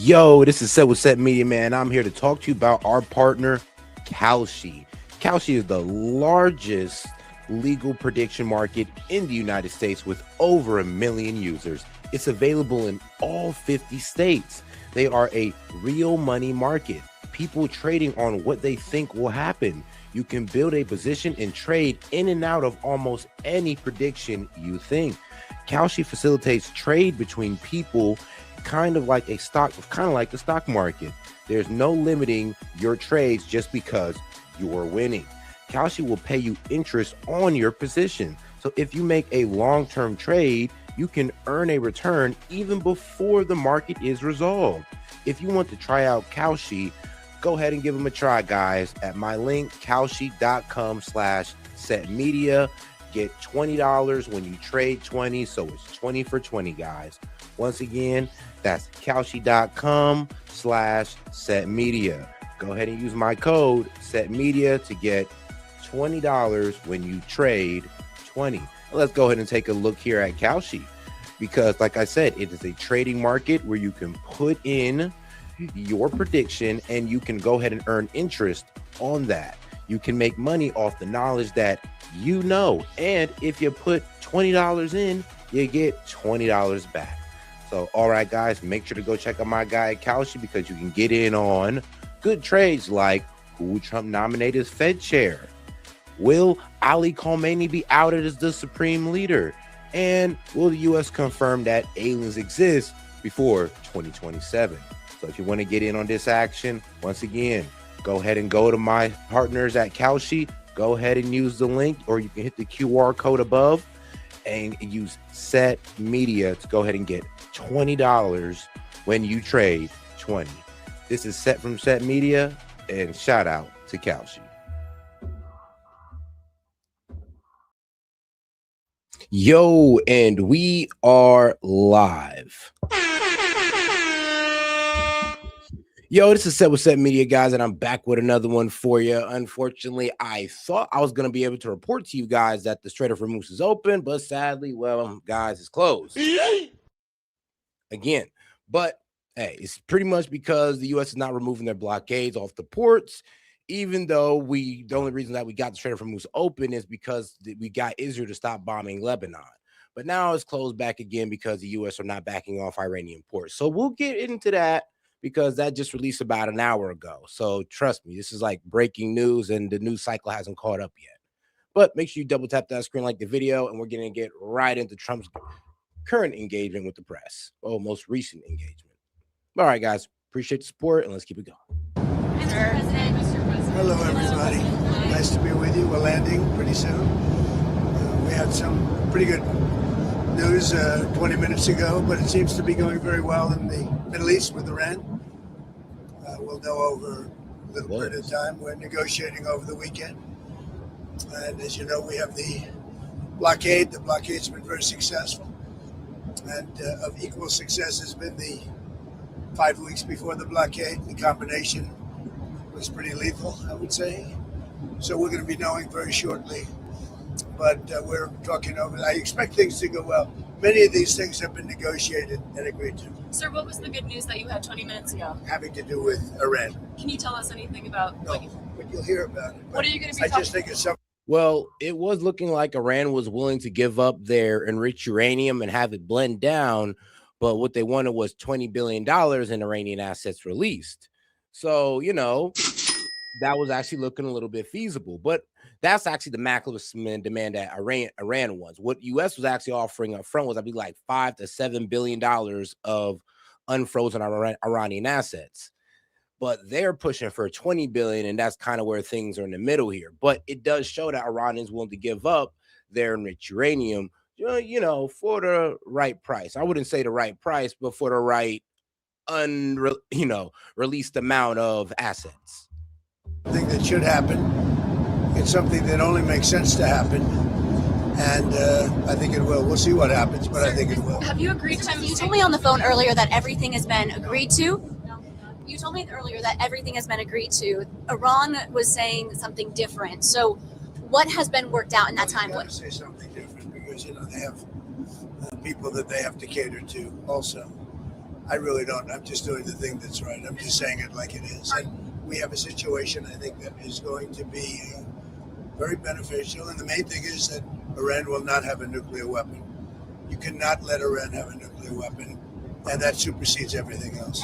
Yo, this is Set with Set Media, man. I'm here to talk to you about our partner, Kalshi. Kalshi is the largest legal prediction market in the United States with over 1 million users. It's available in all 50 states. They are a real money market. People trading on what they think will happen. You can build a position and trade in and out of almost any prediction you think. Kalshi facilitates trade between people kind of like the stock market. There's no limiting your trades just because you're winning. Kalshi will pay you interest on your position. So if you make a long-term trade, you can earn a return even before the market is resolved. If you want to try out Kalshi, go ahead and give them a try, guys, at my link, kalshi.com/setmedia. Get $20 when you trade 20, so it's 20 for 20, guys. Once again, that's kalshi.com/setmedia. Go ahead and use my code setmedia to get $20 when you trade 20. Let's go ahead and take a look here at Kalshi, because like I said, it is a trading market where you can put in your prediction and you can go ahead and earn interest on that. You can make money off the knowledge that you know, and if you put $20 in, you get $20 back. So all right, guys, make sure to go check out my guy at Kalshi, because you can get in on good trades like who will Trump nominate as Fed chair, will Ali Khamenei be outed as the supreme leader, and will the U.S. confirm that aliens exist before 2027. So if you want to get in on this action, once again, go ahead and go to my partners at Kalshi. Go ahead and use the link, or you can hit the QR code above and use Set Media to go ahead and get $20 when you trade 20. This is Set from Set Media, and shout out to Kalshi. Yo, and we are live. Yo, this is Set with Set Media, guys, and I'm back with another one for you. Unfortunately, I thought I was going to be able to report to you guys that the Strait of Hormuz is open, but sadly, well, guys, it's closed again. But hey, it's pretty much because the U.S. is not removing their blockades off the ports, even though the only reason that we got the Strait of Hormuz open is because we got Israel to stop bombing Lebanon. But now it's closed back again because the U.S. are not backing off Iranian ports. So we'll get into that, because that just released about an hour ago. So trust me, this is like breaking news, and the news cycle hasn't caught up yet. But make sure you double tap that screen, like the video, and we're going to get right into Trump's current engagement with the press, or most recent engagement. All right, guys, appreciate the support, and let's keep it going. Mr. President. Hello, everybody. Nice to be with you. We're landing pretty soon. We had some pretty good news 20 minutes ago, but it seems to be going very well in the Middle East with Iran. We'll know over a little bit of time. We're negotiating over the weekend. And as you know, we have the blockade. The blockade's been very successful. And of equal success has been the 5 weeks before the blockade. The combination was pretty lethal, I would say. So we're going to be knowing very shortly. But we're talking over. I expect things to go well. Many of these things have been negotiated and agreed to. Sir, what was the good news that you had 20 minutes ago? Having to do with Iran. Can you tell us anything about but you'll hear about it. What are you going to be I just think it's something. Well, it was looking like Iran was willing to give up their enriched uranium and have it blend down, but what they wanted was $20 billion in Iranian assets released. So, you know, that was actually looking a little bit feasible, but that's actually the maximum demand that Iran wants. What U.S. was actually offering up front was, I believe, like $5 to $7 billion of unfrozen Iranian assets. But they're pushing for 20 billion, and that's kind of where things are in the middle here. But it does show that Iran is willing to give up their enriched uranium, you know, for the right price. I wouldn't say the right price, but for the right, released amount of assets. I think that should happen. It's something that only makes sense to happen, and I think it will. We'll see what happens, but I think it will. Have you agreed to? You told me on the phone earlier that everything has been agreed to. You told me earlier that everything has been agreed to. Iran was saying something different. So, what has been worked out in that time? They have to say something different because they have people that they have to cater to. Also, I really don't. I'm just doing the thing that's right. I'm just saying it like it is. And we have a situation, I think, that is going to be very beneficial. And the main thing is that Iran will not have a nuclear weapon. You cannot let Iran have a nuclear weapon. And that supersedes everything else.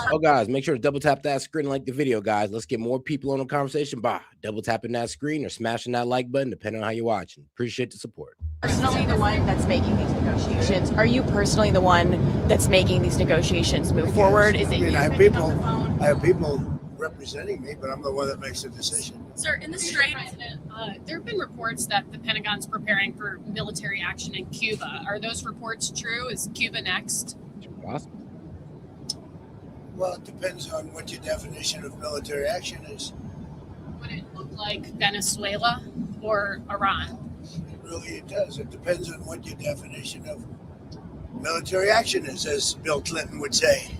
Oh, guys, make sure to double tap that screen and like the video, guys. Let's get more people on the conversation by double tapping that screen or smashing that like button, depending on how you're watching. Appreciate the support. Personally the one that's making these negotiations? Are you personally the one that's making these negotiations move forward? Is it you? I have people representing me, but I'm the one that makes the decision. Sir, in the Strait, there have been reports that the Pentagon's preparing for military action in Cuba. Are those reports true? Is Cuba next? Possible. Well, it depends on what your definition of military action is. Would it look like Venezuela or Iran? Really, it does. It depends on what your definition of military action is, as Bill Clinton would say.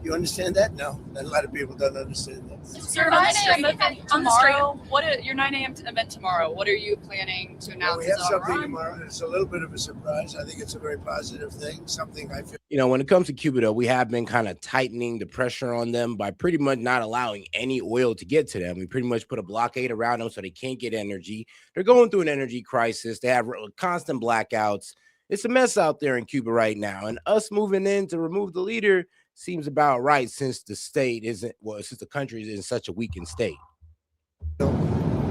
You understand that? No, a lot of people don't understand that. Sir, Your on 9 the a.m. Strait, event on the Strait, tomorrow. Your 9 a.m. event tomorrow. What are you planning to announce? We have as something Iran? tomorrow, and it's a little bit of a surprise. I think it's a very positive thing. Something I feel. You know, when it comes to Cuba, though, we have been kind of tightening the pressure on them by pretty much not allowing any oil to get to them. We pretty much put a blockade around them so they can't get energy. They're going through an energy crisis. They have constant blackouts. It's a mess out there in Cuba right now. And us moving in to remove the leader seems about right since the state isn't, well, since the country is in such a weakened state.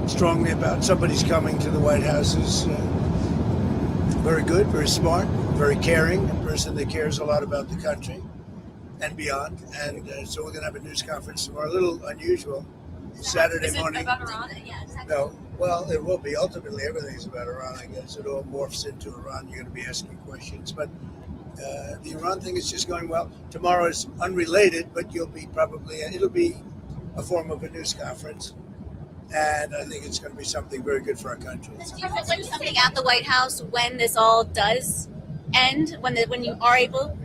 Strongly about somebody's coming to the White House is very good, very smart, very caring, a person that cares a lot about the country and beyond. And so we're going to have a news conference tomorrow, a little unusual. Saturday is it morning. about Iran? Yeah, exactly. No, well, it will be. Ultimately, everything's about Iran, I guess. It all morphs into Iran. You're going to be asking questions. But the Iran thing is just going well. Tomorrow is unrelated, but it'll be a form of a news conference. And I think it's going to be something very good for our country. Do you feel like something at the White House when this all does end, when you are able?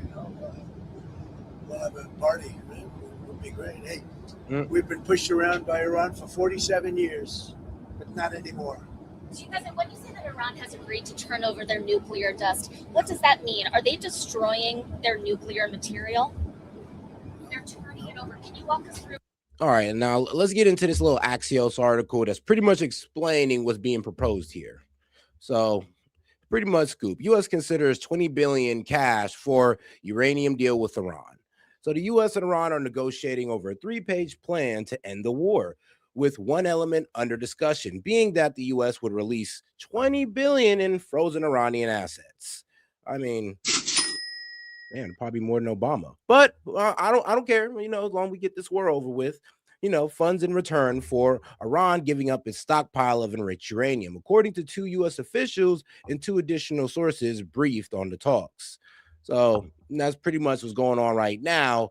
We'll have a party. It would be great. Hey, We've been pushed around by Iran for 47 years, but not anymore. So President, when you say that Iran has agreed to turn over their nuclear dust, what does that mean? Are they destroying their nuclear material? They're turning it over. Can you walk us through? All right, and now let's get into this little Axios article that's pretty much explaining what's being proposed here. So, pretty much scoop. U.S. considers $20 billion cash for uranium deal with Iran. So the U.S. and Iran are negotiating over a 3-page plan to end the war, with one element under discussion being that the U.S. would release $20 billion in frozen Iranian assets. I mean, man, probably more than Obama. But I don't care. You know, as long as we get this war over with. You know, funds in return for Iran giving up its stockpile of enriched uranium, according to 2 U.S. officials and 2 additional sources briefed on the talks. So that's pretty much what's going on right now.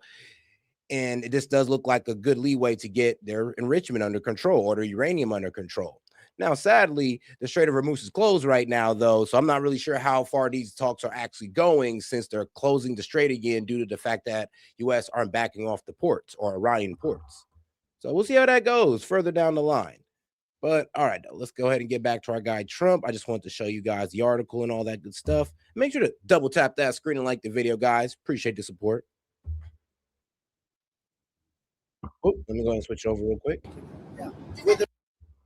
And this does look like a good leeway to get their enrichment under control or their uranium under control. Now, sadly, the Strait of Hormuz is closed right now, though, so I'm not really sure how far these talks are actually going since they're closing the strait again due to the fact that U.S. aren't backing off the ports or Iranian ports. So we'll see how that goes further down the line. But all right, let's go ahead and get back to our guy Trump. I just wanted to show you guys the article and all that good stuff. Make sure to double tap that screen and like the video, guys. Appreciate the support. Oh, let me go ahead and switch over real quick.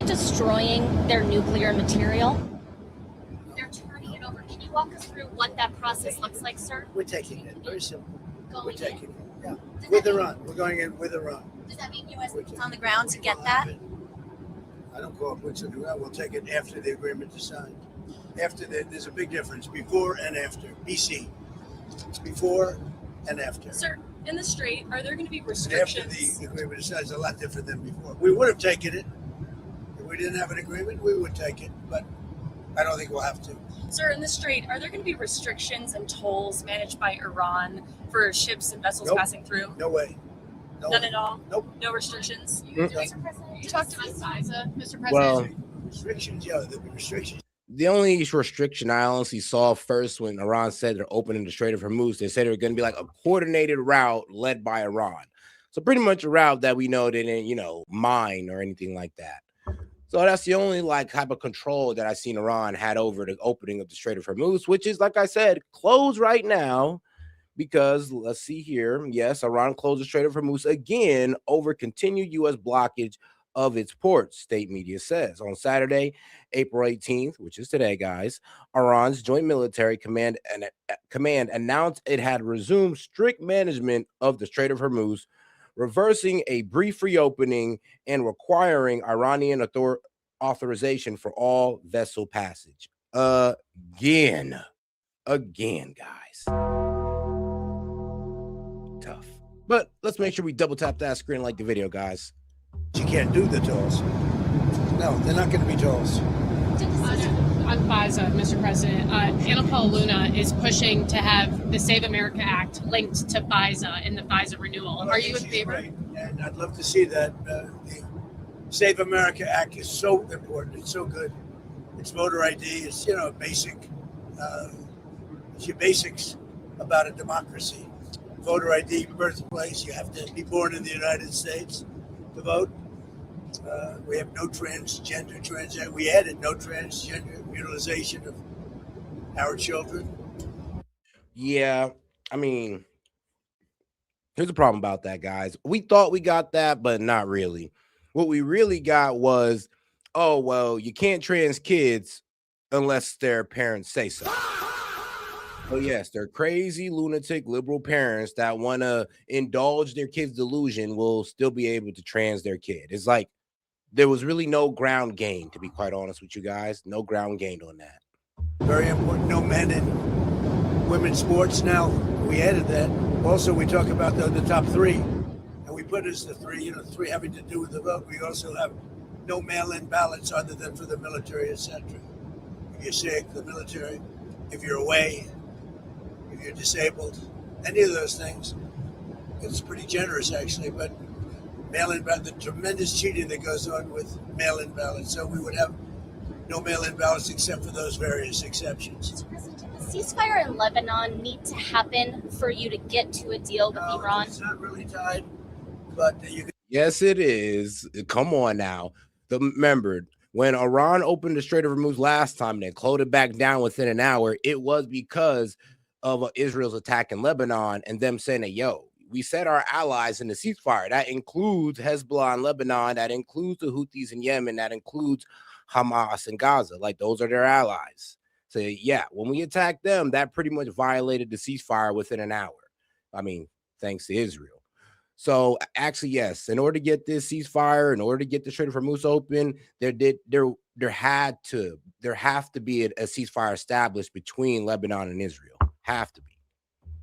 Destroying their nuclear material? They're turning it over. Can you walk us through what that process looks like, sir? We're taking it. Very simple. We're Going taking in. it. Yeah. With Iran. We're going in with Iran. Does that mean U.S. boots on the ground to get that? I don't call it boots on the ground. We'll take it after the agreement is signed. There's a big difference before and after. BC. It's before and after. Sir, in the Strait, are there going to be And after restrictions? the agreement is signed, it's a lot different than before. We would have taken it. If we didn't have an agreement, we would take it, but I don't think we'll have to. Sir, in the Strait, are there going to be restrictions and tolls managed by Iran for ships and vessels Nope. passing through? No way. No None way. at all? Nope. No restrictions? Mm. Mr. President, You talked to Ms. Isa, Mr. President. Well, Restrictions, yeah, there'll be restrictions. the only restriction I honestly saw first when Iran said they're opening the Strait of Hormuz, they said it was going to be like a coordinated route led by Iran. So pretty much a route that we know they didn't, mine or anything like that. So that's the only type of control that I've seen Iran had over the opening of the Strait of Hormuz, which is, like I said, closed right now because let's see here. Yes, Iran closed the Strait of Hormuz again over continued U.S. blockage of its ports, state media says. On Saturday, April 18th, which is today, guys, Iran's Joint Military Command announced it had resumed strict management of the Strait of Hormuz, reversing a brief reopening and requiring Iranian authorization for all vessel passage. Again, guys. Tough. But let's make sure we double tap that screen, like the video, guys. You can't do the tolls. No, they're not going to be tolls. On FISA, Mr. President, Anna Paula Luna is pushing to have the Save America Act linked to FISA and the FISA renewal. Well, Are you in she's favor? right, and I'd love to see that. The Save America Act is so important. It's so good. It's voter ID. It's basic. It's your basics about a democracy. Voter ID, birthplace. You have to be born in the United States to vote. We have no transgender. We added no transgender utilization of our children. Yeah, I mean, here's the problem about that, guys. We thought we got that, but not really. What we really got was, oh, well, you can't trans kids unless their parents say so. Oh, yes, they're crazy, lunatic, liberal parents that want to indulge their kids' delusion will still be able to trans their kid. It's like there was really no ground gained, to be quite honest with you guys. No ground gained on that. Very important. No men in women's sports now. We added that. Also, we talk about the top three. And we put as the three, three having to do with the vote. We also have no mail-in ballots other than for the military, etc. If you're sick, the military. If you're away, if you're disabled, any of those things. It's pretty generous, actually, but mail-in ballot, the tremendous cheating that goes on with mail-in ballots. So we would have no mail-in ballots except for those various exceptions. President, the ceasefire in Lebanon need to happen for you to get to a deal with Iran? It's not really tied, but you can. Yes, it is. Come on now. Remember, when Iran opened the Strait of Hormuz last time and then closed it back down within an hour, it was because of Israel's attack in Lebanon and them saying that, yo, we set our allies in the ceasefire. That includes Hezbollah in Lebanon. That includes the Houthis in Yemen. That includes Hamas in Gaza. Like, those are their allies. So, yeah, when we attacked them, that pretty much violated the ceasefire within an hour. I mean, thanks to Israel. So, actually, yes, in order to get this ceasefire, in order to get the Strait of Hormuz open, there have to be a ceasefire established between Lebanon and Israel. Have to be.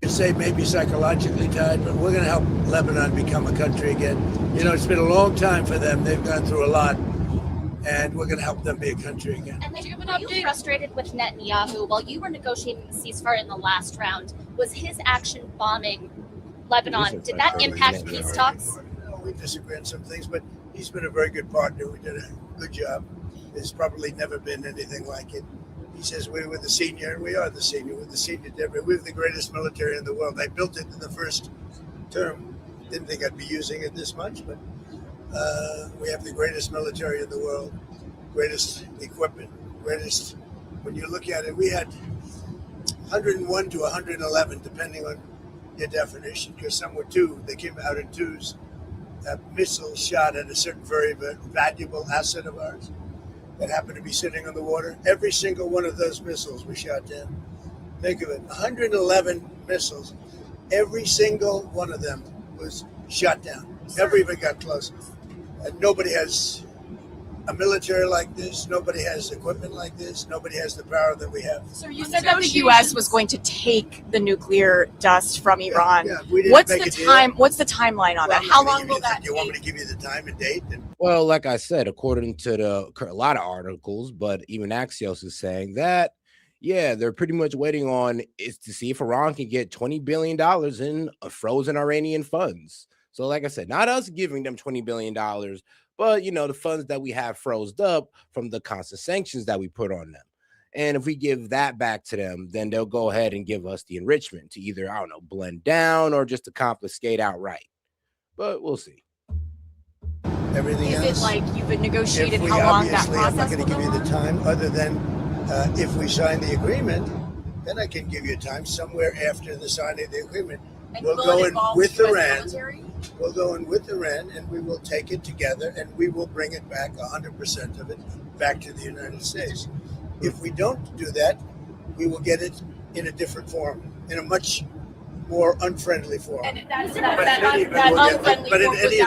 You say maybe psychologically tied, but we're going to help Lebanon become a country again. It's been a long time for them. They've gone through a lot, and we're going to help them be a country again. And then, were you frustrated with Netanyahu while you were negotiating the ceasefire in the last round? Was his action bombing Lebanon, did that impact peace talks? We disagree on some things, but he's been a very good partner. We did a good job. There's probably never been anything like it. He says we were the senior, and we are the senior. We're the senior. We have the greatest military in the world. I built it in the first term. Didn't think I'd be using it this much, but we have the greatest military in the world, greatest equipment, greatest. When you look at it, we had 101 to 111, depending on your definition, because some were two. They came out in twos. Missiles shot at a certain very valuable asset of ours that happened to be sitting on the water. Every single one of those missiles we shot down. Think of it, 111 missiles. Every single one of them was shot down. Never even got close. And nobody has a military like this. Nobody has equipment like this. Nobody has the power that we have. So you said that the U.S. was going to take the nuclear dust from Iran. Yeah, we didn't What's make the a deal. time? What's the timeline on that? How long will that Do you want me take? to give you the time and date? Well, like I said, according to a lot of articles, but even Axios is saying that, yeah, they're pretty much waiting on is to see if Iran can get $20 billion in frozen Iranian funds. So, like I said, not us giving them $20 billion, but, the funds that we have froze up from the constant sanctions that we put on them. And if we give that back to them, then they'll go ahead and give us the enrichment to either, I don't know, blend down or just to confiscate outright. But we'll see. Everything Is else. it like you've been negotiated? If we How long that obviously, I'm not process going will to give go you the on? time, other than if we sign the agreement, then I can give you a time somewhere after the signing of the agreement. And We'll will go it in involve with the US Iran. military? We'll go in with Iran, and we will take it together, and we will bring it back, 100% of it, back to the United States. If we don't do that, we will get it in a different form, in a much more unfriendly form. And that unfriendly form, would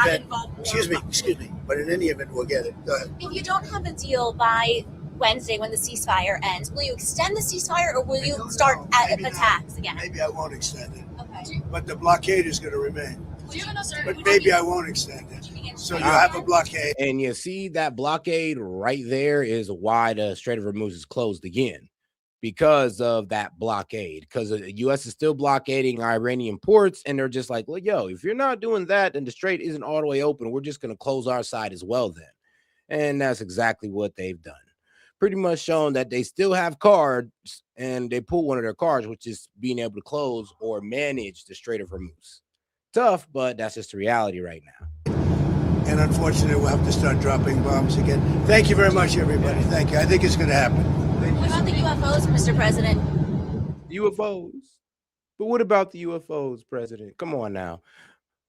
that involve war? Excuse me. But in any event, we'll get it. Go ahead. If you don't have a deal by Wednesday when the ceasefire ends, will you extend the ceasefire or will you start attacks again? Maybe I won't extend it, Okay. but the blockade is going to remain. Do you have enough But maybe I won't extend it. So you have a blockade. And you see that blockade right there is why the Strait of Hormuz is closed again, because of that blockade. Because the U.S. is still blockading Iranian ports, and they're just like, well, yo, if you're not doing that, then the strait isn't all the way open. We're just going to close our side as well then. And that's exactly what they've done. Pretty much shown that they still have cards, and they pull one of their cards, which is being able to close or manage the Strait of Hormuz. Tough, but that's just the reality right now. And unfortunately, we'll have to start dropping bombs again. Thank you very much, everybody. Thank you. I think it's going to happen. What about the UFOs, Mr. President? UFOs. But what about the UFOs, President? Come on now.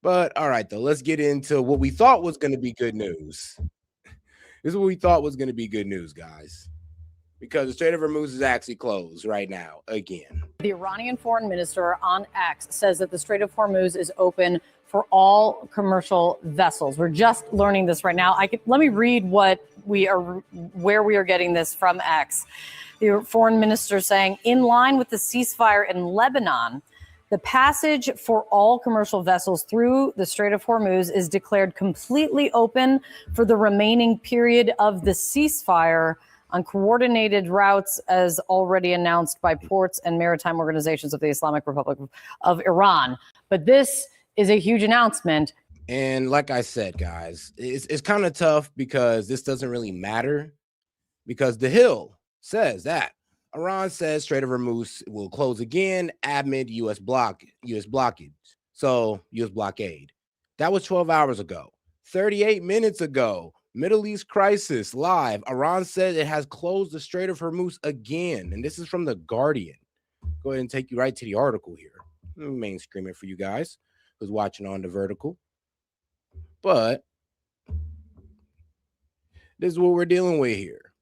But all right, though, let's get into what we thought was going to be good news. This is what we thought was going to be good news, guys, because the Strait of Hormuz is actually closed right now again. The Iranian foreign minister on X says that the Strait of Hormuz is open for all commercial vessels. We're just learning this right now. Let me read where we are getting this from X. The foreign minister saying, in line with the ceasefire in Lebanon, the passage for all commercial vessels through the Strait of Hormuz is declared completely open for the remaining period of the ceasefire on coordinated routes as already announced by ports and maritime organizations of the Islamic Republic of Iran. But this is a huge announcement. And like I said, guys, it's kind of tough because this doesn't really matter, because The Hill says that Iran says Strait of Hormuz will close again amid U.S. blockage. So U.S. blockade. That was 12 hours ago. 38 minutes ago, Middle East crisis live. Iran said it has closed the Strait of Hormuz again. And this is from The Guardian. Go ahead and take you right to the article here. Main screaming for you guys who's watching on the vertical. But this is what we're dealing with here.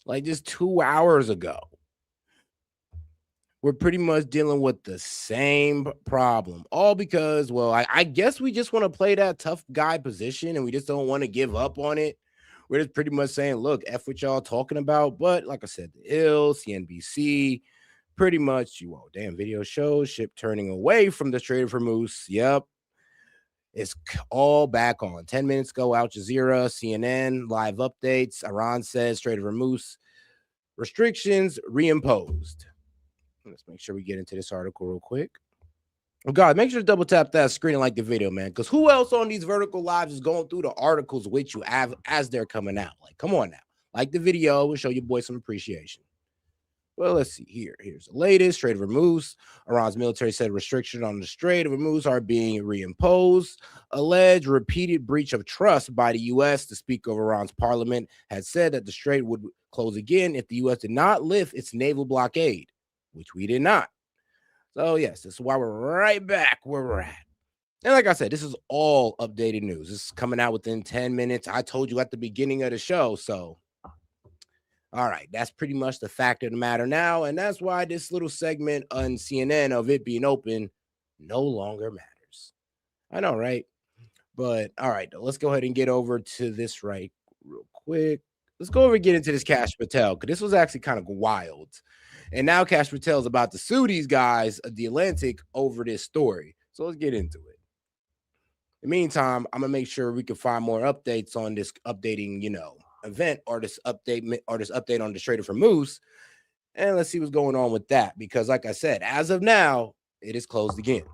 Like just 2 hours ago, we're pretty much dealing with the same problem, all because, well, I guess we just want to play that tough guy position and we just don't want to give up on it. We're just pretty much saying, look, F what y'all talking about. But like I said, The Hill, CNBC, pretty much, video shows, ship turning away from the Strait of Hormuz. Yep. It's all back on. 10 minutes ago, Al Jazeera, CNN, live updates. Iran says Strait of Hormuz restrictions reimposed. Let's make sure we get into this article real quick. Oh, God, make sure to double tap that screen and like the video, man, because who else on these vertical lives is going through the articles with you as they're coming out? Like, come on now. Like the video. We'll show your boy some appreciation. Well, let's see here. Here's the latest. Strait of Hormuz. Iran's military said restrictions on the Strait of Hormuz are being reimposed. Alleged repeated breach of trust by the U.S. The Speaker of Iran's parliament had said that the Strait would close again if the U.S. did not lift its naval blockade, which we did not. So, yes, this is why we're right back where we're at. And like I said, this is all updated news. This is coming out within 10 minutes. I told you at the beginning of the show. So, all right, that's pretty much the fact of the matter now. And that's why this little segment on CNN of it being open no longer matters. I know, right? But all right, let's go ahead and get over to this right real quick. Let's go over and get into this Kash Patel, because this was actually kind of wild. And now Kash Patel is about to sue these guys at The Atlantic over this story. So let's get into it. In the meantime, I'm going to make sure we can find more updates on this updating, event or this update on the Strait of Hormuz. And let's see what's going on with that. Because like I said, as of now, it is closed again.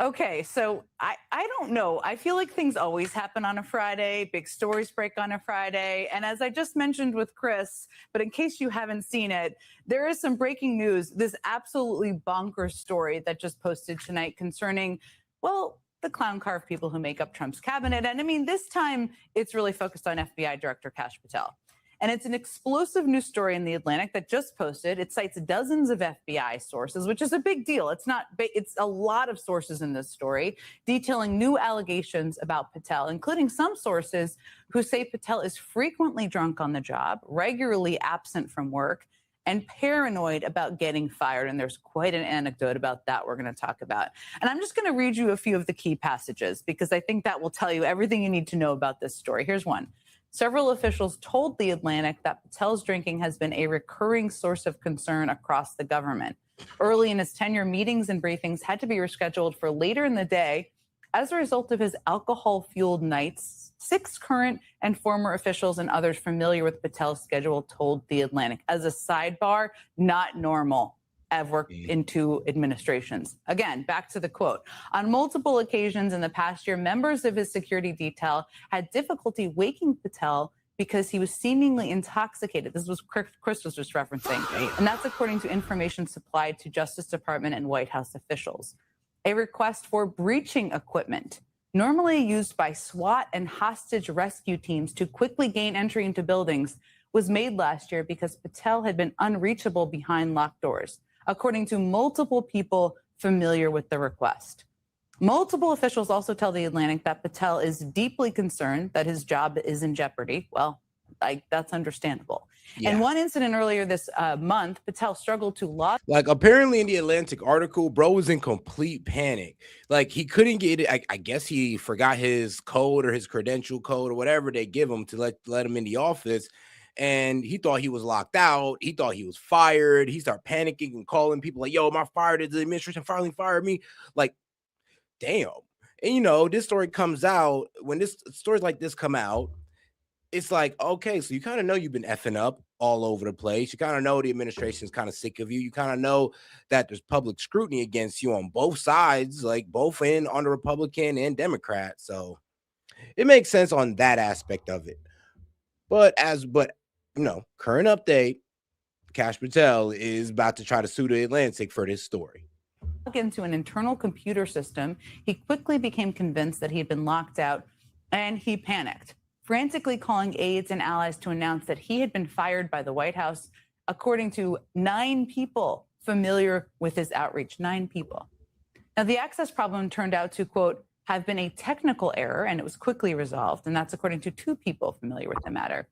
Okay, so I don't know. I feel like things always happen on a Friday. Big stories break on a Friday. And as I just mentioned with Chris, but in case you haven't seen it, there is some breaking news. This absolutely bonkers story that just posted tonight concerning, well, the clown car of people who make up Trump's cabinet. And I mean, this time it's really focused on FBI Director Kash Patel. And it's an explosive news story in The Atlantic that just posted. It cites dozens of FBI sources, which is a big deal. It's a lot of sources in this story detailing new allegations about Patel, including some sources who say Patel is frequently drunk on the job, regularly absent from work, and paranoid about getting fired. And there's quite an anecdote about that we're going to talk about. And I'm just going to read you a few of the key passages because I think that will tell you everything you need to know about this story. Here's one. Several officials told The Atlantic that Patel's drinking has been a recurring source of concern across the government. Early in his tenure, meetings and briefings had to be rescheduled for later in the day as a result of his alcohol-fueled nights. 6 current and former officials and others familiar with Patel's schedule told The Atlantic. As a sidebar, not normal. I've worked in 2 administrations. Again, back to the quote. On multiple occasions in the past year, members of his security detail had difficulty waking Patel because he was seemingly intoxicated. This was Chris was just referencing. And that's according to information supplied to Justice Department and White House officials. A request for breaching equipment, normally used by SWAT and hostage rescue teams to quickly gain entry into buildings, was made last year because Patel had been unreachable behind locked doors, according to multiple people familiar with the request. Multiple officials also tell The Atlantic that Patel is deeply concerned that his job is in jeopardy. Well, that's understandable. Yeah. In one incident earlier this month, Patel struggled to lodge. Like, apparently in the Atlantic article, bro was in complete panic. Like, he couldn't get it. I guess he forgot his code or his credential code or whatever they give him to let him in the office. And he thought he was locked out. He thought he was fired. He started panicking and calling people like, yo, am I fired? The administration finally fired me. Like, damn. And, you know, this story comes out, when stories like this come out, it's like, okay, so you kind of know you've been effing up all over the place. You kind of know the administration is kind of sick of you. You kind of know that there's public scrutiny against you on both sides, like both on the Republican and Democrat. So it makes sense on that aspect of it. But you know, current update, Kash Patel is about to try to sue the Atlantic for this story. Into an internal computer system, he quickly became convinced that he had been locked out, and he panicked, frantically calling aides and allies to announce that he had been fired by the White House, according to 9 people familiar with his outreach. 9 people. Now, the access problem turned out to, quote, have been a technical error, and it was quickly resolved, and that's according to 2 people familiar with the matter.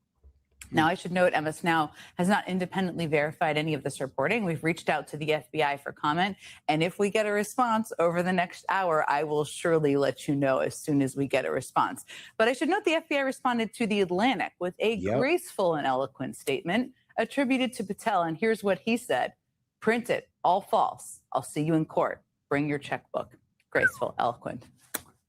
Now, I should note MS Now has not independently verified any of this reporting. We've reached out to the FBI for comment, and if we get a response over the next hour, I will surely let you know as soon as we get a response. But I should note the FBI responded to The Atlantic with a graceful and eloquent statement attributed to Patel, and here's what he said. Print it, all false. I'll see you in court. Bring your checkbook. Graceful, eloquent.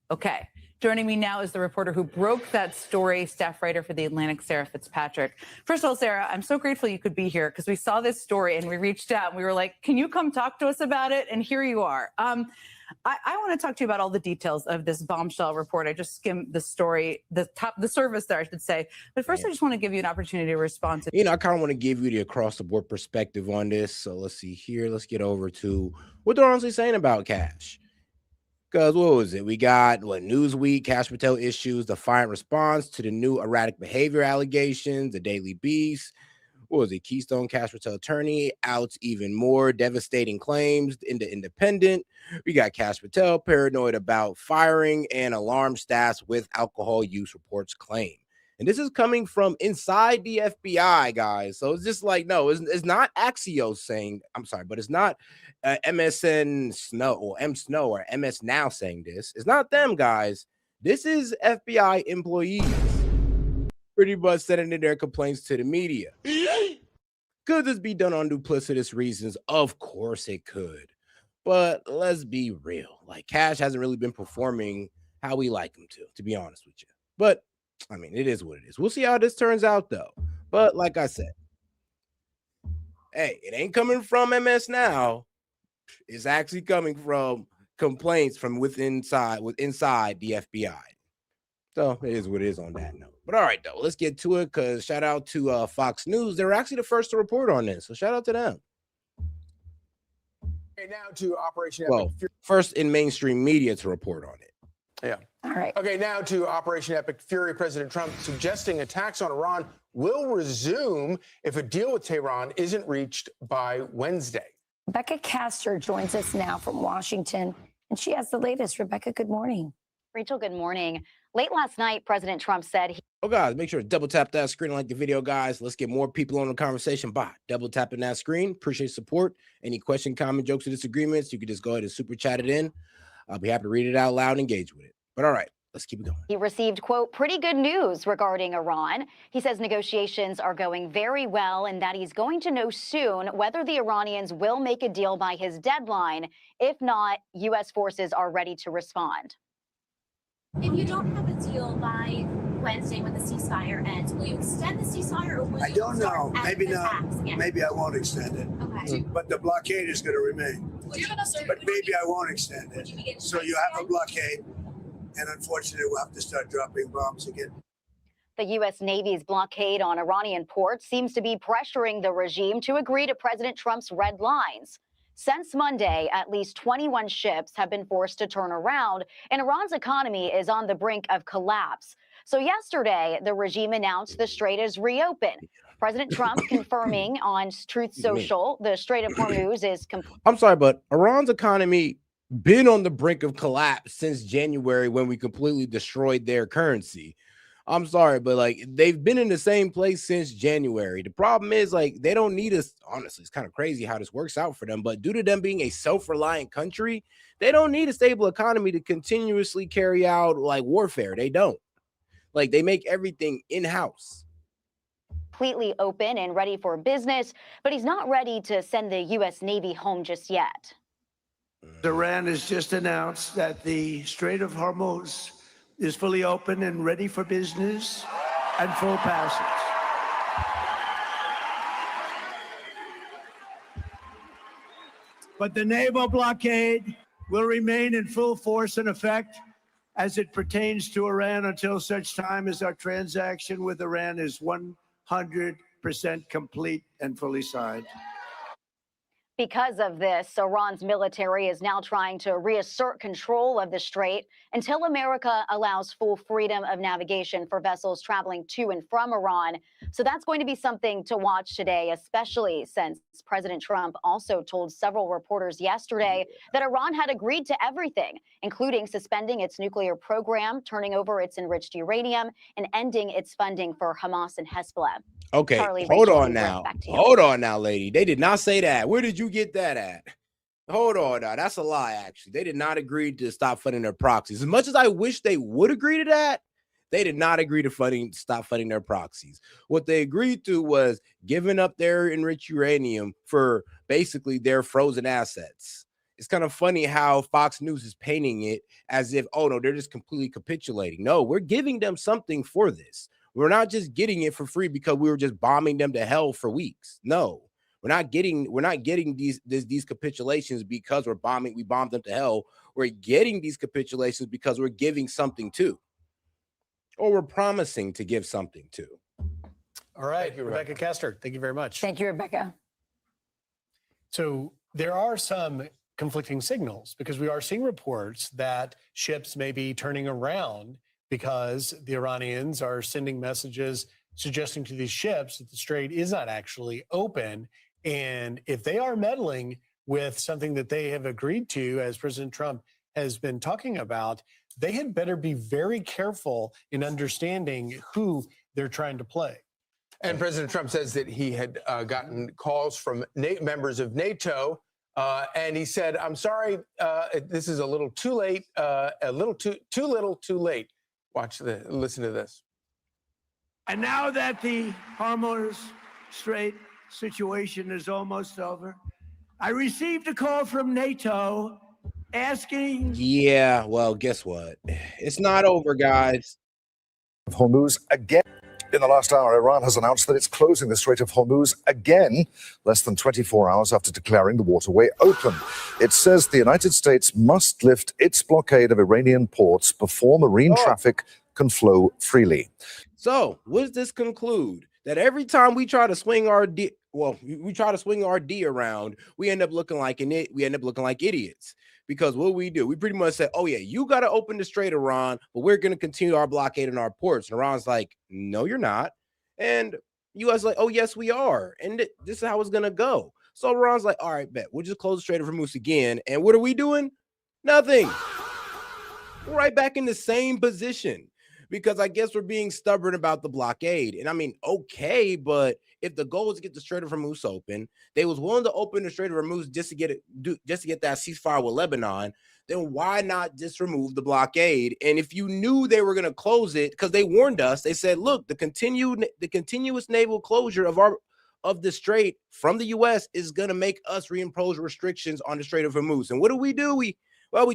Okay. Joining me now is the reporter who broke that story, staff writer for The Atlantic, Sarah Fitzpatrick. First of all, Sarah, I'm so grateful you could be here because we saw this story and we reached out and we were like, can you come talk to us about it? And here you are. I want to talk to you about all the details of this bombshell report. I just skimmed the story, the service there, I should say. But first, I just want to give you an opportunity to respond to. You know, I kind of want to give you the across-the-board perspective on this. So let's see here. Let's get over to what they're honestly saying about Kash. Because what was it? We got Newsweek, Kash Patel issues defiant response to the new erratic behavior allegations, the Daily Beast. What was it? Keystone Kash Patel attorney outs even more devastating claims in the Independent. We got Kash Patel paranoid about firing and alarm staffs with alcohol use reports claim. And this is coming from inside the FBI, guys. So it's just like, no, it's not Axios saying, I'm sorry, but it's not MSN Snow or M Snow or MS Now saying this. It's not them, guys. This is FBI employees pretty much sending in their complaints to the media. Could this be done on duplicitous reasons? Of course it could. But let's be real. Like, Kash hasn't really been performing how we like him to be honest with you. But I mean, it is what it is. We'll see how this turns out, though. But like I said, hey, it ain't coming from MS Now. It's actually coming from complaints from inside the FBI. So it is what it is on that note. But all right, though, let's get to it because shout out to Fox News. They were actually the first to report on this. So shout out to them. Okay, now to Operation Well, first in mainstream media to report on it. Yeah. All right. Okay, now to Operation Epic Fury. President Trump suggesting attacks on Iran will resume if a deal with Tehran isn't reached by Wednesday. Rebecca Castor joins us now from Washington, and she has the latest. Rebecca, good morning. Rachel, good morning. Late last night, President Trump said Oh, guys, make sure to double tap that screen and like the video, guys. Let's get more people on the conversation by double tapping that screen. Appreciate support. Any question, comment, jokes, or disagreements, you can just go ahead and super chat it in. I'll be happy to read it out loud and engage with it. But all right, let's keep it going. he received, quote, pretty good news regarding Iran. He says negotiations are going very well and that he's going to know soon whether the Iranians will make a deal by his deadline. If not, U.S. forces are ready to respond. If you don't have a deal by Wednesday when the ceasefire ends, will you extend the ceasefire or will I you don't start know. Maybe not. attacks again? Maybe I won't extend it. Okay. But the blockade is going to remain. But maybe I won't extend it. So you have a blockade, and unfortunately, we'll have to start dropping bombs again. The U.S. Navy's blockade on Iranian ports seems to be pressuring the regime to agree to President Trump's red lines. Since Monday, at least 21 ships have been forced to turn around, and Iran's economy is on the brink of collapse. So yesterday, the regime announced the strait is reopened. President Trump confirming on Truth Social the Strait of Hormuz is complete. I'm sorry, but Iran's economy been on the brink of collapse since January when we completely destroyed their currency. I'm sorry, but like they've been in the same place since January. The problem is like they don't need us. Honestly, it's kind of crazy how this works out for them. But due to them being a self-reliant country, they don't need a stable economy to continuously carry out like warfare. They don't. Like they make everything in-house. Completely open and ready for business, but he's not ready to send the U.S. Navy home just yet. Iran has just announced that the Strait of Hormuz is fully open and ready for business and full passage. But the naval blockade will remain in full force and effect as it pertains to Iran until such time as our transaction with Iran is 100% complete and fully signed. Because of this, Iran's military is now trying to reassert control of the strait until America allows full freedom of navigation for vessels traveling to and from Iran. So that's going to be something to watch today, especially since President Trump also told several reporters yesterday that Iran had agreed to everything, including suspending its nuclear program, turning over its enriched uranium, and ending its funding for Hamas and Hezbollah. Okay, Charlie, hold Rachel, on Brett, now. back to you. Hold on now, lady. They did not say that. Where did you get that at? Hold on now. That's a lie, actually. They did not agree to stop funding their proxies. As much as I wish they would agree to that, they did not agree to stop funding their proxies. What they agreed to was giving up their enriched uranium for basically their frozen assets. It's kind of funny how Fox News is painting it as if, oh, no, they're just completely capitulating. No, we're giving them something for this. We're not just getting it for free because we were just bombing them to hell for weeks. No, we're not getting these capitulations because we bombed them to hell. We're getting these capitulations because we're giving something to, or we're promising to give something to. All right, Rebecca Castor, thank you very much. Thank you, Rebecca. So there are some conflicting signals because we are seeing reports that ships may be turning around because the Iranians are sending messages suggesting to these ships that the strait is not actually open. And if they are meddling with something that they have agreed to, as President Trump has been talking about, they had better be very careful in understanding who they're trying to play. And President Trump says that he had gotten calls from members of NATO, and he said, "I'm sorry, this is a little too late, a little too little, too late." Listen to this. And now that the Hormuz Strait situation is almost over, I received a call from NATO asking. Yeah, well, guess what? It's not over, guys. Hormuz again. In the last hour, Iran has announced that it's closing the Strait of Hormuz again, less than 24 hours after declaring the waterway open. It says the United States must lift its blockade of Iranian ports before marine traffic can flow freely. So, what does this conclude? That every time we try to swing our we try to swing our D around, we end up looking like idiots. Because what we do, we pretty much said, oh yeah, you got to open the Strait, Iran, but we're going to continue our blockade in our ports. And Iran's like, no, you're not. And U.S. like, oh yes, we are. And this is how it's going to go. So Iran's like, all right, bet. We'll just close the Strait of Hormuz again. And what are we doing? Nothing. We're right back in the same position. Because I guess we're being stubborn about the blockade. And I mean, okay, but if the goal is to get the Strait of Hormuz open, they was willing to open the Strait of Hormuz just to get that ceasefire with Lebanon, then why not just remove the blockade? And if you knew they were going to close it, because they warned us, they said, look, the continuous naval closure of the Strait from the U.S. is going to make us reimpose restrictions on the Strait of Hormuz. And what do? We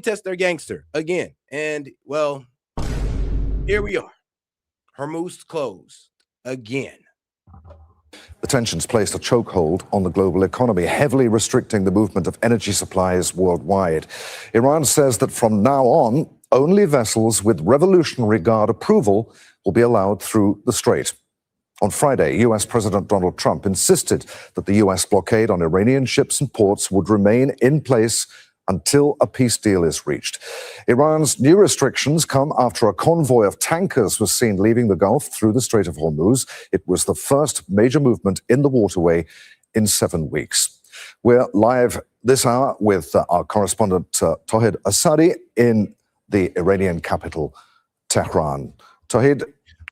test their gangster again. And well, here we are. Hormuz closed again. The tensions placed a chokehold on the global economy, heavily restricting the movement of energy supplies worldwide. Iran says that from now on, only vessels with Revolutionary Guard approval will be allowed through the strait. On Friday, U.S. President Donald Trump insisted that the U.S. blockade on Iranian ships and ports would remain in place until a peace deal is reached. Iran's new restrictions come after a convoy of tankers was seen leaving the Gulf through the Strait of Hormuz. It was the first major movement in the waterway in 7 weeks. We're live this hour with our correspondent Tawhid Asadi in the Iranian capital, Tehran. Tawhid.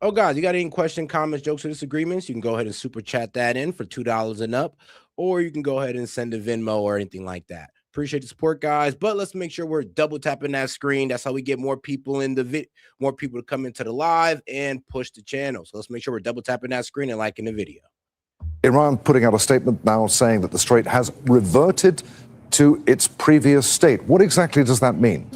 Oh, guys, you got any questions, comments, jokes, or disagreements? You can go ahead and super chat that in for $2 and up, or you can go ahead and send a Venmo or anything like that. Appreciate the support, guys. But let's make sure we're double tapping that screen. That's how we get more people in the more people to come into the live and push the channel. So let's make sure we're double tapping that screen and liking the video. Iran putting out a statement now saying that the strait has reverted to its previous state. What exactly does that mean?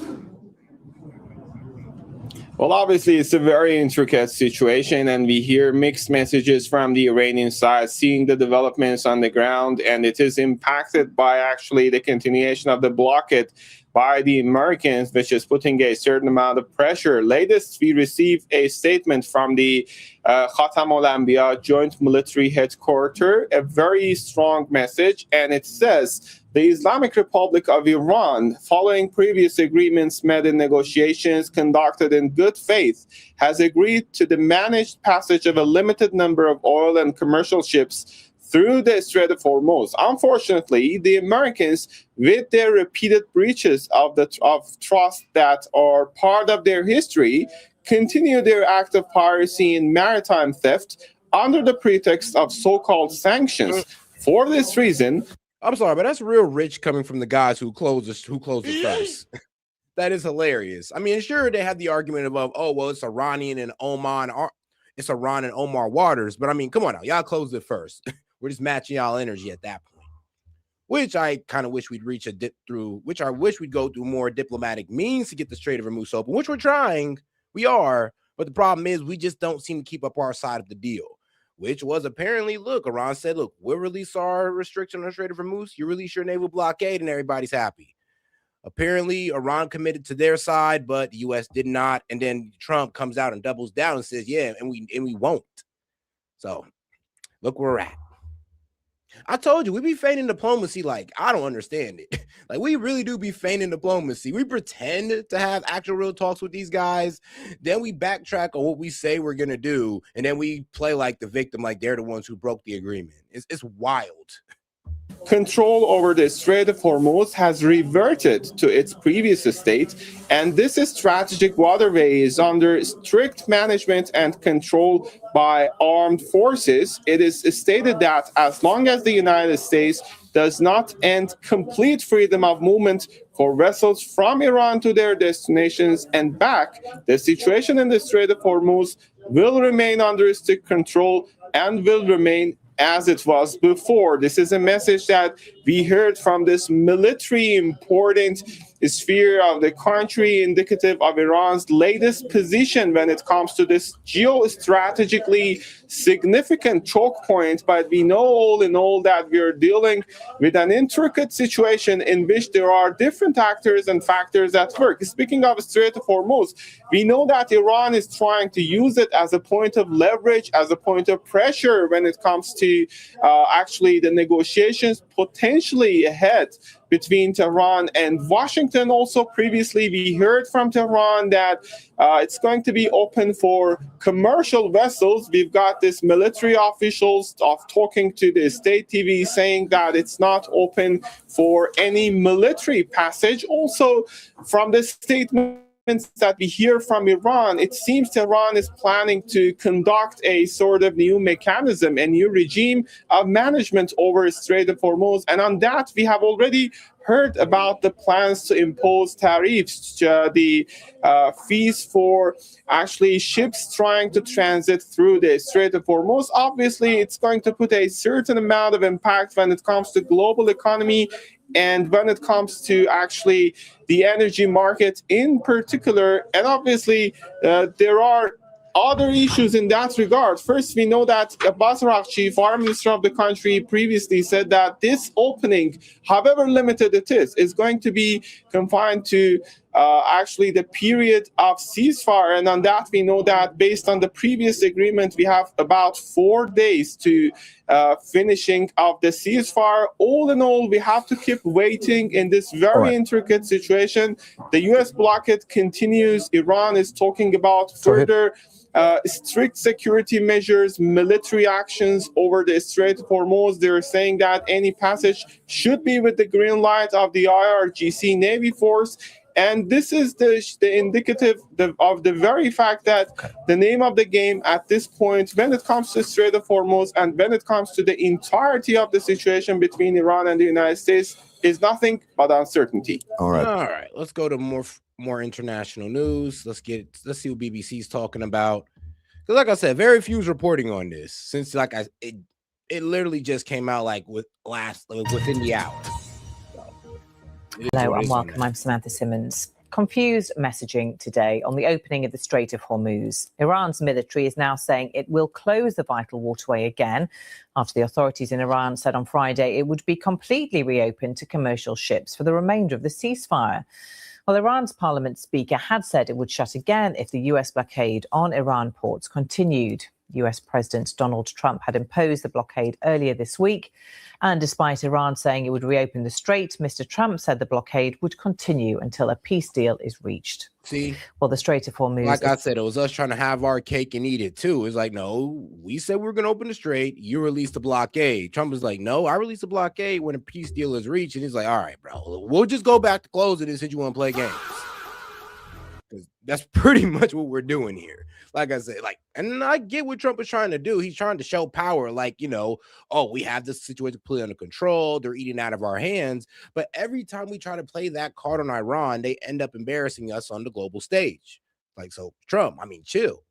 Well, obviously, it's a very intricate situation, and we hear mixed messages from the Iranian side, seeing the developments on the ground, and it is impacted by actually the continuation of the blockade by the Americans, which is putting a certain amount of pressure. Latest, we received a statement from the Khatam al-Anbiya Joint Military Headquarters, a very strong message, and it says, the Islamic Republic of Iran, following previous agreements made in negotiations conducted in good faith, has agreed to the managed passage of a limited number of oil and commercial ships through the Strait of Hormuz. Unfortunately, the Americans, with their repeated breaches of trust that are part of their history, continue their act of piracy and maritime theft under the pretext of so-called sanctions. For this reason, I'm sorry, but that's real rich coming from the guys who closed it first. That is hilarious. I mean, sure, they had the argument of, oh, well, it's Iranian and Oman, or it's Iran and Omar waters. But I mean, come on now, y'all closed it first. We're just matching y'all energy at that point, which I kind of wish we'd reach which I wish we'd go through more diplomatic means to get the Strait of Hormuz open, which we're trying. We are. But the problem is we just don't seem to keep up our side of the deal. Which was apparently, look, Iran said, look, we'll release our restriction on the Strait of Hormuz. You release your naval blockade and everybody's happy. Apparently, Iran committed to their side, but the U.S. did not. And then Trump comes out and doubles down and says, yeah, and we won't. So look where we're at. I told you, we be feigning diplomacy like I don't understand it. Like, we really do be feigning diplomacy. We pretend to have actual real talks with these guys. Then we backtrack on what we say we're going to do. And then we play like the victim, like they're the ones who broke the agreement. It's wild. Control over the Strait of Hormuz has reverted to its previous state, and this strategic waterway is under strict management and control by armed forces. It is stated that as long as the United States does not end complete freedom of movement for vessels from Iran to their destinations and back, the situation in the Strait of Hormuz will remain under strict control and will remain as it was before. This is a message that We heard from this military important sphere of the country, indicative of Iran's latest position when it comes to this geostrategically significant choke point. But we know all in all that we are dealing with an intricate situation in which there are different actors and factors at work. Speaking of Strait of Hormuz, we know that Iran is trying to use it as a point of leverage, as a point of pressure when it comes to actually the negotiations potentially ahead between Tehran and Washington. Also, previously, we heard from Tehran that it's going to be open for commercial vessels. We've got this military officials talking to the state TV saying that it's not open for any military passage. Also, from the statement that we hear from Iran, it seems Tehran is planning to conduct a sort of new mechanism, a new regime of management over Strait of Hormuz. And on that, we have already heard about the plans to impose tariffs, the fees for actually ships trying to transit through the Strait of Hormuz. Obviously, it's going to put a certain amount of impact when it comes to global economy and when it comes to actually the energy market in particular. And obviously, there are other issues in that regard. First, we know that Abbas Araghchi, foreign minister of the country, previously said that this opening, however limited it is going to be confined to actually the period of ceasefire. And on that, we know that based on the previous agreement, we have about 4 days to finishing of the ceasefire. All in all, we have to keep waiting in this very intricate situation. The U.S. blockade continues. Iran is talking about further strict security measures, military actions over the Strait of Hormuz. They're saying that any passage should be with the green light of the IRGC Navy force. And this is the indicative of the very fact that the name of the game at this point, when it comes to Strait of Hormuz and when it comes to the entirety of the situation between Iran and the United States, is nothing but uncertainty. All right. Let's go to more international news. Let's see what BBC's talking about. Because, like I said, very few is reporting on this since, it literally just came out within the hour. Hello and welcome. I'm Samantha Simmons. Confused messaging today on the opening of the Strait of Hormuz. Iran's military is now saying it will close the vital waterway again after the authorities in Iran said on Friday it would be completely reopened to commercial ships for the remainder of the ceasefire. Well, Iran's parliament speaker had said it would shut again if the US blockade on Iran ports continued. US President Donald Trump had imposed the blockade earlier this week. And despite Iran saying it would reopen the strait, Mr. Trump said the blockade would continue until a peace deal is reached. See, well, the Strait of Hormuz. Like I said, it was us trying to have our cake and eat it too. It's like, no, we said we were going to open the strait. You released the blockade. Trump was like, no, I released the blockade when a peace deal is reached. And he's like, all right, bro, we'll just go back to closing it since you want to play games. That's pretty much what we're doing here. Like I said, and I get what Trump is trying to do. He's trying to show power, we have this situation completely under control. They're eating out of our hands. But every time we try to play that card on Iran, they end up embarrassing us on the global stage. So Trump, chill.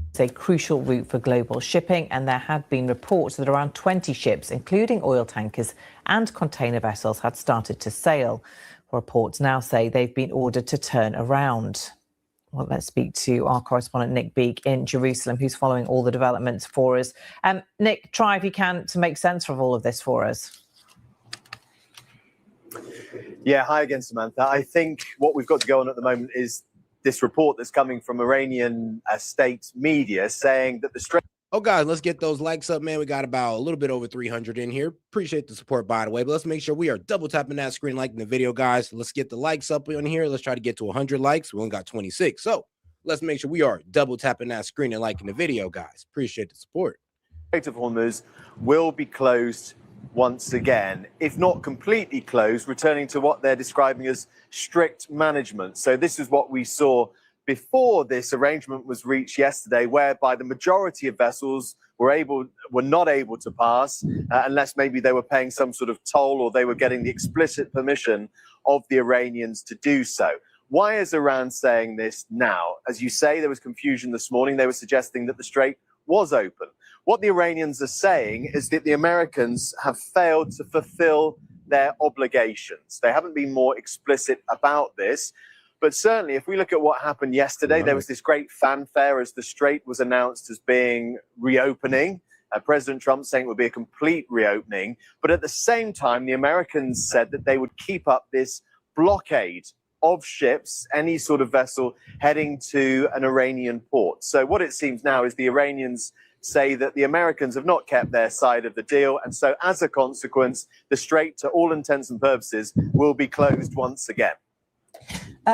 It's a crucial route for global shipping, and there had been reports that around 20 ships, including oil tankers and container vessels, had started to sail. Reports now say they've been ordered to turn around. Well, let's speak to our correspondent, Nick Beek, in Jerusalem, who's following all the developments for us. Nick, try, if you can, to make sense of all of this for us. Yeah, hi again, Samantha. I think what we've got to go on at the moment is this report that's coming from Iranian state media saying that the Strait. Oh, guys, let's get those likes up, man. We got about a little bit over 300 in here. Appreciate the support, by the way. But let's make sure we are double tapping that screen, liking the video, guys. Let's get the likes up on here. Let's try to get to 100 likes. We only got 26. So let's make sure we are double tapping that screen and liking the video, guys. Appreciate the support. Strait of Hormuz will be closed once again, if not completely closed, returning to what they're describing as strict management. So this is what we saw before this arrangement was reached yesterday, whereby the majority of vessels were not able to pass unless maybe they were paying some sort of toll or they were getting the explicit permission of the Iranians to do so. Why is Iran saying this now? As you say, there was confusion this morning. They were suggesting that the strait was open. What the Iranians are saying is that the Americans have failed to fulfill their obligations. They haven't been more explicit about this. But certainly, if we look at what happened yesterday, there was this great fanfare as the Strait was announced as being reopening. President Trump saying it would be a complete reopening. But at the same time, the Americans said that they would keep up this blockade of ships, any sort of vessel heading to an Iranian port. So what it seems now is the Iranians say that the Americans have not kept their side of the deal. And so as a consequence, the Strait, to all intents and purposes, will be closed once again.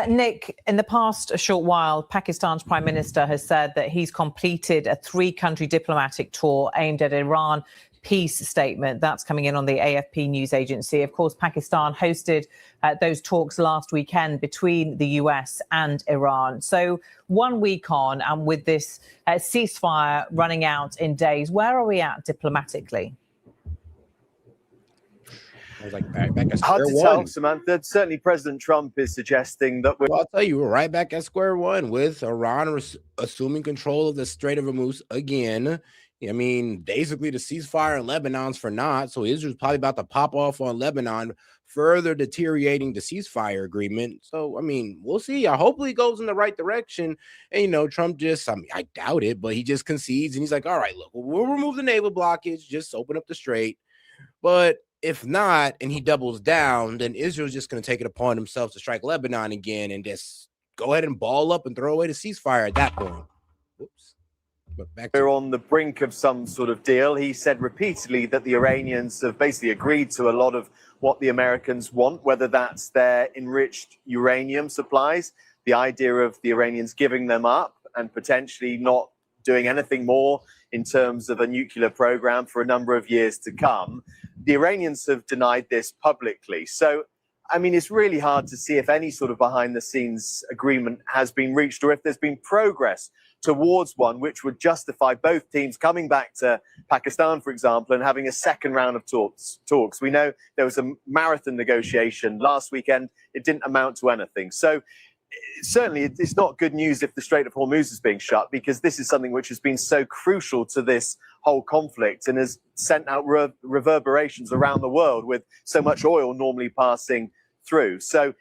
Nick, in the past a short while, Pakistan's Prime Minister has said that he's completed a 3-country diplomatic tour aimed at Iran peace statement. That's coming in on the AFP news agency. Of course, Pakistan hosted those talks last weekend between the US and Iran. So 1 week on, and with this ceasefire running out in days, where are we at diplomatically? I was like back at Hard square to one. tell, Samantha. Certainly, President Trump is suggesting that we're. Well, I'll tell you, we're right back at square one with Iran assuming control of the Strait of Hormuz again. I mean, basically the ceasefire in Lebanon's for naught. So Israel's probably about to pop off on Lebanon, further deteriorating the ceasefire agreement. So, I mean, we'll see. Hopefully it goes in the right direction. And, you know, Trump just, I mean, I doubt it, but he just concedes and he's like, all right, look, we'll remove the naval blockage, just open up the strait. But if not, and he doubles down, then Israel's just going to take it upon himself to strike Lebanon again and just go ahead and ball up and throw away the ceasefire at that point. Oops. But back to We're on the brink of some sort of deal. He said repeatedly that the Iranians have basically agreed to a lot of what the Americans want, whether that's their enriched uranium supplies, the idea of the Iranians giving them up and potentially not doing anything more in terms of a nuclear program for a number of years to come. The Iranians have denied this publicly. So, I mean, it's really hard to see if any sort of behind-the-scenes agreement has been reached or if there's been progress towards one which would justify both teams coming back to Pakistan, for example, and having a second round of talks. We know there was a marathon negotiation last weekend. It didn't amount to anything. So certainly it's not good news if the Strait of Hormuz is being shut, because this is something which has been so crucial to this whole conflict and has sent out reverberations around the world with so much oil normally passing through. So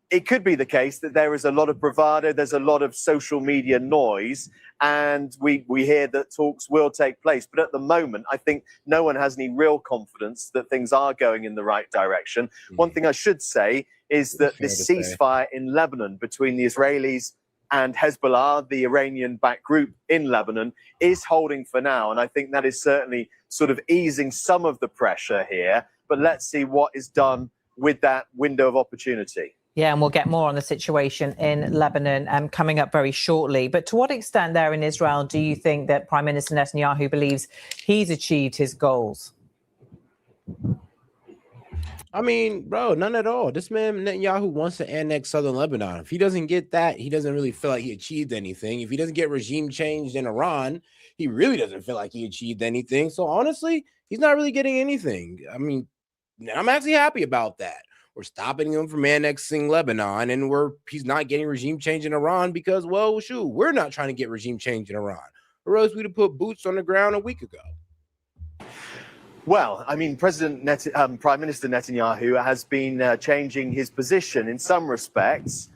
it could be the case that there is a lot of bravado, there's a lot of social media noise, and we hear that talks will take place. But at the moment, I think no one has any real confidence that things are going in the right direction. One thing I should say is that this ceasefire in Lebanon between the Israelis and Hezbollah, the Iranian-backed group in Lebanon, is holding for now. And I think that is certainly sort of easing some of the pressure here. But let's see what is done with that window of opportunity. Yeah, and we'll get more on the situation in Lebanon coming up very shortly. But to what extent there in Israel do you think that Prime Minister Netanyahu believes he's achieved his goals? I mean, bro, none at all. This man Netanyahu wants to annex southern Lebanon. If he doesn't get that, he doesn't really feel like he achieved anything. If he doesn't get regime change in Iran, he really doesn't feel like he achieved anything. So honestly, he's not really getting anything. I mean, I'm actually happy about that. We're stopping him from annexing Lebanon, and he's not getting regime change in Iran because, well, shoot, we're not trying to get regime change in Iran. Or else we'd have put boots on the ground a week ago. Well, I mean, Prime Minister Netanyahu has been changing his position in some respects.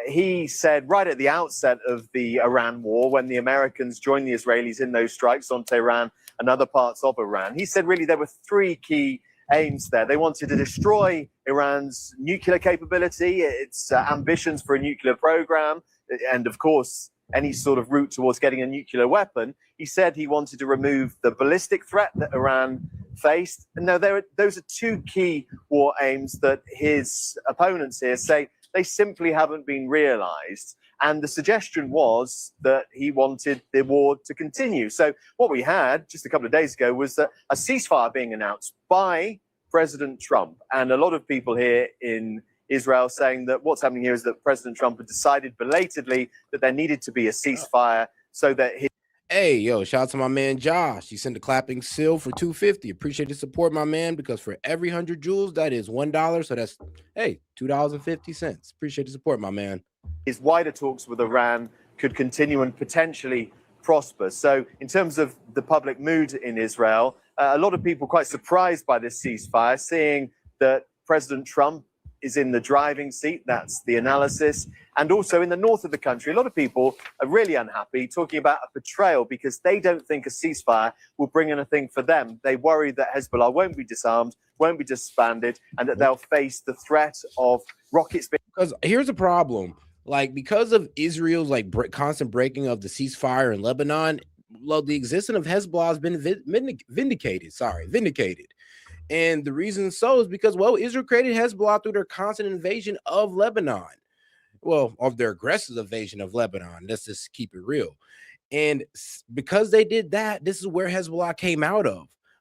He said right at the outset of the Iran war, when the Americans joined the Israelis in those strikes on Tehran and other parts of Iran, he said really there were three key aims there. They wanted to destroy Iran's nuclear capability, its ambitions for a nuclear program, and of course, any sort of route towards getting a nuclear weapon. He said he wanted to remove the ballistic threat that Iran faced. And now those are two key war aims that his opponents here say they simply haven't been realized. And the suggestion was that he wanted the war to continue. So what we had just a couple of days ago was a ceasefire being announced by President Trump. And a lot of people here in Israel saying that what's happening here is that President Trump had decided belatedly that there needed to be a ceasefire so that he... Hey, yo, shout out to my man Josh. He sent a clapping seal for $2.50. Appreciate the support, my man, because for every 100 joules, that is $1. So that's, hey, $2.50. Appreciate the support, my man. His wider talks with Iran could continue and potentially prosper. So in terms of the public mood in Israel, a lot of people quite surprised by this ceasefire, seeing that President Trump is in the driving seat. That's the analysis. And also in the north of the country, a lot of people are really unhappy, talking about a betrayal because they don't think a ceasefire will bring anything for them. They worry that Hezbollah won't be disarmed, won't be disbanded, and that they'll face the threat of rockets. Because here's the problem. Like, because of Israel's like constant breaking of the ceasefire in Lebanon, well, the existence of Hezbollah has been vindicated. And the reason so is because, well, Israel created Hezbollah through their constant invasion of Lebanon. Well, of their aggressive invasion of Lebanon. Let's just keep it real. And because they did that, this is where Hezbollah came out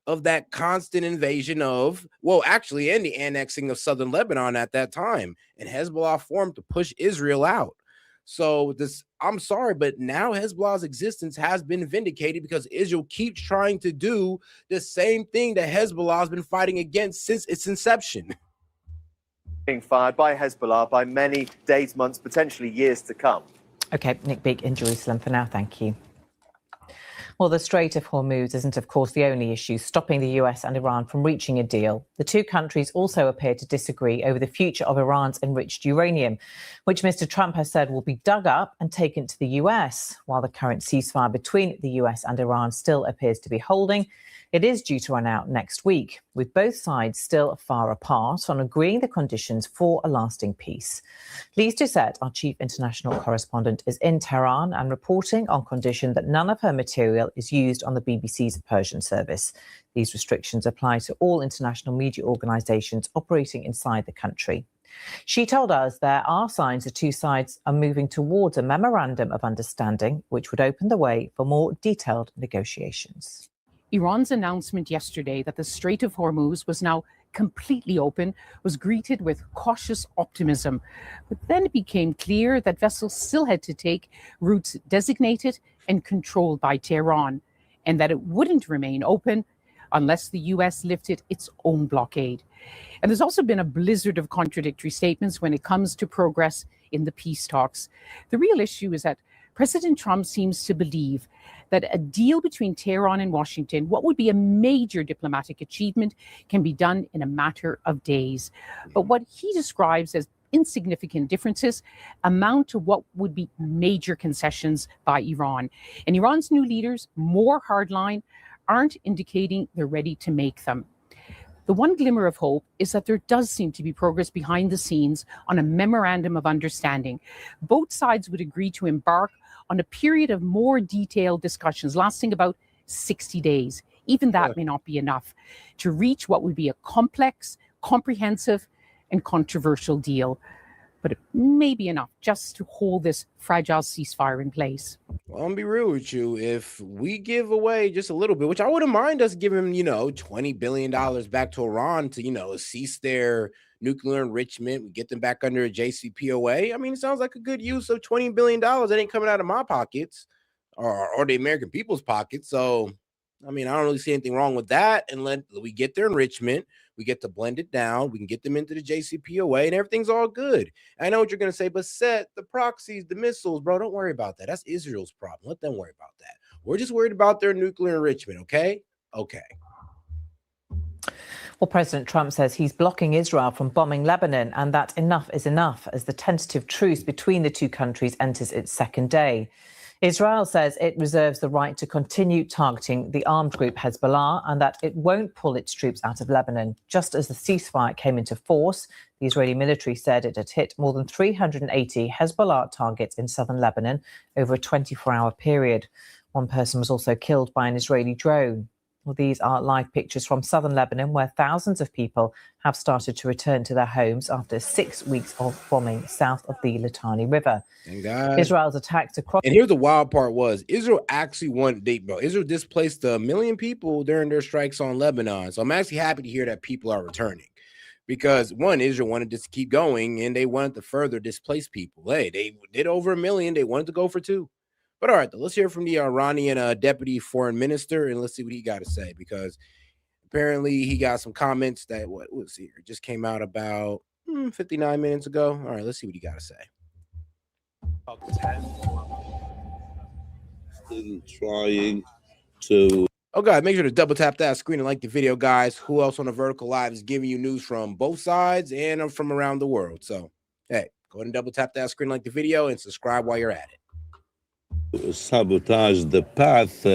of that constant invasion of, well, actually, and the annexing of southern Lebanon at that time. And Hezbollah formed to push Israel out. So this, I'm sorry, but now Hezbollah's existence has been vindicated because Israel keeps trying to do the same thing that Hezbollah has been fighting against since its inception. Being fired by Hezbollah by many days, months, potentially years to come. Okay, Nick Big in Jerusalem for now. Thank you. Well, the Strait of Hormuz isn't, of course, the only issue stopping the US and Iran from reaching a deal. The two countries also appear to disagree over the future of Iran's enriched uranium, which Mr. Trump has said will be dug up and taken to the US. While the current ceasefire between the US and Iran still appears to be holding, it is due to run out next week, with both sides still far apart on agreeing the conditions for a lasting peace. Lise Doucette, our chief international correspondent, is in Tehran and reporting on condition that none of her material is used on the BBC's Persian service. These restrictions apply to all international media organisations operating inside the country. She told us there are signs the two sides are moving towards a memorandum of understanding, which would open the way for more detailed negotiations. Iran's announcement yesterday that the Strait of Hormuz was now completely open was greeted with cautious optimism. But then it became clear that vessels still had to take routes designated and controlled by Tehran, and that it wouldn't remain open unless the US lifted its own blockade. And there's also been a blizzard of contradictory statements when it comes to progress in the peace talks. The real issue is that President Trump seems to believe that a deal between Tehran and Washington, what would be a major diplomatic achievement, can be done in a matter of days. But what he describes as insignificant differences amount to what would be major concessions by Iran. And Iran's new leaders, more hardline, aren't indicating they're ready to make them. The one glimmer of hope is that there does seem to be progress behind the scenes on a memorandum of understanding. Both sides would agree to embark on a period of more detailed discussions lasting about 60 days. Even that may not be enough to reach what would be a complex, comprehensive, and controversial deal. But it may be enough just to hold this fragile ceasefire in place. Well, I'm gonna be real with you. If we give away just a little bit, which I wouldn't mind us giving, $20 billion back to Iran to, cease their nuclear enrichment, we get them back under a JCPOA. I mean, it sounds like a good use of $20 billion. That ain't coming out of my pockets or the American people's pockets. So, I mean, I don't really see anything wrong with that. And we get their enrichment, we get to blend it down, we can get them into the JCPOA, and everything's all good. I know what you're going to say, but S.E.T, the proxies, the missiles, bro, don't worry about that. That's Israel's problem. Let them worry about that. We're just worried about their nuclear enrichment, okay? Okay. Well, President Trump says he's blocking Israel from bombing Lebanon and that enough is enough as the tentative truce between the two countries enters its second day. Israel says it reserves the right to continue targeting the armed group Hezbollah and that it won't pull its troops out of Lebanon. Just as the ceasefire came into force, the Israeli military said it had hit more than 380 Hezbollah targets in southern Lebanon over a 24-hour period. One person was also killed by an Israeli drone. Well, these are live pictures from southern Lebanon, where thousands of people have started to return to their homes after 6 weeks of bombing south of the Litani River. Israel's attacks across. And here's the wild part was Israel actually Israel displaced 1 million people during their strikes on Lebanon. So I'm actually happy to hear that people are returning. Because one, Israel wanted this to keep going and they wanted to further displace people. Hey, they did over 1 million. They wanted to go for 2. But all right, though, let's hear from the Iranian deputy foreign minister and let's see what he got to say, because apparently he got some comments that let's see, it just came out about 59 minutes ago. All right, let's see what he got to say. Trying to Oh, God, make sure to double tap that screen and like the video, guys. Who else on the Vertical Live is giving you news from both sides and from around the world? So, hey, go ahead and double tap that screen, like the video, and subscribe while you're at it. Sabotage the path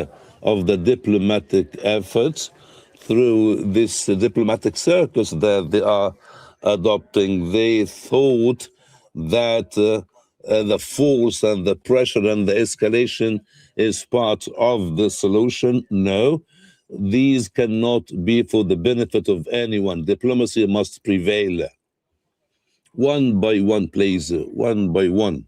of the diplomatic efforts through this diplomatic circus that they are adopting. They thought that the force and the pressure and the escalation is part of the solution. No, these cannot be for the benefit of anyone. Diplomacy must prevail. One by one, please, one by one.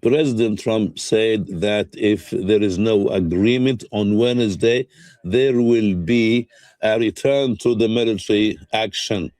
President Trump said that if there is no agreement on Wednesday, there will be a return to the military action.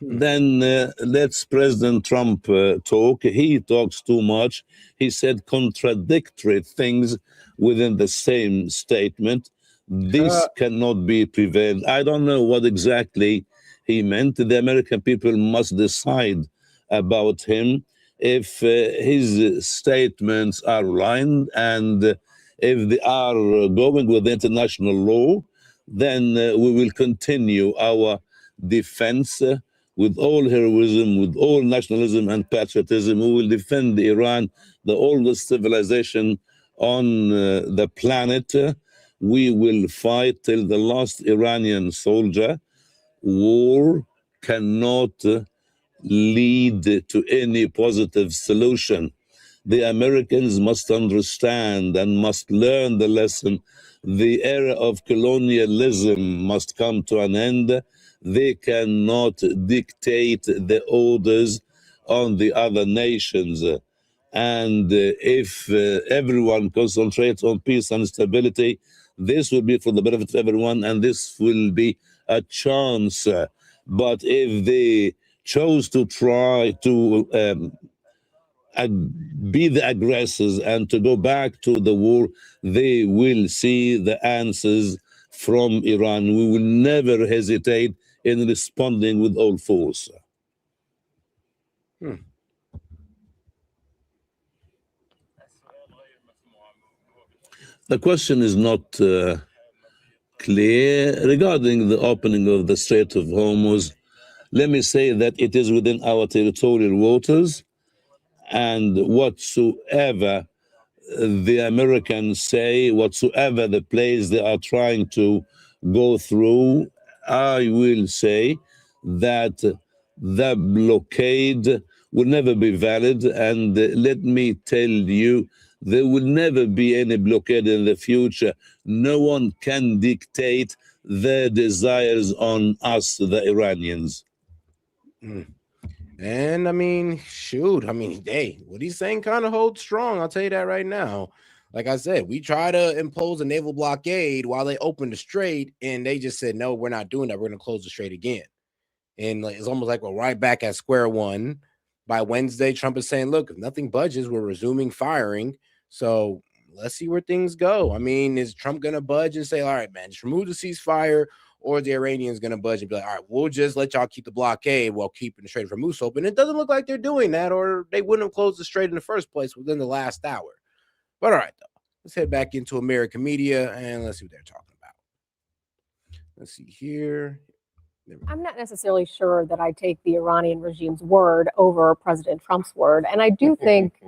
Then let's President Trump talk. He talks too much. He said contradictory things within the same statement. This cannot be prevailed. I don't know what exactly he meant. The American people must decide about him if his statements are aligned, and if they are going with international law, then we will continue our defense with all heroism, with all nationalism and patriotism. We will defend Iran, the oldest civilization on the planet. We will fight till the last Iranian soldier. War cannot lead to any positive solution. The Americans must understand and must learn the lesson. The era of colonialism must come to an end. They cannot dictate the orders on the other nations. And if everyone concentrates on peace and stability, this will be for the benefit of everyone, and this will be a chance. But if they chose to try to be the aggressors and to go back to the war, they will see the answers from Iran. We will never hesitate in responding with all force. The question is not clear regarding the opening of the Strait of Hormuz. Let me say that it is within our territorial waters, and whatsoever the Americans say, whatsoever the place they are trying to go through, I will say that the blockade will never be valid. And let me tell you, there will never be any blockade in the future. No one can dictate their desires on us, the Iranians. And I mean, shoot, I mean, hey, what he's saying kind of holds strong. I'll tell you that right now. Like I said, we try to impose a naval blockade while they opened the strait, and they just said, no, we're not doing that. We're going to close the strait again. And like, it's almost like we're right back at square one. By Wednesday, Trump is saying, look, if nothing budges, we're resuming firing. So let's see where things go. I mean, is Trump going to budge and say, all right, man, just remove the ceasefire? Or the Iranians going to budge and be like, all right, we'll just let y'all keep the blockade while keeping the Strait of Hormuz open. It doesn't look like they're doing that, or they wouldn't have closed the strait in the first place within the last hour. But all right, though, let's head back into American media and let's see what they're talking about. Let's see here. I'm not necessarily sure that I take the Iranian regime's word over President Trump's word. And I do think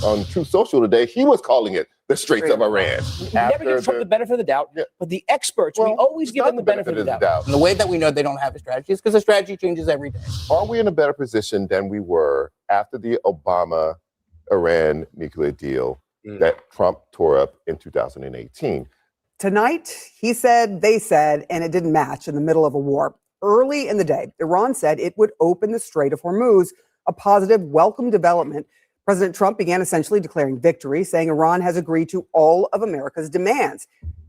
on Truth Social today, he was calling it the Straits of Iran. You never give Trump the benefit of the doubt, but the experts, we always give them the benefit of the doubt. And the way that we know they don't have a strategy is because the strategy changes every day. Are we in a better position than we were after the Obama-Iran nuclear deal that Trump tore up in 2018? Tonight, he said, they said, and it didn't match in the middle of a war. Early in the day, Iran said it would open the Strait of Hormuz, a positive, welcome development. President Trump began essentially declaring victory, saying Iran has agreed to all of America's demands.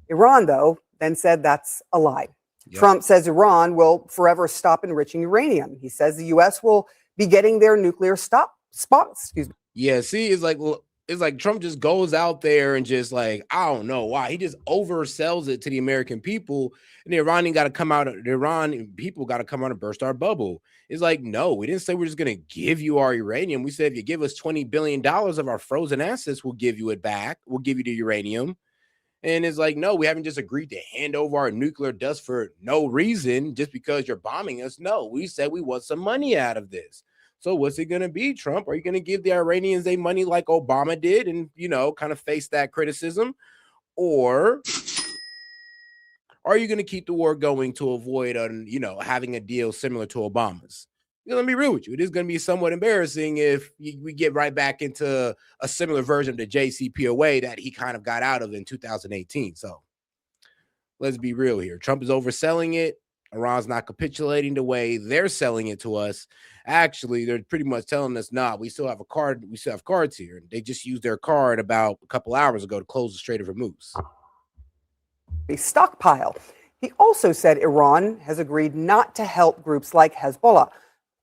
Iran, though, then said that's a lie. Yep. Trump says Iran will forever stop enriching uranium. He says the U.S. will be getting their nuclear spots. Yeah, see, it's like Trump just goes out there and just like, I don't know why. He just oversells it to the American people. And the Iranian people got to come out and burst our bubble. It's like, no, we didn't say we're just going to give you our uranium. We said if you give us $20 billion of our frozen assets, we'll give you it back. We'll give you the uranium. And it's like, no, we haven't just agreed to hand over our nuclear dust for no reason, just because you're bombing us. No, we said we want some money out of this. So what's it going to be, Trump? Are you going to give the Iranians their money like Obama did and, kind of face that criticism? Or are you going to keep the war going to avoid, having a deal similar to Obama's? Let me be real with you. It is going to be somewhat embarrassing if we get right back into a similar version of the JCPOA that he kind of got out of in 2018. So let's be real here. Trump is overselling it. Iran's not capitulating the way they're selling it to us. Actually, they're pretty much telling us, nah, we still have a card. We still have cards here. They just used their card about a couple hours ago to close the Strait of Hormuz. A stockpile. He also said Iran has agreed not to help groups like Hezbollah.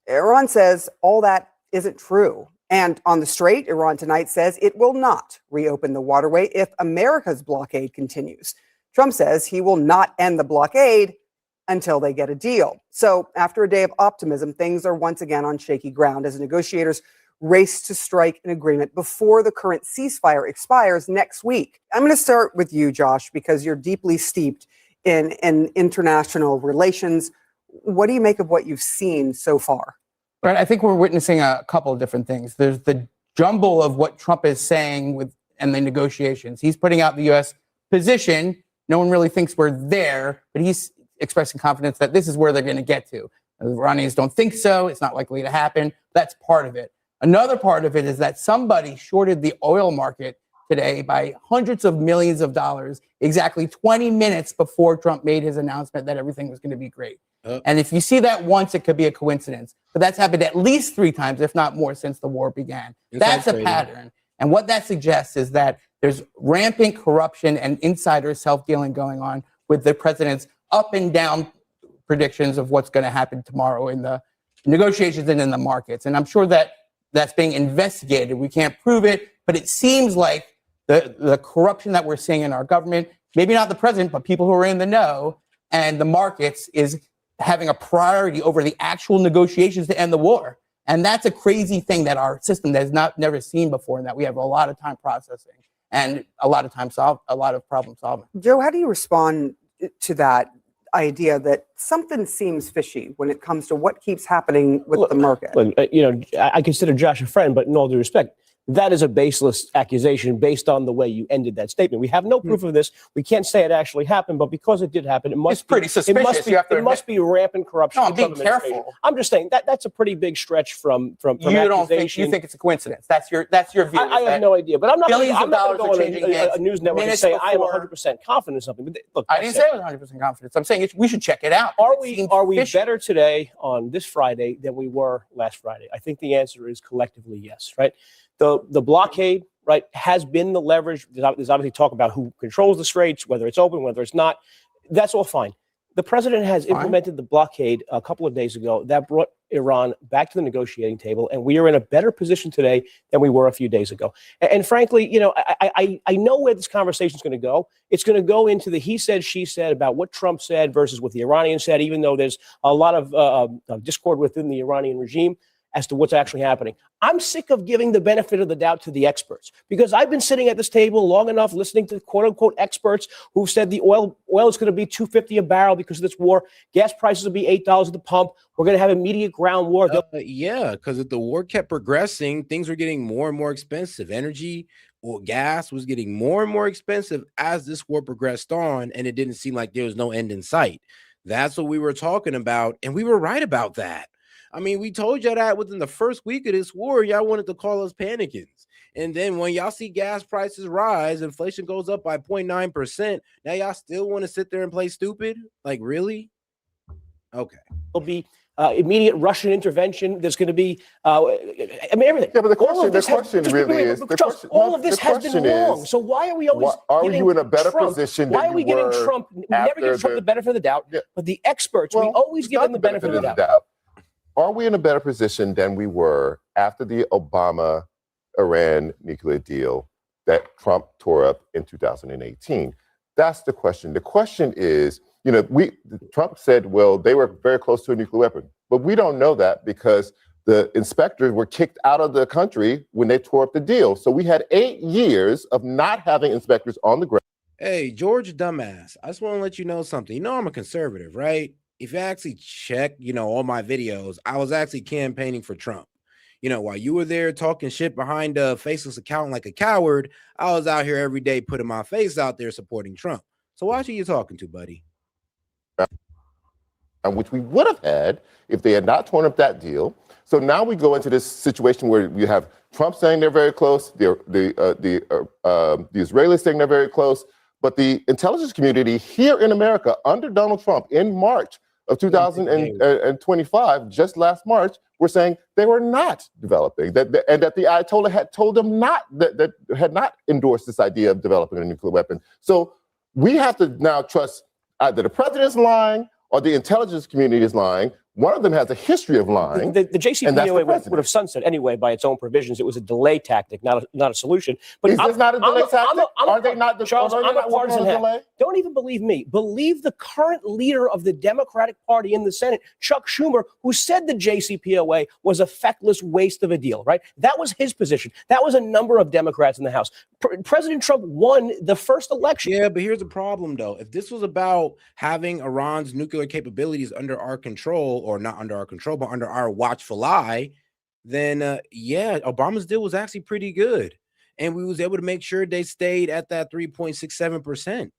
Iran says all that isn't true. And on the Strait, Iran tonight says it will not reopen the waterway if America's blockade continues. Trump says he will not end the blockade until they get a deal. So after a day of optimism, things are once again on shaky ground as negotiators race to strike an agreement before the current ceasefire expires next week. I'm going to start with you, Josh, because you're deeply steeped in international relations. What do you make of what you've seen so far? Right. I think we're witnessing a couple of different things. There's the jumble of what Trump is saying and the negotiations. He's putting out the U.S. position. No one really thinks we're there, but he's expressing confidence that this is where they're going to get to. The Iranians don't think so. It's not likely to happen. That's part of it. Another part of it is that somebody shorted the oil market today by hundreds of millions of dollars exactly 20 minutes before Trump made his announcement that everything was going to be great. And if you see that once, it could be a coincidence. But that's happened at least 3 times, if not more, since the war began. That's a pattern. And what that suggests is that there's rampant corruption and insider self-dealing going on with the president's up and down predictions of what's going to happen tomorrow in the negotiations and in the markets. And I'm sure that that's being investigated. We can't prove it, but it seems like the corruption that we're seeing in our government, maybe not the president, but people who are in the know and the markets, is having a priority over the actual negotiations to end the war. And that's a crazy thing that our system has never seen before, and that we have a lot of time processing and a lot of problem solving. Joe, how do you respond to that idea that something seems fishy when it comes to what keeps happening with the market? Look, I consider Josh a friend, but in all due respect, that is a baseless accusation based on the way you ended that statement. We have no proof of this. We can't say it actually happened, but because it did happen, it's pretty suspicious. It must be rampant corruption. No, I'm being careful. I'm just saying that's a pretty big stretch from you don't think you think it's a coincidence. That's your view. I have no idea, but I'm not going to go on a news network and say I am 100% confident in something. But look, I didn't say I was 100% confident. I'm saying we should check it out. Are we better today on this Friday than we were last Friday? I think the answer is collectively yes, right? The blockade, right, has been the leverage. There's obviously talk about who controls the straits, whether it's open, whether it's not. That's all fine. The president has implemented the blockade a couple of days ago. That brought Iran back to the negotiating table, and we are in a better position today than we were a few days ago. And frankly, I know where this conversation is going to go. It's going to go into the he said, she said about what Trump said versus what the Iranians said, even though there's a lot of discord within the Iranian regime as to what's actually happening. I'm sick of giving the benefit of the doubt to the experts, because I've been sitting at this table long enough listening to quote unquote experts who said the oil is going to be $2.50 a barrel because of this war. Gas prices will be $8 at the pump. We're going to have immediate ground war. Yeah, because if the war kept progressing, things were getting more and more expensive. Energy or gas was getting more and more expensive as this war progressed on, and it didn't seem like there was no end in sight. That's what we were talking about, and we were right about that. I mean, we told y'all that within the first week of this war, y'all wanted to call us panicans. And then when y'all see gas prices rise, inflation goes up by 0.9%. Now y'all still want to sit there and play stupid? Like, really? Okay. There'll be immediate Russian intervention. There's going to be, everything. Yeah, but the question really is, all of this has been wrong. So why are we always are you in a better position than why are we getting Trump? We never give Trump the benefit of the doubt, but the experts, we always give them the benefit of the doubt. Are we in a better position than we were after the Obama-Iran nuclear deal that Trump tore up in 2018? That's the question. The question is, Trump said, well, they were very close to a nuclear weapon. But we don't know that because the inspectors were kicked out of the country when they tore up the deal. So we had 8 years of not having inspectors on the ground. Hey, George Dumbass, I just want to let you know something. You know I'm a conservative, right? If you actually check, all my videos, I was actually campaigning for Trump. While you were there talking shit behind a faceless account like a coward, I was out here every day putting my face out there supporting Trump. So watch who you talking to, buddy. Which we would have had if they had not torn up that deal. So now we go into this situation where you have Trump saying they're very close, the Israelis saying they're very close, but the intelligence community here in America under Donald Trump in March of 2025, just last March, were saying they were not developing, and that the Ayatollah had told them that had not endorsed this idea of developing a nuclear weapon. So we have to now trust either the president's lying or the intelligence community is lying. One of them has a history of lying. The JCPOA would have sunset anyway by its own provisions. It was a delay tactic, not a solution. But is this not a delay tactic? Are they not? Charles, I'm a partisan delay? Don't even believe me. Believe the current leader of the Democratic Party in the Senate, Chuck Schumer, who said the JCPOA was a feckless waste of a deal, right? That was his position. That was a number of Democrats in the House. President Trump won the first election. Yeah, but here's the problem, though. If this was about having Iran's nuclear capabilities under our control, or not under our control, but under our watchful eye, then Obama's deal was actually pretty good. And we was able to make sure they stayed at that 3.67%.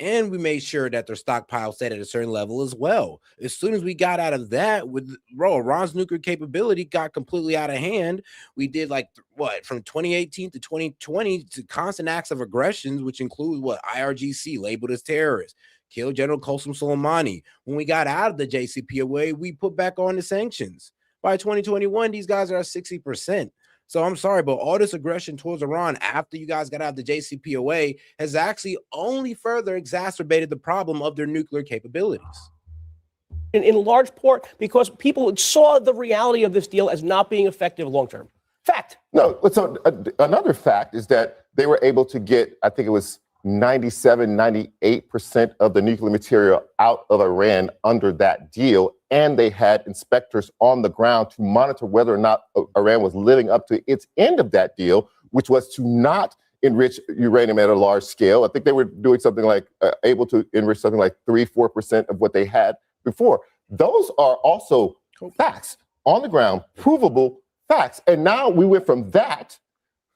And we made sure that their stockpile stayed at a certain level as well. As soon as we got out of that, Iran's nuclear capability got completely out of hand. We did from 2018 to 2020 to constant acts of aggressions, which include IRGC labeled as terrorists, killed General Qasem Soleimani. When we got out of the JCPOA, we put back on the sanctions. By 2021, these guys are at 60%. So I'm sorry, but all this aggression towards Iran after you guys got out of the JCPOA has actually only further exacerbated the problem of their nuclear capabilities. In large part because people saw the reality of this deal as not being effective long-term. Fact. No, so another fact is that they were able to get, I think it was 98% of the nuclear material out of Iran under that deal. And they had inspectors on the ground to monitor whether or not Iran was living up to its end of that deal, which was to not enrich uranium at a large scale. I think they were doing something like able to enrich something like 3-4% of what they had before. Those are also facts on the ground, provable facts. And now we went from that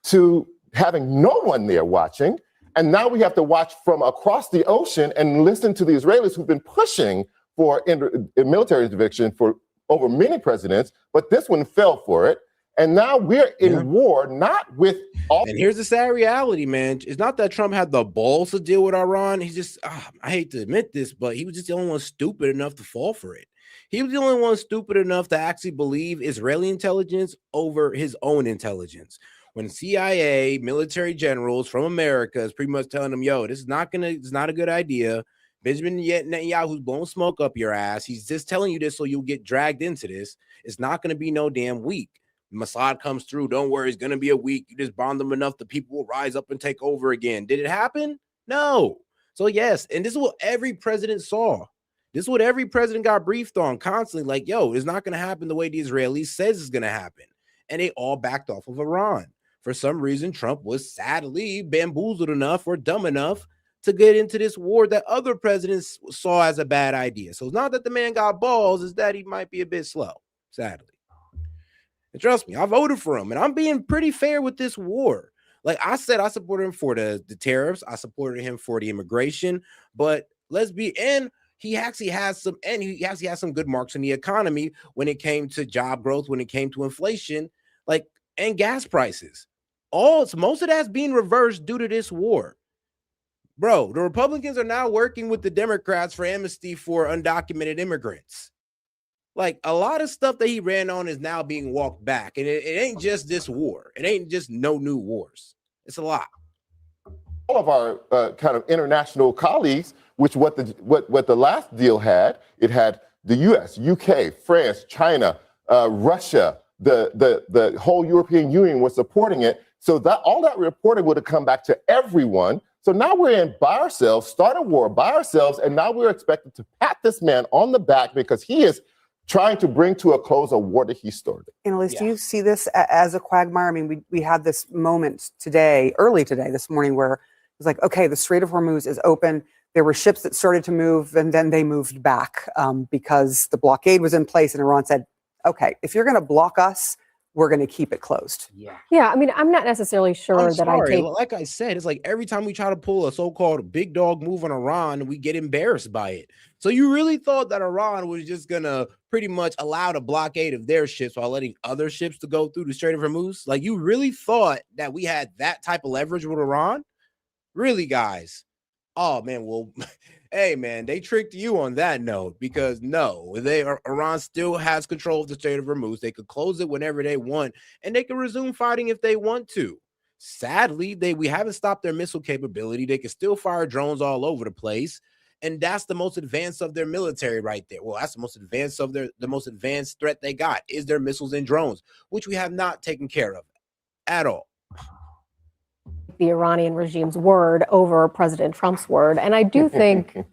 to having no one there watching. And now we have to watch from across the ocean and listen to the Israelis who've been pushing for military intervention for over many presidents, but this one fell for it. And now we're in war, not with all. And here's the sad reality, man. It's not that Trump had the balls to deal with Iran. He's just, I hate to admit this, but he was just the only one stupid enough to fall for it. He was the only one stupid enough to actually believe Israeli intelligence over his own intelligence. When CIA military generals from America is pretty much telling them, yo, it's not a good idea. Benjamin Netanyahu's blowing smoke up your ass. He's just telling you this so you'll get dragged into this. It's not going to be no damn week. Mossad comes through. Don't worry, it's going to be a week. You just bomb them enough, the people will rise up and take over again. Did it happen? No. So yes, and this is what every president saw. This is what every president got briefed on constantly. Like, yo, it's not going to happen the way the Israelis says it's going to happen. And they all backed off of Iran. For some reason, Trump was sadly bamboozled enough or dumb enough to get into this war that other presidents saw as a bad idea. So it's not that the man got balls, it's that he might be a bit slow, sadly. And trust me, I voted for him, and I'm being pretty fair with this war. Like I said, I supported him for the tariffs. I supported him for the immigration. But he actually has some good marks in the economy when it came to job growth, when it came to inflation, and gas prices. Most of that's being reversed due to this war. Bro, the Republicans are now working with the Democrats for amnesty for undocumented immigrants. Like a lot of stuff that he ran on is now being walked back. And it ain't just this war. It ain't just no new wars. It's a lot. All of our kind of international colleagues, which what the last deal had, it had the US, UK, France, China, Russia, the whole European Union was supporting it. So that all that reporting would have come back to everyone. So now we're in by ourselves, start a war by ourselves, and now we're expected to pat this man on the back because he is trying to bring to a close a war that he started. Annalise, do you see this as a quagmire? I mean, we had this moment today, early today, this morning, where was like, okay, the Strait of Hormuz is open. There were ships that started to move, and then they moved back because the blockade was in place, and Iran said, okay, if you're going to block us, we're going to keep it closed. Yeah, I mean, I'm not necessarily sure I'm that I sorry. take. Like I said, it's like every time we try to pull a so-called big dog move on Iran, we get embarrassed by it. So you really thought that Iran was just gonna pretty much allow the blockade of their ships while letting other ships to go through the Strait of Hormuz? Like, you really thought that we had that type of leverage with Iran? Really, guys? Oh man, well, hey man, they tricked you on that note, because no, Iran still has control of the Strait of Hormuz. They could close it whenever they want, and they can resume fighting if they want to. Sadly, we haven't stopped their missile capability. They can still fire drones all over the place, and that's the most advanced of their military right there. Well, that's the most advanced of the most advanced threat they got is their missiles and drones, which we have not taken care of at all. The Iranian regime's word over President Trump's word. And I do think.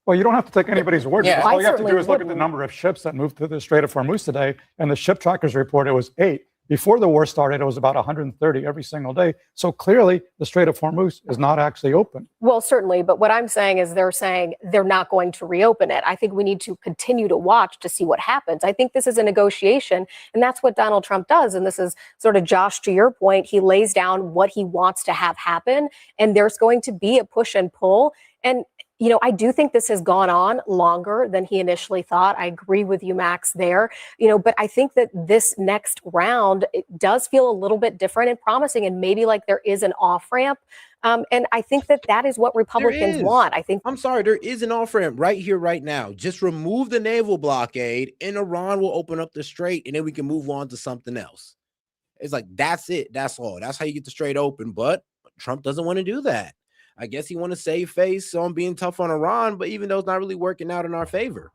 Well, you don't have to take anybody's word. Yeah. All you have to do certainly is look at the number of ships that moved through the Strait of Hormuz today. And the ship trackers report it was 8. Before the war started, it was about 130 every single day. So clearly, the Strait of Hormuz is not actually open. Well, certainly. But what I'm saying is they're saying they're not going to reopen it. I think we need to continue to watch to see what happens. I think this is a negotiation, and that's what Donald Trump does. And this is sort of, Josh, to your point, he lays down what he wants to have happen, and there's going to be a push and pull. And you know, I do think this has gone on longer than he initially thought. I agree with you, Max, there. You know, but I think that this next round, it does feel a little bit different and promising, and maybe like there is an off ramp. And I think that is what Republicans want. I think. I'm sorry, there is an off ramp right here, right now. Just remove the naval blockade, and Iran will open up the strait, and then we can move on to something else. It's like, that's it. That's all. That's how you get the strait open. But Trump doesn't want to do that. I guess he want to save face on being tough on Iran, but even though it's not really working out in our favor.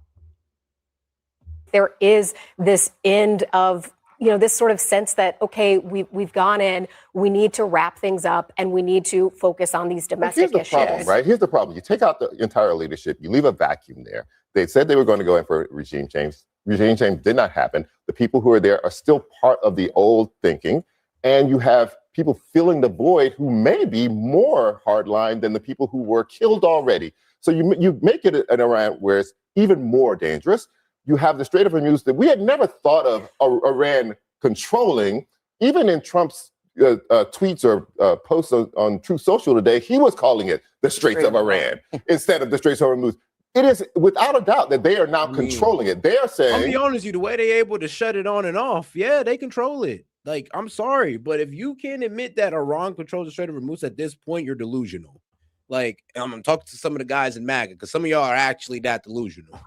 There is this end of, you know, this sort of sense that, okay, we've gone in, we need to wrap things up, and we need to focus on these domestic issues. Problem, right? Here's the problem. You take out the entire leadership, you leave a vacuum there. They said they were going to go in for regime change. Regime change did not happen. The people who are there are still part of the old thinking, and you have people filling the void who may be more hardline than the people who were killed already. So you make it an Iran where it's even more dangerous. You have the Strait of Hormuz that we had never thought of Iran controlling. Even in Trump's tweets or posts on Truth Social today, he was calling it the Straits of Iran instead of the Straits of Hormuz. It is without a doubt that they are now controlling it. They are saying— I'll be honest with you, the way they're able to shut it on and off, yeah, they control it. Like, I'm sorry, but if you can't admit that Iran controls the Strait of Hormuz at this point, you're delusional. Like, I'm talking to some of the guys in MAGA, because some of y'all are actually that delusional,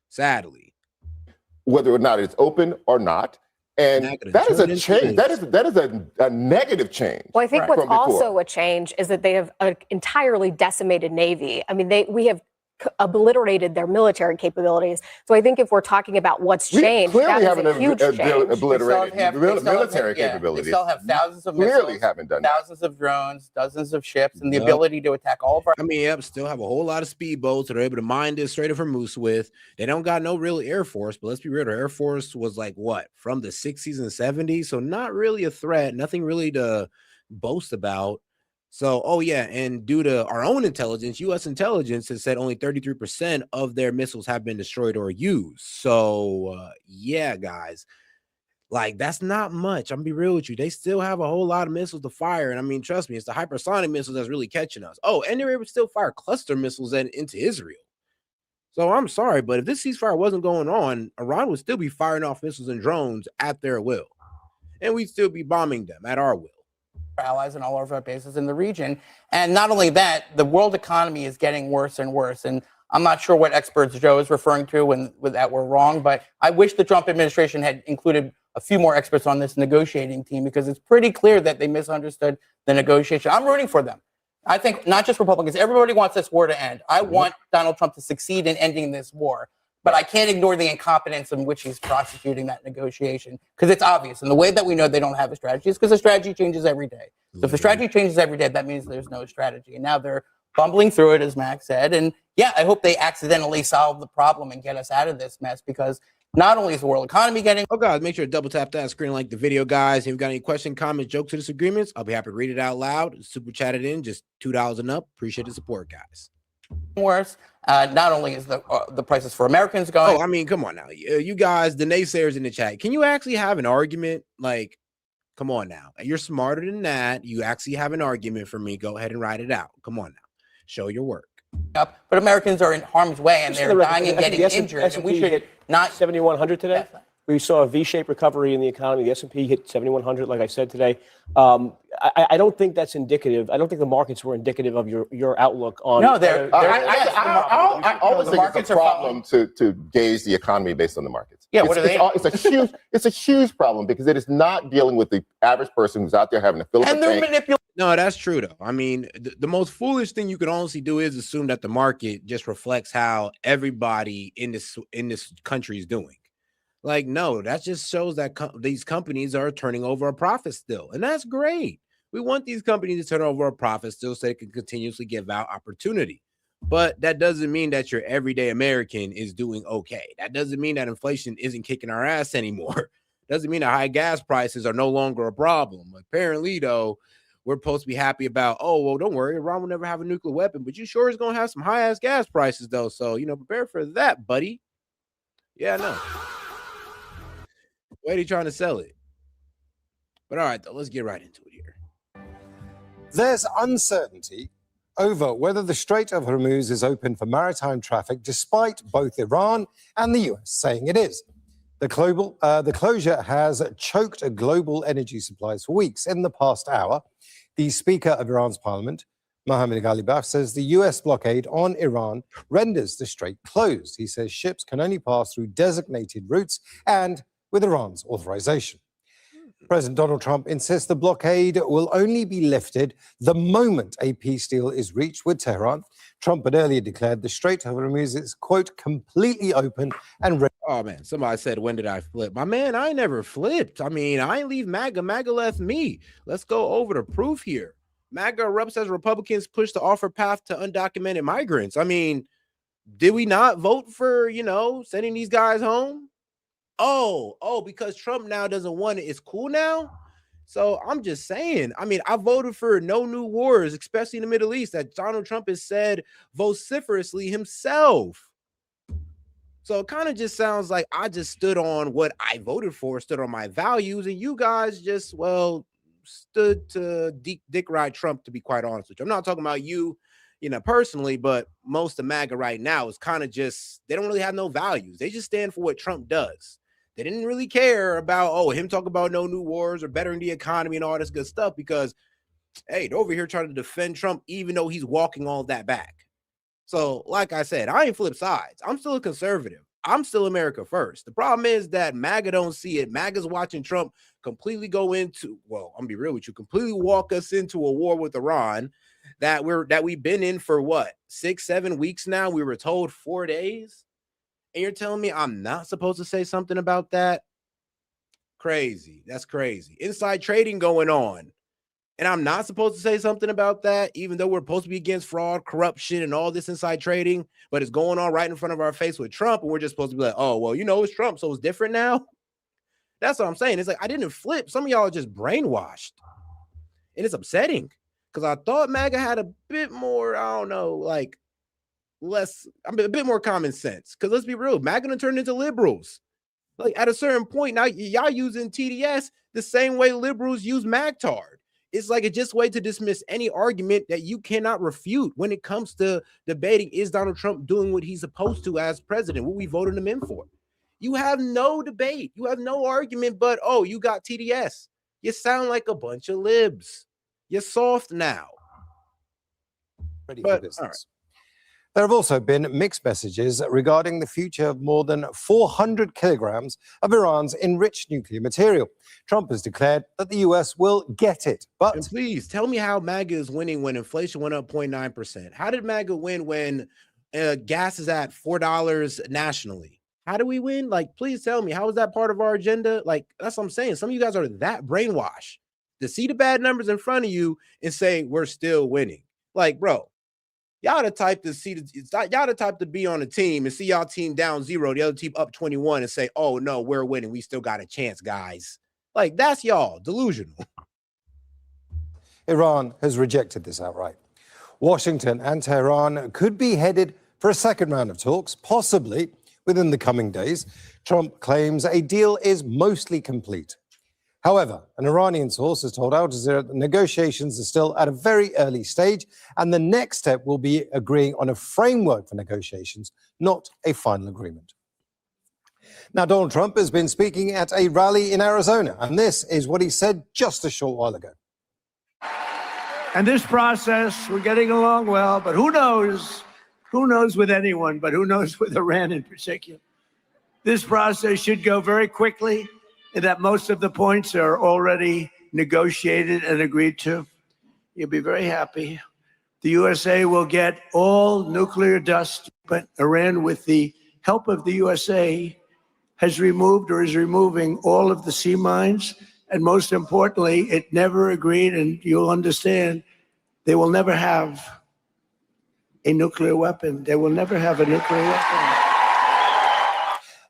sadly. Whether or not it's open or not. And that is a change. That is a negative change. Well, I think what's also a change is that they have an entirely decimated Navy. I mean, we have obliterated their military capabilities. So I think if we're talking about what's changed, that is a huge change. Obliterated military capabilities. They still have thousands of Clearly missiles, haven't done thousands of drones, dozens of ships, and the ability to attack all of our— I mean, still have a whole lot of speedboats that are able to mine this Strait of Hormuz with. They don't got no real Air Force, but let's be real, the Air Force was like, what, from the 60s and 70s? So not really a threat, nothing really to boast about. So, oh yeah, and due to our own intelligence, U.S. intelligence has said only 33% of their missiles have been destroyed or used. So, yeah, guys, like, that's not much. I'm gonna be real with you. They still have a whole lot of missiles to fire, and I mean, trust me, it's the hypersonic missiles that's really catching us. Oh, and they're able to still fire cluster missiles into Israel. So I'm sorry, but if this ceasefire wasn't going on, Iran would still be firing off missiles and drones at their will, and we'd still be bombing them at our will. allies and all of our bases in the region. And not only that, the world economy is getting worse and worse. And I'm not sure what experts Joe is referring to when that were wrong, but I wish the Trump administration had included a few more experts on this negotiating team, because it's pretty clear that they misunderstood the negotiation. I'm rooting for them. I think not just Republicans, everybody wants this war to end. I want Donald Trump to succeed in ending this war. But I can't ignore the incompetence in which he's prosecuting that negotiation, because it's obvious. And the way that we know they don't have a strategy is because the strategy changes every day. So if the strategy changes every day, that means there's no strategy. And now they're bumbling through it, as Max said. And yeah, I hope they accidentally solve the problem and get us out of this mess, because Not only is the world economy getting... Oh, guys, make sure to double tap that screen, like the video, guys. If you've got any question, comments, jokes, or disagreements, I'll be happy to read it out loud. Super chat it in, just $2 and up. Appreciate the support, guys. Worse. Not only is the prices for Americans going... Oh, I mean, come on now. You guys, the naysayers in the chat, can you actually have an argument? Like, come on now. You're smarter than that. You actually have an argument for me. Go ahead and write it out. Come on now. Show your work. But Americans are in harm's way and they're dying and getting injured. And we should not... 7,100 today. We saw a V-shaped recovery in the economy. The S&P hit 7,100, like I said today. I don't think that's indicative. I don't think the markets were indicative of your outlook on. No, I always think it's a problem to gauge the economy based on the markets. Yeah, it's a huge problem because it is not dealing with the average person who's out there having to fill up a tank. No, that's true though. I mean, the most foolish thing you can honestly do is assume that the market just reflects how everybody in this country is doing. Like, no, that just shows that these companies are turning over a profit still, and that's great. We want these companies to turn over a profit still so they can continuously give out opportunity. But that doesn't mean that your everyday American is doing okay. That doesn't mean that inflation isn't kicking our ass anymore. Doesn't mean that high gas prices are no longer a problem. Apparently, though, we're supposed to be happy about, oh, well, don't worry, Iran will never have a nuclear weapon, but you sure is going to have some high-ass gas prices, though. So, prepare for that, buddy. Yeah, I know. Why are you trying to sell it? But all right, though, let's get right into it here. There's uncertainty over whether the Strait of Hormuz is open for maritime traffic, despite both Iran and the US saying it is. The closure has choked global energy supplies for weeks. In the past hour, the Speaker of Iran's parliament, Mohammad Ghalibaf, says the US blockade on Iran renders the strait closed. He says ships can only pass through designated routes and with Iran's authorization. President Donald Trump insists the blockade will only be lifted the moment a peace deal is reached with Tehran. Trump had earlier declared the Strait of Hormuz is, quote, completely open and ready. Oh, man, somebody said, when did I flip? My man, I never flipped. I mean, I ain't leave MAGA. MAGA left me. Let's go over the proof here. MAGA erupts as Republicans push to offer path to undocumented migrants. I mean, did we not vote for, sending these guys home? Oh, because Trump now doesn't want it. It's cool now. So I'm just saying, I mean, I voted for no new wars, especially in the Middle East, that Donald Trump has said vociferously himself. So it kind of just sounds like I just stood on what I voted for, stood on my values, and you guys just, stood to dick ride Trump, to be quite honest with you. I'm not talking about you, personally, but most of MAGA right now is kind of just, they don't really have no values. They just stand for what Trump does. They didn't really care about, him talking about no new wars or bettering the economy and all this good stuff because, hey, they're over here trying to defend Trump, even though he's walking all that back. So, like I said, I ain't flip sides. I'm still a conservative. I'm still America first. The problem is that MAGA don't see it. MAGA's watching Trump completely go into, I'm gonna be real with you, completely walk us into a war with Iran that we've been in for 6-7 weeks now. We were told 4 days. And you're telling me I'm not supposed to say something about that? Crazy. That's crazy. Inside trading going on. And I'm not supposed to say something about that, even though we're supposed to be against fraud, corruption, and all this inside trading, but it's going on right in front of our face with Trump, and we're just supposed to be like, it's Trump, so it's different now. That's what I'm saying. It's like, I didn't flip. Some of y'all are just brainwashed. And it's upsetting because I thought MAGA had a bit more, a bit more common sense. Because let's be real, MAGA gonna turn into liberals. Like at a certain point, now y'all using TDS the same way liberals use MAGTARD. It's like a just way to dismiss any argument that you cannot refute when it comes to debating, is Donald Trump doing what he's supposed to as president, what we voted him in for? You have no debate. You have no argument, but, you got TDS. You sound like a bunch of libs. You're soft now. Ready for business. There have also been mixed messages regarding the future of more than 400 kilograms of Iran's enriched nuclear material. Trump has declared that the U.S. will get it. But and please tell me how MAGA is winning when inflation went up 0.9%. How did MAGA win when gas is at $4 nationally? How do we win? Like, please tell me, how is that part of our agenda? Like, that's what I'm saying. Some of you guys are that brainwashed to see the bad numbers in front of you and say we're still winning. Like, bro, Y'all the type to see y'all the type to be on a team and see y'all team down 0, the other team up 21, and say, "Oh no, we're winning. We still got a chance, guys." Like, that's y'all delusional. Iran has rejected this outright. Washington and Tehran could be headed for a second round of talks, possibly within the coming days. Trump claims a deal is mostly complete. However, an Iranian source has told Al Jazeera that negotiations are still at a very early stage, and the next step will be agreeing on a framework for negotiations, not a final agreement. Now, Donald Trump has been speaking at a rally in Arizona, and this is what he said just a short while ago. And this process, we're getting along well, but who knows with anyone, but who knows with Iran in particular. This process should go very quickly, and that most of the points are already negotiated and agreed to. You'll be very happy. The USA will get all nuclear dust, but Iran, with the help of the USA, has removed or is removing all of the sea mines. And most importantly, it never agreed, and you'll understand, they will never have a nuclear weapon. They will never have a nuclear weapon.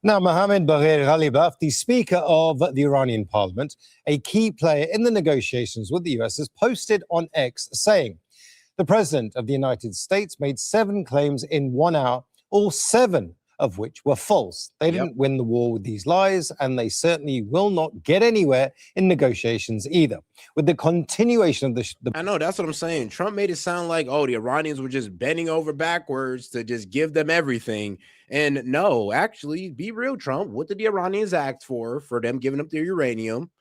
Now, Mohammed Bagher Ghalibaf, the Speaker of the Iranian Parliament, a key player in the negotiations with the US, has posted on X saying, the President of the United States made 7 claims in 1 hour, all 7 of which were false. They didn't win the war with these lies, and they certainly will not get anywhere in negotiations either. With the continuation of the I know, that's what I'm saying. Trump made it sound like, oh, the Iranians were just bending over backwards to just give them everything. And no, actually, be real, Trump. What did the Iranians ask for them giving up their uranium?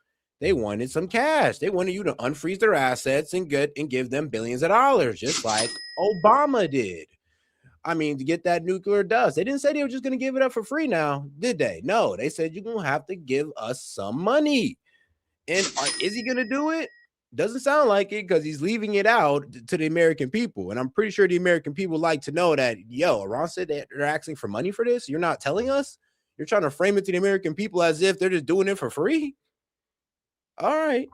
They wanted some cash. They wanted you to unfreeze their assets and give them billions of dollars, just like Obama did. I mean, to get that nuclear dust. They didn't say they were just going to give it up for free now, did they? No, they said you're going to have to give us some money. And is he going to do it? Doesn't sound like it, because he's leaving it out to the American people. And I'm pretty sure the American people like to know that, yo, Iran said that they're asking for money for this. You're not telling us? You're trying to frame it to the American people as if they're just doing it for free? All right.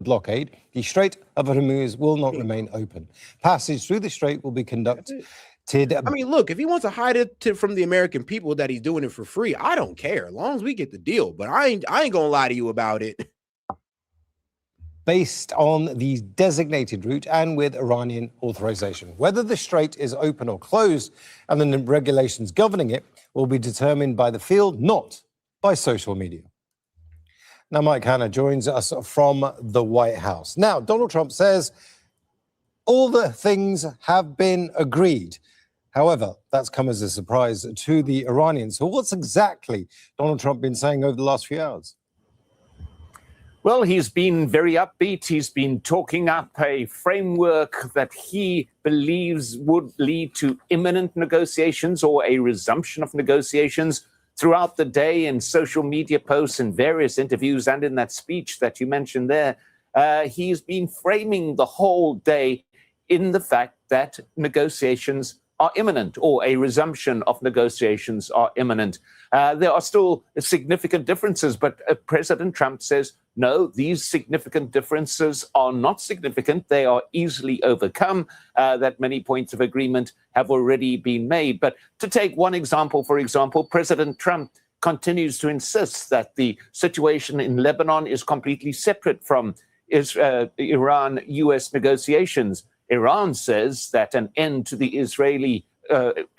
blockade, the Strait of Hormuz will not remain open. Passage through the strait will be conducted. I mean, look, if he wants to hide it from the American people that he's doing it for free, I don't care, as long as we get the deal. But I ain't gonna lie to you about it. Based on the designated route and with Iranian authorization. Whether the strait is open or closed and the regulations governing it will be determined by the field, not by social media. Now, Mike Hanna joins us from the White House. Now, Donald Trump says all the things have been agreed. However, that's come as a surprise to the Iranians. So what's exactly Donald Trump been saying over the last few hours? Well, he's been very upbeat. He's been talking up a framework that he believes would lead to imminent negotiations or a resumption of negotiations. Throughout the day, in social media posts and various interviews, and in that speech that you mentioned there, he's been framing the whole day in the fact that negotiations are imminent, or a resumption of negotiations are imminent. There are still significant differences, but President Trump says, no, these significant differences are not significant. They are easily overcome, that many points of agreement have already been made. But to take one example, for example, President Trump continues to insist that the situation in Lebanon is completely separate from Iran-US negotiations. Iran says that an end to the Israeli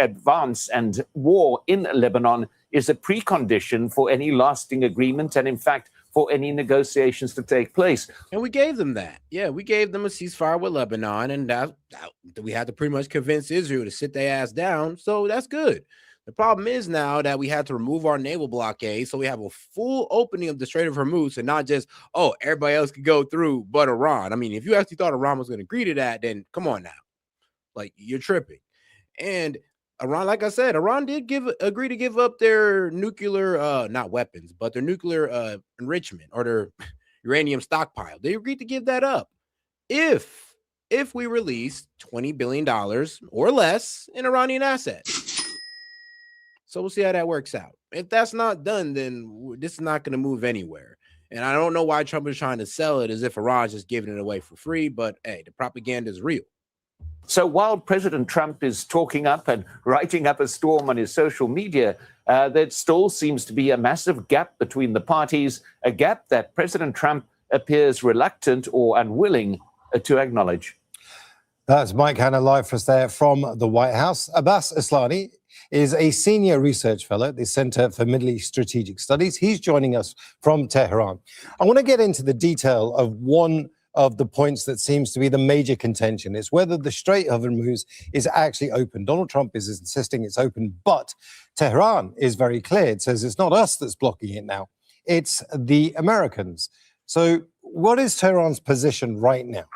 advance and war in Lebanon is a precondition for any lasting agreement and, in fact, for any negotiations to take place. And we gave them that. Yeah, we gave them a ceasefire with Lebanon, and that we had to pretty much convince Israel to sit their ass down. So that's good. The problem is now that we had to remove our naval blockade, so we have a full opening of the Strait of Hormuz, and not just, oh, everybody else could go through but Iran. I mean, if you actually thought Iran was going to agree to that, then come on now. Like, you're tripping. And Iran, like I said, Iran did agree to give up their nuclear, not weapons, but their nuclear enrichment or their uranium stockpile. They agreed to give that up if we release $20 billion or less in Iranian assets. So we'll see how that works out. If that's not done, then this is not going to move anywhere. And I don't know why Trump is trying to sell it as if Iran's just giving it away for free. But hey, the propaganda is real. So while President Trump is talking up and writing up a storm on his social media, there still seems to be a massive gap between the parties, a gap that President Trump appears reluctant or unwilling to acknowledge. That's Mike Hanna live for us there from the White House. Abbas Aslani is a senior research fellow at the Center for Middle East Strategic Studies. He's joining us from Tehran. I want to get into the detail of one of the points that seems to be the major contention. It's whether the Strait of Hormuz is actually open. Donald Trump is insisting it's open, but Tehran is very clear. It says it's not us that's blocking it now. It's the Americans. So what is Tehran's position right now?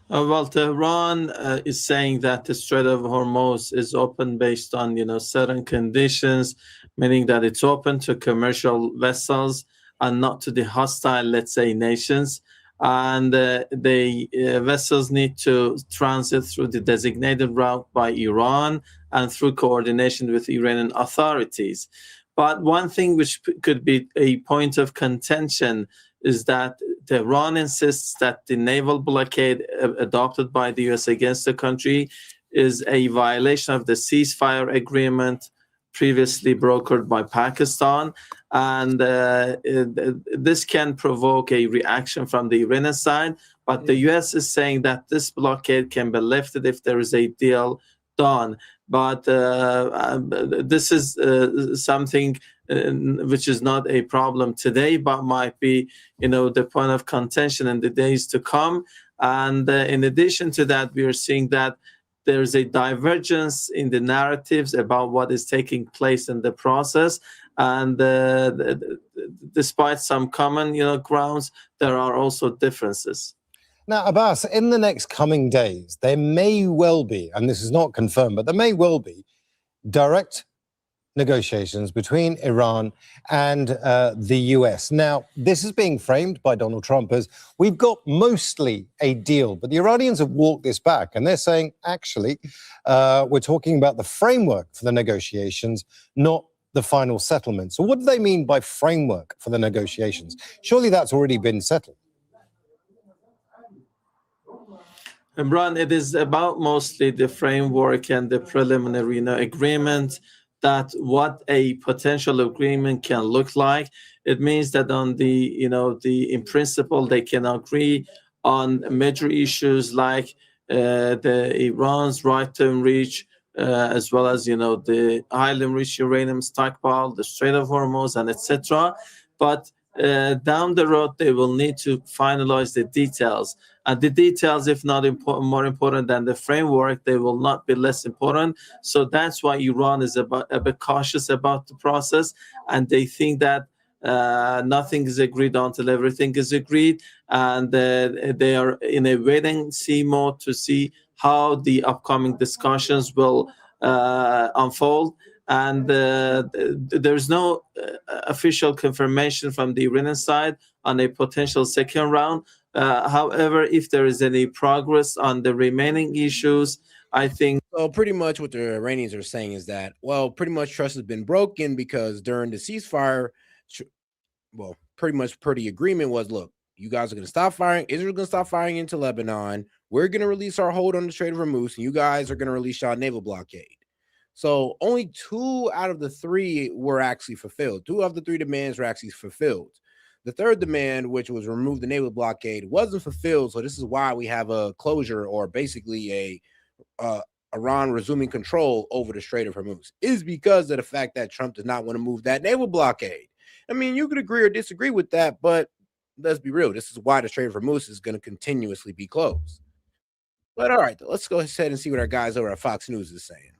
Well, Tehran is saying that the Strait of Hormuz is open based on, certain conditions, meaning that it's open to commercial vessels and not to the hostile, let's say, nations. And the vessels need to transit through the designated route by Iran and through coordination with Iranian authorities. But one thing which could be a point of contention is that Tehran insists that the naval blockade adopted by the U.S. against the country is a violation of the ceasefire agreement previously brokered by Pakistan. And this can provoke a reaction from the Iranian side. But the U.S. is saying that this blockade can be lifted if there is a deal done. But this is something which is not a problem today, but might be, the point of contention in the days to come. And in addition to that, we are seeing that there's a divergence in the narratives about what is taking place in the process. And despite some common, grounds, there are also differences. Now, Abbas, in the next coming days, there may well be, and this is not confirmed, but there may well be direct negotiations between Iran and the US. Now, this is being framed by Donald Trump as we've got mostly a deal, but the Iranians have walked this back and they're saying, actually, we're talking about the framework for the negotiations, not the final settlement. So what do they mean by framework for the negotiations? Surely that's already been settled. Imran, it is about mostly the framework and the preliminary agreement, that what a potential agreement can look like. It means that on the, in principle, they can agree on major issues like the Iran's right to enrich, as well as, the highly enriched uranium stockpile, the Strait of Hormuz, and etc. But down the road, they will need to finalize the details. And the details, if not more important than the framework, they will not be less important. So that's why Iran is a bit cautious about the process. And they think that nothing is agreed until everything is agreed. And they are in a wait-and-see mode to see how the upcoming discussions will unfold. And there's no official confirmation from the Iranian side on a potential second round. However, if there is any progress on the remaining issues, I think. So pretty much what the Iranians are saying is that, well, pretty much trust has been broken because during the ceasefire, pretty much per the agreement was, look, you guys are going to stop firing. Israel's going to stop firing into Lebanon. We're going to release our hold on the Strait of Hormuz, and you guys are going to release your naval blockade. So only 2 out of the 3 were actually fulfilled. 2 of the 3 demands were actually fulfilled. The third demand, which was remove the naval blockade, wasn't fulfilled. So this is why we have a closure, or basically a Iran resuming control over the Strait of Hormuz, is because of the fact that Trump does not want to move that naval blockade. I mean, you could agree or disagree with that, but let's be real. This is why the Strait of Hormuz is going to continuously be closed. But all right, let's go ahead and see what our guys over at Fox News is saying.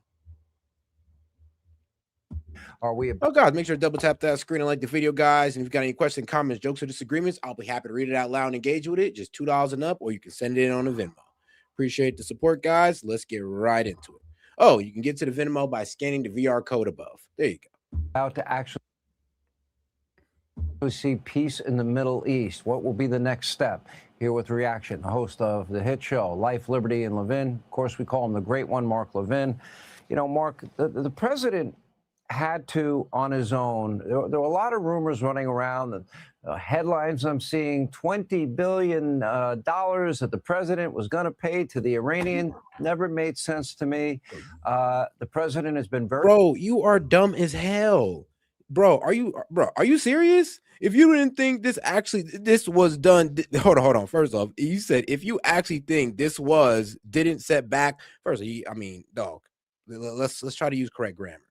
Are we? Oh, guys, make sure to double tap that screen and like the video, guys. And if you've got any questions, comments, jokes, or disagreements, I'll be happy to read it out loud and engage with it. Just $2 and up, or you can send it in on a Venmo. Appreciate the support, guys. Let's get right into it. Oh, you can get to the Venmo by scanning the VR code above. There you go. About to actually see peace in the Middle East. What will be the next step? Here with reaction, the host of the hit show, Life, Liberty, and Levin. Of course, we call him the Great One, Mark Levin. Mark, the president had to, on his own, there were a lot of rumors running around, headlines I'm seeing, $20 billion that the president was going to pay to the Iranian. Never made sense to me. The president has been very... Bro, you are dumb as hell. Bro, are you serious? If you didn't think this was done, hold on. First off, you said if you actually think this didn't set back. First, I mean, dog, let's try to use correct grammar.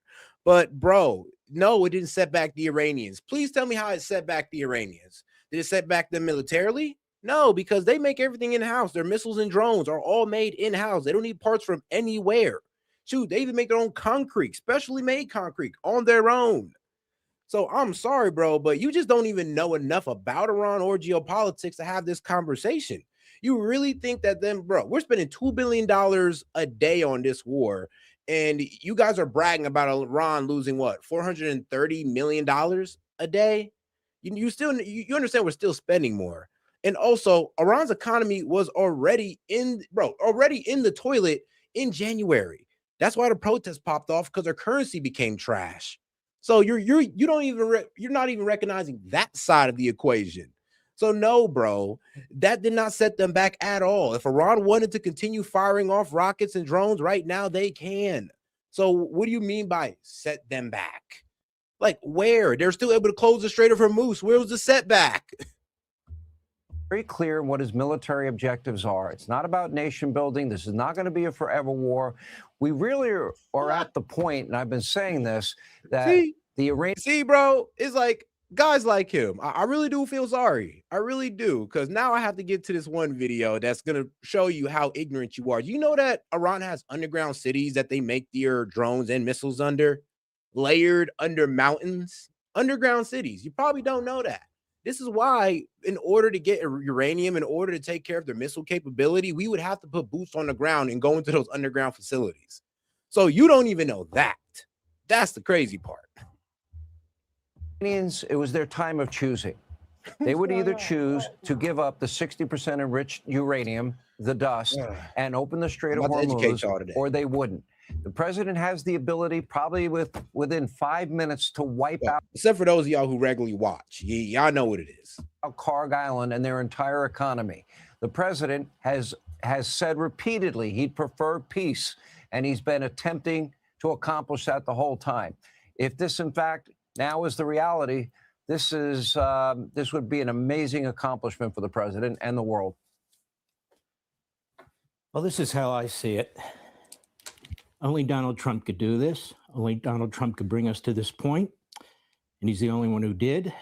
But bro, no, it didn't set back the Iranians. Please tell me how it set back the Iranians. Did it set back them militarily? No, because they make everything in-house. Their missiles and drones are all made in-house. They don't need parts from anywhere. Shoot, they even make their own concrete, specially made concrete on their own. So I'm sorry, bro, but you just don't even know enough about Iran or geopolitics to have this conversation. You really think that we're spending $2 billion a day on this war, and you guys are bragging about Iran losing what, $430 million a day? You understand we're still spending more. And also, Iran's economy was already in the toilet in January. That's why the protests popped off, because their currency became trash. So you're not even recognizing that side of the equation. So no, bro, that did not set them back at all. If Iran wanted to continue firing off rockets and drones right now, they can. So what do you mean by set them back? Like where? They're still able to close the Strait of Hormuz. Where was the setback? Very clear what his military objectives are. It's not about nation building. This is not going to be a forever war. We really are at the point, and I've been saying this, that the Iranian... See, bro, it's like guys like him. I really do feel sorry. I really do, because now I have to get to this one video that's going to show you how ignorant you are. You know that Iran has underground cities that they make their drones and missiles under? Layered under mountains? Underground cities. You probably don't know that. This is why, in order to get uranium, in order to take care of their missile capability, we would have to put boots on the ground and go into those underground facilities. So you don't even know that. That's the crazy part. It was their time of choosing. They would either choose to give up the 60% enriched uranium, the dust, and open the Strait of Hormuz, or they wouldn't. The president has the ability, probably within 5 minutes, to wipe out... Except for those of y'all who regularly watch. Y'all know what it is. Karg Island and their entire economy. The president has said repeatedly he'd prefer peace, and he's been attempting to accomplish that the whole time. If this, in fact, now is the reality, this would be an amazing accomplishment for the president and the world. Well, this is how I see it. Only Donald Trump could do this. Only Donald Trump could bring us to this point. And he's the only one who did.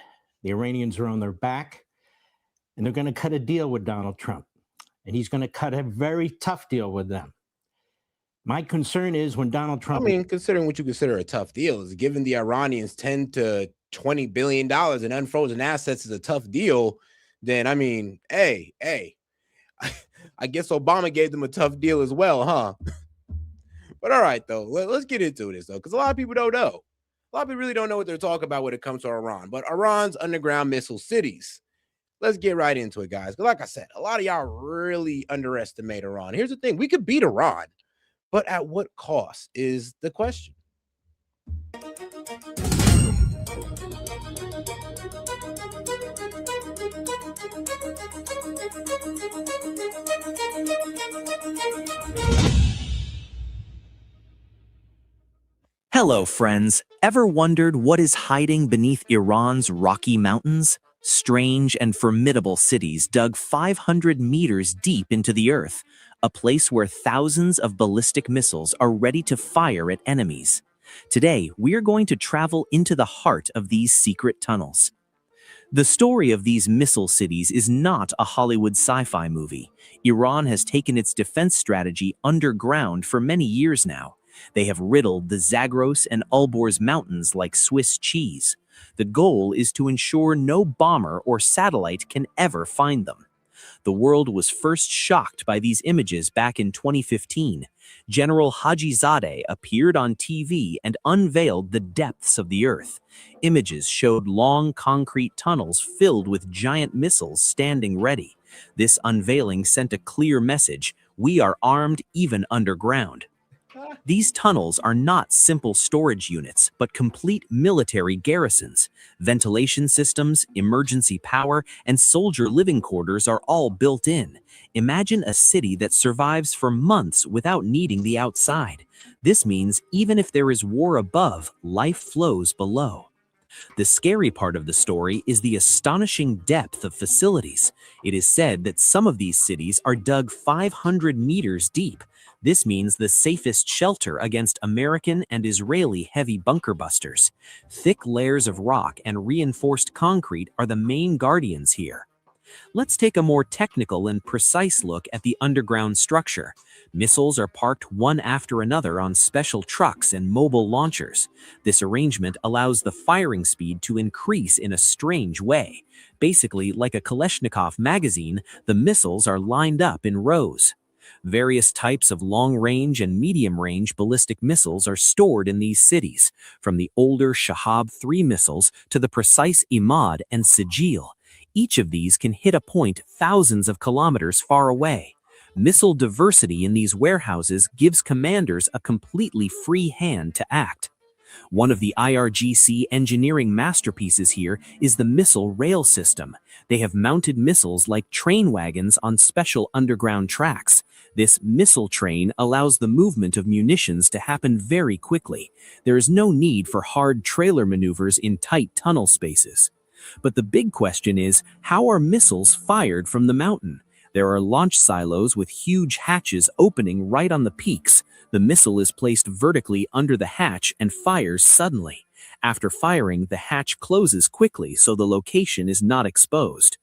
The Iranians are on their back. And they're going to cut a deal with Donald Trump. And he's going to cut a very tough deal with them. My concern is when Donald Trump... I mean, considering what you consider a tough deal, is giving the Iranians $10 to $20 billion in unfrozen assets is a tough deal, then, I mean, hey, I guess Obama gave them a tough deal as well, huh? But all right, though, let's get into this, though, because a lot of people don't know. A lot of people really don't know what they're talking about when it comes to Iran. But Iran's underground missile cities. Let's get right into it, guys. But like I said, a lot of y'all really underestimate Iran. Here's the thing. We could beat Iran, but at what cost is the question. Hello, friends. Ever wondered what is hiding beneath Iran's Rocky Mountains? Strange and formidable cities dug 500 meters deep into the earth, a place where thousands of ballistic missiles are ready to fire at enemies. Today, we're going to travel into the heart of these secret tunnels. The story of these missile cities is not a Hollywood sci-fi movie. Iran has taken its defense strategy underground for many years now. They have riddled the Zagros and Alborz mountains like Swiss cheese. The goal is to ensure no bomber or satellite can ever find them. The world was first shocked by these images back in 2015. General Hajizadeh appeared on TV and unveiled the depths of the earth. Images showed long concrete tunnels filled with giant missiles standing ready. This unveiling sent a clear message: we are armed even underground. These tunnels are not simple storage units, but complete military garrisons. Ventilation systems, emergency power, and soldier living quarters are all built in. Imagine a city that survives for months without needing the outside. This means even if there is war above, life flows below. The scary part of the story is the astonishing depth of facilities. It is said that some of these cities are dug 500 meters deep. This means the safest shelter against American and Israeli heavy bunker busters. Thick layers of rock and reinforced concrete are the main guardians here. Let's take a more technical and precise look at the underground structure. Missiles are parked one after another on special trucks and mobile launchers. This arrangement allows the firing speed to increase in a strange way. Basically, like a Kalashnikov magazine, the missiles are lined up in rows. Various types of long-range and medium-range ballistic missiles are stored in these cities, from the older Shahab 3 missiles to the precise Imad and Sijil. Each of these can hit a point thousands of kilometers far away. Missile diversity in these warehouses gives commanders a completely free hand to act. One of the IRGC engineering masterpieces here is the missile rail system. They have mounted missiles like train wagons on special underground tracks. This missile train allows the movement of munitions to happen very quickly. There is no need for hard trailer maneuvers in tight tunnel spaces. But the big question is, how are missiles fired from the mountain? There are launch silos with huge hatches opening right on the peaks. The missile is placed vertically under the hatch and fires suddenly. After firing, the hatch closes quickly so the location is not exposed.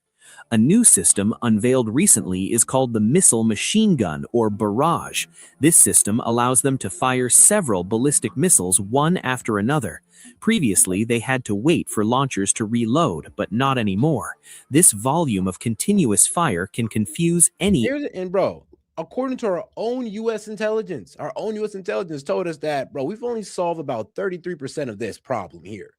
A new system unveiled recently is called the missile machine gun or barrage. This system allows them to fire several ballistic missiles one after another. Previously, they had to wait for launchers to reload, but not anymore. This volume of continuous fire can confuse any... And bro, according to our own U.S. intelligence told us that, bro, we've only solved about 33% of this problem here.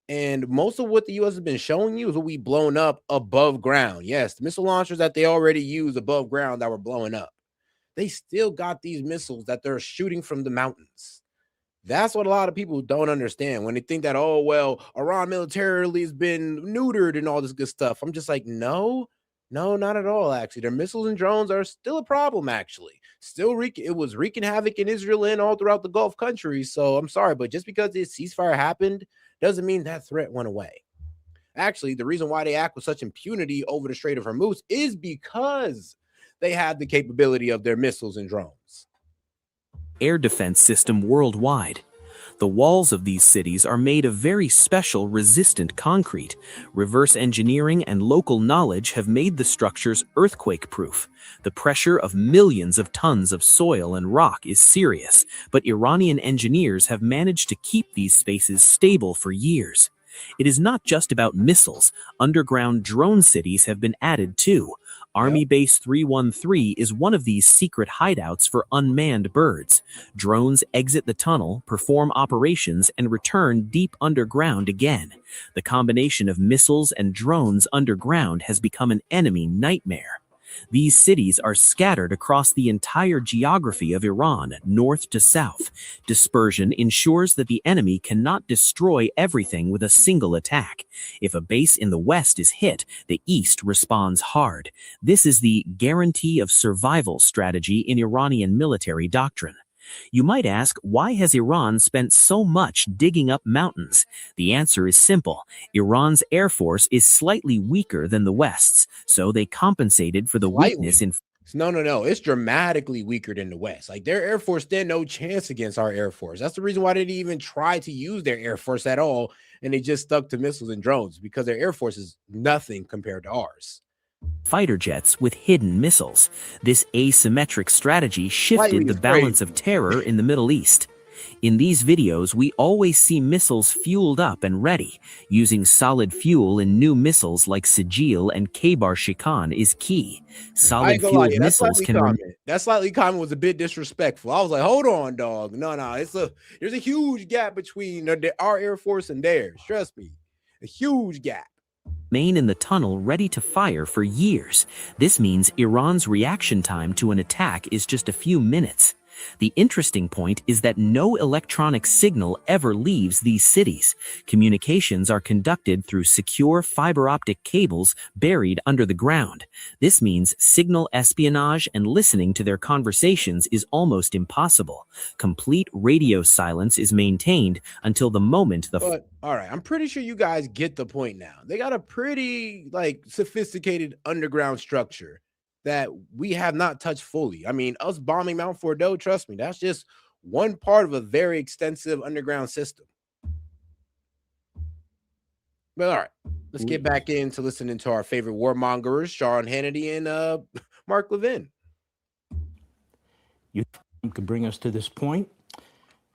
And most of what the U.S. has been showing you is what we blown up above ground. Yes, the missile launchers that they already use above ground that were blowing up. They still got these missiles that they're shooting from the mountains. That's what a lot of people don't understand when they think that, oh, well, Iran militarily has been neutered and all this good stuff. I'm just like, no, not at all, actually. Their missiles and drones are still a problem, actually. It was wreaking havoc in Israel and all throughout the Gulf countries. So I'm sorry, but just because this ceasefire happened doesn't mean that threat went away. Actually, the reason why they act with such impunity over the Strait of Hormuz is because they have the capability of their missiles and drones. Air defense system worldwide. The walls of these cities are made of very special resistant concrete. Reverse engineering and local knowledge have made the structures earthquake-proof. The pressure of millions of tons of soil and rock is serious, but Iranian engineers have managed to keep these spaces stable for years. It is not just about missiles. Underground drone cities have been added too. Army Base 313 is one of these secret hideouts for unmanned birds. Drones exit the tunnel, perform operations, and return deep underground again. The combination of missiles and drones underground has become an enemy nightmare. These cities are scattered across the entire geography of Iran, north to south. Dispersion ensures that the enemy cannot destroy everything with a single attack. If a base in the west is hit, the east responds hard. This is the guarantee of survival strategy in Iranian military doctrine. You might ask, why has Iran spent so much digging up mountains? The answer is simple. Iran's air force is slightly weaker than the West's, so they compensated for the weakness in... No. It's dramatically weaker than the West. Like, their air force did no chance against our air force. That's the reason why they didn't even try to use their air force at all, and they just stuck to missiles and drones, because their air force is nothing compared to ours. Fighter jets with hidden missiles. This asymmetric strategy shifted the balance of terror in the Middle East. In these videos, we always see missiles fueled up and ready. Using solid fuel in new missiles like Sijil and Khaybar Shikan is key. Solid fueled missiles can... That slightly comment was a bit disrespectful. I was like, hold on, dog. No, there's a huge gap between our Air Force and theirs. Trust me, a huge gap. Remain in the tunnel ready to fire for years. This means Iran's reaction time to an attack is just a few minutes. The interesting point is that no electronic signal ever leaves these cities. Communications are conducted through secure fiber optic cables buried under the ground. This means signal espionage and listening to their conversations is almost impossible. Complete radio silence is maintained until the moment the But all right, I'm pretty sure you guys get the point now. They got a pretty like sophisticated underground structure that we have not touched fully. I mean, us bombing Mount Fordo, trust me, that's just one part of a very extensive underground system. But all right, let's get back into listening to our favorite warmongers, Sean Hannity and Mark Levin. You could bring us to this point,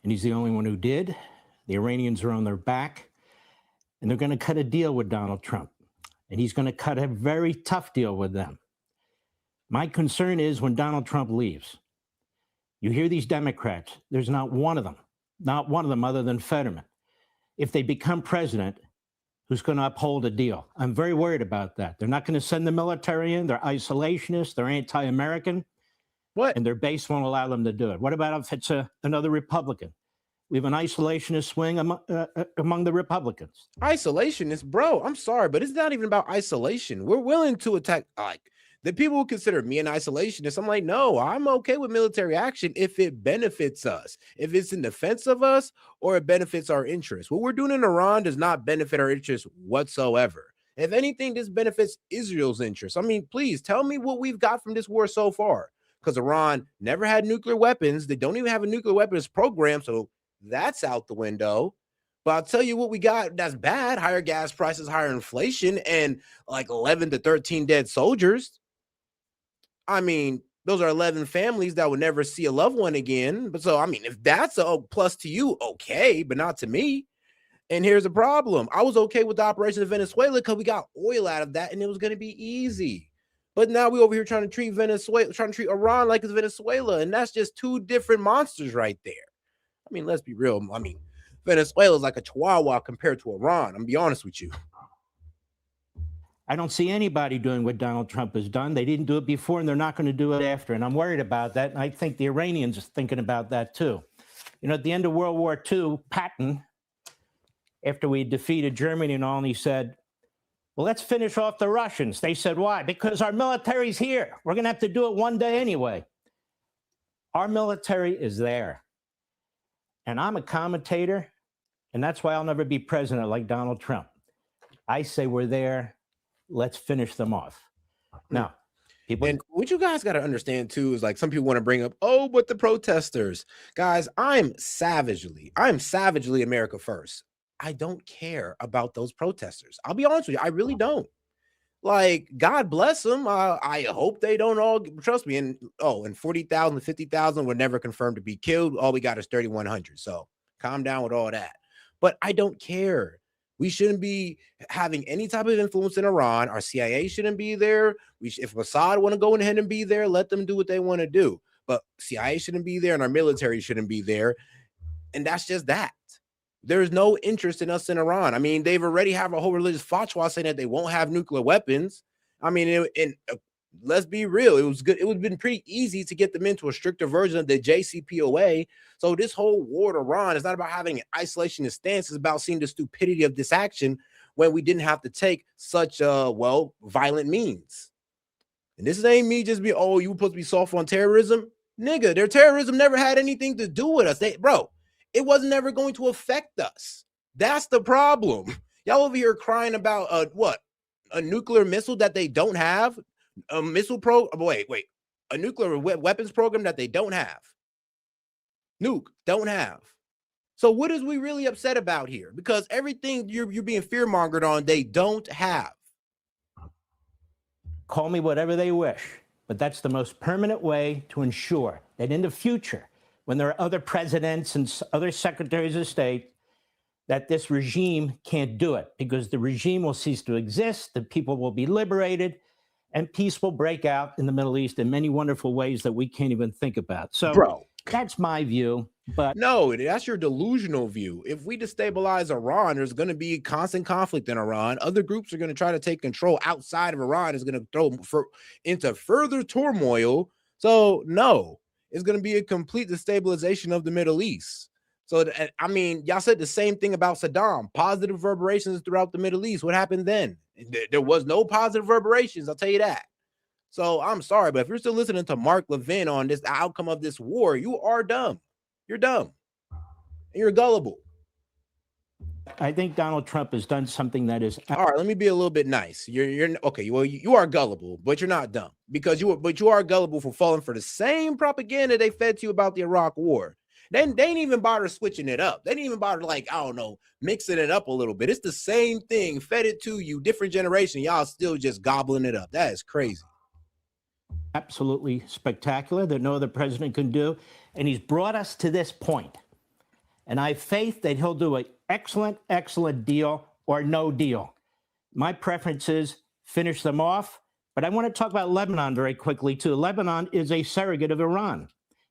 and he's the only one who did. The Iranians are on their back, and they're going to cut a deal with Donald Trump, and he's going to cut a very tough deal with them. My concern is when Donald Trump leaves, you hear these Democrats, there's not one of them other than Fetterman. If they become president, who's going to uphold a deal? I'm very worried about that. They're not going to send the military in. They're isolationists. They're anti-American. What? And their base won't allow them to do it. What about if it's another Republican? We have an isolationist swing among the Republicans. Isolationist, bro. I'm sorry, but it's not even about isolation. We're willing to attack. Like the people who consider me an isolationist, I'm like, no, I'm okay with military action if it benefits us, if it's in defense of us or it benefits our interests. What we're doing in Iran does not benefit our interests whatsoever. If anything, this benefits Israel's interests. I mean, please tell me what we've got from this war so far, because Iran never had nuclear weapons. They don't even have a nuclear weapons program, so that's out the window. But I'll tell you what we got that's bad: higher gas prices, higher inflation, and like 11 to 13 dead soldiers. I mean, those are 11 families that would never see a loved one again. But so, I mean, if that's a plus to you, okay, but not to me. And here's the problem. I was okay with the operation in Venezuela because we got oil out of that and it was going to be easy. But now we over here trying to treat Iran like it's Venezuela. And that's just two different monsters right there. I mean, let's be real. I mean, Venezuela is like a chihuahua compared to Iran. I'm gonna be honest with you. I don't see anybody doing what Donald Trump has done. They didn't do it before, and they're not going to do it after. And I'm worried about that. And I think the Iranians are thinking about that too. You know, at the end of World War II, Patton, after we defeated Germany and all, and he said, well, let's finish off the Russians. They said, why? Because our military's here. We're going to have to do it one day anyway. Our military is there. And I'm a commentator, and that's why I'll never be president like Donald Trump. I say we're there. Let's finish them off. Now, people. And what you guys got to understand too is like some people want to bring up, oh, but the protesters, guys, I'm savagely America first. I don't care about those protesters. I'll be honest with you. I really don't. Like, God bless them. I hope they don't all, trust me. And 40,000, 50,000 were never confirmed to be killed. All we got is 3,100. So calm down with all that. But I don't care. We shouldn't be having any type of influence in Iran. Our CIA shouldn't be there. If Assad want to go ahead and be there, let them do what they want to do. But CIA shouldn't be there and our military shouldn't be there. And that's just that. There's no interest in us in Iran. I mean, they've already have a whole religious fatwa saying that they won't have nuclear weapons. I mean, let's be real. It was good. It would have been pretty easy to get them into a stricter version of the JCPOA. So this whole war to Iran is not about having an isolationist stance. It's about seeing the stupidity of this action when we didn't have to take such violent means. And this ain't me just being, oh, you supposed to be soft on terrorism. Nigga, their terrorism never had anything to do with us. It wasn't ever going to affect us. That's the problem. Y'all over here crying about a nuclear missile that they don't have, a missile a nuclear weapons program that they don't have. Don't have. So what is we really upset about here? Because everything you're being fear-mongered on, they don't have. Call me whatever they wish, but that's the most permanent way to ensure that in the future, when there are other presidents and other secretaries of state, that this regime can't do it, because the regime will cease to exist, the people will be liberated, and peace will break out in the Middle East in many wonderful ways that we can't even think about. So that's my view. But no, that's your delusional view. If we destabilize Iran, there's going to be constant conflict in Iran. Other groups are going to try to take control outside of Iran. Is going to throw into further turmoil. So no. It's going to be a complete destabilization of the Middle East. So, I mean, y'all said the same thing about Saddam. Positive reverberations throughout the Middle East. What happened then? There was no positive reverberations, I'll tell you that. So I'm sorry, but if you're still listening to Mark Levin on this outcome of this war, you are dumb. You're dumb. And you're gullible. I think Donald Trump has done something that is. All right, let me be a little bit nice. You're okay. Well, you are gullible, but you're not dumb because you are gullible for falling for the same propaganda they fed to you about the Iraq War. They ain't even bother switching it up. They didn't even bother, like, I don't know, mixing it up a little bit. It's the same thing, fed it to you, different generation. Y'all still just gobbling it up. That is crazy. Absolutely spectacular that no other president can do. And he's brought us to this point. And I have faith that he'll do an excellent, excellent deal or no deal. My preference is finish them off. But I want to talk about Lebanon very quickly, too. Lebanon is a surrogate of Iran.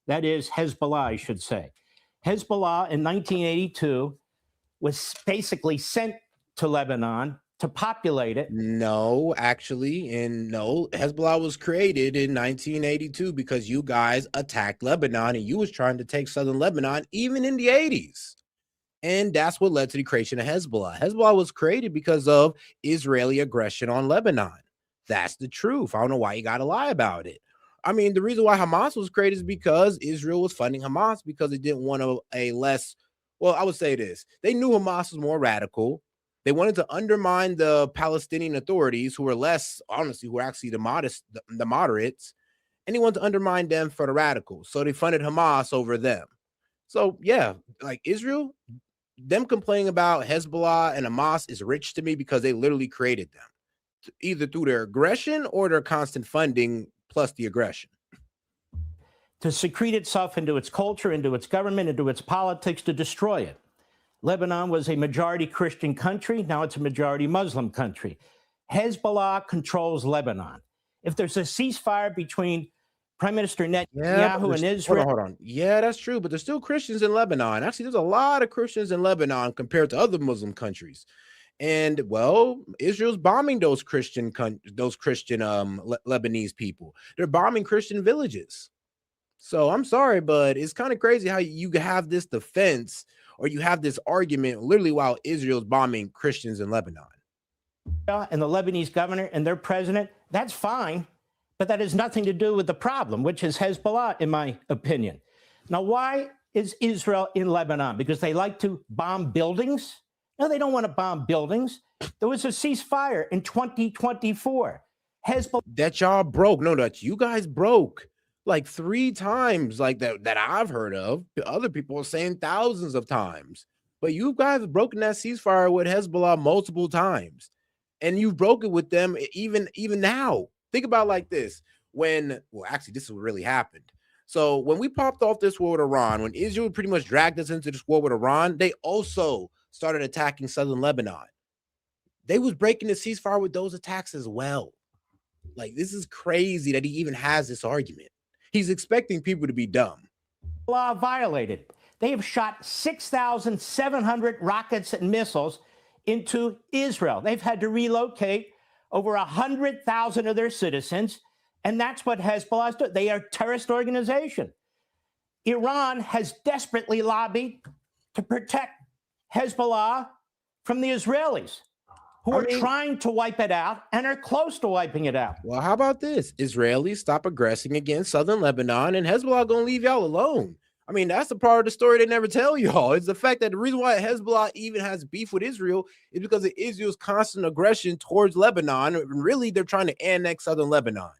That is Hezbollah, I should say. Hezbollah in 1982 was basically sent to Lebanon to populate it. No, actually, and no, Hezbollah was created in 1982 because you guys attacked Lebanon and you was trying to take southern Lebanon even in the 80s. And that's what led to the creation of Hezbollah. Hezbollah was created because of Israeli aggression on Lebanon. That's the truth. I don't know why you got to lie about it. I mean, the reason why Hamas was created is because Israel was funding Hamas because it didn't want a less, well, I would say this. They knew Hamas was more radical. They wanted to undermine the Palestinian authorities who were less, honestly, who were actually the moderates, and they wanted to undermine them for the radicals. So they funded Hamas over them. So yeah, like Israel, them complaining about Hezbollah and Hamas is rich to me because they literally created them, either through their aggression or their constant funding plus the aggression. To secrete itself into its culture, into its government, into its politics, to destroy it. Lebanon was a majority Christian country. Now it's a majority Muslim country. Hezbollah controls Lebanon. If there's a ceasefire between Prime Minister Netanyahu and Israel. Hold on. Yeah, that's true. But there's still Christians in Lebanon. Actually, there's a lot of Christians in Lebanon compared to other Muslim countries. And well, Israel's bombing those Christian Lebanese people. They're bombing Christian villages. So I'm sorry, but it's kind of crazy how you have this defense or you have this argument literally while Israel's bombing Christians in Lebanon. And the Lebanese governor and their president, that's fine, but that has nothing to do with the problem, which is Hezbollah, in my opinion. Now, why is Israel in Lebanon? Because they like to bomb buildings? No, they don't want to bomb buildings. There was a ceasefire in 2024. Hezbollah. That y'all broke. No, that you guys broke like 3 times, like that I've heard of. Other people are saying thousands of times. But you guys have broken that ceasefire with Hezbollah multiple times. And you've broken with them even now. Think about it like this. Actually, this is what really happened. So when we popped off this war with Iran, when Israel pretty much dragged us into this war with Iran, they also started attacking southern Lebanon. They was breaking the ceasefire with those attacks as well. Like, this is crazy that he even has this argument. He's expecting people to be dumb. Law violated. They have shot 6,700 rockets and missiles into Israel. They've had to relocate over 100,000 of their citizens, and that's what Hezbollah is doing. They are a terrorist organization. Iran has desperately lobbied to protect Hezbollah from the Israelis, who are trying to wipe it out and are close to wiping it out. Well, how about this? Israelis stop aggressing against southern Lebanon, and Hezbollah gonna leave y'all alone. I mean, that's the part of the story they never tell y'all. It's the fact that the reason why Hezbollah even has beef with Israel is because of Israel's constant aggression towards Lebanon. And really, they're trying to annex southern Lebanon.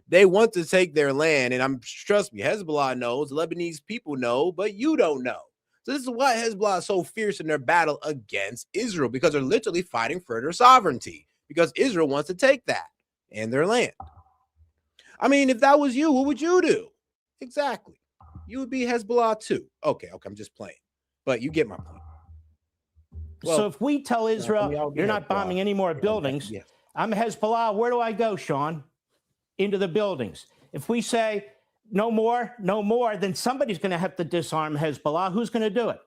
They want to take their land, and trust me, Hezbollah knows, Lebanese people know, but you don't know. So this is why Hezbollah is so fierce in their battle against Israel, because they're literally fighting for their sovereignty, because Israel wants to take that and their land. I mean, if that was you, what would you do? Exactly. You would be Hezbollah too. Okay, I'm just playing. But you get my point. Well, so if we tell Israel, you're not bombing any more buildings, I'm Hezbollah, where do I go, Sean? Into the buildings. If we say, no more, then somebody's going to have to disarm Hezbollah. Who's going to do it?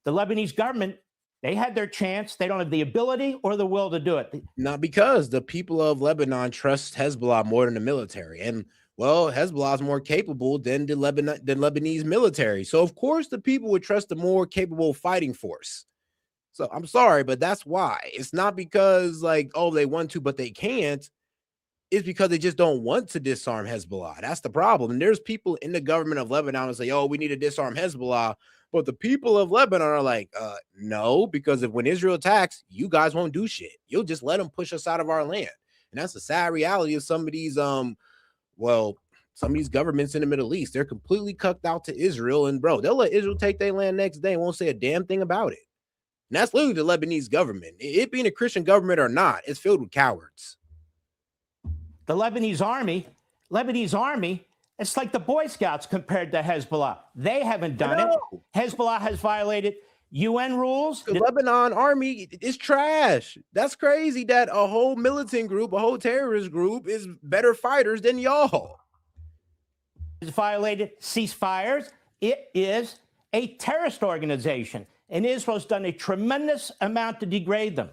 The Lebanese government, they had their chance. They don't have the ability or the will to do it. Not because the people of Lebanon trust Hezbollah more than the military. And well, Hezbollah is more capable than the Lebanese military. So of course the people would trust the more capable fighting force. So I'm sorry, but that's why. It's not because like, oh, they want to, but they can't. It's because they just don't want to disarm Hezbollah. That's the problem. And there's people in the government of Lebanon who say, oh, we need to disarm Hezbollah. But the people of Lebanon are like, no, because if when Israel attacks, you guys won't do shit. You'll just let them push us out of our land. And that's the sad reality of some of these, some of these governments in the Middle East. They're completely cucked out to Israel. And bro, they'll let Israel take their land next day and won't say a damn thing about it. And that's literally the Lebanese government. It being a Christian government or not, it's filled with cowards. The Lebanese army, it's like the Boy Scouts compared to Hezbollah. They haven't done it. Hezbollah has violated UN rules. The Lebanon army is trash. That's crazy that a whole militant group, a whole terrorist group is better fighters than y'all. It's violated ceasefires. It is a terrorist organization. And Israel's done a tremendous amount to degrade them.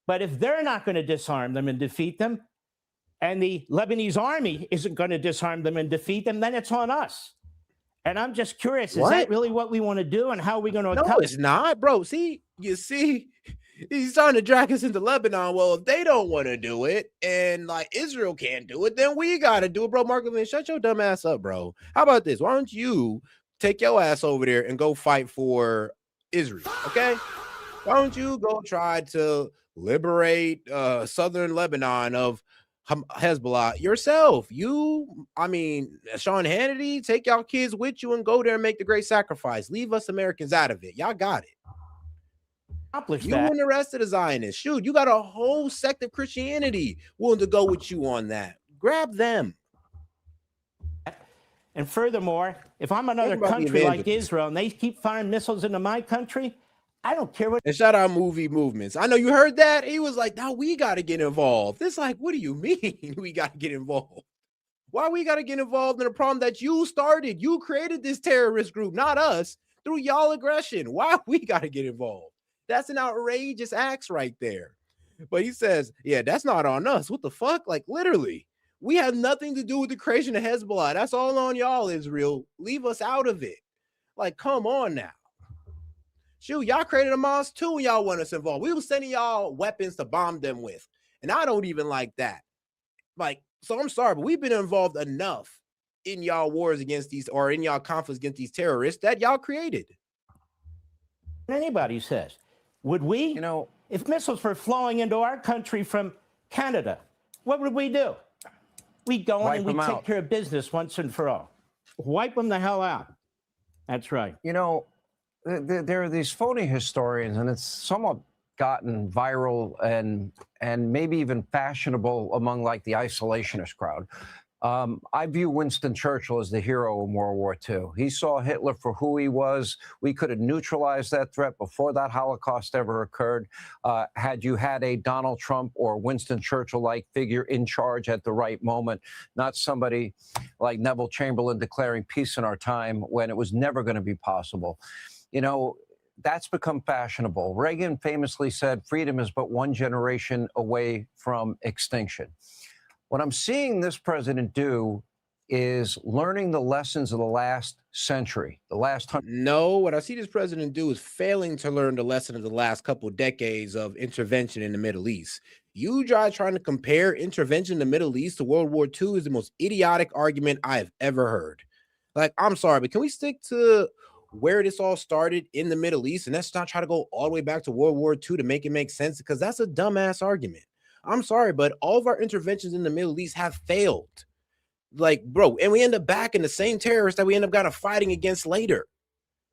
But if they're not going to disarm them and defeat them, and the Lebanese army isn't going to disarm them and defeat them, then it's on us. And I'm just curious, is that really what we want to do? And how are we going to No, it's not, bro. See, he's trying to drag us into Lebanon. Well, if they don't want to do it and like Israel can't do it, then we got to do it, bro. Mark Levin, shut your dumb ass up, bro. How about this? Why don't you take your ass over there and go fight for Israel, okay? Why don't you go try to liberate southern Lebanon of Hezbollah yourself? Sean Hannity, take y'all kids with you and go there and make the great sacrifice. Leave us Americans out of it. Y'all got it. You and the rest of the Zionists. Shoot, you got a whole sect of Christianity willing to go with you on that. Grab them. And furthermore, if I'm another country like Israel and they keep firing missiles into my country, I don't care what. And shout out movie movements. I know you heard that. He was like, now we got to get involved. It's like, what do you mean we got to get involved? Why we got to get involved in a problem that you started? You created this terrorist group, not us, through y'all aggression. Why we got to get involved? That's an outrageous act right there. But he says, yeah, that's not on us. What the fuck? Like, literally, we have nothing to do with the creation of Hezbollah. That's all on y'all, Israel. Leave us out of it. Like, come on now. Shoot, y'all created a mosque too and y'all want us involved. We were sending y'all weapons to bomb them with. And I don't even like that. Like, so I'm sorry, but we've been involved enough in y'all wars against these, or in y'all conflicts against these terrorists that y'all created. Anybody says, would we, if missiles were flowing into our country from Canada, what would we do? We'd go in and we'd take care of business once and for all. Wipe them the hell out. That's right. There are these phony historians, and it's somewhat gotten viral and maybe even fashionable among like the isolationist crowd. I view Winston Churchill as the hero in World War II. He saw Hitler for who he was. We could have neutralized that threat before that Holocaust ever occurred. Had you had a Donald Trump or Winston Churchill-like figure in charge at the right moment, not somebody like Neville Chamberlain declaring peace in our time when it was never going to be possible. That's become fashionable. Reagan famously said, freedom is but one generation away from extinction. What I'm seeing this president do is learning the lessons of the last century, the last 100. No, what I see this president do is failing to learn the lesson of the last couple of decades of intervention in the Middle East. You trying to compare intervention in the Middle East to World War II is the most idiotic argument I have ever heard. Like, I'm sorry, but can we stick to where this all started in the Middle East, and let's not try to go all the way back to World War II to make it make sense, because that's a dumbass argument. I'm sorry, but all of our interventions in the Middle East have failed. Like, bro, and we end up back in the same terrorists that we end up kind of fighting against later.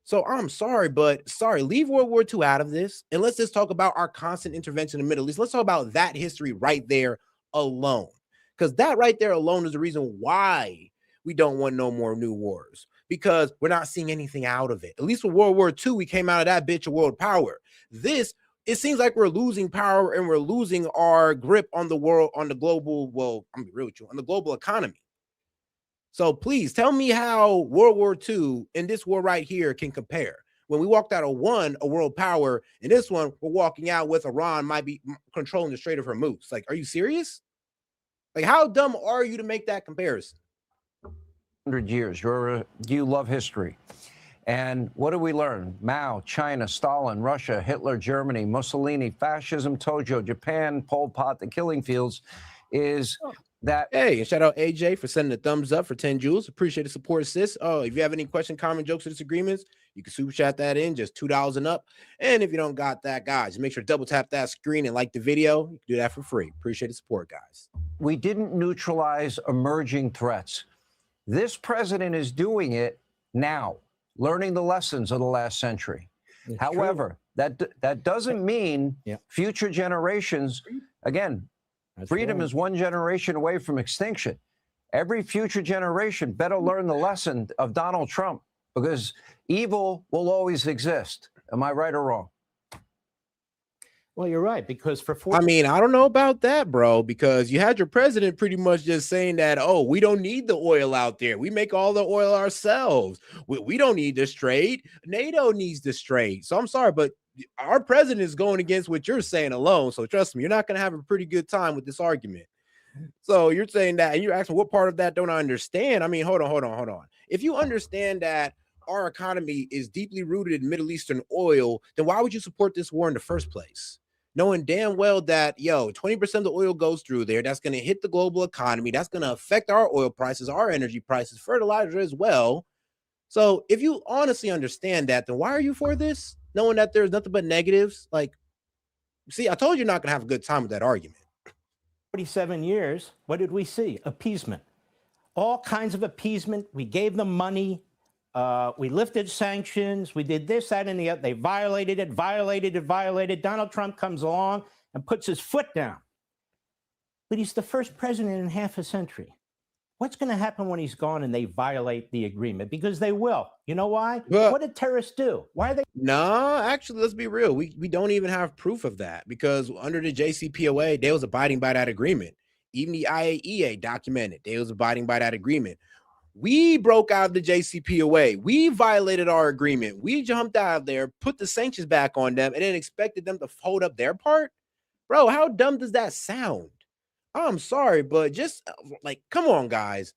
So I'm sorry, but leave World War II out of this, and let's just talk about our constant intervention in the Middle East. Let's talk about that history right there alone, because that right there alone is the reason why we don't want no more new wars. Because we're not seeing anything out of it. At least with World War II, we came out of that bitch of world power. This, it seems like we're losing power and we're losing our grip on the world, on the global, well, I'm gonna be real with you, on the global economy. So please tell me how World War II and this war right here can compare. When we walked out of one, a world power, and this one, we're walking out with Iran might be controlling the Strait of Hormuz. Like, are you serious? Like, how dumb are you to make that comparison? 100 years. You love history. And what do we learn? Mao, China, Stalin, Russia, Hitler, Germany, Mussolini, fascism, Tojo, Japan, Pol Pot, the killing fields is that. Hey, and shout out AJ for sending a thumbs up for 10 joules. Appreciate the support, sis. Oh, if you have any question, comment, jokes, or disagreements, you can super chat that in, just $2 and up. And if you don't got that, guys, make sure to double tap that screen and like the video. You can do that for free. Appreciate the support, guys. We didn't neutralize emerging threats. This president is doing it now, learning the lessons of the last century. However, that doesn't mean future generations, again, freedom is one generation away from extinction. Every future generation better learn the lesson of Donald Trump, because evil will always exist. Am I right or wrong? Well, you're right, because for I mean, I don't know about that, bro, because you had your president pretty much just saying that, oh, we don't need the oil out there. We make all the oil ourselves. We don't need the strait. NATO needs the strait. So I'm sorry, but our president is going against what you're saying alone. So trust me, you're not going to have a pretty good time with this argument. So you're saying that, and you're asking what part of that don't I understand? I mean, hold on. If you understand that our economy is deeply rooted in Middle Eastern oil, then why would you support this war in the first place? Knowing damn well that, 20% of the oil goes through there. That's going to hit the global economy. That's going to affect our oil prices, our energy prices, fertilizer as well. So if you honestly understand that, then why are you for this? Knowing that there's nothing but negatives? Like, see, I told you you're not going to have a good time with that argument. 47 years, what did we see? Appeasement. All kinds of appeasement. We gave them money. We lifted sanctions. We did this, that, and the other. They violated it. Donald Trump comes along and puts his foot down. But he's the first president in half a century. What's going to happen when he's gone and they violate the agreement? Because they will. You know why? What did terrorists do? Why are they? No, actually, let's be real. We don't even have proof of that, because under the JCPOA, they was abiding by that agreement. Even the IAEA documented they was abiding by that agreement. We broke out of the JCPOA. We violated our agreement. We jumped out of there, put the sanctions back on them, and then expected them to hold up their part. Bro, how dumb does that sound? I'm sorry, but just like, come on, guys.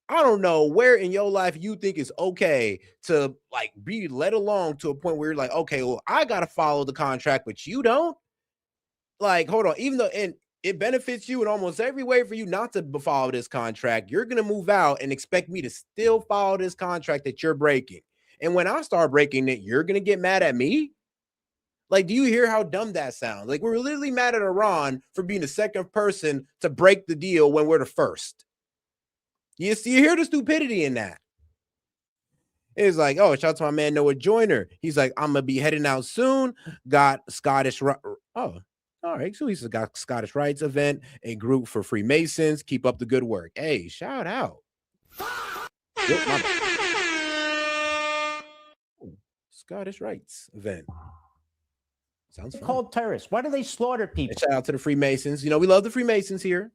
I don't know where in your life you think it's okay to like be led along to a point where you're like, okay, well, I got to follow the contract, but you don't. Like, hold on. Even though, and it benefits you in almost every way for you not to follow this contract, you're going to move out and expect me to still follow this contract that you're breaking. And when I start breaking it, you're going to get mad at me? Like, do you hear how dumb that sounds? Like, we're literally mad at Iran for being the second person to break the deal when we're the first. You hear the stupidity in that. It's like, oh, shout out to my man Noah Joyner. He's like, I'm going to be heading out soon. Got Scottish. Oh, all right. So he's got Scottish Rights event, a group for Freemasons. Keep up the good work. Hey, shout out. Scottish Rights event. Sounds fun. Called terrorists. Why do they slaughter people? And shout out to the Freemasons. We love the Freemasons here.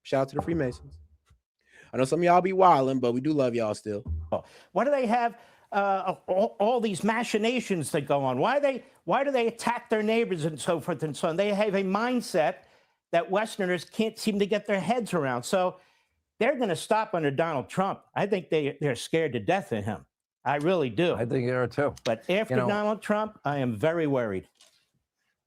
Shout out to the Freemasons. I know some of y'all be wilding, but we do love y'all still. Why do they have all these machinations that go on? Why do they attack their neighbors and so forth and so on? They have a mindset that Westerners can't seem to get their heads around. So they're going to stop under Donald Trump. I think they're scared to death of him. I really do. I think they are too. But after Donald Trump, I am very worried.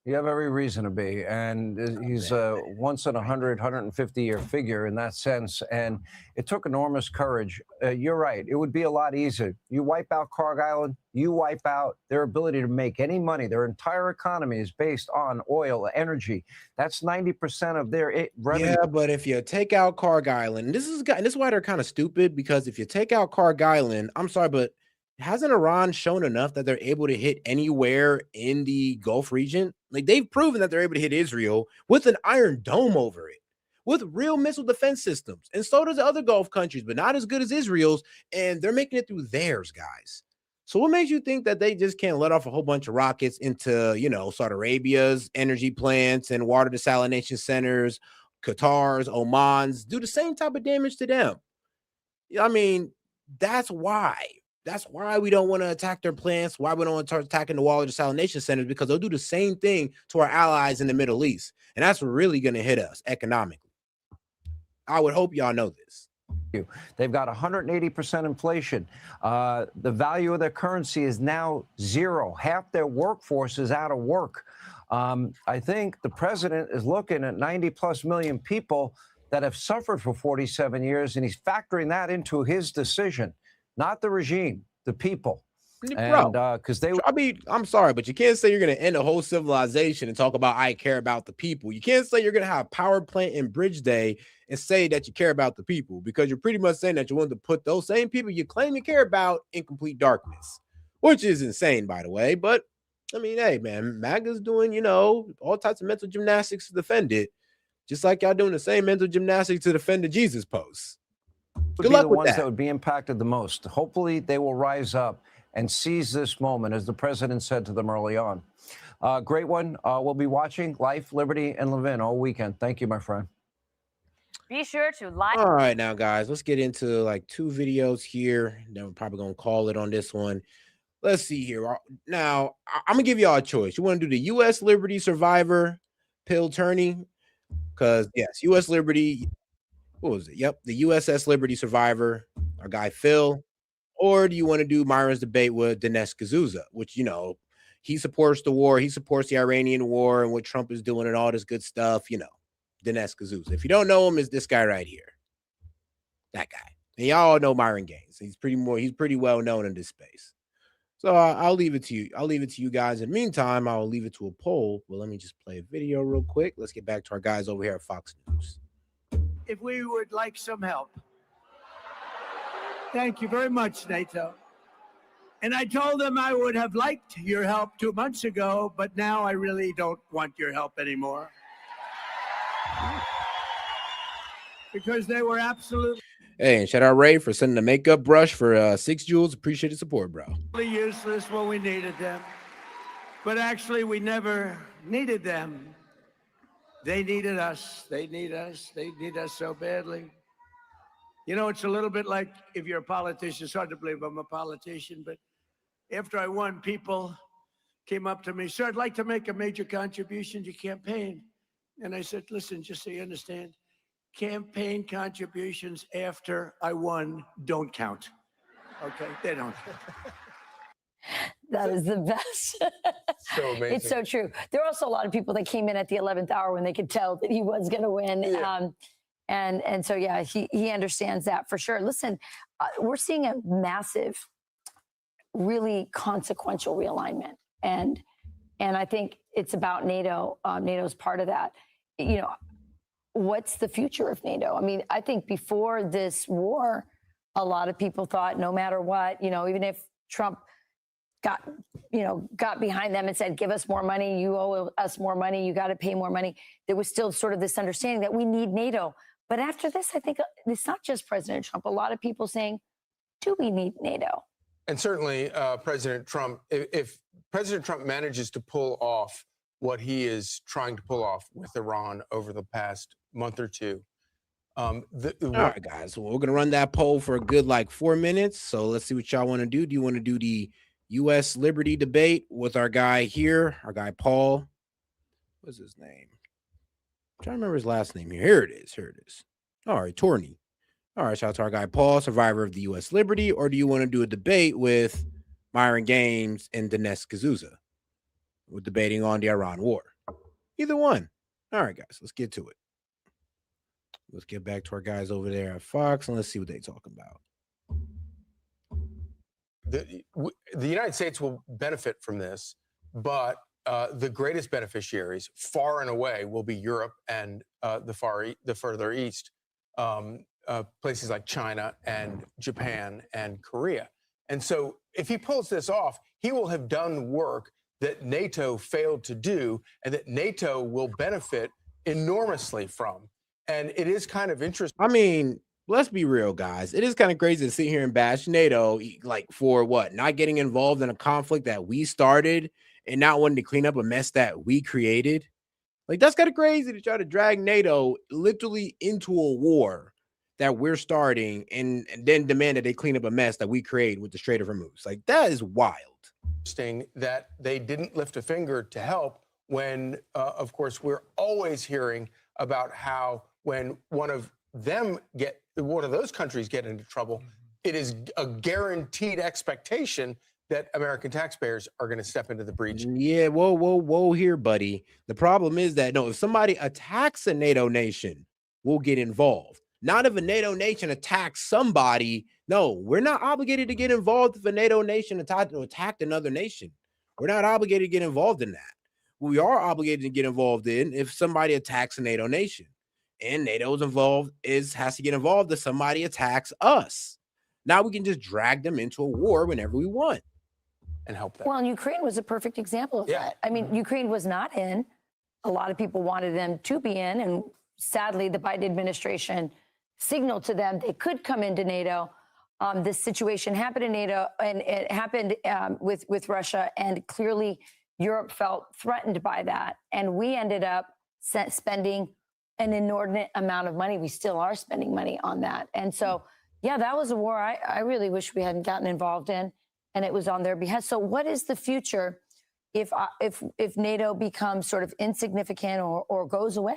You have every reason to be. And he's a once in 150-year figure in that sense. And it took enormous courage. You're right. It would be a lot easier. You wipe out Carg Island, you wipe out their ability to make any money. Their entire economy is based on oil, energy. That's 90% of their revenue. Yeah, but if you take out Carg Island, and this is why they're kind of stupid, because if you take out Carg Island, I'm sorry, but hasn't Iran shown enough that they're able to hit anywhere in the Gulf region? Like, they've proven that they're able to hit Israel with an Iron Dome over it, with real missile defense systems. And so does the other Gulf countries, but not as good as Israel's. And they're making it through theirs, guys. So what makes you think that they just can't let off a whole bunch of rockets into, Saudi Arabia's energy plants and water desalination centers, Qatar's, Oman's, do the same type of damage to them? I mean, that's why. That's why we don't want to attack their plants, why we don't want to start attacking the water desalination centers, because they'll do the same thing to our allies in the Middle East. And that's really going to hit us economically. I would hope y'all know this. They've got 180% inflation. The value of their currency is now zero. Half their workforce is out of work. I think the president is looking at 90 plus million people that have suffered for 47 years, and he's factoring that into his decision, not the regime, the people. And because I mean, I'm sorry, but you can't say you're going to end a whole civilization and talk about I care about the people. You can't say you're going to have a power plant in Bridge Day and say that you care about the people, because you're pretty much saying that you want to put those same people you claim you care about in complete darkness, which is insane, by the way. But I mean, hey, man, MAGA's doing, you know, all types of mental gymnastics to defend it, just like y'all doing the same mental gymnastics to defend the Jesus post. Good luck with the ones that would be impacted the most. Hopefully, they will rise up and seize this moment, as the president said to them early on. Great one. We'll be watching Life, Liberty, and Levin all weekend. Thank you, my friend. Be sure to like. All right, now, guys, let's get into like 2 videos here. Then we're probably going to call it on this one. Let's see here. Now, I'm going to give y'all a choice. You want to do the U.S. Liberty Survivor pill turning? Because, yes, U.S. Liberty, what was it? Yep, the USS Liberty Survivor, our guy Phil. Or do you want to do Myron's debate with Dinesh D'Souza, which, you know, he supports the war. He supports the Iranian war and what Trump is doing and all this good stuff, you know, Dinesh D'Souza. If you don't know him, it's this guy right here. That guy. And y'all know Myron Gaines. He's pretty well known in this space. So I'll leave it to you. I'll leave it to you guys. In the meantime, I'll leave it to a poll. Well, let me just play a video real quick. Let's get back to our guys over here at Fox News. If we would like some help. Thank you very much, NATO. And I told them I would have liked your help 2 months ago, but now I really don't want your help anymore. Because they were absolutely Hey, and shout out Ray for sending a makeup brush for 6 joules. Appreciate the support, bro. useless when we needed them. But actually, we never needed them. They needed us. They need us. They need us so badly. You know, it's a little bit like if you're a politician. It's hard to believe I'm a politician, but after I won, people came up to me, sir, I'd like to make a major contribution to your campaign. And I said, listen, just so you understand, campaign contributions after I won don't count. Okay, they don't count. That is the best. So amazing. It's so true. There are also a lot of people that came in at the 11th hour when they could tell that he was going to win. Yeah. And so, yeah, he understands that for sure. Listen, we're seeing a massive, really consequential realignment. And I think it's about NATO. NATO's part of that. You know, what's the future of NATO? I mean, I think before this war, a lot of people thought no matter what, you know, even if Trump got behind them and said, give us more money, you owe us more money, you got to pay more money, there was still sort of this understanding that we need NATO. But after this, I think it's not just President Trump. A lot of people saying, do we need NATO? And certainly President Trump, if President Trump manages to pull off what he is trying to pull off with Iran over the past month or two. All right, guys. Well, we're going to run that poll for a good 4 minutes. So let's see what y'all want to do. Do you want to do the U.S. Liberty debate with our guy here, our guy Paul? What's his name? I'm trying to remember his last name here. Here it is. All right, Torney. All right, shout out to our guy Paul, survivor of the U.S. Liberty. Or do you want to do a debate with Myron Gaines and Dinesh D'Souza? We're debating on the Iran war. Either one. All right, guys, let's get to it. Let's get back to our guys over there at Fox and let's see what they're talking about. The United States will benefit from this, but the greatest beneficiaries, far and away, will be Europe and the further east, places like China and Japan and Korea. And so, if he pulls this off, he will have done work that NATO failed to do, and that NATO will benefit enormously from. And it is kind of interesting. I mean, let's be real, guys. It is kind of crazy to sit here and bash NATO, for what? Not getting involved in a conflict that we started and not wanting to clean up a mess that we created. That's kind of crazy to try to drag NATO literally into a war that we're starting and then demand that they clean up a mess that we created with the Strait of Hormuz. That is wild. Interesting that they didn't lift a finger to help when, of course, we're always hearing about how when one of them one of those countries get into trouble, it is a guaranteed expectation that American taxpayers are going to step into the breach. Yeah, whoa here, buddy. The problem is that no, if somebody attacks a NATO nation, we'll get involved. Not if a NATO nation attacks somebody. No, we're not obligated to get involved if a NATO nation attacked another nation. We're not obligated to get involved in that. What we are obligated to get involved in if somebody attacks a NATO nation. And NATO's involved has to get involved if somebody attacks us. Now we can just drag them into a war whenever we want and help them. Well, and Ukraine was a perfect example of that. I mean, Ukraine was not in. A lot of people wanted them to be in, and sadly, the Biden administration signaled to them they could come into NATO. This situation happened in NATO, and it happened with Russia, and clearly Europe felt threatened by that, and we ended up spending an inordinate amount of money. We still are spending money on that, and so yeah, that was a war I really wish we hadn't gotten involved in, and it was on their behest. So, what is the future if NATO becomes sort of insignificant or goes away?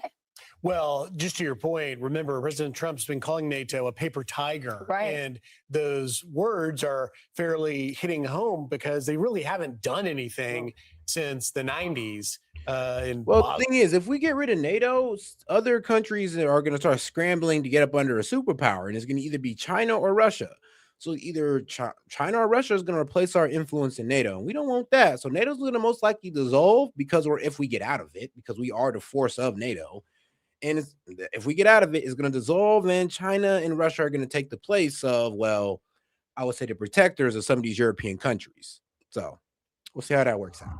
Well, just to your point, remember, President Trump's been calling NATO a paper tiger. Right. And those words are fairly hitting home because they really haven't done anything since the 90s. Well, the thing is, if we get rid of NATO, other countries are going to start scrambling to get up under a superpower, and it's going to either be China or Russia. So either China or Russia is going to replace our influence in NATO, and we don't want that. So NATO's going to most likely dissolve if we get out of it, because we are the force of NATO. And if we get out of it, it's going to dissolve, and China and Russia are going to take the place of, well, I would say the protectors of some of these European countries. So we'll see how that works out.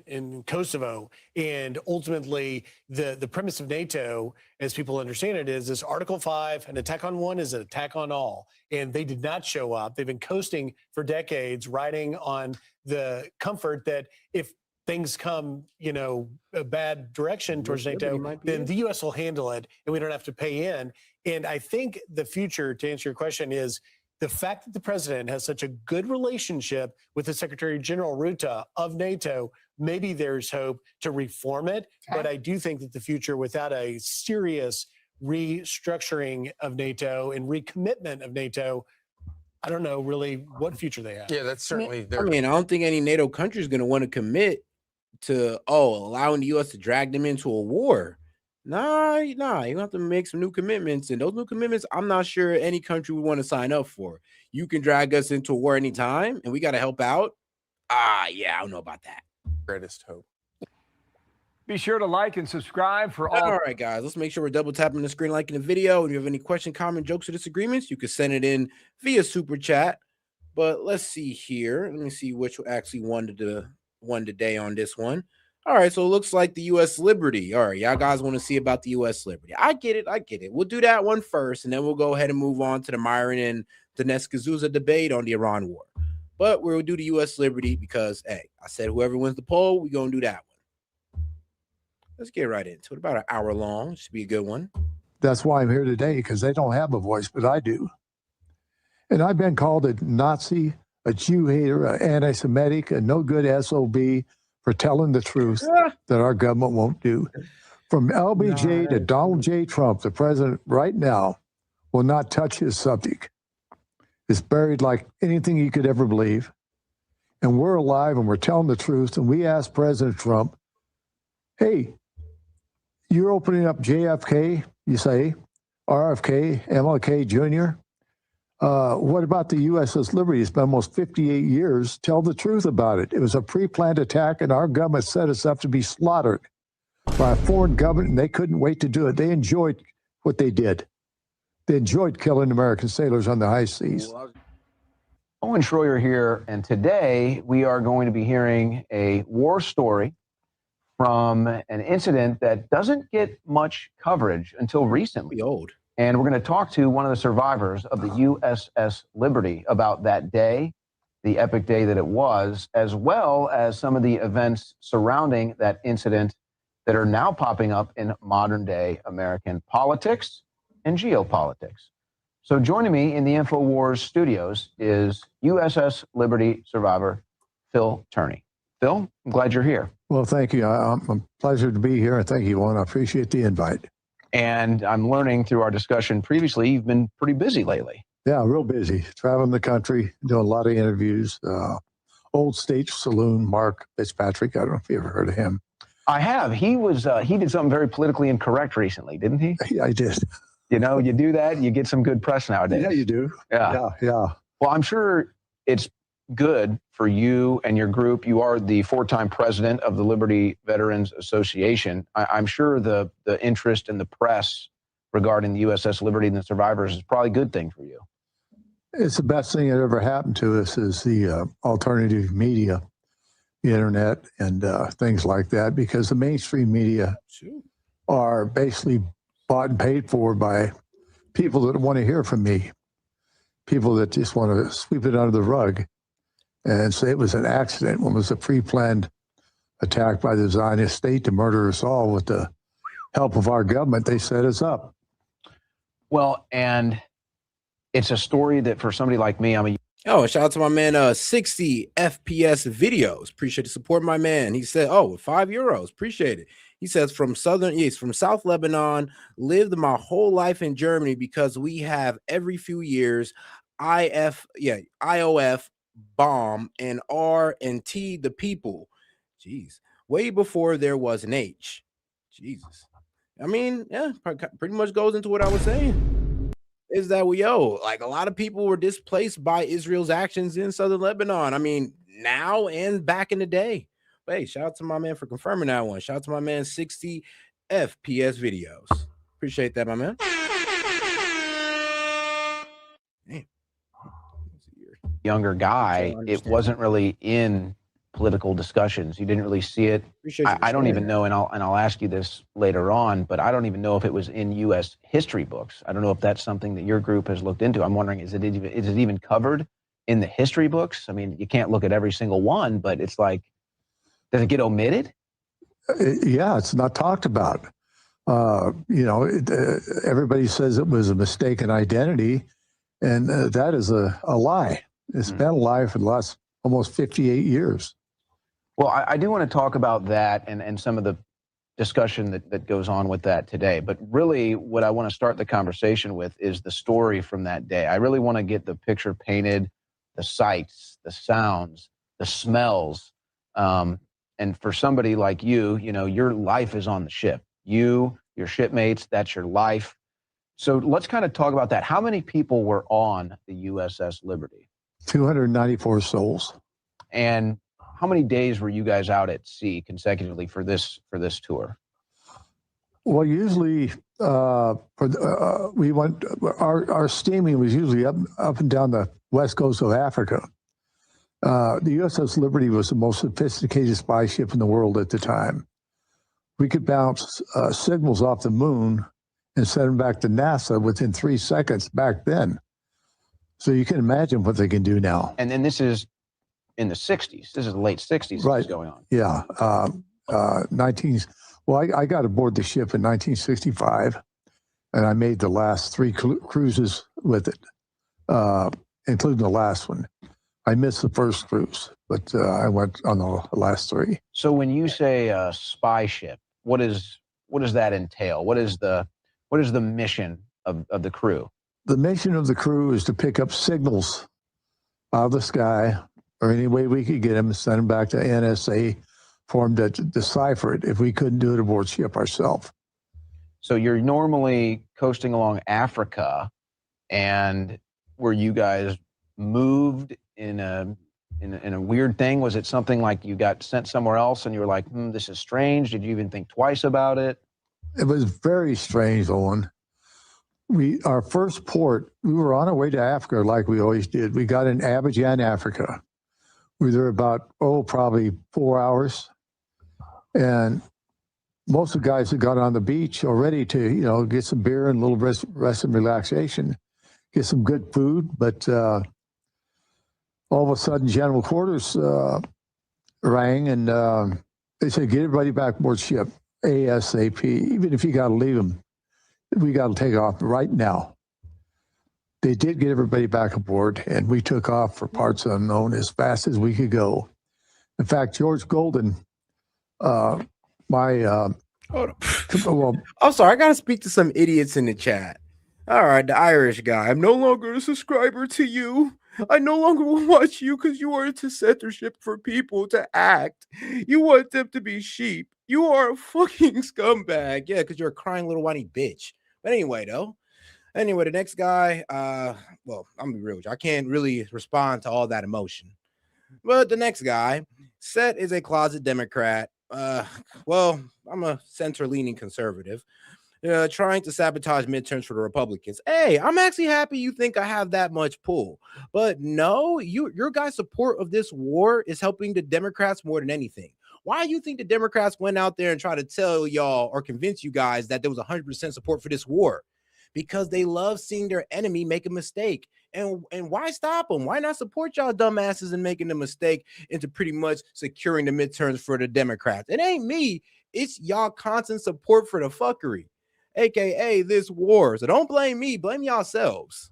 In Kosovo, and ultimately the premise of NATO, as people understand it, is this Article 5, an attack on one is an attack on all, and they did not show up. They've been coasting for decades, riding on the comfort that if things come, a bad direction towards NATO, then the U.S. will handle it, and we don't have to pay in. And I think the future, to answer your question, is the fact that the president has such a good relationship with the Secretary General Rutte of NATO. Maybe there's hope to reform it, but I do think that the future, without a serious restructuring of NATO and recommitment of NATO, I don't know really what future they have. Yeah, that's certainly I mean, I don't think any NATO country is going to want to commit to allowing the U.S. to drag them into a war. Nah, you have to make some new commitments, and those new commitments, I'm not sure any country would want to sign up for. You can drag us into a war anytime, and we got to help out. Yeah, I don't know about that. Greatest hope. Be sure to like and subscribe for all. All right, guys, let's make sure we're double tapping the screen, liking the video. If you have any question, comment, jokes, or disagreements, you can send it in via super chat. But let's see here. Let me see which actually won today on this one. All right, so it looks like the U.S. Liberty. All right, y'all guys want to see about the U.S. Liberty. I get it. We'll do that one first, and then we'll go ahead and move on to the Myron and Dinesh D'Souza debate on the Iran war. But we'll do the U.S. Liberty because, hey, I said whoever wins the poll, we're going to do that one. Let's get right into it. About an hour long. Should be a good one. That's why I'm here today, because they don't have a voice, but I do. And I've been called a Nazi, a Jew hater, an anti-Semitic, a no-good SOB, for telling the truth that our government won't do. From LBJ to Donald J. Trump, the president right now will not touch his subject. It's buried like anything you could ever believe. And we're alive and we're telling the truth. And we asked President Trump, hey, you're opening up JFK, you say, RFK, MLK Jr., what about the USS Liberty? It's been almost 58 years. Tell the truth about it. It was a pre-planned attack, and our government set us up to be slaughtered by a foreign government, and they couldn't wait to do it. They enjoyed what they did. They enjoyed killing American sailors on the high seas. Owen Schroyer here, and today we are going to be hearing a war story from an incident that doesn't get much coverage until recently. Old. And we're going to talk to one of the survivors of the USS Liberty about that day, the epic day that it was, as well as some of the events surrounding that incident that are now popping up in modern day American politics and geopolitics. So joining me in the InfoWars studios is USS Liberty survivor Phil Turney. Phil, I'm glad you're here. Well, thank you. I'm a pleasure to be here, and thank you, Juan. I appreciate the invite. And I'm learning through our discussion previously, you've been pretty busy lately. Yeah, real busy. Traveling the country, doing a lot of interviews. Old Stage Saloon, Mark Fitzpatrick. I don't know if you ever heard of him. I have. He did something very politically incorrect recently, didn't he? Yeah, I did. You know, you do that, you get some good press nowadays. Yeah, you do. Yeah. Yeah. Well, I'm sure it's good for you and your group. You are the 4-time president of the Liberty Veterans Association. I'm sure the interest in the press regarding the USS Liberty and the survivors is probably a good thing for you. It's the best thing that ever happened to us is the alternative media, the internet, and things like that, because the mainstream media are basically bought and paid for by people that want to hear from me, people that just want to sweep it under the rug and say it was an accident when it was a pre-planned attack by the Zionist state to murder us all. With the help of our government, they set us up. Well, and it's a story that for somebody like me, Oh, shout out to my man, 60 FPS videos. Appreciate the support, my man. He said, oh, €5. Appreciate it. He says, from South Lebanon, lived my whole life in Germany because we have every few years IOF bomb and R and T the people. Jeez. Way before there was an H. Jesus. I mean, yeah, pretty much goes into what I was saying. Is that like a lot of people were displaced by Israel's actions in southern Lebanon. I mean, now and back in the day. But hey, shout out to my man for confirming that one. Shout out to my man 60 FPS videos. Appreciate that, my man. Damn. younger guy, it wasn't really in political discussions. You didn't really see it. I don't even know, and I'll ask you this later on, but I don't even know if it was in U.S. history books. I don't know if that's something that your group has looked into. I'm wondering, is it even covered in the history books? I mean, you can't look at every single one, but it's like, does it get omitted? Yeah, it's not talked about. Everybody says it was a mistaken identity, and that is a lie. It's been a lie for the last almost 58 years. Well, I do want to talk about that and some of the discussion that goes on with that today. But really, what I want to start the conversation with is the story from that day. I really want to get the picture painted, the sights, the sounds, the smells. And for somebody like you, your life is on the ship. You, your shipmates, that's your life. So let's kind of talk about that. How many people were on the USS Liberty? 294 souls. And how many days were you guys out at sea consecutively for this tour? Well, usually we went. Our steaming was usually up and down the west coast of Africa. The USS Liberty was the most sophisticated spy ship in the world at the time. We could bounce signals off the moon and send them back to NASA within 3 seconds back then. So you can imagine what they can do now. And then this is in the 60s. This is the late 60s. Right. This is going on. Yeah. I got aboard the ship in 1965, and I made the last 3 cruises with it, including the last one. I missed the first cruise, but I went on the last 3. So when you say a spy ship, what does that entail? What is the mission of the crew? The mission of the crew is to pick up signals out of the sky, or any way we could get them, and send them back to NSA for them to decipher it if we couldn't do it aboard ship ourselves. So you're normally coasting along Africa, and were you guys moved in a weird thing? Was it something like you got sent somewhere else and you were like, this is strange? Did you even think twice about it? It was very strange, Owen. Our first port, we were on our way to Africa like we always did. We got in Abidjan, Africa. We were there about, probably 4 hours. And most of the guys had got on the beach already to, get some beer and a little rest and relaxation, get some good food. But all of a sudden, General Quarters rang, and they said, get everybody back aboard ship ASAP. Even if you got to leave them, we got to take off right now. They did get everybody back aboard, and we took off for parts unknown as fast as we could go. In fact, George Golden, my Hold on. Well, I'm sorry, I gotta speak to some idiots in the chat. All right, the Irish guy. I'm no longer a subscriber to you. I no longer will watch you because you are into censorship for people to act. You want them to be sheep. You are a fucking scumbag. Yeah, because you're a crying little whiny bitch. But anyway, though. Anyway, the next guy, well, I'm gonna be real with you. I can't really respond to all that emotion. But the next guy, S.E.T is a closet Democrat. Well, I'm a center-leaning conservative. Trying to sabotage midterms for the Republicans. Hey, I'm actually happy you think I have that much pull. But no, your guys' support of this war is helping the Democrats more than anything. Why do you think the Democrats went out there and tried to tell y'all or convince you guys that there was 100% support for this war? Because they love seeing their enemy make a mistake. And why stop them? Why not support y'all dumbasses in making the mistake into pretty much securing the midterms for the Democrats? It ain't me. It's y'all constant support for the fuckery, aka this war. So don't blame me. Blame yourselves.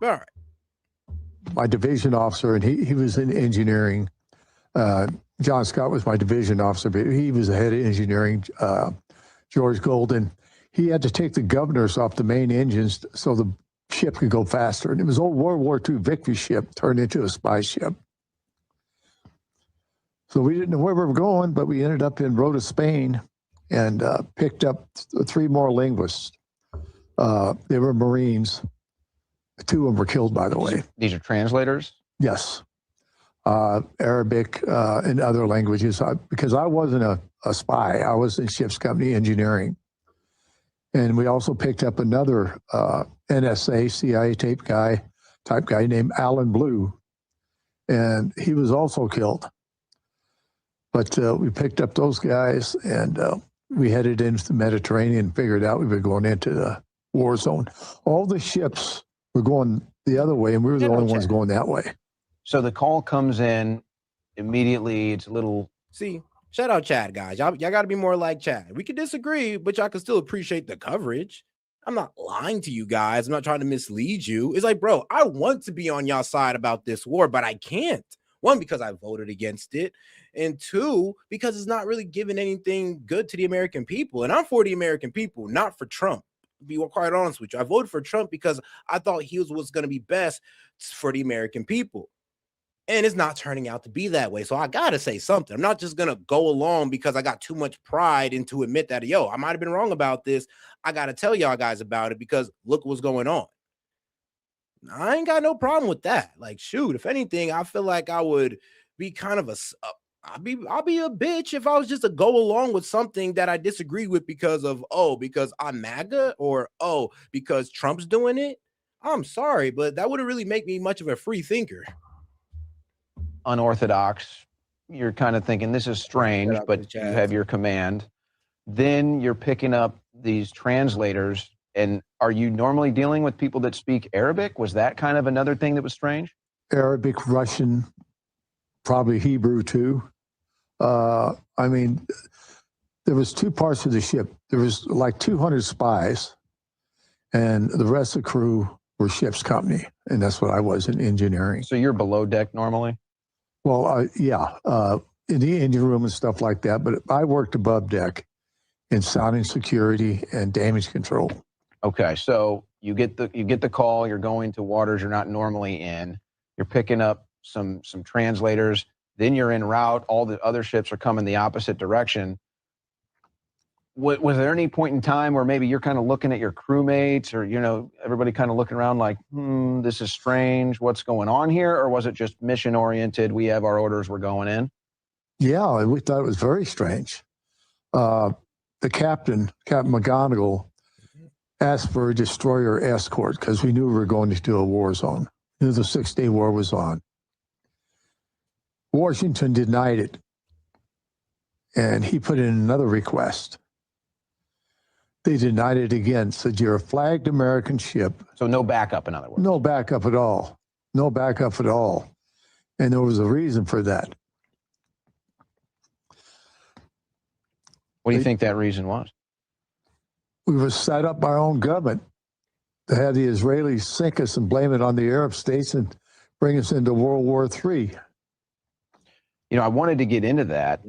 All right. my division officer, and he was in engineering. John Scott was my division officer, but he was the head of engineering. George Golden. He had to take the governors off the main engines so the ship could go faster. And it was old World War II Victory ship turned into a spy ship. So we didn't know where we were going, but we ended up in Rota, Spain, and picked up 3 more linguists. They were Marines. 2 of them were killed, by the way. These are translators? Yes. Arabic and other languages. Because I wasn't a spy. I was in ship's company engineering. And we also picked up another NSA, CIA type guy named Alan Blue. And he was also killed. But we picked up those guys and we headed into the Mediterranean, figured out we were going into the war zone. All the ships were going the other way, and we were the only ones going that way. So the call comes in immediately. It's a little... See, shout out Chad, guys. Y'all got to be more like Chad. We could disagree, but y'all can still appreciate the coverage. I'm not lying to you guys. I'm not trying to mislead you. It's like, bro, I want to be on y'all side about this war, but I can't. 1, because I voted against it. And 2, because it's not really giving anything good to the American people. And I'm for the American people, not for Trump. To be quite honest with you. I voted for Trump because I thought he was what's going to be best for the American people. And it's not turning out to be that way. So I got to say something. I'm not just going to go along because I got too much pride and to admit that, yo, I might have been wrong about this. I got to tell y'all guys about it because look what's going on. I ain't got no problem with that. Like, shoot, if anything, I feel like I would be kind of I'll be a bitch if I was just to go along with something that I disagree with because of, because I'm MAGA or, because Trump's doing it. I'm sorry, but that wouldn't really make me much of a free thinker. Unorthodox. You're kind of thinking this is strange, but you have your command. Then you're picking up these translators. And are you normally dealing with people that speak Arabic? Was that kind of another thing that was strange? Arabic, Russian, probably Hebrew too. I mean, there was 2 parts of the ship. There was like 200 spies, and the rest of the crew were ship's company, and that's what I was in engineering. So you're below deck normally? Well, yeah, in the engine room and stuff like that. But I worked above deck in sounding security and damage control. Okay, so you get the call. You're going to waters you're not normally in. You're picking up some translators. Then you're en route. All the other ships are coming the opposite direction. Was there any point in time where maybe you're kind of looking at your crewmates, or everybody kind of looking around like, this is strange. What's going on here? Or was it just mission oriented? We have our orders. We're going in. Yeah, we thought it was very strange. The Captain McGonigal, asked for a destroyer escort because we knew we were going into a war zone. We knew the 6-day war was on. Washington denied it, and he put in another request. They denied it again, said you're a flagged American ship. So no backup, in other words? No backup at all. No backup at all. And there was a reason for that. What do you think that reason was? We were set up by our own government to have the Israelis sink us and blame it on the Arab states and bring us into World War III. I wanted to get into that.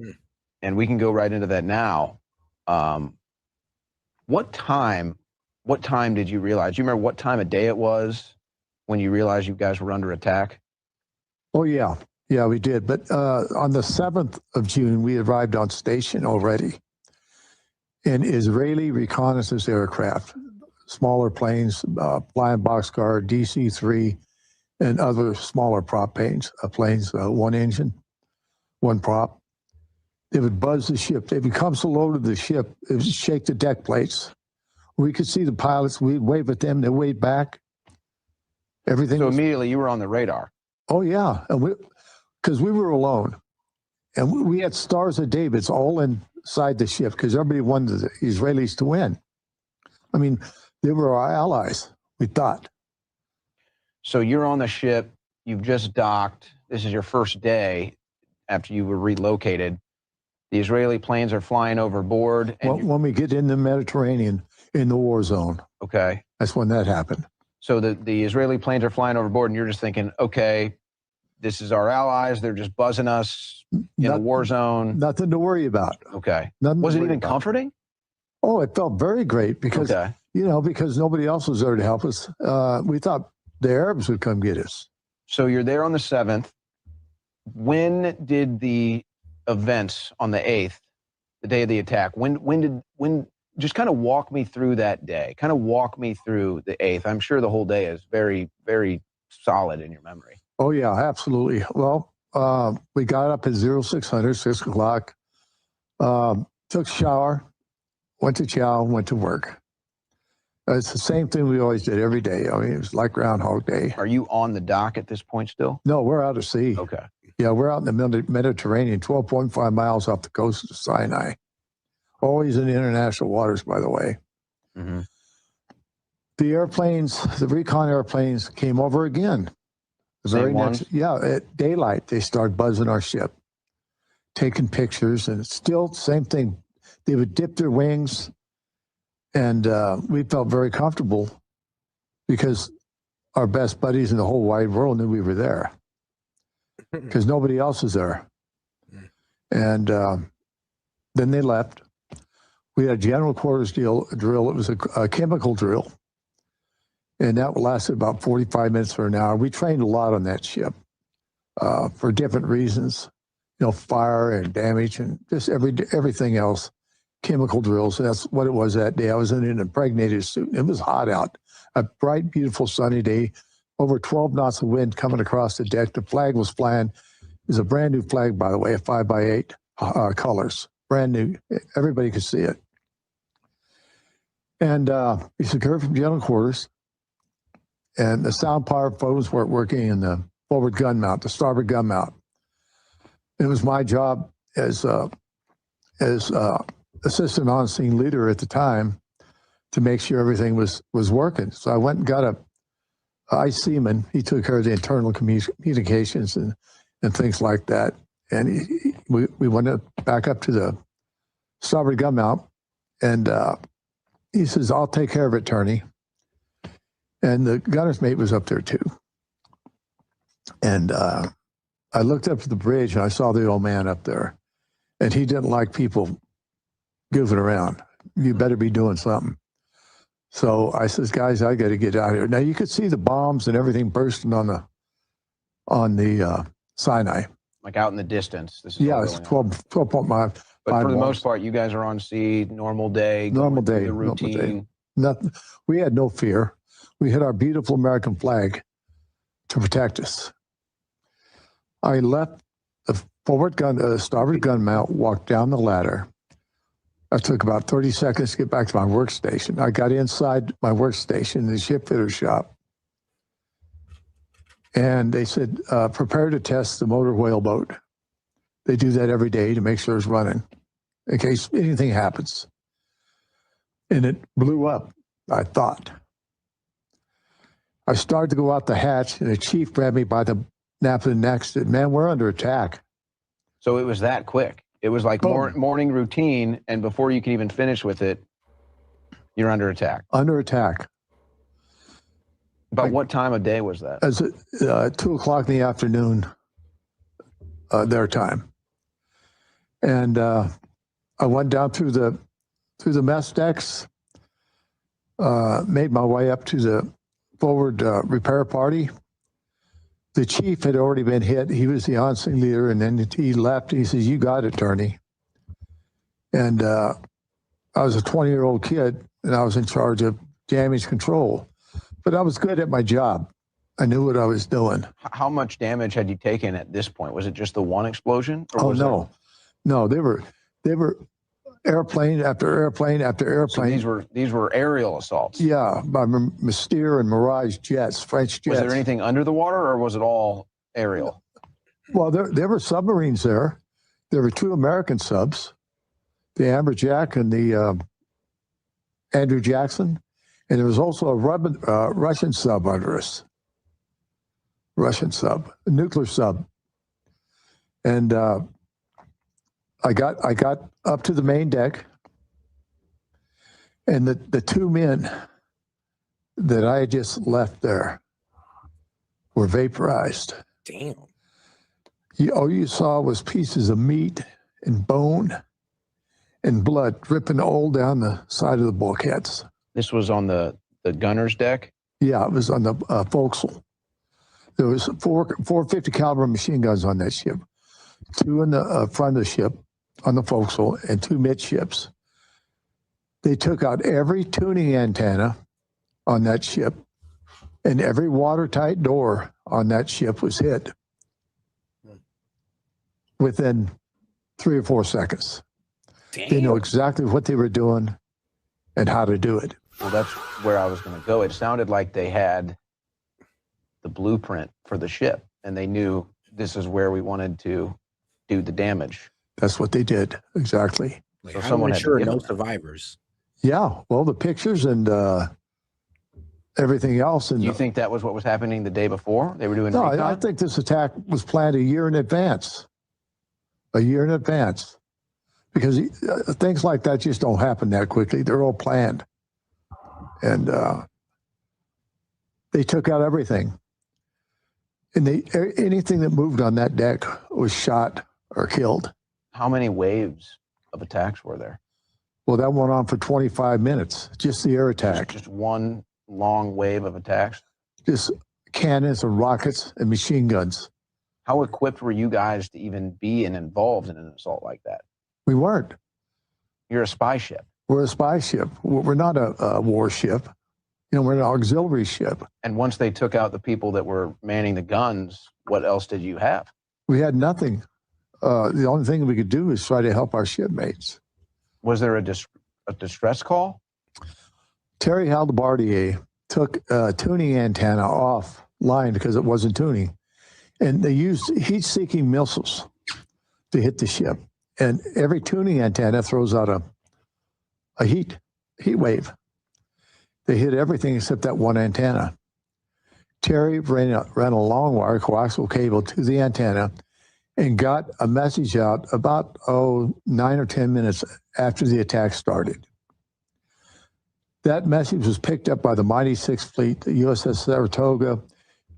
and we can go right into that now. What time did you realize? Do you remember what time of day it was when you realized you guys were under attack? Oh, yeah. Yeah, we did. But on the 7th of June, we arrived on station already. And Israeli reconnaissance aircraft, smaller planes, flying boxcar, DC-3, and other smaller prop planes, one engine, one prop. They would buzz the ship. They would come so low to the ship, it would shake the deck plates. We could see the pilots. We'd wave at them. They waved back. Everything. So immediately you were on the radar. Oh, yeah. And because we were alone. And we had Stars of Davids all inside the ship because everybody wanted the Israelis to win. I mean, they were our allies, we thought. So you're on the ship. You've just docked. This is your first day after you were relocated. The Israeli planes are flying overboard. And when we get in the Mediterranean, in the war zone. Okay. That's when that happened. So the Israeli planes are flying overboard, and you're just thinking, okay, this is our allies. They're just buzzing us in a war zone. Nothing to worry about. Okay. Nothing Was to it worry even about. comforting? Oh, it felt very great because, Okay. because nobody else was there to help us. We thought the Arabs would come get us. So you're there on the 7th. When did the events on the 8th, the day of the attack, when just kind of walk me through that day. Kind of walk me through the 8th. I'm sure the whole day is very, very solid in your memory. Oh, yeah, absolutely. Well, we got up at 0600, 6 o'clock, took a shower, went to chow, went to work. It's the same thing we always did every day. I mean, it was like Groundhog Day. Are you on the dock at this point still? No, we're out at sea. Okay. Yeah, we're out in the Mediterranean, 12.5 miles off the coast of Sinai. Always in international waters, by the way. Mm-hmm. The airplanes, the recon airplanes came over again. Same ones? At daylight, they started buzzing our ship, taking pictures, and it's still the same thing. They would dip their wings, and we felt very comfortable because our best buddies in the whole wide world knew we were there because nobody else was there. And then they left. We had a general quarters drill. It was a chemical drill. And that lasted about 45 minutes or an hour. We trained a lot on that ship for different reasons, fire and damage and just everything else, chemical drills. That's what it was that day. I was in an impregnated suit. It was hot out, a bright, beautiful sunny day, over 12 knots of wind coming across the deck. The flag was flying. It was a brand new flag, by the way, a 5x8 colors, brand new. Everybody could see it. And we secured from general quarters. And the sound power phones weren't working in the forward gun mount, the starboard gun mount. It was my job as assistant on-scene leader at the time to make sure everything was working. So I went and got a ice seaman. He took care of the internal communications and things like that. And we went back up to the starboard gun mount, and he says, "I'll take care of it, Turney." And the gunner's mate was up there too. And I looked up to the bridge and I saw the old man up there. And he didn't like people goofing around. You better be doing something. So I says, "Guys, I got to get out of here." Now you could see the bombs and everything bursting on the Sinai. Like out in the distance. This is Yeah, it's 12.5. But for the most part, you guys are on sea, normal day. Normal day. The routine. Normal day. Nothing. We had no fear. We had our beautiful American flag to protect us. I left the starboard gun mount, walked down the ladder. It took about 30 seconds to get back to my workstation. I got inside my workstation in the shipfitter shop. And they said, "Prepare to test the motor whaleboat." They do that every day to make sure it's running in case anything happens. And it blew up, I thought. I started to go out the hatch, and the chief grabbed me by the nape of the neck and said, "Man, we're under attack." So it was that quick. It was like morning routine, and before you can even finish with it, you're under attack. Under attack. About what time of day was that? As 2 o'clock in the afternoon, their time. And I went down through the mess decks, made my way up to the forward repair party. The chief had already been hit. He was the on-scene leader, and then he left. He says, "You got it, Turney." And I was a 20-year-old kid, and I was in charge of damage control. But I was good at my job. I knew what I was doing. How much damage had you taken at this point? Was it just the one explosion? Or was No, they were airplane after airplane after airplane. So these were aerial assaults. Yeah, by Mystere and Mirage jets, French jets. Was there anything under the water, or was it all aerial? Well, there were submarines there. There were 2 American subs, the Amberjack and the Andrew Jackson, and there was also a Russian sub under us. Russian sub, a nuclear sub, and I got up to the main deck, and the 2 men that I had just left there were vaporized. Damn. All you saw was pieces of meat and bone and blood dripping all down the side of the bulkheads. This was on the gunner's deck? Yeah, it was on the forecastle. There was 450 caliber machine guns on that ship, 2 in the front of the ship on the forecastle and 2 midships. They took out every tuning antenna on that ship, and every watertight door on that ship was hit within 3 or 4 seconds. Damn. They know exactly what they were doing and how to do it. Well, that's where I was going to go. It sounded like they had the blueprint for the ship, and they knew this is where we wanted to do the damage. That's what they did, exactly. Like, So how someone to had to ensure give no them. survivors. Yeah, well, the pictures and everything else. And Do you think that was what was happening the day before? They were doing no, recon? I think this attack was planned a year in advance. A year in advance. Because things like that just don't happen that quickly. They're all planned. And they took out everything. And anything that moved on that deck was shot or killed. How many waves of attacks were there? Well, that went on for 25 minutes, just the air attack. Just one long wave of attacks? Just cannons and rockets and machine guns. How equipped were you guys to even be involved in an assault like that? We weren't. You're a spy ship. We're a spy ship. We're not a warship. You know, we're an auxiliary ship. And once they took out the people that were manning the guns, what else did you have? We had nothing. The only thing we could do is try to help our shipmates. Was there a distress call? Terry Haldebardier took a tuning antenna offline because it wasn't tuning. And they used heat-seeking missiles to hit the ship. And every tuning antenna throws out a heat wave. They hit everything except that one antenna. Terry ran a long wire coaxial cable to the antenna and got a message out about 9 or 10 minutes after the attack started. That message was picked up by the Mighty Sixth Fleet, the USS Saratoga,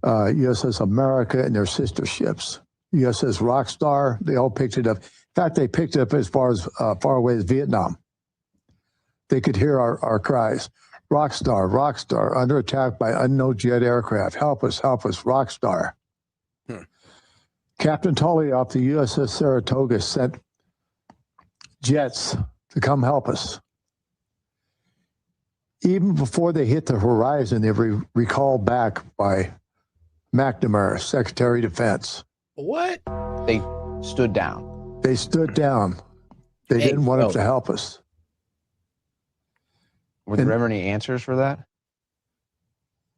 USS America, and their sister ships. USS Rockstar, they all picked it up. In fact, they picked it up as far away as Vietnam. They could hear our cries. Rockstar, Rockstar, under attack by unknown jet aircraft. Help us, Rockstar. Captain Tully off the USS Saratoga sent jets to come help us. Even before they hit the horizon, they were recalled back by McNamara, Secretary of Defense. What? They stood down. They stood down. They didn't want us to help us. Were there ever any answers for that?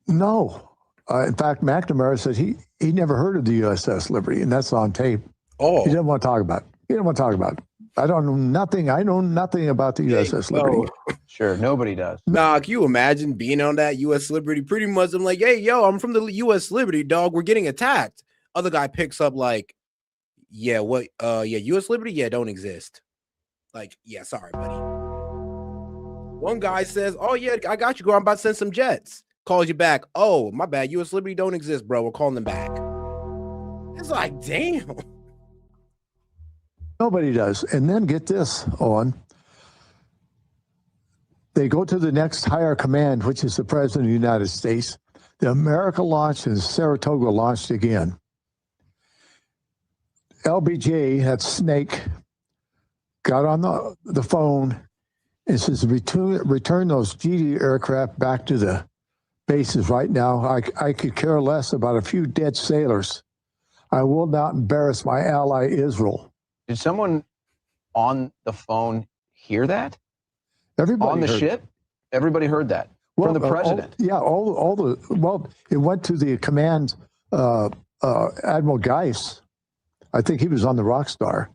No. In fact, McNamara said he never heard of the USS Liberty, and that's on tape. Oh. He didn't want to talk about it. He didn't want to talk about it. I don't know nothing. I know nothing about the USS Liberty. Sure, nobody does. Nah, can you imagine being on that US Liberty? Pretty much, I'm like, hey, yo, I'm from the US Liberty, dog. We're getting attacked. Other guy picks up like, yeah, what? Yeah, US Liberty, yeah, don't exist. Like, yeah, sorry, buddy. One guy says, oh yeah, I got you, girl. I'm about to send some jets. Calls you back. Oh, my bad. US Liberty don't exist, bro. We're calling them back. It's like, damn. Nobody does. And then get this, Owen. They go to the next higher command, which is the President of the United States. The America launched and Saratoga launched again. LBJ, that snake, got on the phone and says, return those GD aircraft back to the bases right now. I could care less about a few dead sailors. I will not embarrass my ally Israel. Did someone on the phone hear that? Everybody on the heard ship? Everybody heard that from the president. It went to the command, Admiral Geis. I think he was on the Rockstar.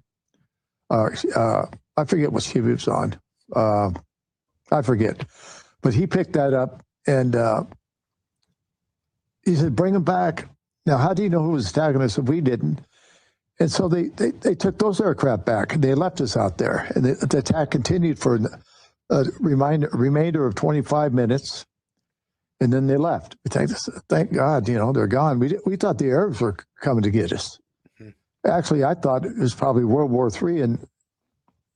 I forget what ship he was on. I forget. But he picked that up and he said, bring him back. Now, how do you know who was attacking us if we didn't? And so they took those aircraft back and they left us out there. And the attack continued for a remainder of 25 minutes. And then they left. Thank God, they're gone. We thought the Arabs were coming to get us. Actually, I thought it was probably World War III, and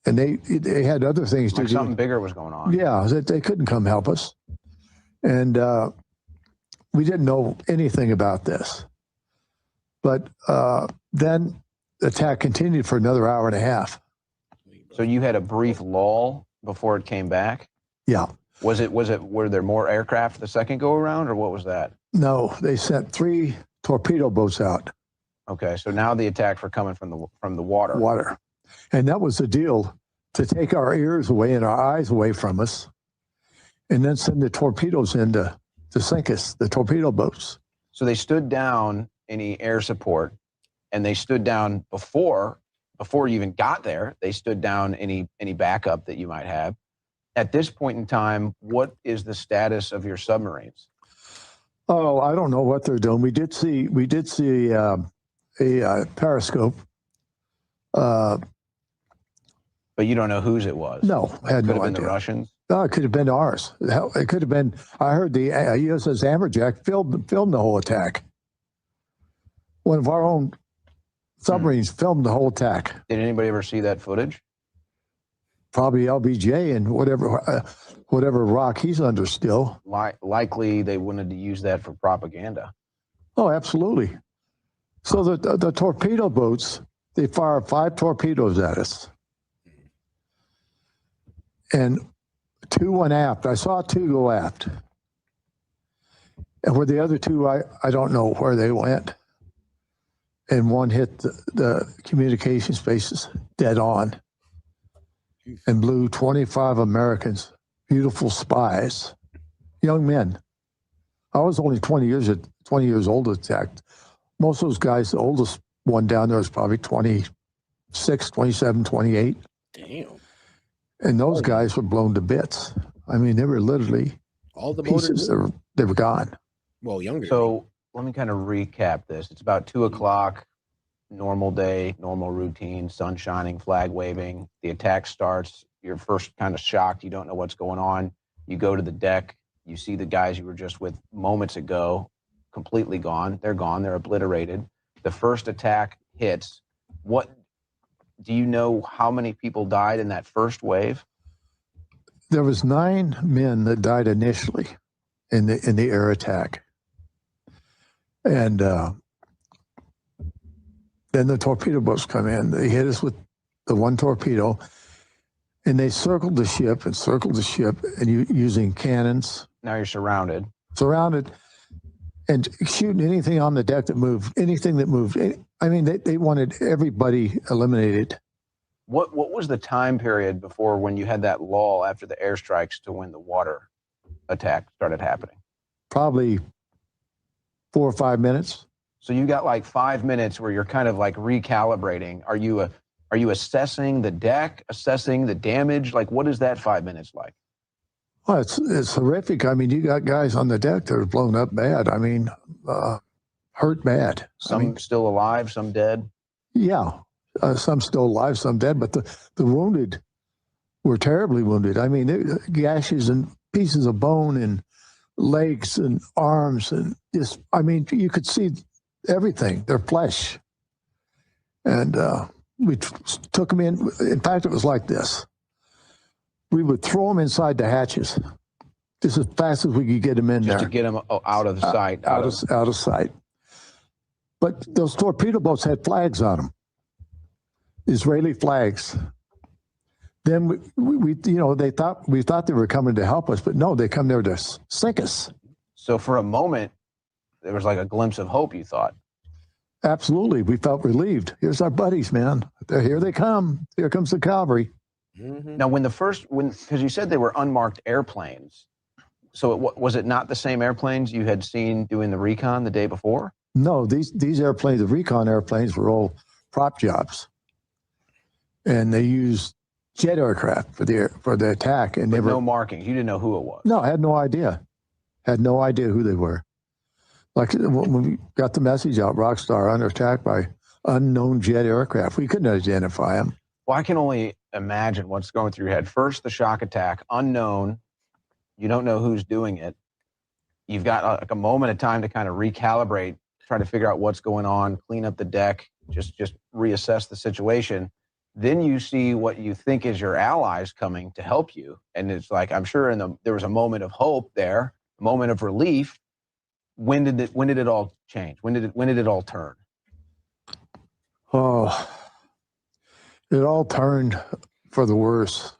they had other things to do. Something bigger was going on. Yeah, they couldn't come help us. And we didn't know anything about this. But then the attack continued for another hour and a half. So you had a brief lull before it came back? Yeah. Were there more aircraft the second go around, or what was that? No, they sent 3 torpedo boats out. Okay, so now the attacks were coming from the water. Water. And that was the deal, to take our ears away and our eyes away from us, and then send the torpedoes in to sink us, the torpedo boats. So they stood down any air support, and they stood down before you even got there. They stood down any backup that you might have. At this point in time, what is the status of your submarines? Oh, I don't know what they're doing. We did see a periscope. But you don't know whose it was? No, I had no idea. Could have been the Russians? No, it could have been ours. It could have been. I heard the USS Amberjack filmed the whole attack. One of our own submarines filmed the whole attack. Did anybody ever see that footage? Probably LBJ and whatever rock he's under still. Likely they wanted to use that for propaganda. Oh, absolutely. So the torpedo boats, they fire 5 torpedoes at us. And 2 went aft. I saw 2 go aft. And where the other 2, I don't know where they went. And one hit the communication spaces dead on and blew 25 Americans, beautiful spies, young men. I was only 20 years old at the attack. Most of those guys, the oldest one down there was probably 26, 27, 28. Damn. And those guys were blown to bits. I mean, they were literally all the pieces. They were gone. Well, younger. So let me kind of recap this. It's about 2 o'clock, normal day, normal routine, sun shining, flag waving. The attack starts. You're first kind of shocked. You don't know what's going on. You go to the deck. You see the guys you were just with moments ago completely gone. They're gone. They're obliterated. The first attack hits. What do you know how many people died in that first wave? There was 9 men that died initially in the air attack. And then the torpedo boats come in. They hit us with the 1 torpedo, and they circled the ship and using cannons. Now you're surrounded. And shooting anything on the deck that moved, anything that moved. I mean, they wanted everybody eliminated. What was the time period before when you had that lull after the airstrikes to when the water attack started happening? Probably 4 or 5 minutes. So you got like 5 minutes where you're kind of like recalibrating. Are you assessing the deck, assessing the damage? Like, what is that 5 minutes like? Well, it's horrific. I mean, you got guys on the deck that are blown up bad. I mean, hurt bad. Some still alive, some dead? Yeah, some still alive, some dead. But the wounded were terribly wounded. I mean, gashes and pieces of bone and legs and arms and you could see everything, their flesh. And we took them in. In fact, it was like this. We would throw them inside the hatches just as fast as we could get them in Just there. to get them out of sight. Out of sight. But those torpedo boats had flags on them, Israeli flags. Then we thought they were coming to help us, but no, they come there to sink us. So for a moment, there was like a glimpse of hope, you thought. Absolutely. We felt relieved. Here's our buddies, man. Here they come. Here comes the cavalry. Now, because you said they were unmarked airplanes, so was it not the same airplanes you had seen doing the recon the day before? No, these airplanes, the recon airplanes, were all prop jobs, and they used jet aircraft for the attack. And no markings. You didn't know who it was. No, I had no idea. Had no idea who they were. Like when we got the message out, Rockstar under attack by unknown jet aircraft, we couldn't identify them. Well, I can only imagine what's going through your head. First, the shock attack, unknown. You don't know who's doing it. You've got like a moment of time to kind of recalibrate, try to figure out what's going on, clean up the deck, just reassess the situation. Then you see what you think is your allies coming to help you. And it's like, I'm sure there was a moment of hope there, a moment of relief. When did it all change? When did it all turn? Oh, it all turned for the worse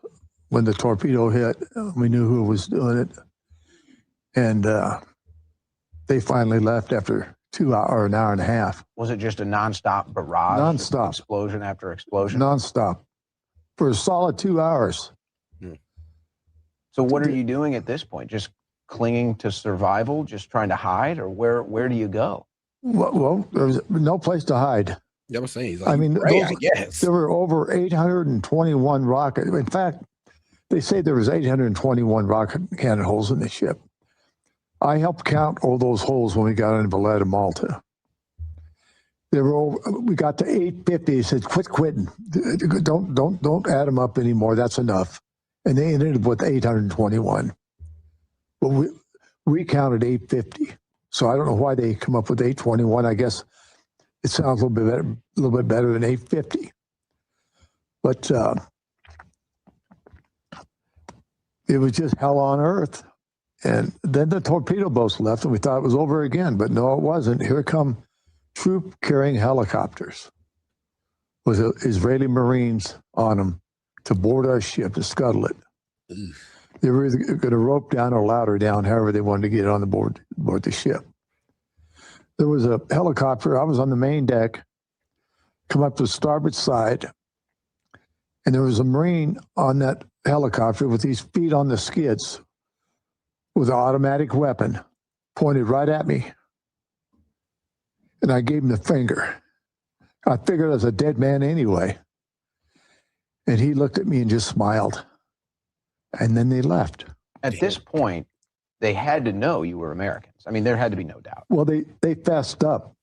when the torpedo hit. We knew who was doing it, and they finally left after 2 hours or an hour and a half. Was it just a nonstop barrage? Nonstop. Explosion after explosion? Nonstop. For a solid 2 hours. So what are you doing at this point? Just clinging to survival, just trying to hide, or where do you go? Well, there was no place to hide. Yeah, I was saying. I mean, I guess there were over 821 rockets. In fact, they say there was 821 rocket cannon holes in the ship. I helped count all those holes when we got into Valletta, Malta. We got to 850. They said, "Quit quitting. Don't add them up anymore. That's enough." And they ended up with 821. But we counted 850. So I don't know why they come up with 821. I guess it sounds a little bit better than 850. But it was just hell on earth. And then the torpedo boats left, and we thought it was over again. But no, it wasn't. Here come troop-carrying helicopters with Israeli Marines on them to board our ship, to scuttle it. They were either going to rope down or ladder down, however they wanted to get on the board the ship. There was a helicopter. I was on the main deck, come up to the starboard side, and there was a Marine on that helicopter with his feet on the skids with an automatic weapon pointed right at me. And I gave him the finger. I figured I was a dead man anyway. And he looked at me and just smiled. And then they left. At this point, they had to know you were Americans. I mean, there had to be no doubt. Well, they fessed up.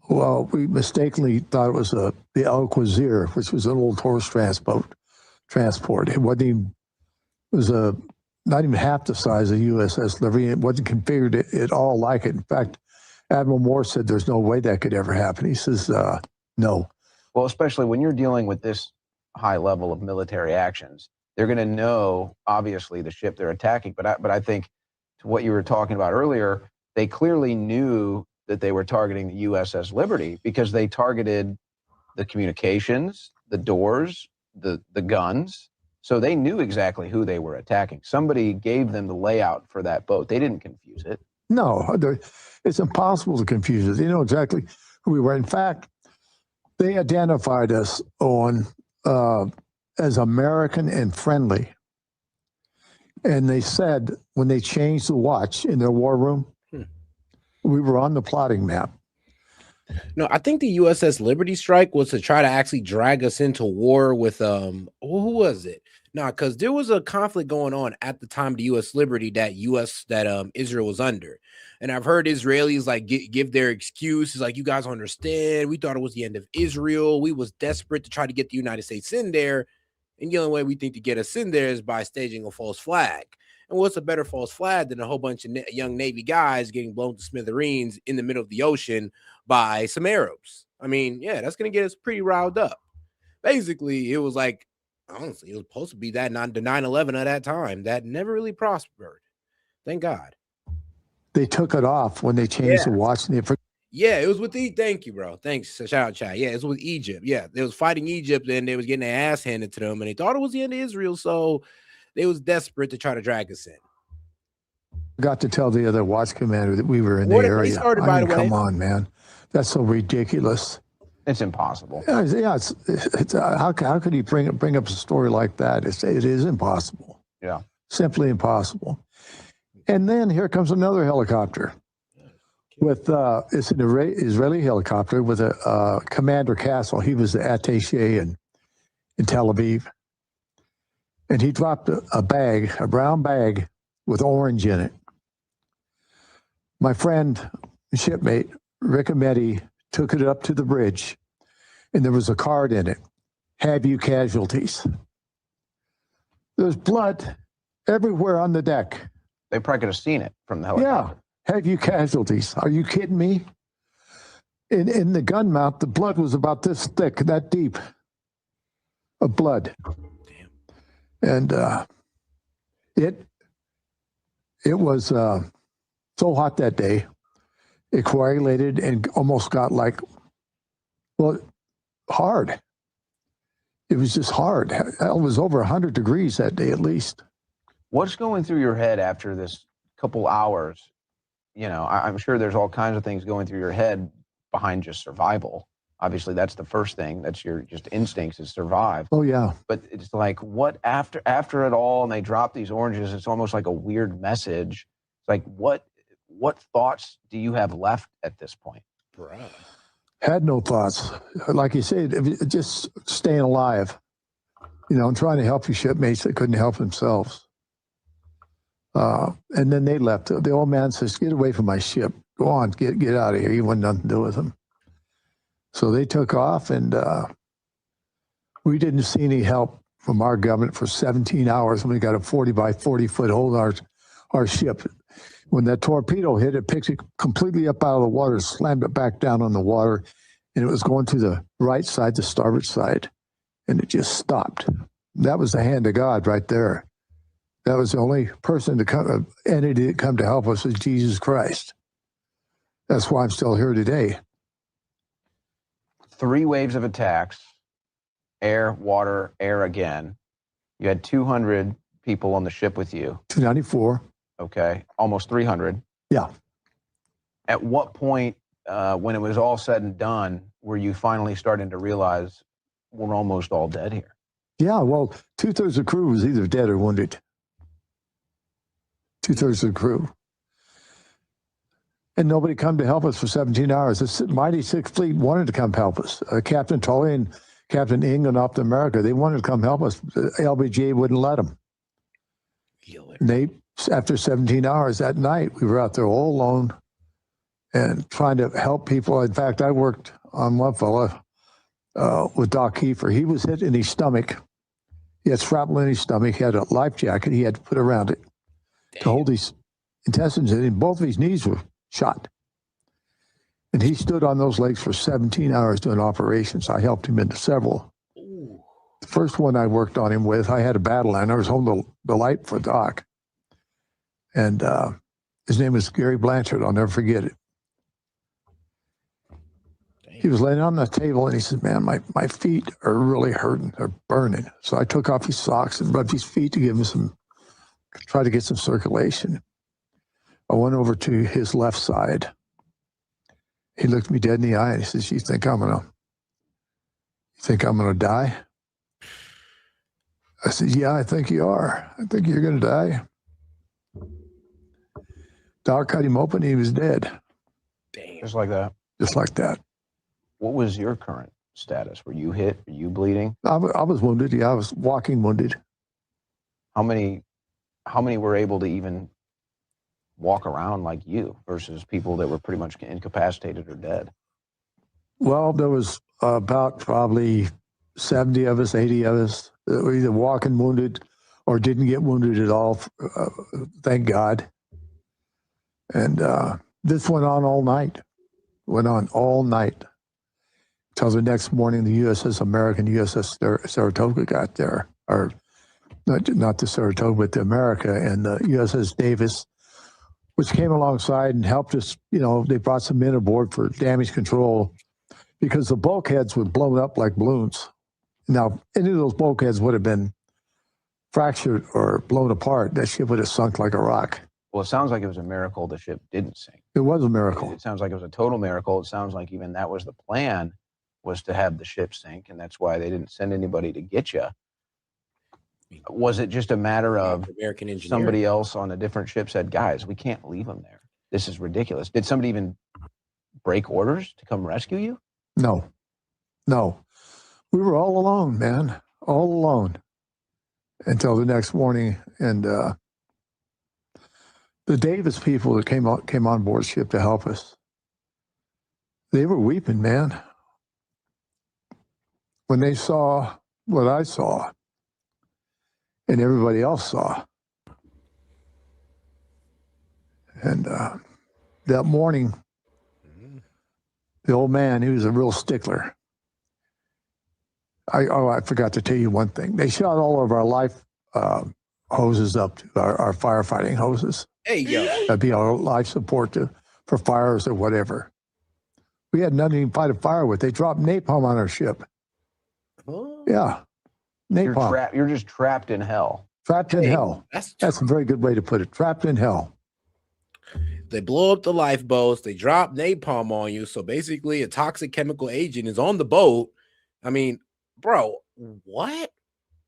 Well, we mistakenly thought it was the El Quasir, which was an old horse transport. It wasn't even, it was not even half the size of USS Liberty. It wasn't configured at all like it. In fact, Admiral Moore said there's no way that could ever happen. He says, no. Well, especially when you're dealing with this high level of military actions, they're going to know, obviously, the ship they're attacking. But I think to what you were talking about earlier, they clearly knew that they were targeting the USS Liberty because they targeted the communications, the doors, the guns. So they knew exactly who they were attacking. Somebody gave them the layout for that boat. They didn't confuse it. No, it's impossible to confuse it. They know exactly who we were. In fact, they identified us as American and friendly. And they said when they changed the watch in their war room, we were on the plotting map. No, I think the USS Liberty strike was to try to actually drag us into war with who was it? No, because there was a conflict going on at the time of the US Liberty that Israel was under. And I've heard Israelis like give their excuses, like, you guys don't understand. We thought it was the end of Israel. We was desperate to try to get the United States in there. And the only way we think to get us in there is by staging a false flag. And what's a better false flag than a whole bunch of young Navy guys getting blown to smithereens in the middle of the ocean by some Arabs? I mean, yeah, that's going to get us pretty riled up. basically, it was like, honestly, it was supposed to be that the 9/11 at that time that never really prospered. Thank God. They took it off when they changed the watch. Yeah, it was with thank you, bro. Thanks. Shout out, chat. Yeah, it was with Egypt. Yeah, they was fighting Egypt and they was getting their ass handed to them, and they thought it was the end of Israel, so they was desperate to try to drag us in. Got to tell the other watch commander that we were in What the if they area. started, by the way? Come on, man. That's so ridiculous. It's impossible. Yeah, it's how could he bring up a story like that? It is impossible. Yeah. Simply impossible. And then here comes another helicopter with it's an Israeli helicopter with a Commander Castle. He was the attaché in Tel Aviv. And he dropped a brown bag with orange in it. My friend, shipmate, Rick Ametti, took it up to the bridge, and there was a card in it. Have you casualties? There's blood everywhere on the deck. They probably could have seen it from the helicopter. Yeah. Have you casualties? Are you kidding me? In the gun mount, the blood was about this thick, that deep of blood. Damn. And it was so hot that day, it coagulated and almost got hard. It was just hard. It was over 100 degrees that day at least. What's going through your head after this couple hours? You know, I'm sure there's all kinds of things going through your head behind just survival. Obviously, that's the first thing. That's your just instincts is survive. Oh, yeah. But it's like, what after it all, and they drop these oranges, it's almost like a weird message. It's like, what thoughts do you have left at this point? Right. Had no thoughts. Like you said, just staying alive, and trying to help your shipmates that couldn't help themselves. And then they left. The old man says, get away from my ship. Go on, get out of here. You want nothing to do with them. So they took off, and we didn't see any help from our government for 17 hours when we got a 40 by 40 foot hole in our ship. When that torpedo hit, it picked it completely up out of the water, slammed it back down on the water, and it was going to the right side, the starboard side, and it just stopped. That was the hand of God right there. That was the only entity that come to help us was Jesus Christ. That's why I'm still here today. 3 waves of attacks, air, water, air again. You had 200 people on the ship with you. 294. Okay, almost 300. Yeah. At what point, when it was all said and done, were you finally starting to realize we're almost all dead here? Yeah, well, 2/3 of the crew was either dead or wounded. 2/3 of the crew. And nobody come to help us for 17 hours. The mighty Sixth Fleet wanted to come help us. Captain Tully and Captain England off to America, they wanted to come help us. The LBJ wouldn't let them. And after 17 hours that night, we were out there all alone and trying to help people. In fact, I worked on one fella with Doc Kiefer. He was hit in his stomach. He had shrapnel in his stomach. He had a life jacket he had to put around it to hold his intestines in. And both of his knees were shot. And he stood on those legs for 17 hours doing operations. I helped him into several. Ooh. The first one I worked on him with, I had a battle line. I was holding the light for Doc. And his name was Gary Blanchard. I'll never forget it. Dang. He was laying on the table and he said, man, my feet are really hurting. They're burning. So I took off his socks and rubbed his feet to give him try to get some circulation. I went over to his left side. He looked me dead in the eye and he says, you think I'm gonna die? I said, yeah, I think you are. I think you're gonna die. Doc cut him open, he was dead. Damn. Just like that? Just like that. What was your current status? Were you hit? Were you bleeding? I was wounded, yeah, I was walking wounded. How many were able to even walk around like you versus people that were pretty much incapacitated or dead? Well, there was about probably 70 of us, 80 of us that were either walking wounded or didn't get wounded at all, thank God. And this went on all night. till the next morning the USS American, USS Saratoga got there, or not the Saratoga, but the America, and the USS Davis, which came alongside and helped us. They brought some men aboard for damage control because the bulkheads were blown up like balloons. Now, any of those bulkheads would have been fractured or blown apart. That ship would have sunk like a rock. Well, it sounds like it was a miracle the ship didn't sink. It was a miracle. It sounds like it was a total miracle. It sounds like even that was the plan, was to have the ship sink, and that's why they didn't send anybody to get you. Was it just a matter of American engineer, somebody else on a different ship said, guys, we can't leave them there. This is ridiculous. Did somebody even break orders to come rescue you? No. We were all alone, man, all alone until the next morning. And the Davis people that came on board ship to help us, they were weeping, man, when they saw what I saw and everybody else saw. And that morning, the old man, he was a real stickler. I forgot to tell you one thing. They shot all of our life hoses up to our firefighting hoses. Hey, yo. That'd be our life support for fires or whatever. We had nothing to fight a fire with. They dropped napalm on our ship. Oh. Yeah, napalm. You're just trapped in hell. Trapped in hell. That's a very good way to put it. Trapped in hell. They blow up the lifeboats. They drop napalm on you. So basically, a toxic chemical agent is on the boat. I mean, bro, what?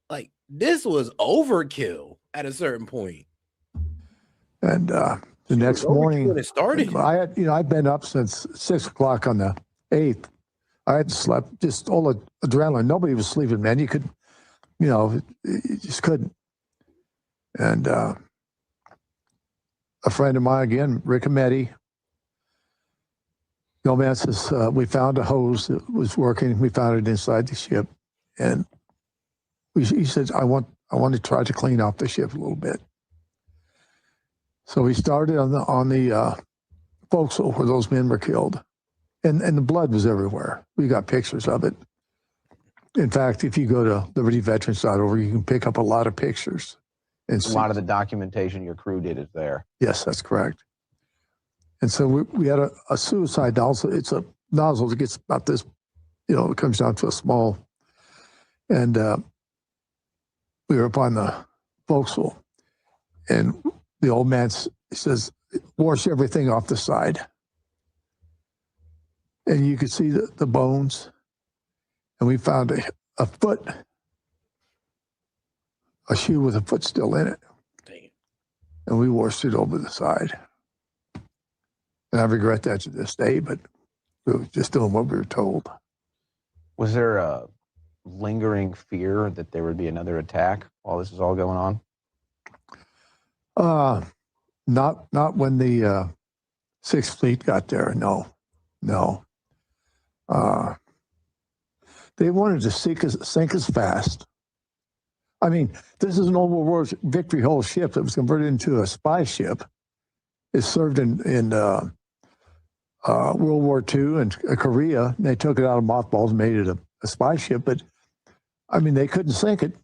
Like, this was overkill at a certain point. And the next morning, when it started, I'd been up since 6 o'clock on the 8th. I hadn't slept, just all the adrenaline. Nobody was sleeping, man. You could, you just couldn't. And a friend of mine again, Rick Ametti, the old man says, we found a hose that was working. We found it inside the ship. And he said, I want to try to clean off the ship a little bit. So we started on the forecastle where those men were killed. And the blood was everywhere. We got pictures of it. In fact, if you go to libertyveterans.org, you can pick up a lot of pictures. And A lot of the documentation your crew did is there. Yes, that's correct. And so we had a suicide nozzle. It's a nozzle that gets about this, it comes down to a small. And we were up on the forecastle. And the old man says, wash everything off the side. And you could see the bones. And we found a foot, a shoe with a foot still in it. Dang. And we washed it over the side. And I regret that to this day, but we were just doing what we were told. Was there a lingering fear that there would be another attack while this is all going on? Not when the Sixth Fleet got there. No. They wanted to sink us fast. I mean, this is an old World War Victory Hull ship that was converted into a spy ship. It served in World War II and Korea. And they took it out of mothballs and made it a spy ship. But I mean, they couldn't sink it.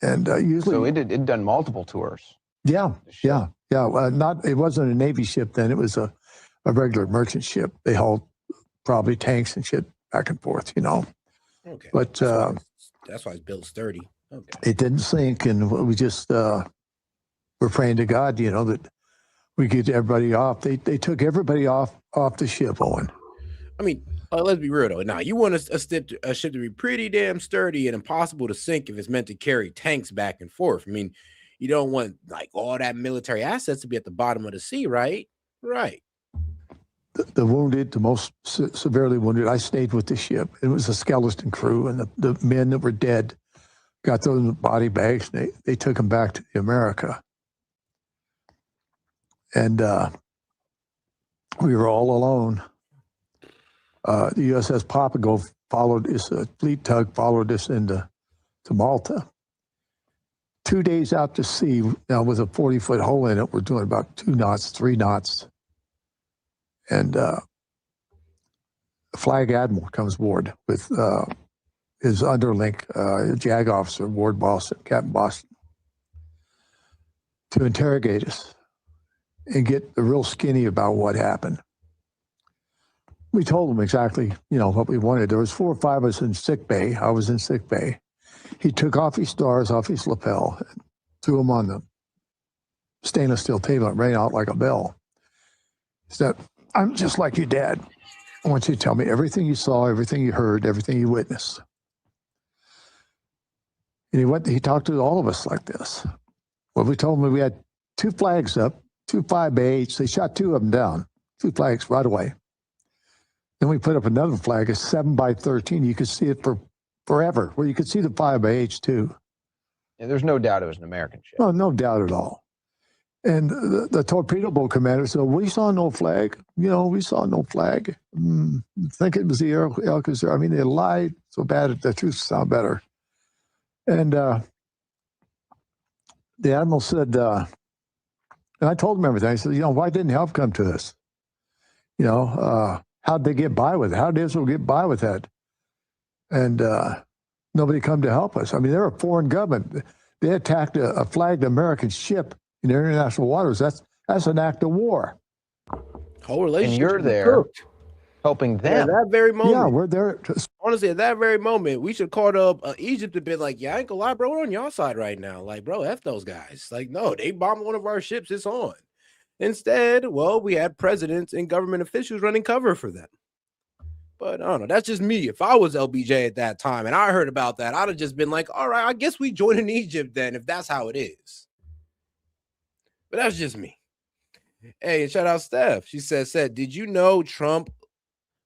And usually, so it done multiple tours. Yeah. It wasn't a Navy ship then. It was a regular merchant ship. They hauled probably tanks and shit back and forth, Okay. But that's why it's built sturdy. Okay. it didn't sink, and we just were praying to God, that we get everybody off. They took everybody off the ship, Owen. I mean, let's be real though. Now, you want a ship to be pretty damn sturdy and impossible to sink if it's meant to carry tanks back and forth. I mean, you don't want like all that military assets to be at the bottom of the sea, right? Right. The wounded, the most severely wounded, I stayed with the ship. It was a skeleton crew, and the men that were dead got those in body bags, and they took them back to the America. And we were all alone. The USS Papago followed us, a fleet tug followed us into Malta. 2 days out to sea, now with a 40-foot hole in it, we're doing about 2 knots, 3 knots. And a flag admiral comes aboard with his underlink, JAG officer, Ward Boston, Captain Boston, to interrogate us and get the real skinny about what happened. We told him exactly, what we wanted. There was 4 or 5 of us in sick bay. I was in sick bay. He took off his stars off his lapel, and threw them on the stainless steel table, and rang out like a bell. He said, "I'm just like your dad. I want you to tell me everything you saw, everything you heard, everything you witnessed." And he talked to all of us like this. Well, we told him we had 2 flags up, 2 5x8s. They shot 2 of them down, 2 flags right away. Then we put up another flag, a 7x13. You could see it for forever, where you could see the 5x8s too. And there's no doubt it was an American ship. No doubt at all. And the torpedo boat commander said, "We saw no flag. We saw no flag. I think it was the Alcazar." I mean, they lied so bad, the truth sound better. And the admiral said, and I told him everything. I said, "Why didn't help come to us? How'd they get by with it? How did Israel get by with that?" And nobody come to help us. I mean, they're a foreign government. They attacked a flagged American ship in international waters. That's an act of war. Whole relationship. And you're there helping them. At that very moment. Yeah, we're there. Honestly, at that very moment, we should have called up Egypt and been like, "Yeah, I ain't gonna lie, bro, we're on y'all side right now. Like, bro, F those guys. Like, no, they bombed one of our ships. It's on." Instead, well, we had presidents and government officials running cover for them. But I don't know. That's just me. If I was LBJ at that time and I heard about that, I'd have just been like, all right, I guess we join in Egypt then, if that's how it is. But that's just me. Hey, shout out Steph. She said, "Did you know Trump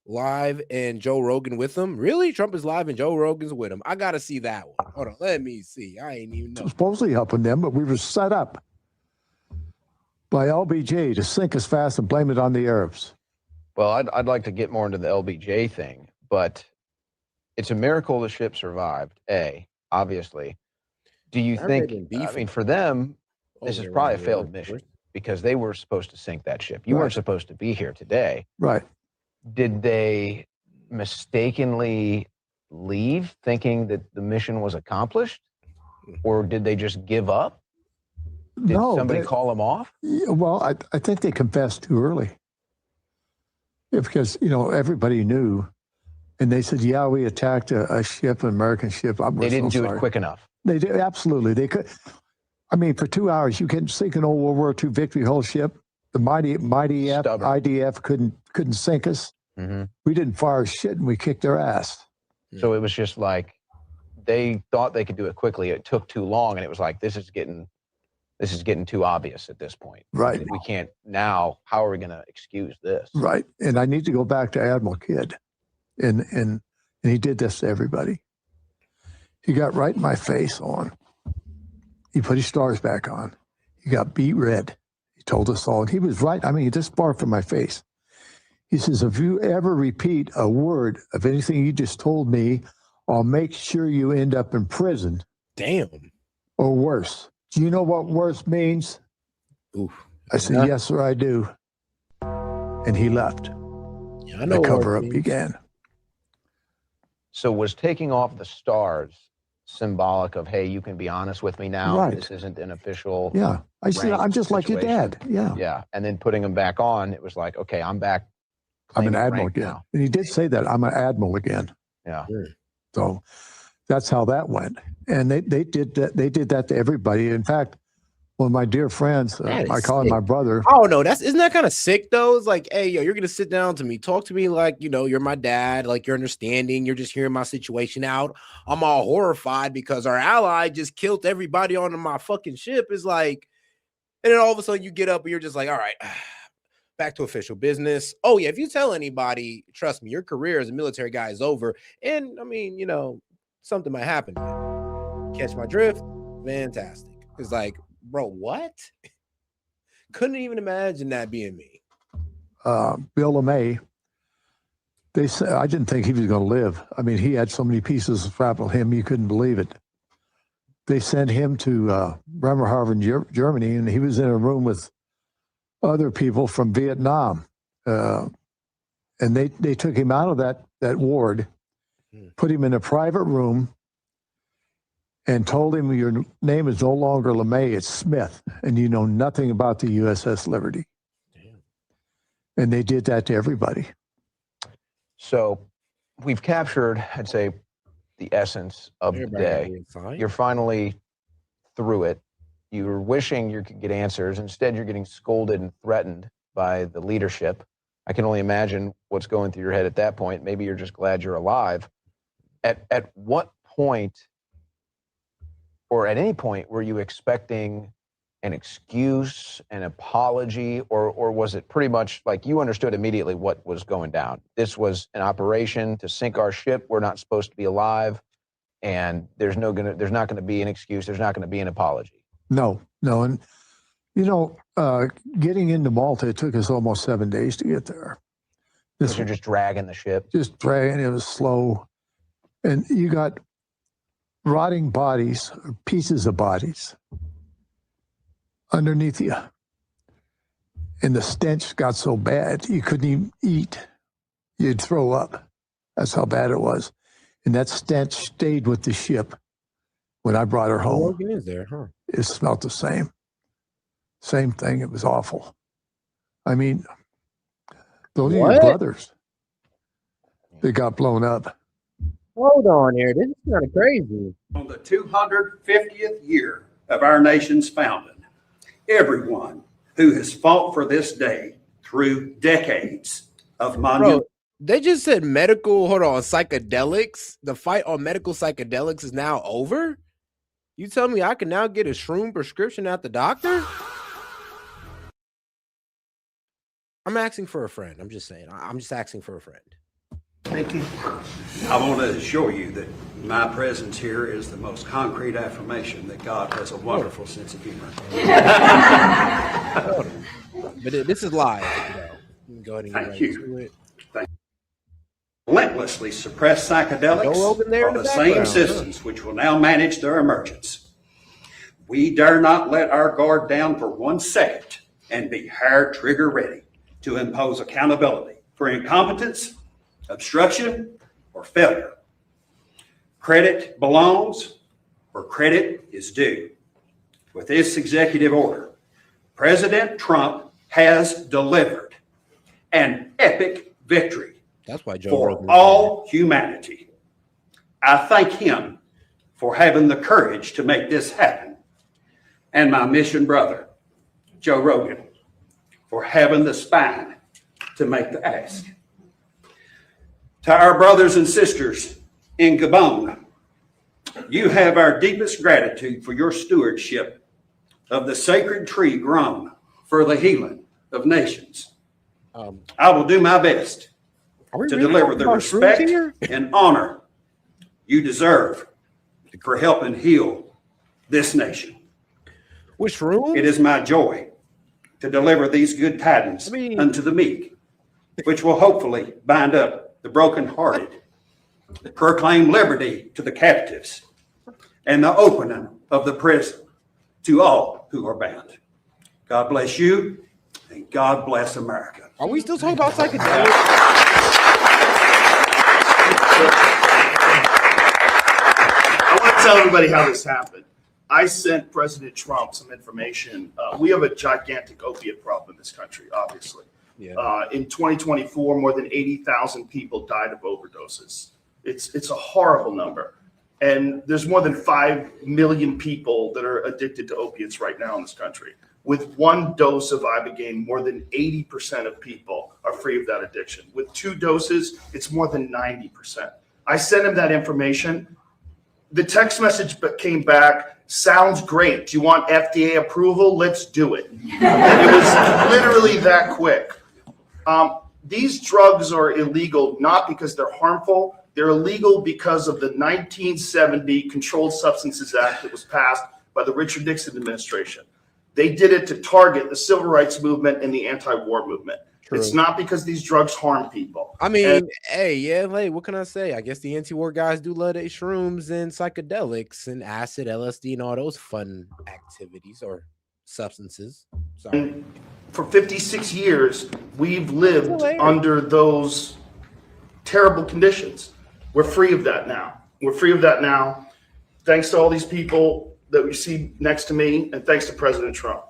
live and Joe Rogan with him?" Really? Trump is live and Joe Rogan's with him. I got to see that one. Hold on. Let me see. I ain't even know. Supposedly helping them, but we were set up by LBJ to sink us fast and blame it on the Arabs. Well, I'd like to get more into the LBJ thing, but it's a miracle the ship survived, obviously. Do you think, I mean, for them, this is probably a failed mission because they were supposed to sink that ship. You weren't supposed to be here today. Right. Did they mistakenly leave thinking that the mission was accomplished? Or did they just give up? Did somebody call them off? Well, I think they confessed too early. Yeah, because, everybody knew. And they said, "Yeah, we attacked a ship, an American ship." They didn't do it quick enough. They did, absolutely. They could. I mean, for 2 hours, you can sink an old World War II Victory Hull ship. The mighty IDF couldn't sink us. Mm-hmm. We didn't fire shit, and we kicked their ass. So it was just like they thought they could do it quickly. It took too long, and it was like, this is getting too obvious at this point. Right. We can't now. How are we going to excuse this? Right. And I need to go back to Admiral Kidd, and he did this to everybody. He got right in my face on. He put his stars back on. He got beat red. He told us all. And he was right. I mean, this far from my face. He says, "If you ever repeat a word of anything you just told me, I'll make sure you end up in prison." Damn. Or worse. Do you know what worse means? Oof. I said, "Yes, sir, I do." And he left. Yeah, I know. The cover-up began. So was taking off the stars symbolic of, hey, you can be honest with me now? Right. This isn't an official. Yeah. I said, "I'm just like your dad." Yeah. Yeah. And then putting them back on, it was like, okay, I'm back. I'm an claiming admiral rank again. now. And he did say that, "I'm an admiral again." Yeah. So that's how that went. And they did that. They did that to everybody. In fact, one of my dear friends, I call him my brother. Oh no, isn't that kind of sick though? It's like, hey, yo, you're gonna sit down to me, talk to me like you're my dad, like you're understanding, you're just hearing my situation out. I'm all horrified because our ally just killed everybody on my fucking ship. Is like, and then all of a sudden you get up and you're just like, all right, back to official business. Oh yeah, if you tell anybody, trust me, your career as a military guy is over. And I mean, something might happen. Catch my drift? Fantastic. It's like, bro, what? Couldn't even imagine that being me. Bill LeMay, they said, I didn't think he was going to live. I mean, he had so many pieces of shrapnel him, you couldn't believe it. They sent him to Bremerhaven, Germany, and he was in a room with other people from Vietnam. And And they took him out of that ward, put him in a private room, and told him, your name is no longer LeMay, it's Smith, and you know nothing about the USS Liberty. And they did that to everybody. So we've captured, I'd say, the essence of the day. You're finally through it. You were wishing you could get answers. Instead, you're getting scolded and threatened by the leadership. I can only imagine what's going through your head at that point. Maybe you're just glad you're alive. At what point, or at any point, were you expecting an excuse, an apology, or was it pretty much like you understood immediately what was going down? This was an operation to sink our ship. We're not supposed to be alive, and there's not going to be an excuse. There's not going to be an apology. No. And, you know, getting into Malta, it took us almost 7 days to get there. You're just dragging the ship? Just dragging. It was slow. And you got rotting bodies, or pieces of bodies, underneath you. And the stench got so bad, you couldn't even eat. You'd throw up. That's how bad it was. And that stench stayed with the ship when I brought her home. Logan is there, huh? It smelled the same. Same thing. It was awful. I mean, those are your brothers that got blown up. Hold on here. This is kind of crazy. On the 250th year of our nation's founding, everyone who has fought for this day through decades of monumental. They just said psychedelics. The fight on medical psychedelics is now over? You tell me I can now get a shroom prescription at the doctor? I'm asking for a friend. I'm just saying. I'm just asking for a friend. Thank you. I want to assure you that my presence here is the most concrete affirmation that God has a wonderful sense of humor. But this is live. You know. Go ahead and get Thank right you. to it. Thank you. Relentlessly suppress psychedelics are the same systems which will now manage their emergence. We dare not let our guard down for 1 second and be hair trigger ready to impose accountability for incompetence, obstruction, or failure. Credit belongs where credit is due. With this executive order, President Trump has delivered an epic victory That's why Joe for Rogan all humanity. I thank him for having the courage to make this happen, and my mission brother, Joe Rogan, for having the spine to make the ask. To our brothers and sisters in Gabon, you have our deepest gratitude for your stewardship of the sacred tree grown for the healing of nations. I will do my best to really deliver talking the about respect shrooms here? and honor you deserve for helping heal this nation. Which room? It is my joy to deliver these good tidings unto the meek, which will hopefully bind up the brokenhearted, proclaim liberty to the captives, and the opening of the prison to all who are bound. God bless you, and God bless America. Are we still talking about psychedelics? I want to tell everybody how this happened. I sent President Trump some information. We have a gigantic opiate problem in this country, obviously. In 2024, more than 80,000 people died of overdoses. It's a horrible number. And there's more than 5 million people that are addicted to opiates right now in this country. With 1 dose of Ibogaine, more than 80% of people are free of that addiction. With 2 doses, it's more than 90%. I sent him that information. The text message came back, sounds great. Do you want FDA approval? Let's do it. It was literally that quick. These drugs are illegal not because they're harmful. They're illegal because of the 1970 Controlled Substances Act that was passed by the Richard Nixon administration. They did it to target the civil rights movement and the anti-war movement. True. It's not because these drugs harm people. I mean, what can I say? I guess the anti-war guys do love their shrooms and psychedelics and acid, LSD, and all those fun activities or substances. Sorry. And for 56 years, we've lived under those terrible conditions. We're free of that now. We're free of that now. Thanks to all these people that we see next to me, and thanks to President Trump.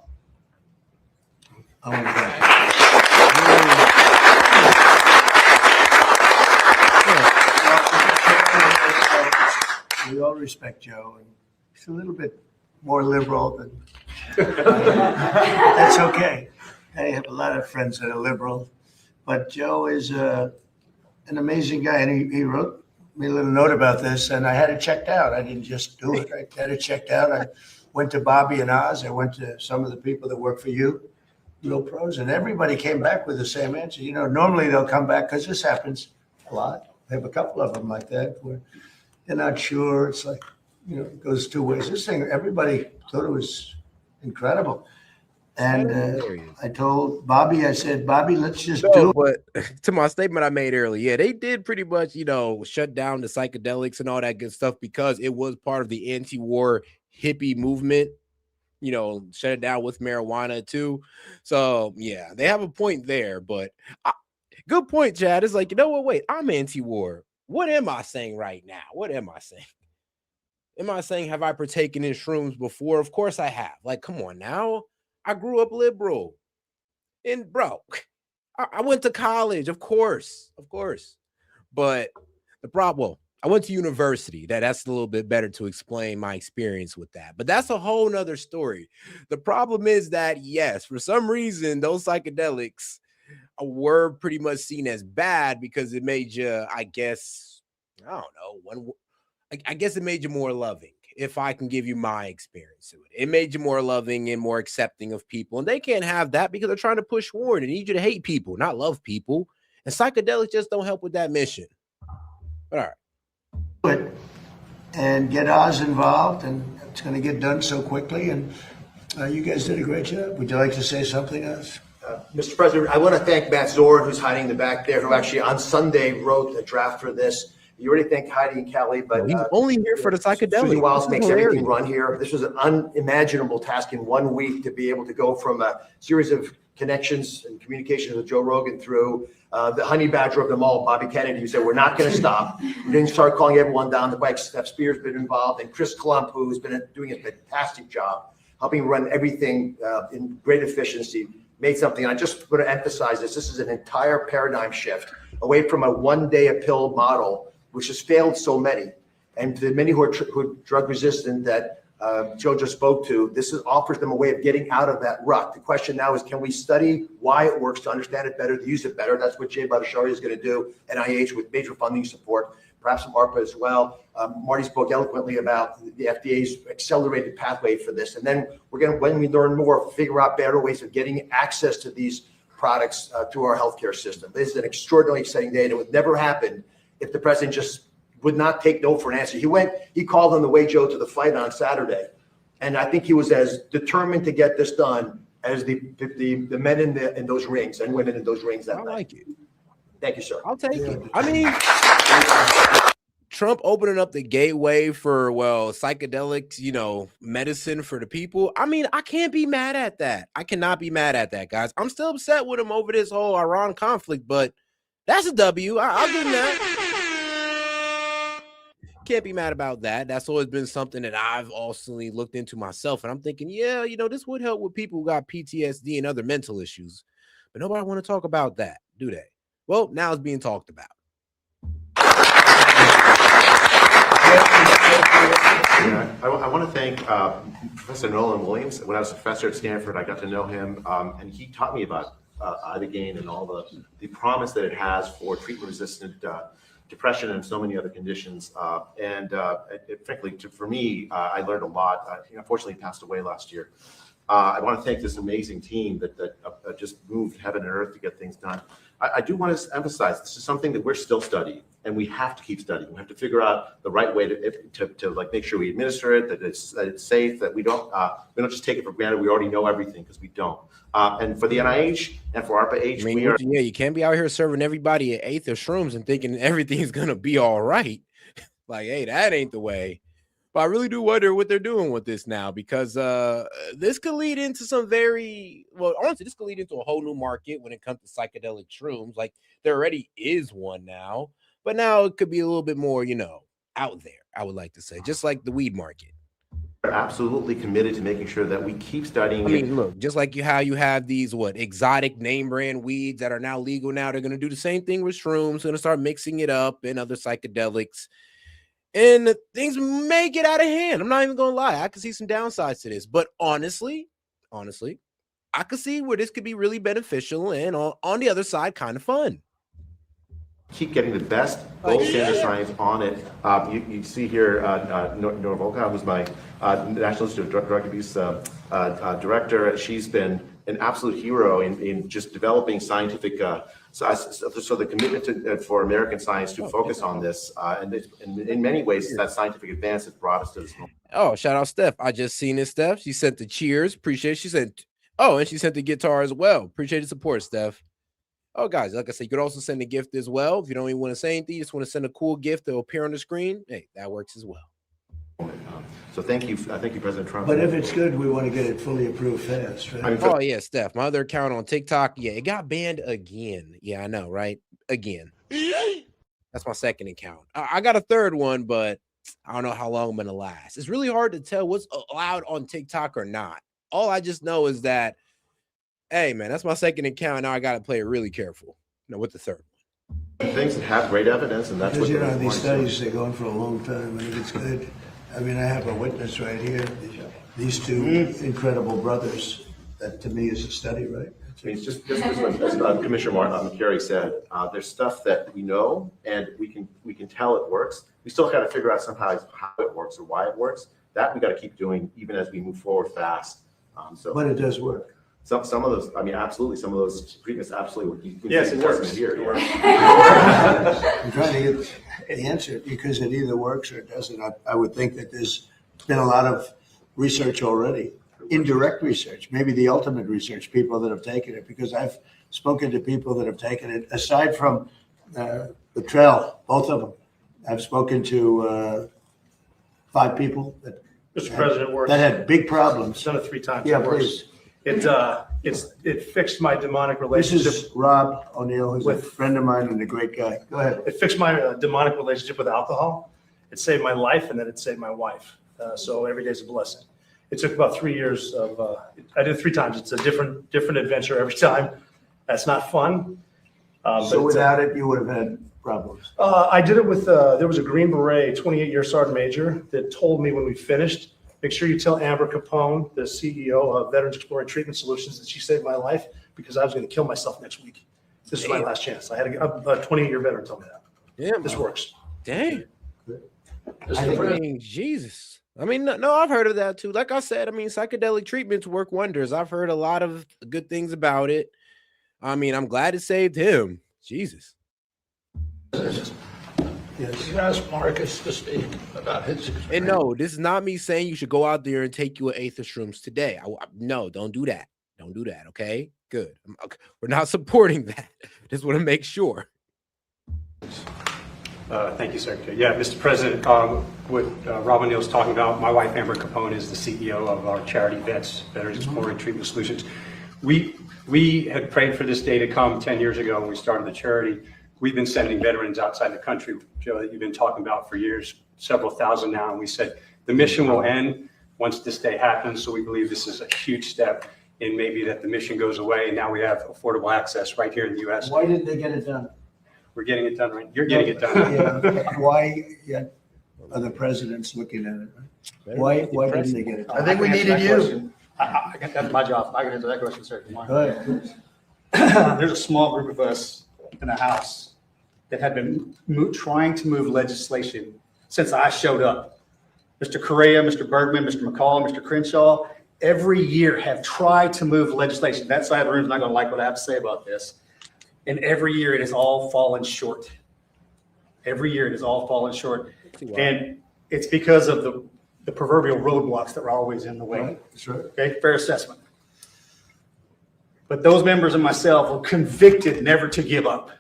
We all respect Joe, and he's a little bit more liberal than. That's okay. I have a lot of friends that are liberal, but Joe is an amazing guy, and he wrote me a little note about this, and I had it checked out. I didn't just do it. I had it checked out. I went to Bobby and Oz. I went to some of the people that work for you, real pros, and everybody came back with the same answer. You know, normally they'll come back, because this happens a lot. I have a couple of them like that where they're not sure. It's like, you know, it goes two ways. This thing, everybody thought it was incredible. And I told Bobby, I said, Bobby, let's just do it. But to my statement I made earlier, yeah, they did pretty much, you know, shut down the psychedelics and all that good stuff because it was part of the anti-war hippie movement. You know, shut it down with marijuana too. So yeah, they have a point there, but good point, Chad. It's like, you know what? Wait, I'm anti-war. What am I saying right now? What am I saying? Am I saying, have I partaken in shrooms before? Of course I have. Like, come on now. I grew up liberal. And bro, I went to college, of course. But the problem, well, I went to university. That's a little bit better to explain my experience with that. But that's a whole nother story. The problem is that, yes, for some reason, those psychedelics were pretty much seen as bad because it made you, I guess, I don't know, I guess it made you more loving, if I can give you my experience to it. It made you more loving and more accepting of people. And they can't have that because they're trying to push war. They need you to hate people, not love people. And psychedelics just don't help with that mission. But all right. And get Oz involved, and it's going to get done so quickly. And you guys did a great job. Would you like to say something else? Mr. President, I want to thank Matt Zorn, who's hiding in the back there, who actually on Sunday wrote a draft for this. You already thanked Heidi and Kelly, but he's only here for the psychedelics. Susan Wiles makes everything run here. This was an unimaginable task in 1 week to be able to go from a series of connections and communications with Joe Rogan through the honey badger of them all, Bobby Kennedy, who said, we're not going to stop. We didn't start calling everyone down. The bike. Steph Spear's been involved, and Chris Klump, who's been doing a fantastic job, helping run everything in great efficiency, made something. I just want to emphasize this. This is an entire paradigm shift away from a one-day-a-pill model, which has failed so many. And to the many who are drug resistant that Joe just spoke to, this offers them a way of getting out of that rut. The question now is, can we study why it works to understand it better, to use it better? That's what Jay Bhattacharya is going to do, NIH with major funding support, perhaps some ARPA as well. Marty spoke eloquently about the FDA's accelerated pathway for this. And then we're going to, when we learn more, figure out better ways of getting access to these products through our healthcare system. This is an extraordinarily exciting day, and it would never happen if the president just would not take no for an answer. He called on the way, Joe, to the fight on Saturday. And I think he was as determined to get this done as the men in those rings and women in those rings that night. I like it. Thank you, sir. I'll take it. I mean, Trump opening up the gateway for, well, psychedelics, you know, medicine for the people. I mean, I can't be mad at that. I cannot be mad at that, guys. I'm still upset with him over this whole Iran conflict, but that's a W. I'll give him that. Can't be mad about that. That's always been something that I've also looked into myself. And I'm thinking, yeah, you know, this would help with people who got PTSD and other mental issues. But nobody want to talk about that, do they? Well, now it's being talked about. Yeah, I want to thank Professor Nolan Williams. When I was a professor at Stanford, I got to know him, and he taught me about ibogaine and all the promise that it has for treatment-resistant depression and so many other conditions. Frankly, for me, I learned a lot. Unfortunately, he passed away last year. I want to thank this amazing team that just moved heaven and earth to get things done. I do want to emphasize this is something that we're still studying, and we have to keep studying. We have to figure out the right way to like make sure we administer it, that it's safe, that we don't just take it for granted. We already know everything, because we don't. And for the NIH and for ARPA-H, you can't be out here serving everybody an eighth of shrooms and thinking everything's gonna be all right. Like, hey, that ain't the way. But I really do wonder what they're doing with this now, because this could lead into some honestly, this could lead into a whole new market when it comes to psychedelic shrooms. Like, there already is one now, but now it could be a little bit more, out there, I would like to say, just like the weed market. We're absolutely committed to making sure that we keep studying. I mean, look, just like how you have these exotic name brand weeds that are now legal now, they're going to do the same thing with shrooms. Going to start mixing it up and other psychedelics. And things may get out of hand. I'm not even gonna lie. I could see some downsides to this, but honestly, I could see where this could be really beneficial and on the other side, kind of fun. Keep getting the best gold standard science on it. You see here, Nora Volkow, who's my National Institute of Drug Abuse director. She's been an absolute hero in just developing scientific. So the commitment for American science to focus on this, and in many ways, that scientific advance has brought us to this moment. Oh, shout out Steph. I just seen this, Steph. She sent the cheers. Appreciate it. She sent, and she sent the guitar as well. Appreciate the support, Steph. Oh, guys, like I said, you could also send a gift as well. If you don't even want to say anything, you just want to send a cool gift that will appear on the screen. Hey, that works as well. So thank you, President Trump. But if it's good, we want to get it fully approved fast, right? Oh yeah, Steph. My other account on TikTok, it got banned again. Yeah, I know, right? Again. That's my second account. I got a third one, but I don't know how long I'm gonna last. It's really hard to tell what's allowed on TikTok or not. All I just know is that, hey man, that's my second account. Now I gotta play it really careful. With the third one. Things that have great evidence, and that's because what these studies, they go on for a long time. I think it's good. I mean, I have a witness right here. These two incredible brothers. That to me is a study, right? I mean, it's just as Commissioner McCary said. There's stuff that we know, and we can tell it works. We still got to figure out somehow how it works or why it works. That we got to keep doing even as we move forward fast. But it does work. Some of those, I mean, absolutely. Some of those treatments absolutely work. Yes, it works. Here, it works. I'm trying to get the answer because it either works or it doesn't. I would think that there's been a lot of research already, indirect research, maybe the ultimate research, people that have taken it, because I've spoken to people that have taken it, aside from the trail, both of them. I've spoken to 5 people that Mr. President, works. That had big problems. I've done it 3 times. Yeah, it works. please. It fixed my demonic relationship. This is Rob O'Neill, who's a friend of mine and a great guy. Go ahead. It fixed my demonic relationship with alcohol. It saved my life, and then it saved my wife. So every day's a blessing. It took about 3 years of. I did it 3 times. It's a different adventure every time. That's not fun. So without it, you would have had problems. I did it with. There was a Green Beret, 28-year sergeant major, that told me when we finished, make sure you tell Amber Capone, the CEO of Veterans Exploring Treatment Solutions, that she saved my life because I was going to kill myself next week. This is my last chance. I had a 28-year veteran tell me that. Yeah, this works. Dang. Jesus. I mean, no, I've heard of that too. Like I said, I mean, psychedelic treatments work wonders. I've heard a lot of good things about it. I mean, I'm glad it saved him. Jesus. Yes. You asked Marcus to speak about his experience. And no, this is not me saying you should go out there and take you an eighth of shrooms today. No, don't do that. Don't do that. Okay, good. Okay. We're not supporting that. Just want to make sure. Thank you, Secretary. Yeah, Mr. President, what Rob O'Neill's talking about, my wife, Amber Capone, is the CEO of our charity Veterans Exploring Treatment Solutions. We had prayed for this day to come 10 years ago when we started the charity. We've been sending veterans outside the country, Joe, that you've been talking about for years, several thousand now. And we said the mission will end once this day happens. So we believe this is a huge step in maybe that the mission goes away. And now we have affordable access right here in the U.S. Why didn't they get it done? We're getting it done, right? You're getting it done. Yeah. Why are the presidents looking at it? Right? Why didn't they get it done? I think we needed you. That's my job. I can answer that question, sir. Go ahead, please. There's a small group of us in the House that had been trying to move legislation since I showed up. Mr. Correa, Mr. Bergman, Mr. McCall, Mr. Crenshaw, every year have tried to move legislation. That side of the room is not going to like what I have to say about this. And every year it has all fallen short. Every year it has all fallen short. And it's because of the proverbial roadblocks that were always in the way. Right. That's right. Okay, fair assessment. But those members and myself were convicted never to give up,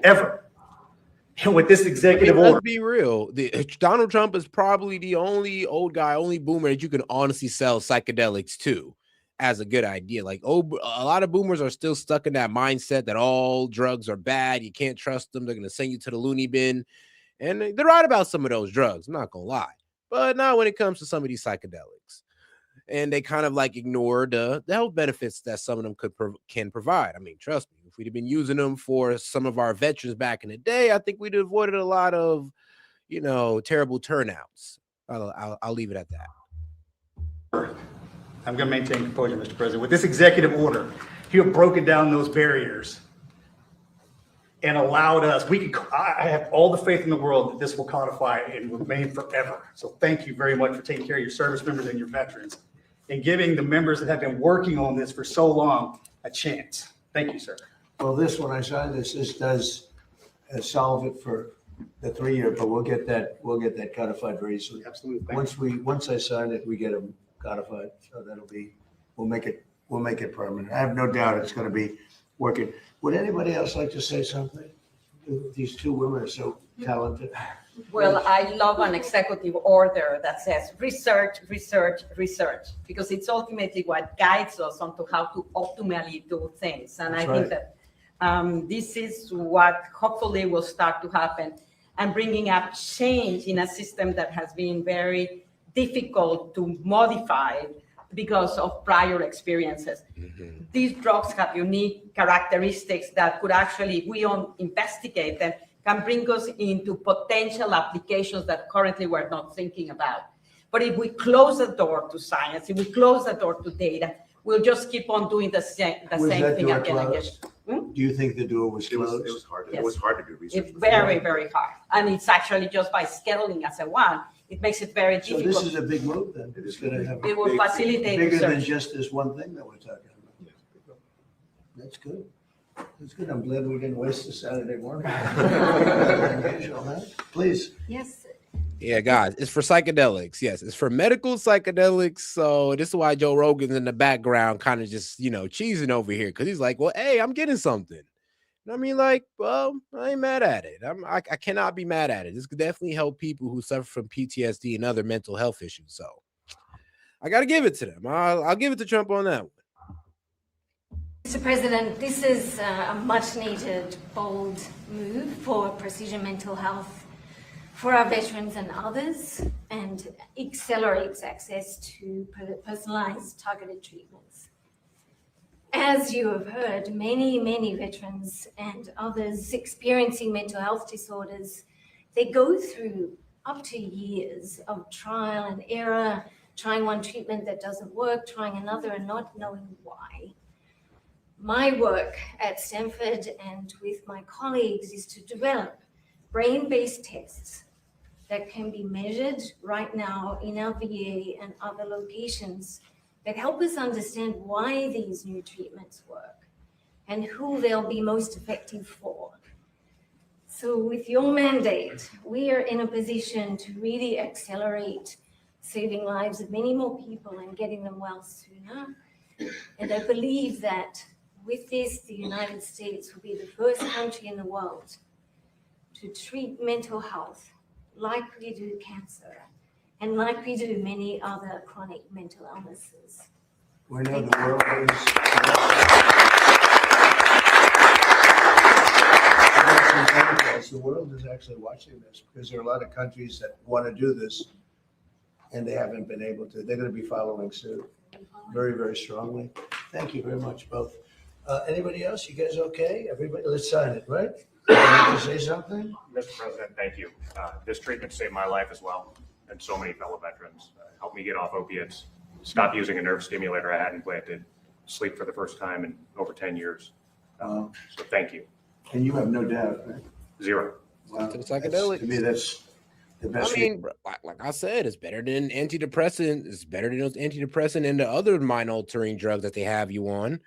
ever. with this executive let's order. be real. Donald Trump is probably the only old guy, only boomer that you can honestly sell psychedelics to as a good idea. Like, a lot of boomers are still stuck in that mindset that all drugs are bad. You can't trust them. They're going to send you to the loony bin. And they're right about some of those drugs. I'm not going to lie. But not when it comes to some of these psychedelics. And they kind of like ignore the health benefits that some of them can provide. I mean, trust me, if we'd have been using them for some of our veterans back in the day, I think we'd have avoided a lot of, terrible turnouts. I'll leave it at that. I'm going to maintain composure, Mr. President. With this executive order, you have broken down those barriers and allowed us, I have all the faith in the world that this will codify and remain forever. So thank you very much for taking care of your service members and your veterans and giving the members that have been working on this for so long a chance. Thank you, sir. Well, when I sign this does solve it for the 3 year, but we'll get that codified very soon. Absolutely. Once I sign it, we get them codified. So we'll make it permanent. I have no doubt it's going to be working. Would anybody else like to say something? These two women are so talented. Well, I love an executive order that says research, research, research, because it's ultimately what guides us onto how to optimally do things. And I think that this is what hopefully will start to happen and bringing up change in a system that has been very difficult to modify because of prior experiences. Mm-hmm. These drugs have unique characteristics that could actually, if we investigate them, can bring us into potential applications that currently we're not thinking about. But if we close the door to science, if we close the door to data, we'll just keep on doing the same thing again and again. Do you think the door was closed? It was hard. Yes. It was hard to do research. It's very, very hard. And it's actually just by scaling as a one, it makes it very difficult. So this is a big move then. It's going to have it will facilitate bigger research. than just this one thing that we're talking about. That's good. That's good. I'm glad we didn't waste the Saturday morning. Please. Yes. Yeah, guys, it's for psychedelics. Yes, it's for medical psychedelics. So this is why Joe Rogan's in the background kind of just, cheesing over here. Because he's like, well, hey, I'm getting something. I mean, like, well, I ain't mad at it. I cannot be mad at it. This could definitely help people who suffer from PTSD and other mental health issues. So I got to give it to them. I'll give it to Trump on that one. Mr. President, this is a much needed, bold move for precision mental health for our veterans and others, and accelerates access to personalized targeted treatments. As you have heard, many veterans and others experiencing mental health disorders, they go through up to years of trial and error, trying one treatment that doesn't work, trying another and not knowing why. My work at Stanford and with my colleagues is to develop brain-based tests that can be measured right now in our VA and other locations that help us understand why these new treatments work and who they'll be most effective for. So with your mandate, we are in a position to really accelerate saving lives of many more people and getting them well sooner. And I believe that with this, the United States will be the first country in the world to treat mental health like we do cancer and like we do many other chronic mental illnesses. We know the world is. The world is actually watching this because there are a lot of countries that want to do this and they haven't been able to. They're going to be following suit very, very strongly. Thank you very much, both. Anybody else? You guys okay? Everybody, let's sign it, right? You want to say something? Mr. President, thank you. This treatment saved my life as well, and so many fellow veterans. Helped me get off opiates, stop using a nerve stimulator I had implanted, sleep for the first time in over 10 years. So thank you. And you have no doubt, right? Zero. Wow. To the psychedelics. To me, that's the best. I mean, like I said, it's better than antidepressant. It's better than those antidepressant and the other mind-altering drugs that they have you on.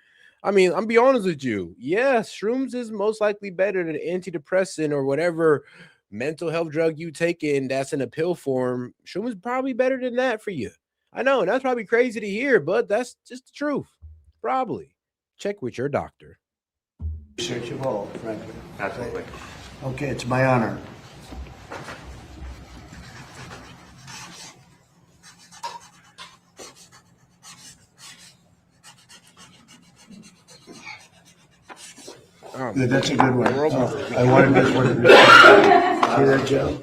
I mean, I'm be honest with you. Yes, shrooms is most likely better than antidepressant or whatever mental health drug you take in that's in a pill form. Shrooms is probably better than that for you. I know, and that's probably crazy to hear, but that's just the truth. Probably. Check with your doctor. Research of all, frankly. Absolutely. Okay, it's my honor. Good, that's a good one. Oh, I wanted this one. See that, Joe?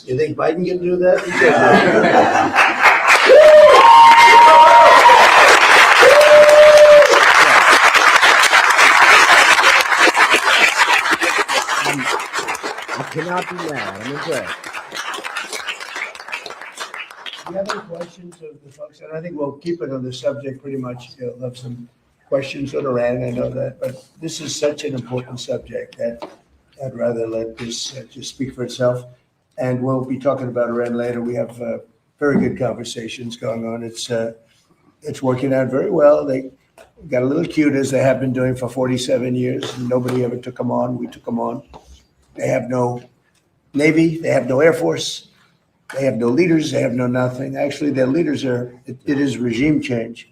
You think Biden can do that? He can't. I cannot be mad. I'm impressed. Do you have any questions of the folks? And I think we'll keep it on the subject pretty much. You'll have some questions on Iran, I know that, but this is such an important subject that I'd rather let this just speak for itself. And we'll be talking about Iran later. We have very good conversations going on. It's working out very well. They got a little cute, as they have been doing for 47 years. Nobody ever took them on. We took them on. They have no Navy. They have no Air Force. They have no leaders. They have no nothing. Actually, their leaders it is regime change.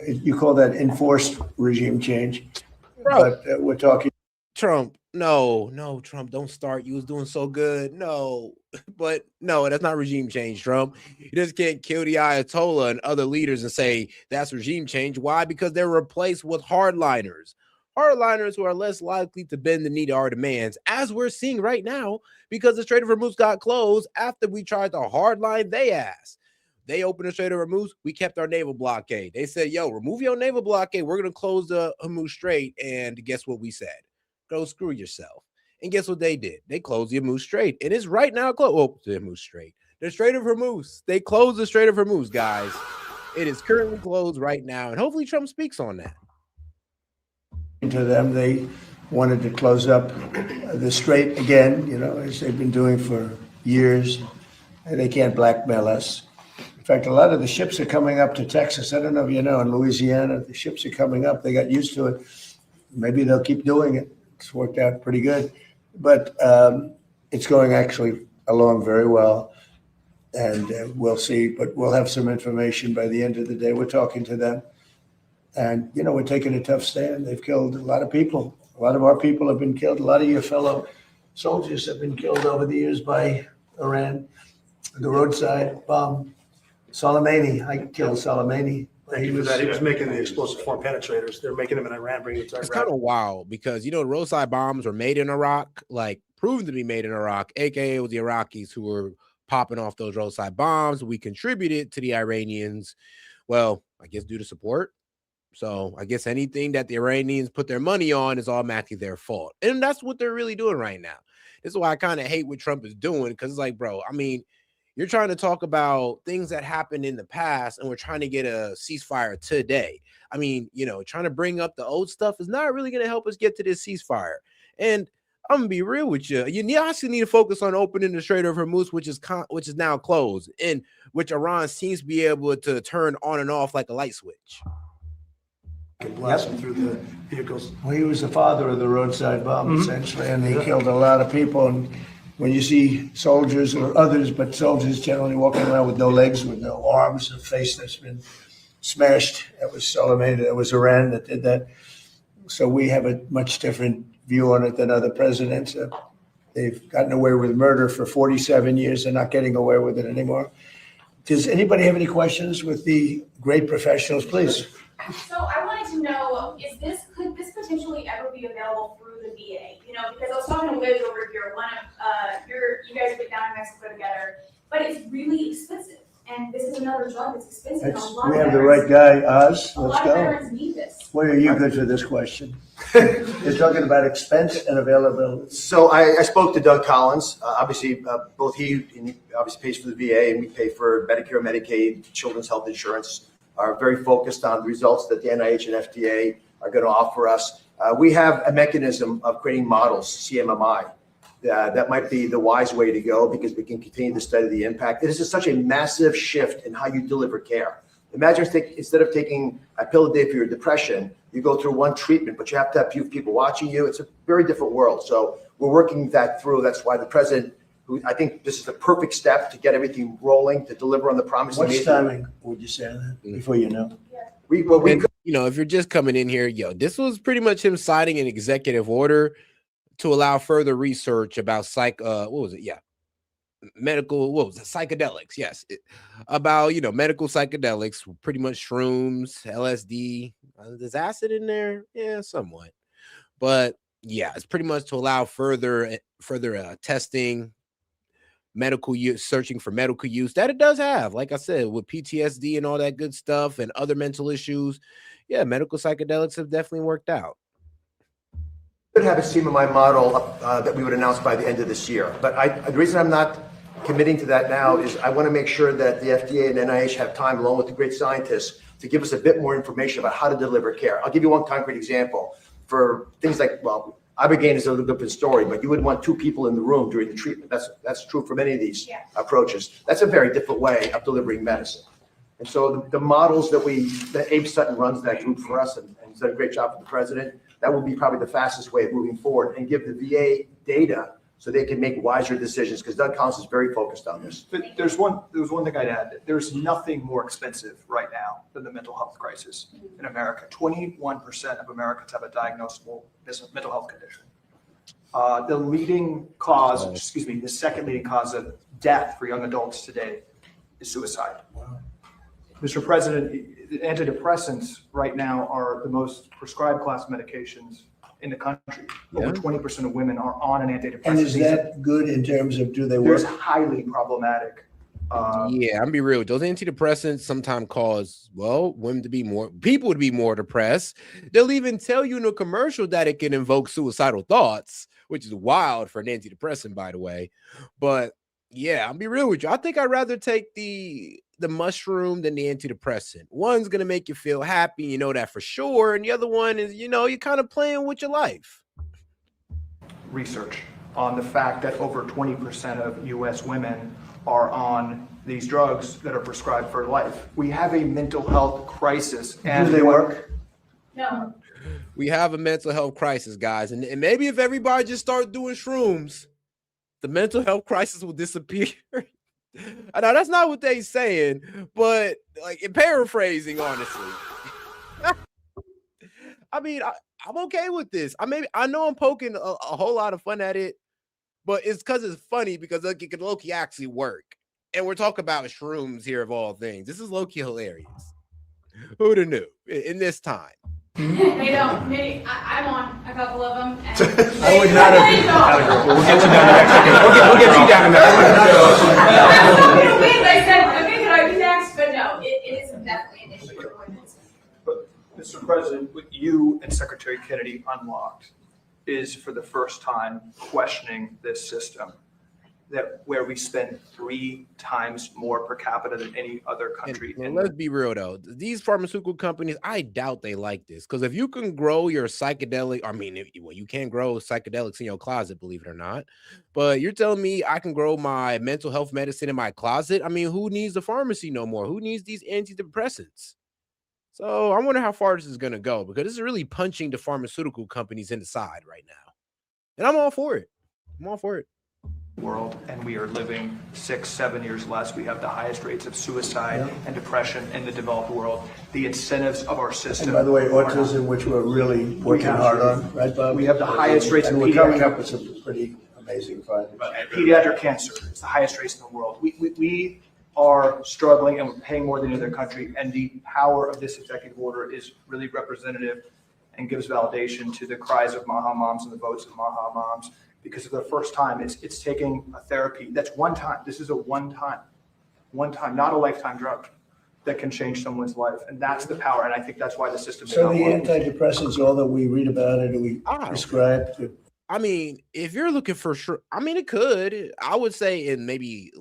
You call that enforced regime change. Bro. But we're talking. Trump, no, Trump, don't start. You was doing so good. No, but no, that's not regime change, Trump. You just can't kill the Ayatollah and other leaders and say that's regime change. Why? Because they're replaced with hardliners. Hardliners who are less likely to bend the knee to our demands, as we're seeing right now, because the Strait of Hormuz got closed after we tried to hardline they ass. They opened the Strait of Hormuz. We kept our naval blockade. They said, yo, remove your naval blockade. We're going to close the Hormuz Strait. And guess what we said? Go screw yourself. And guess what they did? They closed the Hormuz Strait. And it's right now closed. Oh, the Hormuz Strait. The Strait of Hormuz. They closed the Strait of Hormuz, guys. It is currently closed right now. And hopefully Trump speaks on that. To them, they wanted to close up the strait again, as they've been doing for years. And they can't blackmail us. In fact, a lot of the ships are coming up to Texas. I don't know if you know, in Louisiana, the ships are coming up. They got used to it. Maybe they'll keep doing it. It's worked out pretty good. But it's going actually along very well. And we'll see. But we'll have some information by the end of the day. We're talking to them. And, we're taking a tough stand. They've killed a lot of people. A lot of our people have been killed. A lot of your fellow soldiers have been killed over the years by Iran. The roadside bomb. Soleimani, I killed Soleimani. Thank you for that. He was making the explosive form penetrators. They're making them in Iran, bringing it to Iraq. It's kind of wild because, roadside bombs were made in Iraq, like proven to be made in Iraq, aka it was the Iraqis who were popping off those roadside bombs. We contributed to the Iranians, well, I guess due to support. So I guess anything that the Iranians put their money on is automatically their fault. And that's what they're really doing right now. This is why I kind of hate what Trump is doing, because it's like, bro, I mean, you're trying to talk about things that happened in the past, and we're trying to get a ceasefire today. I mean, trying to bring up the old stuff is not really going to help us get to this ceasefire. And I'm going to be real with you. You actually need to focus on opening the Strait of Hormuz, which is now closed, and which Iran seems to be able to turn on and off like a light switch. Blast them through the vehicles. Well, he was the father of the roadside bomb, essentially, and he killed a lot of people. And when you see soldiers or others, but soldiers generally walking around with no legs, with no arms, a face that's been smashed, that was Soleimani, that was Iran that did that. So we have a much different view on it than other presidents. They've gotten away with murder for 47 years. They're not getting away with it anymore. Does anybody have any questions with the great professionals, please? So I wanted to know, could this potentially ever be available through the VA? Because I was talking to Liz over here, you guys have been down in Mexico together, but it's really expensive. And this is another drug that's expensive. We have the right guy, Oz. A Let's lot of go. veterans need this. Boy, are you good for this question. You're talking about expense and availability. So I spoke to Doug Collins. Obviously, both he obviously pays for the VA, and we pay for Medicare, Medicaid, children's health insurance. Are very focused on the results that the NIH and FDA are going to offer us. We have a mechanism of creating models, CMMI. That might be the wise way to go because we can continue to study the impact. It is just such a massive shift in how you deliver care. Imagine instead of taking a pill a day for your depression, you go through one treatment, but you have to have few people watching you. It's a very different world. So we're working that through. That's why the president, who I think this is the perfect step to get everything rolling, to deliver on the promise. What's timing would you say that before you know? If you're just coming in here, this was pretty much him signing an executive order to allow further research about psychedelics. Yes, about medical psychedelics, pretty much shrooms, LSD. There's acid in there, yeah, somewhat, but yeah, it's pretty much to allow further testing, medical use, searching for medical use that it does have. Like I said, with PTSD and all that good stuff and other mental issues, yeah, medical psychedelics have definitely worked out. Could have a CMMI model that we would announce by the end of this year. But the reason I'm not committing to that now is I want to make sure that the FDA and NIH have time, along with the great scientists, to give us a bit more information about how to deliver care. I'll give you one concrete example. For things like, Ibogaine is a little different story, but you would want 2 people in the room during the treatment. That's true for many of these approaches. That's a very different way of delivering medicine. And so the models that Abe Sutton runs that group for us and he's done a great job for the president, that will be probably the fastest way of moving forward and give the VA data so they can make wiser decisions, because Doug Collins is very focused on this. But there's one thing I'd add. There's nothing more expensive right now than the mental health crisis in America. 21% of Americans have a diagnosable mental health condition. The second leading cause of death for young adults today is suicide. Wow. Mr. President, antidepressants right now are the most prescribed class medications in the country. Over 20% of women are on an antidepressant. And is that good in terms of do they work? There's highly problematic. Yeah, I'm be real. Those antidepressants sometimes cause women to be people to be more depressed. They'll even tell you in a commercial that it can invoke suicidal thoughts, which is wild for an antidepressant, by the way. But yeah, I'll be real with you. I think I'd rather take the mushroom than the antidepressant. One's gonna make you feel happy, you know that for sure, and the other one is, you're kind of playing with your life. Research on the fact that over 20% of U.S. women are on these drugs that are prescribed for life. We have a mental health crisis. And do they work? No. We have a mental health crisis, guys, and maybe if everybody just start doing shrooms, the mental health crisis will disappear. I know that's not what they're saying, but like in paraphrasing, honestly. I mean, I'm okay with this. I know I'm poking a whole lot of fun at it, but it's because it's funny because it can low-key actually work. And we're talking about shrooms here of all things. This is low-key hilarious. Who'd have knew in this time? They don't. I'm on a couple of them. And I would not have. We'll get you down to Mexico. We'll get you down to Mexico. I said, okay, could I be next? But no, it is definitely an issue for women. But Mr. President, what you and Secretary Kennedy unlocked is for the first time questioning this system, that where we spend 3 times more per capita than any other country. And let's be real though, these pharmaceutical companies, I doubt they like this, because if you can grow your psychedelic, you can't grow psychedelics in your closet, believe it or not, but you're telling me I can grow my mental health medicine in my closet? Who needs the pharmacy no more? Who needs these antidepressants? So I wonder how far this is going to go, because this is really punching the pharmaceutical companies in the side right now. And I'm all for it. World, and we are living 6-7 years less. We have the highest rates of suicide and depression in the developed world. The incentives of our system. And by the way, autism, which we're really working hard on, right, Bob? We have the highest rates of we're coming up with some pretty amazing findings. Pediatric cancer is the highest rates in the world. We are struggling, and we're paying more than any other country. And the power of this executive order is really representative and gives validation to the cries of Maha moms and the votes of Maha moms. Because for the first time, it's taking a therapy that's one time. This is a one time, not a lifetime drug that can change someone's life. And that's the power. And I think that's why the system. So the antidepressants, all that we read about it, we prescribe to. If you're looking for sure, it could. I would say in maybe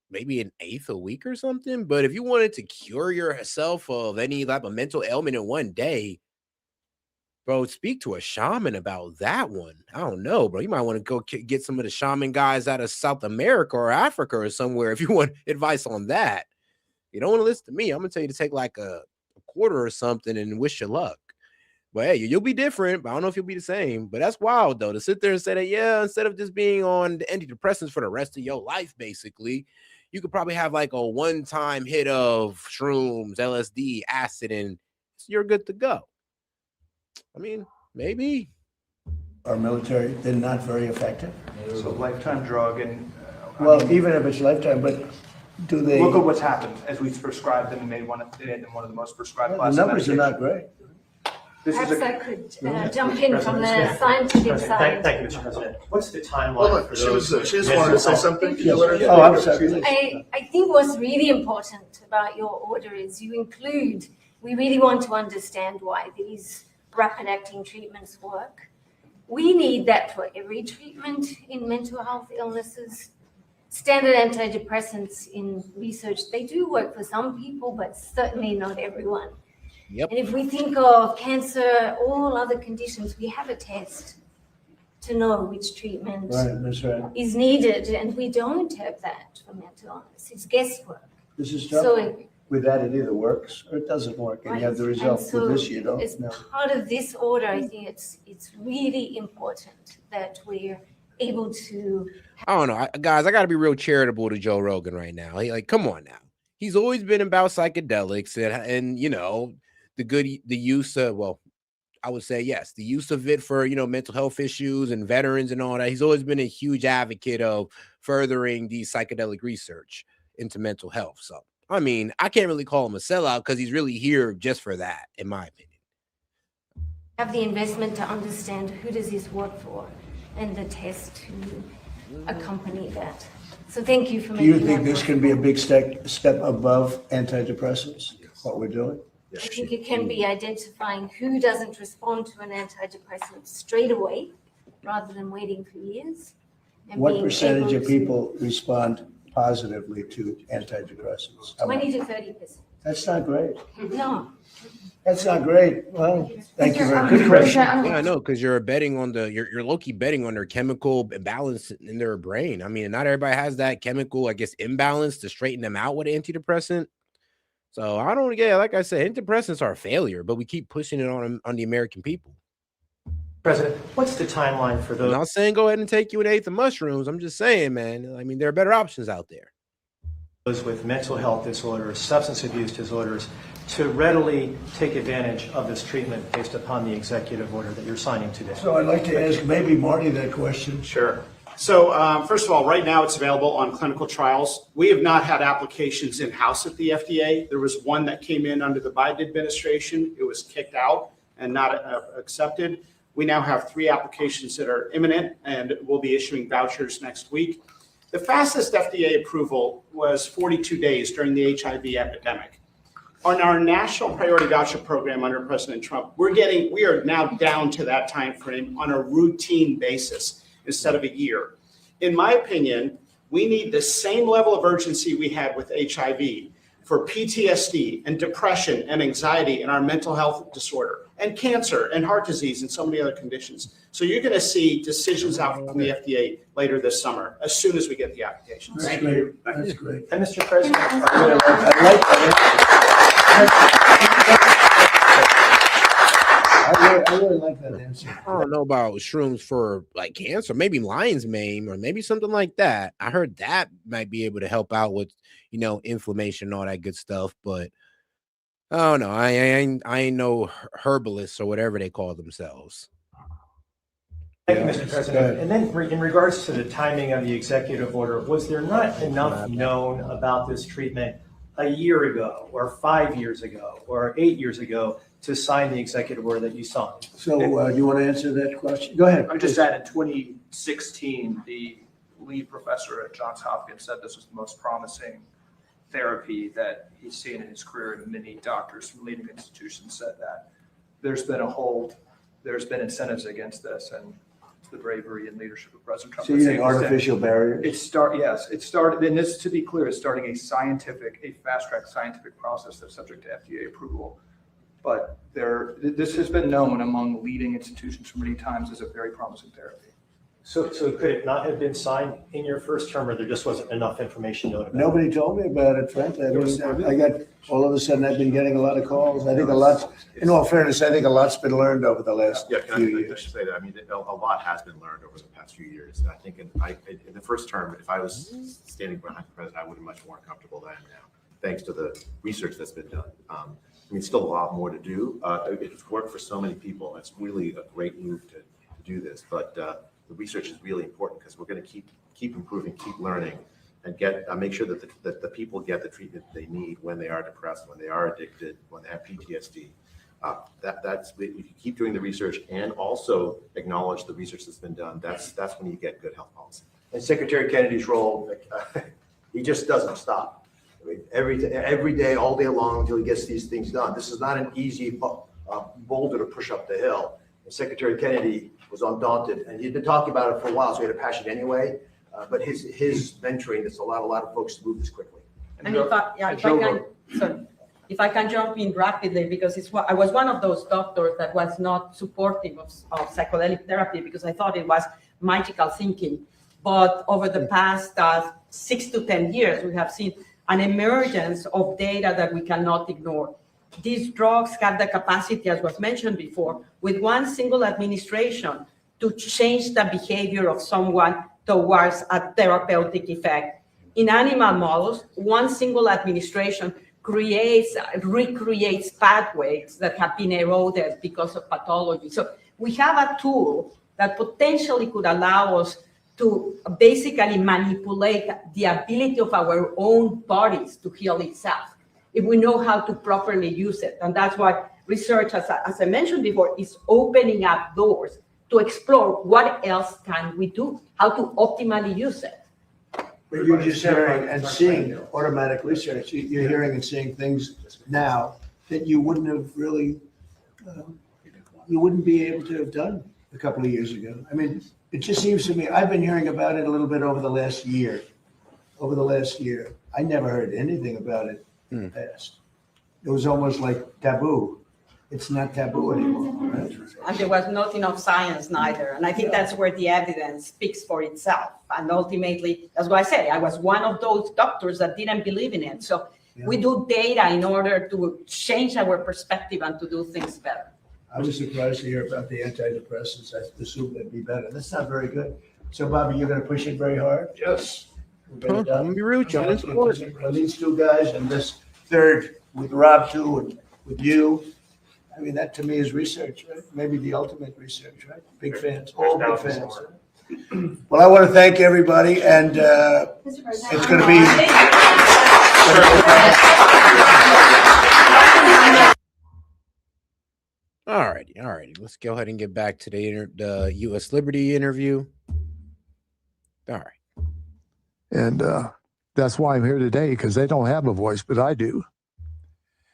maybe an eighth a week or something. But if you wanted to cure yourself of any type of mental ailment in one day, bro, speak to a shaman about that one. I don't know, bro. You might want to go get some of the shaman guys out of South America or Africa or somewhere if you want advice on that. You don't want to listen to me. I'm going to tell you to take like a quarter or something and wish you luck. But hey, you'll be different, but I don't know if you'll be the same. But that's wild, though, to sit there and say that, yeah, instead of just being on the antidepressants for the rest of your life, basically, you could probably have like a one-time hit of shrooms, LSD, acid, and you're good to go. Maybe. our military, they're not very effective. It's a lifetime drug, and Well, even if it's lifetime, but do they? look at what's happened as we've prescribed them and made them one of the most prescribed The classes of numbers are medication. not great. This is Perhaps a- I could jump in from the scientific side. Thank you, Mr. President. What's the timeline Hold on, for she those? just wanted to say something. Can you let her- Oh, I'm sorry. I think what's really important about your order is you include, we really want to understand why these rapid-acting treatments work. We need that for every treatment in mental health illnesses. Standard antidepressants in research, they do work for some people, but certainly not everyone. Yep. And if we think of cancer, all other conditions, we have a test to know which treatment Right, that's right. is needed, and we don't have that for mental illness. It's guesswork. This is So tough. With that, it either works or it doesn't work, and you have the Right. result. And so With this, you don't as know. part of this order, I think it's really important that we're able to. I don't know, guys. I got to be real charitable to Joe Rogan right now. Like, come on now. He's always been about psychedelics and you know the use of, well, I would say yes, the use of it for mental health issues and veterans and all that. He's always been a huge advocate of furthering the psychedelic research into mental health. So I mean, I can't really call him a sellout because he's really here just for that, in my opinion. Have the investment to understand who does this work for and the test to accompany that. So thank you for Do you making think that this can be a big step above antidepressants, what we're doing? I think it can be identifying who doesn't respond to an antidepressant straight away rather than waiting for years. And What being percentage able of people respond positively to antidepressants? How 20 much? to 30%. That's not great. No. That's not great. Well, thank you very much. Good Yeah, question. I know, because you're betting on you're low-key betting on their chemical imbalance in their brain. I mean, not everybody has that chemical, I guess, imbalance to straighten them out with an antidepressant. So I don't get, like I said, antidepressants are a failure, but we keep pushing it on the American people. President, what's the timeline for I'm those? not saying go ahead and take you an eighth of mushrooms. I'm just saying, man, I mean, there are better options out there. Those with mental health disorders, substance abuse disorders, to readily take advantage of this treatment based upon the executive order that you're signing today? So I'd like to ask maybe Marty that question. Sure. So first of all, right now it's available on clinical trials. We have not had applications in-house at the FDA. There was one that came in under the Biden administration. It was kicked out and not accepted. We now have 3 applications that are imminent, and we'll be issuing vouchers next week. The fastest FDA approval was 42 days during the HIV epidemic. On our national priority voucher program under President Trump, we are now down to that time frame on a routine basis instead of a year. In my opinion, we need the same level of urgency we had with HIV for PTSD and depression and anxiety and our mental health disorder and cancer and heart disease and so many other conditions. So you're going to see decisions out from the FDA later this summer, as soon as we get the applications. That's great. That's great. And Mr. President, I like that. I really like that answer. I don't know about shrooms for like cancer, maybe lion's mane or maybe something like that. I heard that might be able to help out with, inflammation and all that good stuff. But I don't know. I ain't no herbalist or whatever they call themselves. thank you, Mr. President. And then in regards to the timing of the executive order, was there not enough known about this treatment a year ago or 5 years ago or 8 years ago to sign the executive order that you signed? So you want to answer that question? Go ahead. I'm just at in 2016, the lead professor at Johns Hopkins said this was the most promising therapy that he's seen in his career, and many doctors from leading institutions said that. There's been a hold, there's been incentives against this, and it's the bravery and leadership of President Trump. So you think artificial barriers? It started, and this, to be clear, is starting a fast-track scientific process that's subject to FDA approval. But this has been known among leading institutions for many times as a very promising therapy. So could it not have been signed in your first term, or there just wasn't enough information known about it? Nobody told me about it, frankly. I got, all of a sudden, I've been getting a lot of calls. I think in all fairness, I think a lot's been learned over the last few years. Just say that. I mean, a lot has been learned over the past few years. And I think in the first term, if I was standing behind the president, I would be much more comfortable than I am now, thanks to the research that's been done. I mean, still a lot more to do. It's worked for so many people. It's really a great move to do this. But the research is really important because we're going to keep improving, keep learning, and make sure that the people get the treatment they need when they are depressed, when they are addicted, when they have PTSD. If you keep doing the research and also acknowledge the research that's been done, that's when you get good health policy. And Secretary Kennedy's role, he just doesn't stop. I mean, every day, all day long, until he gets these things done. This is not an easy boulder to push up the hill. And Secretary Kennedy was undaunted, and he'd been talking about it for a while, so he had a passion anyway. But his mentoring has allowed a lot of folks to move this quickly. And if I can jump in rapidly, because I was one of those doctors that was not supportive of psychedelic therapy because I thought it was magical thinking. But over the past 6 to 10 years, we have seen an emergence of data that we cannot ignore. These drugs have the capacity, as was mentioned before, with one single administration to change the behavior of someone towards a therapeutic effect. In animal models, one single administration recreates pathways that have been eroded because of pathology. So we have a tool that potentially could allow us to basically manipulate the ability of our own bodies to heal itself, if we know how to properly use it. And that's why research, as I mentioned before, is opening up doors to explore what else can we do, how to optimally use it. But you're just hearing and seeing automatic research. You're hearing and seeing things now that you wouldn't have really, you wouldn't be able to have done a couple of years ago. I mean, it just seems to me, I've been hearing about it a little bit over the last year. I never heard anything about it in the past. It was almost like taboo. It's not taboo anymore, right? And there was not enough science neither. And I think that's where the evidence speaks for itself. And ultimately, that's why I say I was one of those doctors that didn't believe in it. So we do data in order to change our perspective and to do things better. I was surprised to hear about the antidepressants. I assumed they'd be better. That's not very good. So, Bobby, you're going to push it very hard? Yes. I'm going to be rude, John. These two guys and this third with Rob too and with you. I mean, that to me is research, right? Maybe the ultimate research, right? Big fans, all big fans. Well, I want to thank everybody, and it's going to be. All righty. Let's go ahead and get back to the U.S. Liberty interview. All right. And that's why I'm here today, because they don't have a voice, but I do.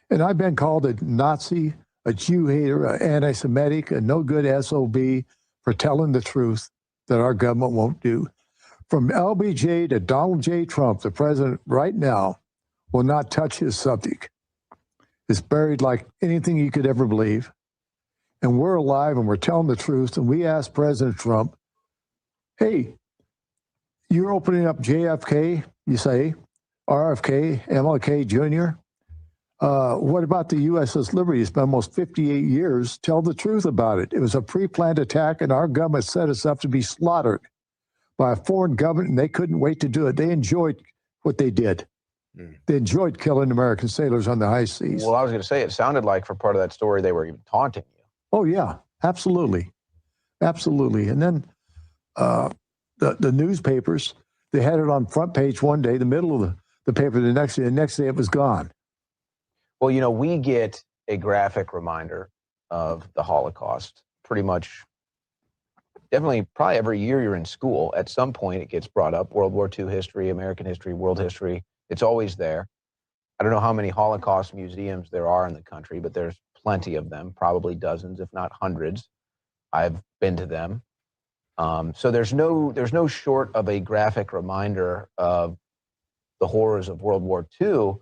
And I've been called a Nazi, a Jew hater, an anti-Semitic, a no-good SOB for telling the truth that our government won't do. From LBJ to Donald J. Trump, the president right now will not touch his subject. It's buried like anything you could ever believe. And we're alive and we're telling the truth. And we asked President Trump, hey, you're opening up JFK, you say, RFK, MLK Jr., what about the USS Liberty? It's been almost 58 years. Tell the truth about it. It was a pre-planned attack, and our government set us up to be slaughtered by a foreign government, and they couldn't wait to do it. They enjoyed what they did. They enjoyed killing American sailors on the high seas. Well, I was going to say, it sounded like for part of that story, they were even taunting you. Oh, yeah, absolutely. Absolutely. And then the newspapers, they had it on front page one day, the middle of the paper the next day it was gone. Well, you know, we get a graphic reminder of the Holocaust pretty much, definitely probably every year you're in school. At some point it gets brought up, World War II history, American history, world history. It's always there. I don't know how many Holocaust museums there are in the country, but there's plenty of them, probably dozens, if not hundreds. I've been to them. So there's no short of a graphic reminder of the horrors of World War II.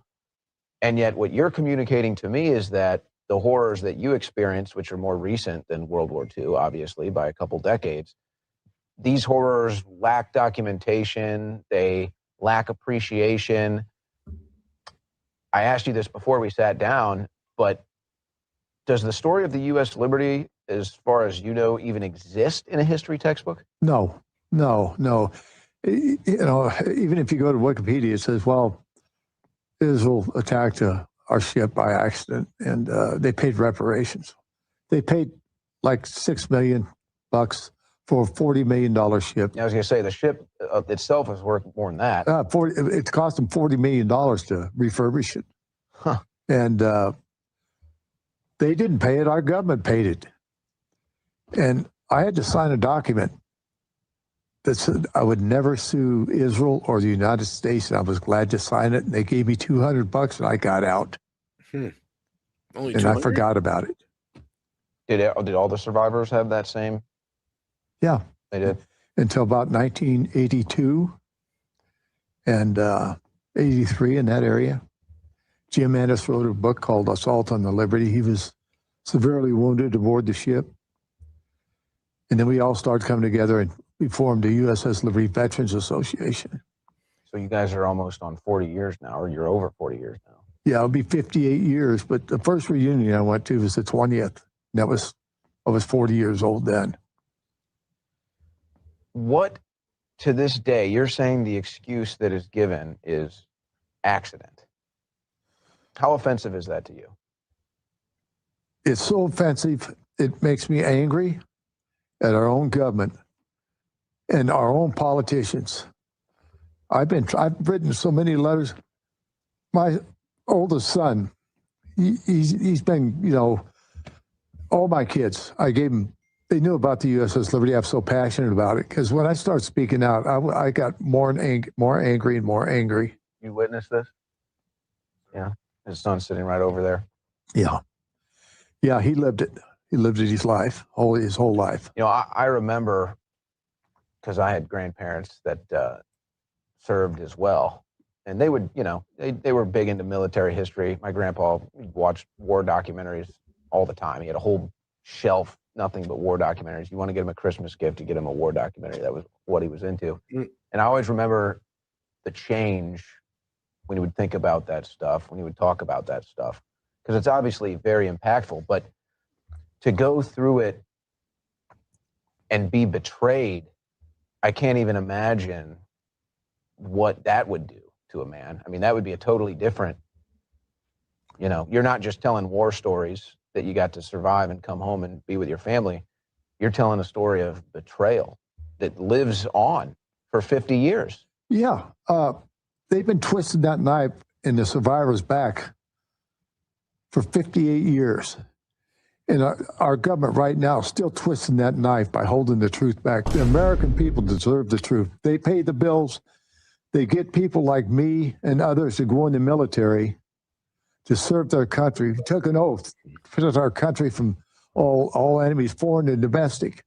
And yet what you're communicating to me is that the horrors that you experienced, which are more recent than World War II, obviously, by a couple decades, these horrors lack documentation, they lack appreciation. I asked you this before we sat down, but does the story of the U.S. Liberty, as far as you know, even exist in a history textbook? No. You know, even if you go to Wikipedia, it says, well, Israel attacked our ship by accident, and they paid reparations. They paid like $6 million for a $40 million ship. I was going to say the ship itself is worth more than that. It cost them $40 million to refurbish it. Huh. And they didn't pay it. Our government paid it. And I had to sign a document that said I would never sue Israel or the United States. And I was glad to sign it. And they gave me $200 and I got out. Only and 200? I forgot about it. Did all the survivors have that same? Yeah. They did. Until about 1982 and 83 in that area. Jim Ennis wrote a book called Assault on the Liberty. He was severely wounded aboard the ship. And then we all started coming together and we formed the USS Liberty Veterans Association. So you guys are almost on 40 years now, or you're over 40 years now. Yeah, it'll be 58 years, but the first reunion I went to was the 20th. I was 40 years old then. What, to this day, you're saying the excuse that is given is accident. How offensive is that to you? It's so offensive, it makes me angry at our own government and our own politicians. I've written so many letters. My oldest son, he's been, you know, all my kids, I gave them, they knew about the USS Liberty. I'm so passionate about it because when I started speaking out, I got more angry and more angry. You witnessed this? Yeah. His son's sitting right over there. Yeah. Yeah, he lived it. He lived it his life, his whole life. You know, I remember, because I had grandparents that served as well. And they would, you know, they were big into military history. My grandpa watched war documentaries all the time. He had a whole shelf, nothing but war documentaries. You want to get him a Christmas gift, you get him a war documentary. That was what he was into. And I always remember the change when he would think about that stuff, when he would talk about that stuff, because it's obviously very impactful. But to go through it and be betrayed, I can't even imagine what that would do to a man. I mean, that would be a totally different, you know, you're not just telling war stories that you got to survive and come home and be with your family. You're telling a story of betrayal that lives on for 50 years. Yeah. They've been twisting that knife in the survivor's back for 58 years. And our government right now is still twisting that knife by holding the truth back. The American people deserve the truth. They pay the bills. They get people like me and others to go in the military to serve their country. We took an oath to protect our country from all enemies, foreign and domestic.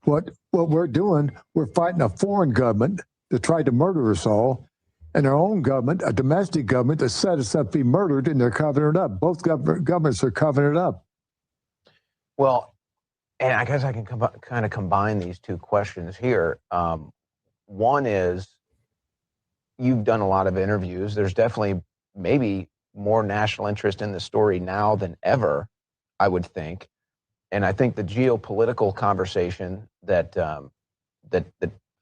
What we're doing, we're fighting a foreign government that tried to murder us all, and our own government, a domestic government that set us up to be murdered, and they're covering it up. Both governments are covering it up. Well, and I guess I can kind of combine these two questions here. One is, you've done a lot of interviews. There's definitely maybe more national interest in the story now than ever, I would think. And I think the geopolitical conversation that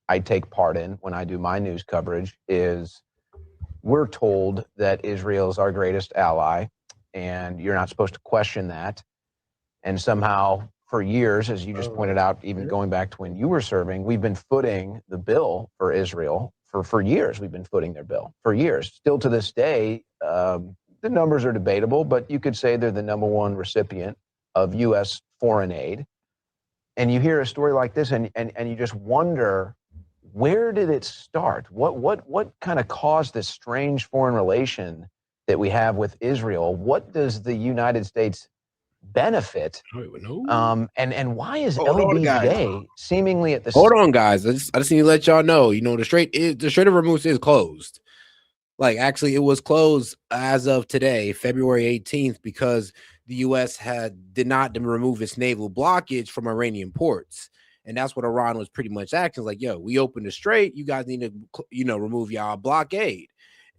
I take part in when I do my news coverage is, we're told that Israel is our greatest ally, and you're not supposed to question that. And somehow, for years, as you just pointed out, even going back to when you were serving, we've been footing the bill for Israel for years. We've been footing their bill for years. Still to this day, the numbers are debatable, but you could say they're the #1 recipient of U.S. foreign aid. And you hear a story like this, and you just wonder, where did it start? What kind of caused this strange foreign relation that we have with Israel? What does the United States benefit? And why is LBJ seemingly at the... Hold on, guys. I just need to let y'all know, you know, the Strait of Hormuz is closed. Like, actually, it was closed as of today, February 18th, because the U.S. did not remove its naval blockage from Iranian ports. And that's what Iran was pretty much acting like, yo, we opened the strait, you guys need to, you know, remove y'all blockade.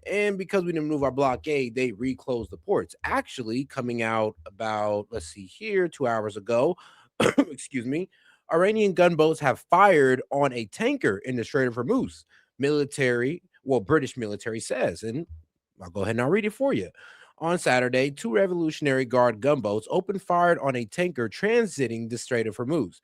And because we didn't remove our blockade, they reclosed the ports. Actually, coming out about, let's see here, 2 hours ago, excuse me, Iranian gunboats have fired on a tanker in the Strait of Hormuz. British military says, and I'll go ahead and I'll read it for you. On Saturday, 2 Revolutionary Guard gunboats opened fire on a tanker transiting the Strait of Hormuz.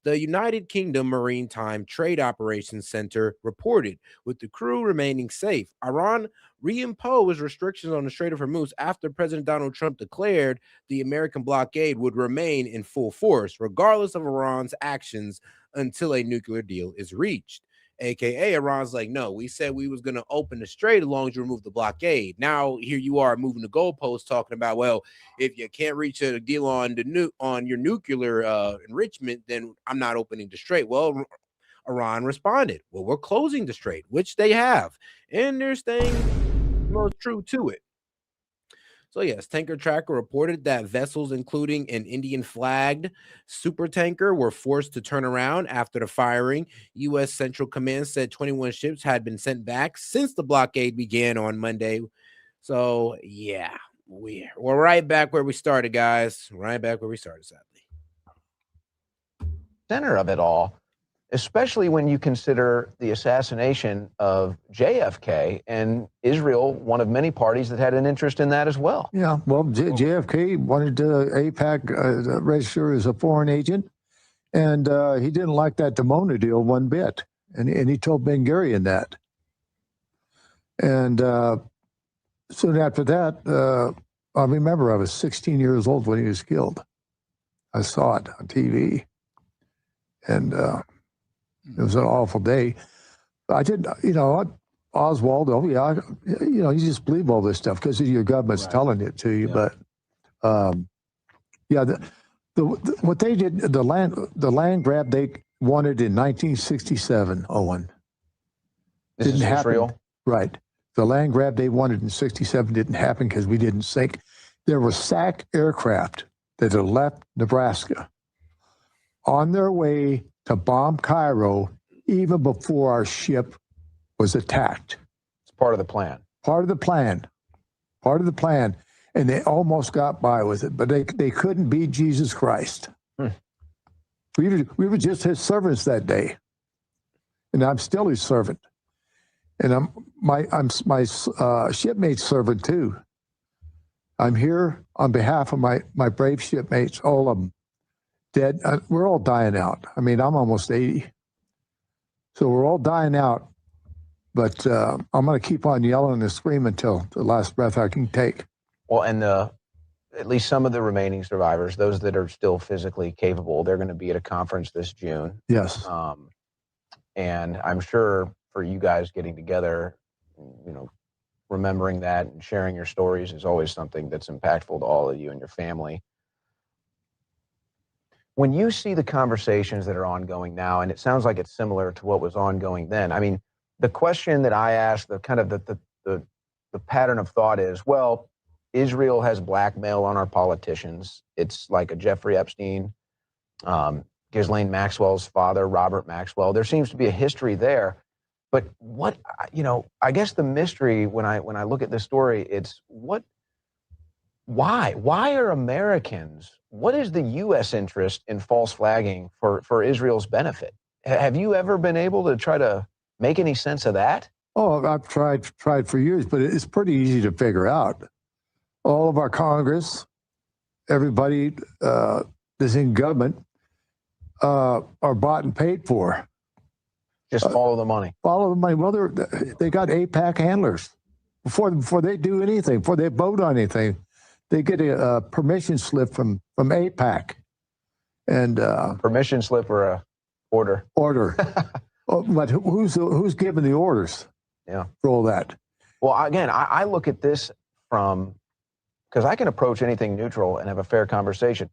The United Kingdom Maritime Trade Operations Center reported, with the crew remaining safe. Iran reimposed restrictions on the Strait of Hormuz after President Donald Trump declared the American blockade would remain in full force, regardless of Iran's actions, until a nuclear deal is reached. AKA Iran's like, no, we said we was going to open the strait as long as you remove the blockade. Now here you are moving the goalposts, talking about, well, if you can't reach a deal on your nuclear enrichment, then I'm not opening the strait. Well, Iran responded, well, we're closing the strait, which they have, and they're staying most true to it. So yes, Tanker Tracker reported that vessels, including an Indian-flagged supertanker, were forced to turn around after the firing. U.S. Central Command said 21 ships had been sent back since the blockade began on Monday. So yeah, we're right back where we started, guys. Right back where we started, sadly. Center of it all, especially when you consider the assassination of JFK, and Israel, one of many parties that had an interest in that as well. Yeah, well, JFK wanted to AIPAC register as a foreign agent, and he didn't like that Dimona deal one bit, and he told Ben Gurion that. And soon after that, I remember I was 16 years old when he was killed. I saw it on TV, and it was an awful day. I didn't, Oswald, you just believe all this stuff because your government's telling it to you. Yeah. But what they did, the land grab they wanted in 1967, Owen. This didn't happen. Israel? Right. The land grab they wanted in 67 didn't happen because we didn't sink. There were SAC aircraft that had left Nebraska on their way to bomb Cairo even before our ship was attacked. It's part of the plan. Part of the plan. Part of the plan. And they almost got by with it, but they couldn't beat Jesus Christ. We were just his servants that day. And I'm still his servant. And I'm my shipmate's servant too. I'm here on behalf of my brave shipmates, all of them. Dead. We're all dying out. I mean, I'm almost 80. So we're all dying out. But I'm going to keep on yelling and screaming until the last breath I can take. Well, and at least some of the remaining survivors, those that are still physically capable, they're going to be at a conference this June. Yes. And I'm sure for you guys getting together, remembering that and sharing your stories is always something that's impactful to all of you and your family. When you see the conversations that are ongoing now, and it sounds like it's similar to what was ongoing then, I mean, the question that I ask, the pattern of thought is, well, Israel has blackmail on our politicians. It's like a Jeffrey Epstein, Ghislaine Maxwell's father, Robert Maxwell. There seems to be a history there. But what, I guess the mystery when I look at this story, it's why are Americans, what is the U.S. interest in false flagging for Israel's benefit? Have you ever been able to try to make any sense of that? Oh, I've tried for years, but it's pretty easy to figure out. All of our Congress, everybody that's in government are bought and paid for. Just follow the money. Follow the money. Well, they got AIPAC handlers. Before they do anything, before they vote on anything, they get a permission slip from AIPAC. And permission slip or a order? Order. But who's giving the orders? Yeah. For all that. Well, again, I look at this because I can approach anything neutral and have a fair conversation.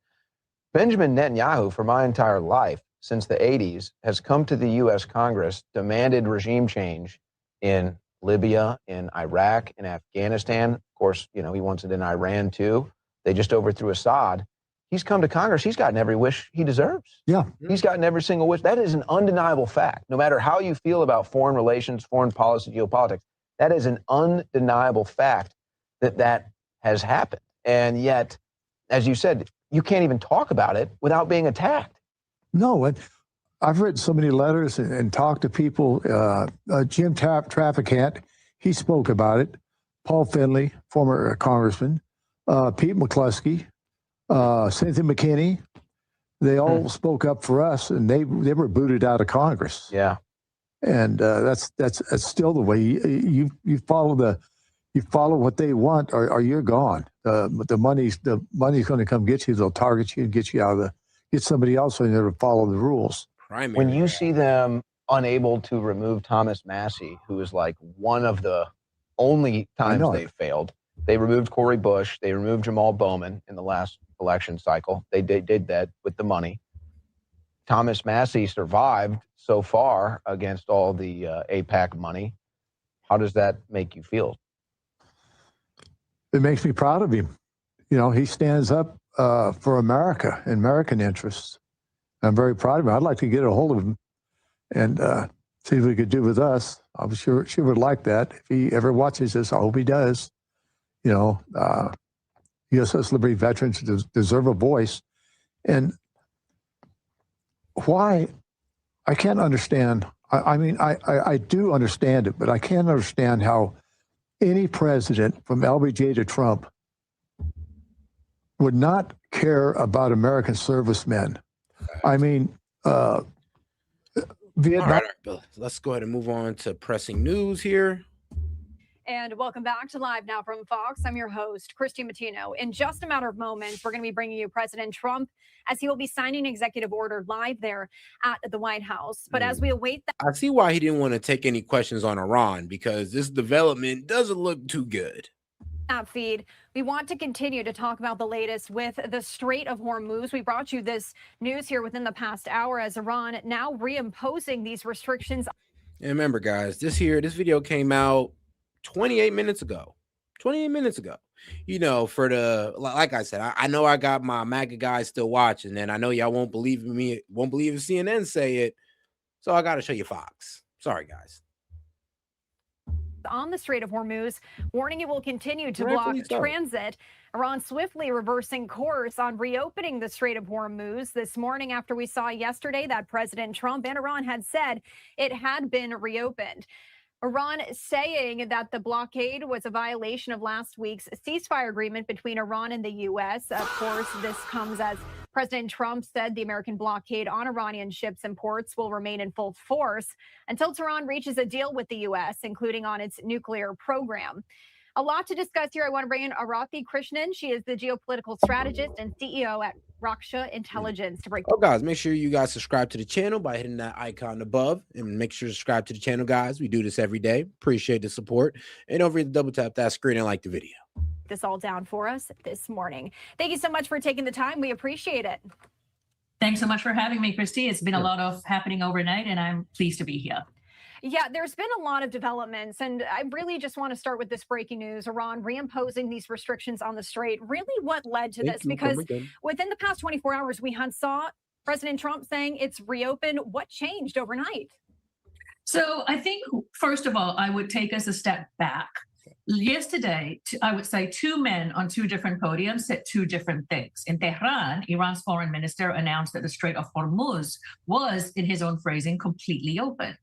Benjamin Netanyahu, for my entire life, since the 80s, has come to the U.S. Congress, demanded regime change in Libya, in Iraq, in Afghanistan. Of course, he wants it in Iran too. They just overthrew Assad. He's come to Congress. He's gotten every wish he deserves. Yeah. He's gotten every single wish. That is an undeniable fact. No matter how you feel about foreign relations, foreign policy, geopolitics, that is an undeniable fact that has happened. And yet, as you said, you can't even talk about it without being attacked. No, and I've written so many letters and talked to people. Jim Traficant, he spoke about it. Paul Finley, former congressman, Pete McCluskey, Cynthia McKinney. They all spoke up for us, and they were booted out of Congress. Yeah, and that's still the way you follow what they want, or you're gone. The money's going to come get you. They'll target you and get somebody else in there to follow the rules. When you see them unable to remove Thomas Massey, who is like one of the only times they failed. They removed Cori Bush. They removed Jamal Bowman in the last election cycle. They did that with the money. Thomas Massey survived so far against all the AIPAC money. How does that make you feel? It makes me proud of him. You know, he stands up for America and American interests. I'm very proud of him. I'd like to get a hold of him and see what he could do with us. I'm sure she would like that. If he ever watches this, I hope he does. You know, USS Liberty veterans deserve a voice. And why? I can't understand. I mean, I do understand it, but I can't understand how any president from LBJ to Trump would not care about American servicemen. I mean, Vietnam. All right, Bill. Let's go ahead and move on to pressing news here. And welcome back to Live Now from Fox. I'm your host, Christy Matino. In just a matter of moments, we're going to be bringing you President Trump as he will be signing an executive order live there at the White House. But as we await that, I see why he didn't want to take any questions on Iran, because this development doesn't look too good. feed, we want to continue to talk about the latest with the Strait of Hormuz. We brought you this news here within the past hour as Iran now reimposing these restrictions. And remember, guys, this video came out 28 minutes ago. 28 minutes ago. You know, for the, like I said, I know I got my MAGA guys still watching, and I know y'all won't believe me, won't believe if CNN say it. So I got to show you Fox. Sorry, guys. On the Strait of Hormuz, warning it will continue to block transit. Iran swiftly reversing course on reopening the Strait of Hormuz this morning after we saw yesterday that President Trump and Iran had said it had been reopened. Iran saying that the blockade was a violation of last week's ceasefire agreement between Iran and the U.S. Of course, this comes as President Trump said the American blockade on Iranian ships and ports will remain in full force until Tehran reaches a deal with the U.S., including on its nuclear program. A lot to discuss here. I want to bring in Arathi Krishnan. She is the geopolitical strategist and CEO at Raksha Intelligence to break. Oh, guys, make sure you guys subscribe to the channel by hitting that icon above, and make sure to subscribe to the channel, guys. We do this every day. Appreciate the support. And don't forget to double tap that screen and like the video. This all down for us this morning. Thank you so much for taking the time. We appreciate it. Thanks so much for having me, Christy. It's been a lot of happening overnight, and I'm pleased to be here. Yeah, there's been a lot of developments, and I really just want to start with this breaking news. Iran reimposing these restrictions on the Strait. Really what led to this? Because within the past 24 hours, we had saw President Trump saying it's reopened. What changed overnight? So I think, first of all, I would take us a step back. Yesterday, I would say two men on two different podiums said two different things. In Tehran, Iran's foreign minister announced that the Strait of Hormuz was, in his own phrasing, completely open.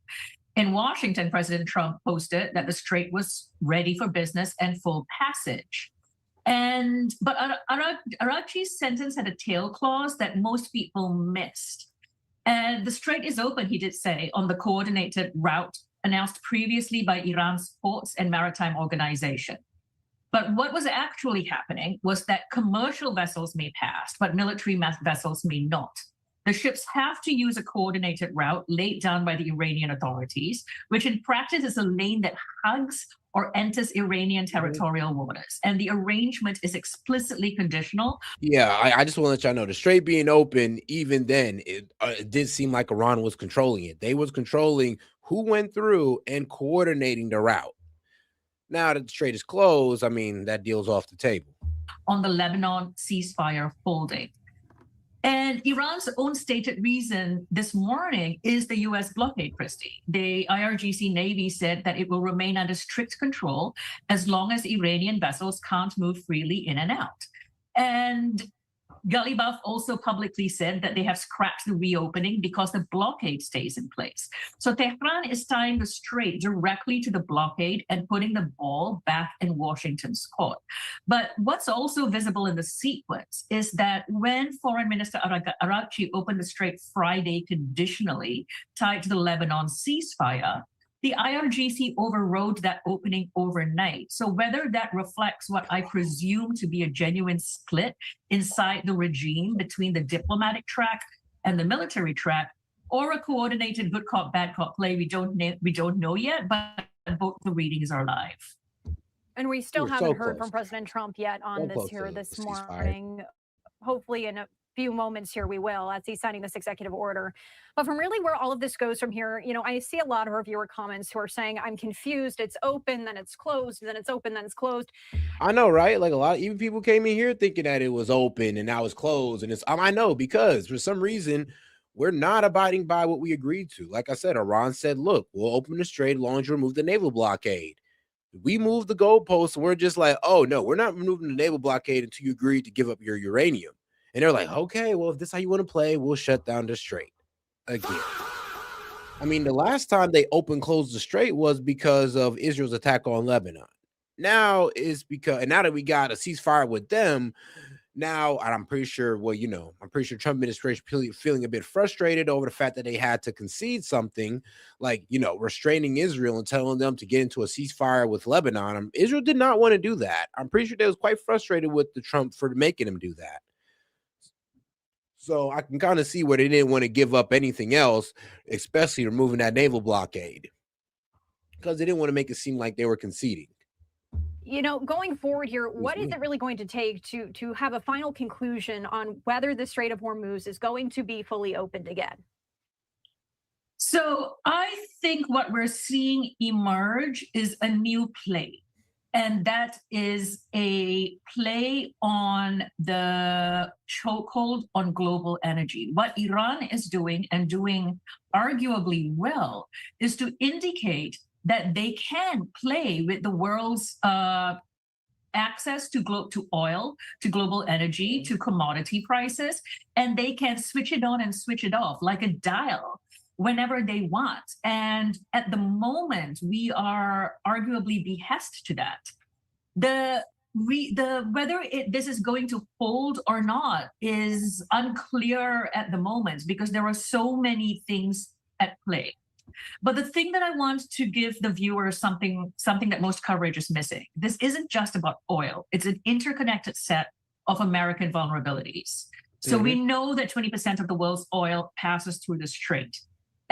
In Washington, President Trump posted that the strait was ready for business and full passage. But Arachi's sentence had a tail clause that most people missed. And the strait is open, he did say, on the coordinated route announced previously by Iran's Ports and Maritime Organization. But what was actually happening was that commercial vessels may pass, but military vessels may not. The ships have to use a coordinated route laid down by the Iranian authorities, which in practice is a lane that hugs or enters Iranian territorial waters. And the arrangement is explicitly conditional. Yeah, I just want to let y'all know the strait being open, even then, it did seem like Iran was controlling it. They was controlling who went through and coordinating the route. Now that the strait is closed, I mean, that deal's off the table. On the Lebanon ceasefire folding. And Iran's own stated reason this morning is the U.S. blockade, Christy. The IRGC Navy said that it will remain under strict control as long as Iranian vessels can't move freely in and out. And Galibaf also publicly said that they have scrapped the reopening because the blockade stays in place. So Tehran is tying the strait directly to the blockade and putting the ball back in Washington's court. But what's also visible in the sequence is that when Foreign Minister Araghchi opened the strait Friday conditionally tied to the Lebanon ceasefire, the IRGC overrode that opening overnight. So whether that reflects what I presume to be a genuine split inside the regime between the diplomatic track and the military track, or a coordinated good cop, bad cop play, we don't know yet, but both the readings are live. And we still We're haven't so heard close. from President Trump yet on So this close here to this the ceasefire. morning. Hopefully in a few moments here we will, as he's signing this executive order. But from really where all of this goes from here, you know, I see a lot of reviewer comments who are saying, I'm confused, it's open, then it's closed, then it's open, then it's closed. I know, right? Like a lot, even people came in here thinking that it was open and now it's closed. And it's, I know, because for some reason, we're not abiding by what we agreed to. Like I said, Iran said, look, we'll open the strait as long as you remove the naval blockade. We moved the goalposts and we're just like, oh, no, we're not removing the naval blockade until you agree to give up your uranium. And they're like, okay, well, if this is how you want to play, we'll shut down the strait again. I mean, the last time they closed the strait was because of Israel's attack on Lebanon. Now is because, and now that we got a ceasefire with them, now, and I'm pretty sure, well, you know, I'm pretty sure Trump administration feeling a bit frustrated over the fact that they had to concede something like, you know, restraining Israel and telling them to get into a ceasefire with Lebanon. Israel did not want to do that. I'm pretty sure they was quite frustrated with the Trump for making him do that. So I can kind of see where they didn't want to give up anything else, especially removing that naval blockade, because they didn't want to make it seem like they were conceding. You know, going forward here, what is it really going to take to have a final conclusion on whether the Strait of Hormuz is going to be fully opened again? So I think what we're seeing emerge is a new play. And that is a play on the chokehold on global energy. What Iran is doing, and doing arguably well, is to indicate that they can play with the world's access to oil, to global energy, to commodity prices, and they can switch it on and switch it off like a dial whenever they want. And at the moment, we are arguably behest to that. Whether this is going to hold or not is unclear at the moment because there are so many things at play. But the thing that I want to give the viewers something that most coverage is missing. This isn't just about oil. It's an interconnected set of American vulnerabilities. So we know that 20% of the world's oil passes through the strait.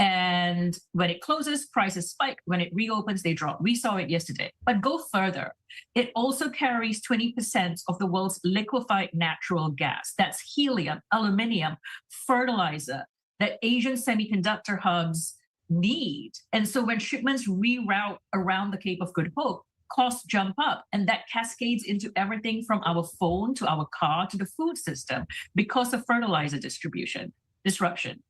And when it closes, prices spike. When it reopens, they drop. We saw it yesterday. But go further. It also carries 20% of the world's liquefied natural gas. That's helium, aluminum, fertilizer that Asian semiconductor hubs need. And so when shipments reroute around the Cape of Good Hope, costs jump up, and that cascades into everything from our phone to our car to the food system because of fertilizer disruption.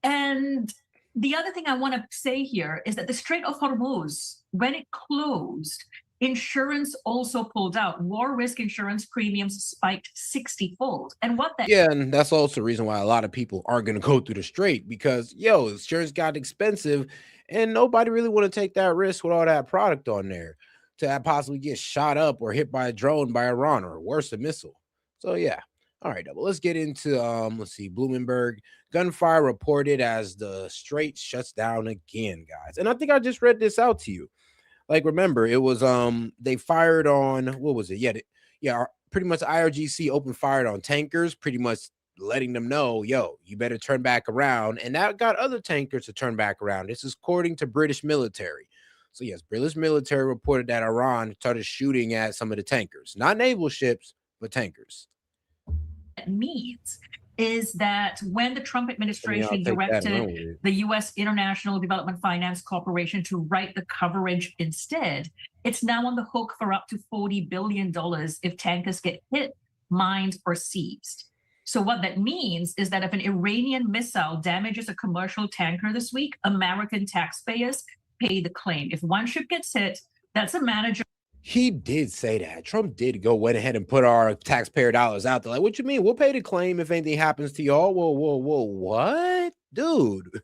And the other thing I want to say here is that the Strait of Hormuz, when it closed, insurance also pulled out. War risk insurance premiums spiked 60-fold. And what that... Yeah, and that's also the reason why a lot of people aren't going to go through the strait because, insurance got expensive and nobody really want to take that risk with all that product on there to possibly get shot up or hit by a drone by Iran or worse, a missile. So, yeah. All right, well, let's get into, let's see, Bloomberg. Gunfire reported as the strait shuts down again, guys. And I think I just read this out to you. Like, remember, it was, they fired on, what was it? Pretty much IRGC opened fire on tankers, pretty much letting them know, you better turn back around. And that got other tankers to turn back around. This is according to British military. So, yes, British military reported that Iran started shooting at some of the tankers. Not naval ships, but tankers. Means is that when the Trump administration directed the U.S. International Development Finance Corporation to write the coverage instead, it's now on the hook for up to $40 billion if tankers get hit, mined, or seized. So what that means is that if an Iranian missile damages a commercial tanker this week, American taxpayers pay the claim. If one ship gets hit, that's a manager He did say that. Trump did went ahead and put our taxpayer dollars out there. Like, what you mean? We'll pay the claim if anything happens to y'all. Whoa, what? Dude.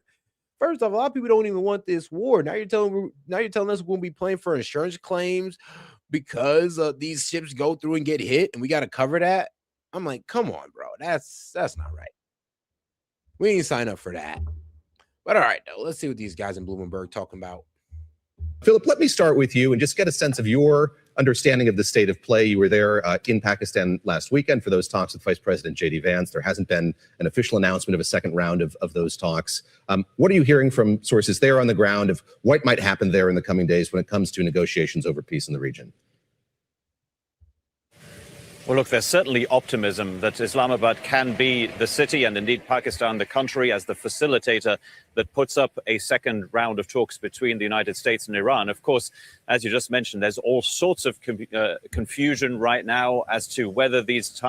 First off, a lot of people don't even want this war. Now you're telling us we're gonna be paying for insurance claims because these ships go through and get hit, and we got to cover that. I'm like, come on, bro. That's not right. We ain't sign up for that. But all right, though, let's see what these guys in Bloomberg talking about. Philip, let me start with you and just get a sense of your understanding of the state of play. You were there in Pakistan last weekend for those talks with Vice President J.D. Vance. There hasn't been an official announcement of a second round of those talks. What are you hearing from sources there on the ground of what might happen there in the coming days when it comes to negotiations over peace in the region? Well, look, there's certainly optimism that Islamabad can be the city and indeed Pakistan, the country, as the facilitator that puts up a second round of talks between the United States and Iran. Of course, as you just mentioned, there's all sorts of confusion right now as to whether these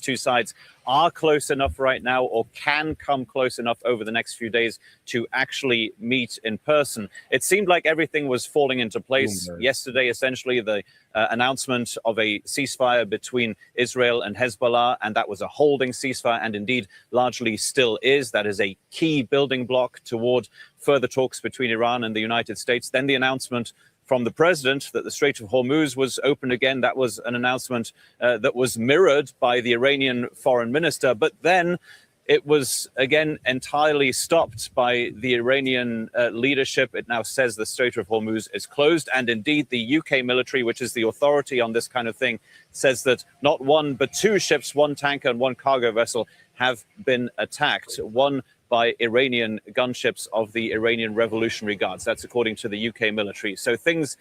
two sides are close enough right now or can come close enough over the next few days to actually meet in person. It seemed like everything was falling into place yesterday. Essentially, the announcement of a ceasefire between Israel and Hezbollah, and that was a holding ceasefire, and indeed largely still is. That is a key building block toward further talks between Iran and the United States. Then the announcement from the president that the Strait of Hormuz was open again. That was an announcement that was mirrored by the Iranian foreign minister. But then it was again entirely stopped by the Iranian leadership. It now says the Strait of Hormuz is closed. And indeed, the UK military, which is the authority on this kind of thing, says that not one but two ships, one tanker and one cargo vessel, have been attacked. One by Iranian gunships of the Iranian Revolutionary Guards. That's according to the UK military. So things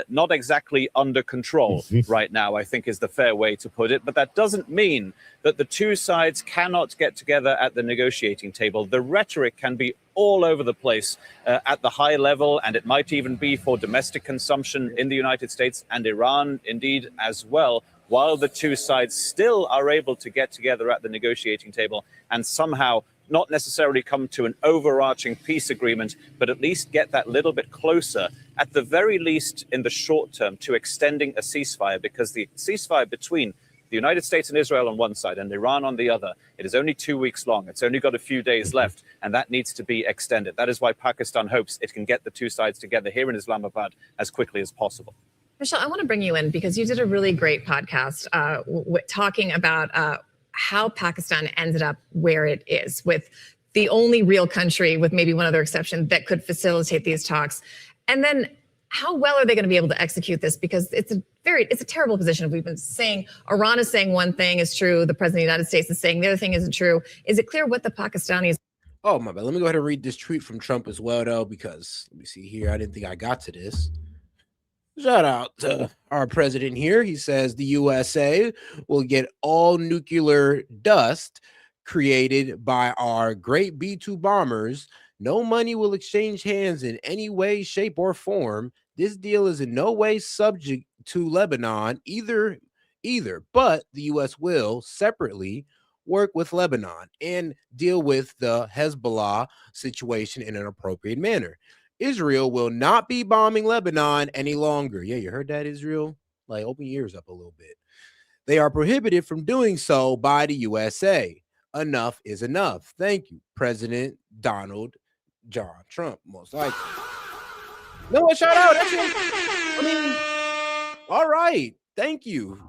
not exactly under control right now, I think is the fair way to put it. But that doesn't mean that the two sides cannot get together at the negotiating table. The rhetoric can be all over the place at the high level, and it might even be for domestic consumption in the United States and Iran, indeed, as well, while the two sides still are able to get together at the negotiating table and somehow not necessarily come to an overarching peace agreement, but at least get that little bit closer, at the very least in the short term, to extending a ceasefire, because the ceasefire between the United States and Israel on one side and Iran on the other, it is only 2 weeks long. It's only got a few days left, and that needs to be extended. That is why Pakistan hopes it can get the two sides together here in Islamabad as quickly as possible. Michelle, I want to bring you in because you did a really great podcast talking about how Pakistan ended up where it is, with the only real country, with maybe one other exception, that could facilitate these talks. And then how well are they going to be able to execute this? Because it's a terrible position. We've been saying Iran is saying one thing is true, the president of the United States is saying the other thing isn't true. Is it clear what the Pakistanis? Oh, my bad. Let me go ahead and read this tweet from Trump as well, though, because let me see here. I didn't think I got to this. Shout out to our president here. He says the USA will get all nuclear dust created by our great B-2 bombers. No money will exchange hands in any way, shape, or form. This deal is in no way subject to Lebanon either, but the U.S. will separately work with Lebanon and deal with the Hezbollah situation in an appropriate manner. Israel will not be bombing Lebanon any longer. Yeah, you heard that, Israel? Like, open your ears up a little bit. They are prohibited from doing so by the USA. Enough is enough. Thank you, President Donald John Trump, most likely. No, shout out. That's it. I mean, all right. Thank you.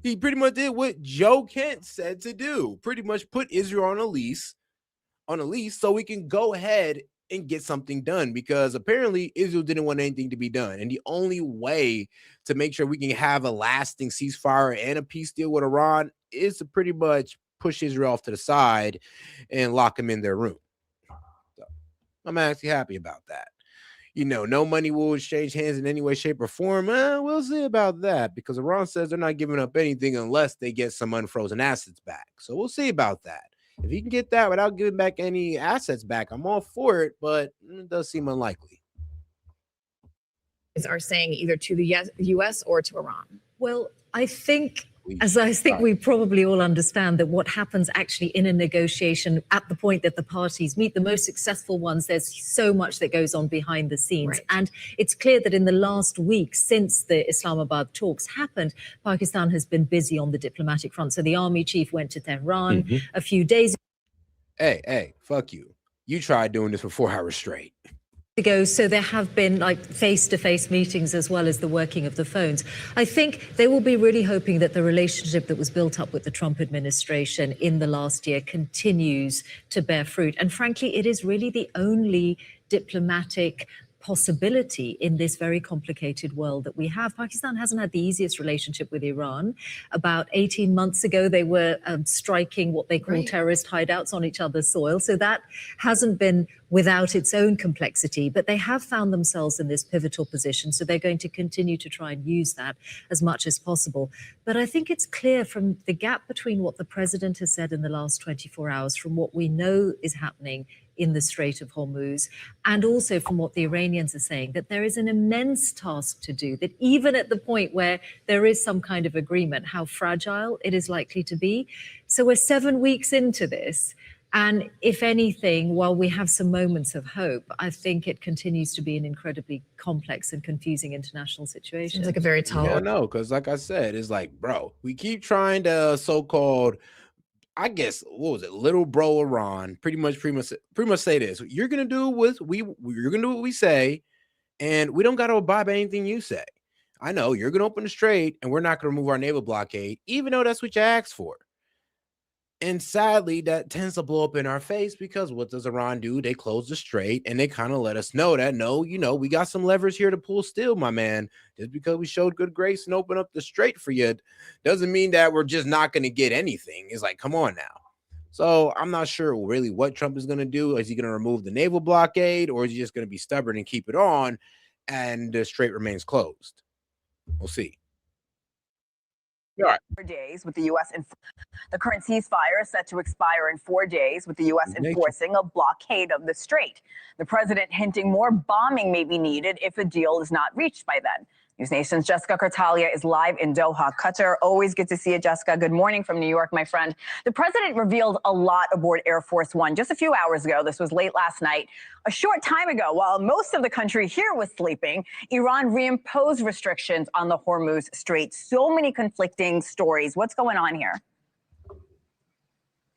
He pretty much did what Joe Kent said to do. Pretty much put Israel on a lease so we can go ahead and get something done, because apparently Israel didn't want anything to be done. And the only way to make sure we can have a lasting ceasefire and a peace deal with Iran is to pretty much push Israel off to the side and lock them in their room. So I'm actually happy about that. You know, no money will exchange hands in any way, shape, or form. We'll see about that, because Iran says they're not giving up anything unless they get some unfrozen assets back. So we'll see about that. If he can get that without giving back any assets back, I'm all for it, but it does seem unlikely. Are saying either to the U.S. or to Iran? Well, I think as I think we probably all understand that what happens actually in a negotiation at the point that the parties meet, the most successful ones, there's so much that goes on behind the scenes. Right. And it's clear that in the last week since the Islamabad talks happened, Pakistan has been busy on the diplomatic front. So the army chief went to Tehran a few days ago. Hey, fuck you. You tried doing this for 4 hours straight. So there have been like face-to-face meetings as well as the working of the phones. I think they will be really hoping that the relationship that was built up with the Trump administration in the last year continues to bear fruit. And frankly, it is really the only diplomatic possibility in this very complicated world that we have. Pakistan hasn't had the easiest relationship with Iran. About 18 months ago, they were striking what they call terrorist hideouts on each other's soil. So that hasn't been without its own complexity, but they have found themselves in this pivotal position. So they're going to continue to try and use that as much as possible. But I think it's clear from the gap between what the president has said in the last 24 hours, from what we know is happening in the Strait of Hormuz, and also from what the Iranians are saying, that there is an immense task to do, that even at the point where there is some kind of agreement, how fragile it is likely to be. So we're 7 weeks into this. And if anything, while we have some moments of hope, I think it continues to be an incredibly complex and confusing international situation. Seems like a very tall. Yeah, no, because like I said, it's like, bro, we keep trying to so-called, I guess, what was it, little bro Iran, pretty much say this: you're gonna do what you're gonna do what we say, and we don't gotta abide by anything you say. I know you're gonna open the strait, and we're not gonna remove our naval blockade, even though that's what you asked for. And sadly, that tends to blow up in our face, because what does Iran do? They close the strait and they kind of let us know that, no, we got some levers here to pull still, my man. Just because we showed good grace and open up the strait for you doesn't mean that we're just not going to get anything. It's like, come on now. So I'm not sure really what Trump is going to do. Is he going to remove the naval blockade, or is he just going to be stubborn and keep it on and the strait remains closed? We'll see. All right. 4 days with the U.S. The current ceasefire is set to expire in 4 days, with the U.S. enforcing a blockade of the strait. The president hinting more bombing may be needed if a deal is not reached by then. News Nation's Jessica Cartalia is live in Doha, Qatar. Always good to see you, Jessica. Good morning from New York, my friend. The president revealed a lot aboard Air Force One just a few hours ago. This was late last night. A short time ago, while most of the country here was sleeping, Iran reimposed restrictions on the Hormuz Strait. So many conflicting stories. What's going on here?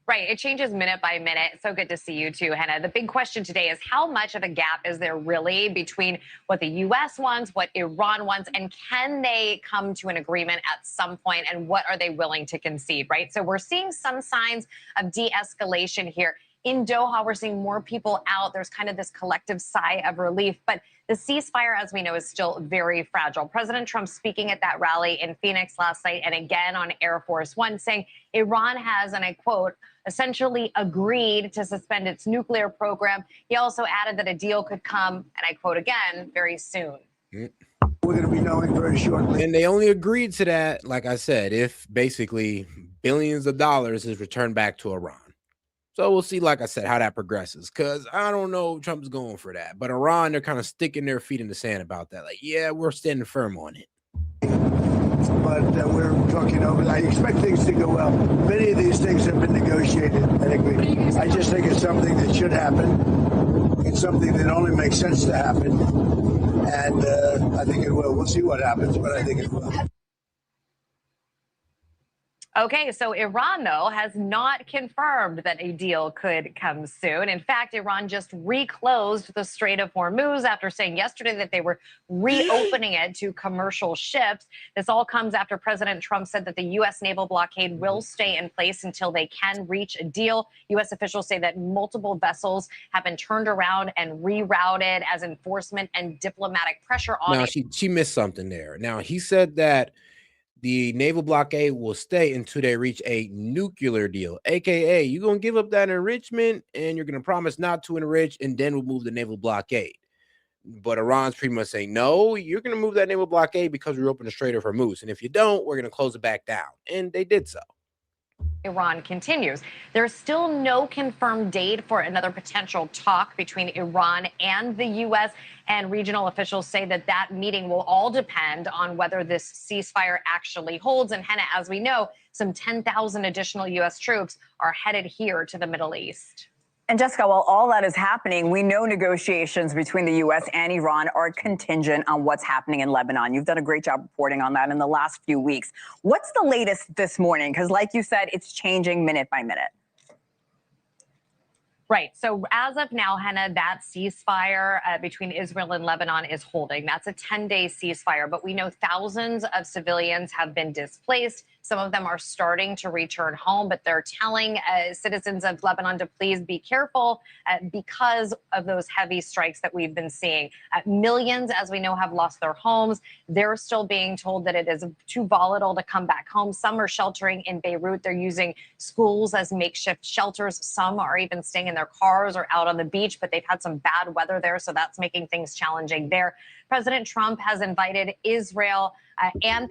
Right. It changes minute by minute. So good to see you too, Henna. The big question today is, how much of a gap is there really between what the U.S. wants, what Iran wants, and can they come to an agreement at some point, and what are they willing to concede, right? So we're seeing some signs of de-escalation here. In Doha, we're seeing more people out. There's kind of this collective sigh of relief, but the ceasefire, as we know, is still very fragile. President Trump speaking at that rally in Phoenix last night and again on Air Force One, saying Iran has, and I quote, essentially agreed to suspend its nuclear program. He also added that a deal could come, and I quote again, very soon. We're going to be knowing very shortly. And they only agreed to that, like I said, if basically billions of dollars is returned back to Iran. So we'll see, like I said, how that progresses, because I don't know if Trump's going for that. But Iran, they're kind of sticking their feet in the sand about that. Like, yeah, we're standing firm on it. But we're talking over. I expect things to go well. Many of these things have been negotiated and agreed. I just think it's something that should happen. It's something that only makes sense to happen. And I think it will. We'll see what happens, but I think it will. Okay, so Iran, though, has not confirmed that a deal could come soon. In fact, Iran just reclosed the Strait of Hormuz after saying yesterday that they were reopening it to commercial ships. This all comes after President Trump said that the U.S. naval blockade will stay in place until they can reach a deal. U.S. officials say that multiple vessels have been turned around and rerouted as enforcement and diplomatic pressure on Now, it. she missed something there. Now, he said that the naval blockade will stay until they reach a nuclear deal, aka you're going to give up that enrichment and you're going to promise not to enrich, and then remove the naval blockade. But Iran's pretty much saying, no, you're going to move that naval blockade because we open the Strait of Hormuz, and if you don't, we're going to close it back down. And they did so. Iran continues. There's still no confirmed date for another potential talk between Iran and the U.S., and regional officials say that that meeting will all depend on whether this ceasefire actually holds. And Hannah, as we know, some 10,000 additional U.S. troops are headed here to the Middle East. And Jessica, while all that is happening, we know negotiations between the U.S. and Iran are contingent on what's happening in Lebanon. You've done a great job reporting on that in the last few weeks. What's the latest this morning? Because like you said, it's changing minute by minute. Right. So as of now, Hannah, that ceasefire between Israel and Lebanon is holding. That's a 10-day ceasefire. But we know thousands of civilians have been displaced. Some of them are starting to return home, but they're telling citizens of Lebanon to please be careful because of those heavy strikes that we've been seeing. Millions, as we know, have lost their homes. They're still being told that it is too volatile to come back home. Some are sheltering in Beirut. They're using schools as makeshift shelters. Some are even staying in their cars or out on the beach, but they've had some bad weather there, so that's making things challenging there. President Trump has invited Israel and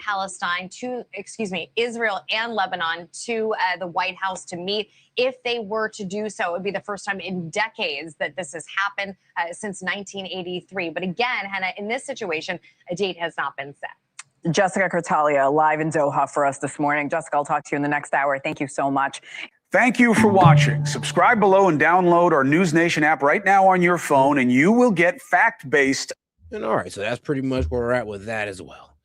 Israel and Lebanon to the White House to meet. If they were to do so, it would be the first time in decades that this has happened since 1983. But again, Hannah, in this situation, a date has not been set. Jessica Curtalia, live in Doha for us this morning. Jessica, I'll talk to you in the next hour. Thank you so much. Thank you for watching. Subscribe below and download our News Nation app right now on your phone, and you will get fact-based. And all right, so that's pretty much where we're at with that as well.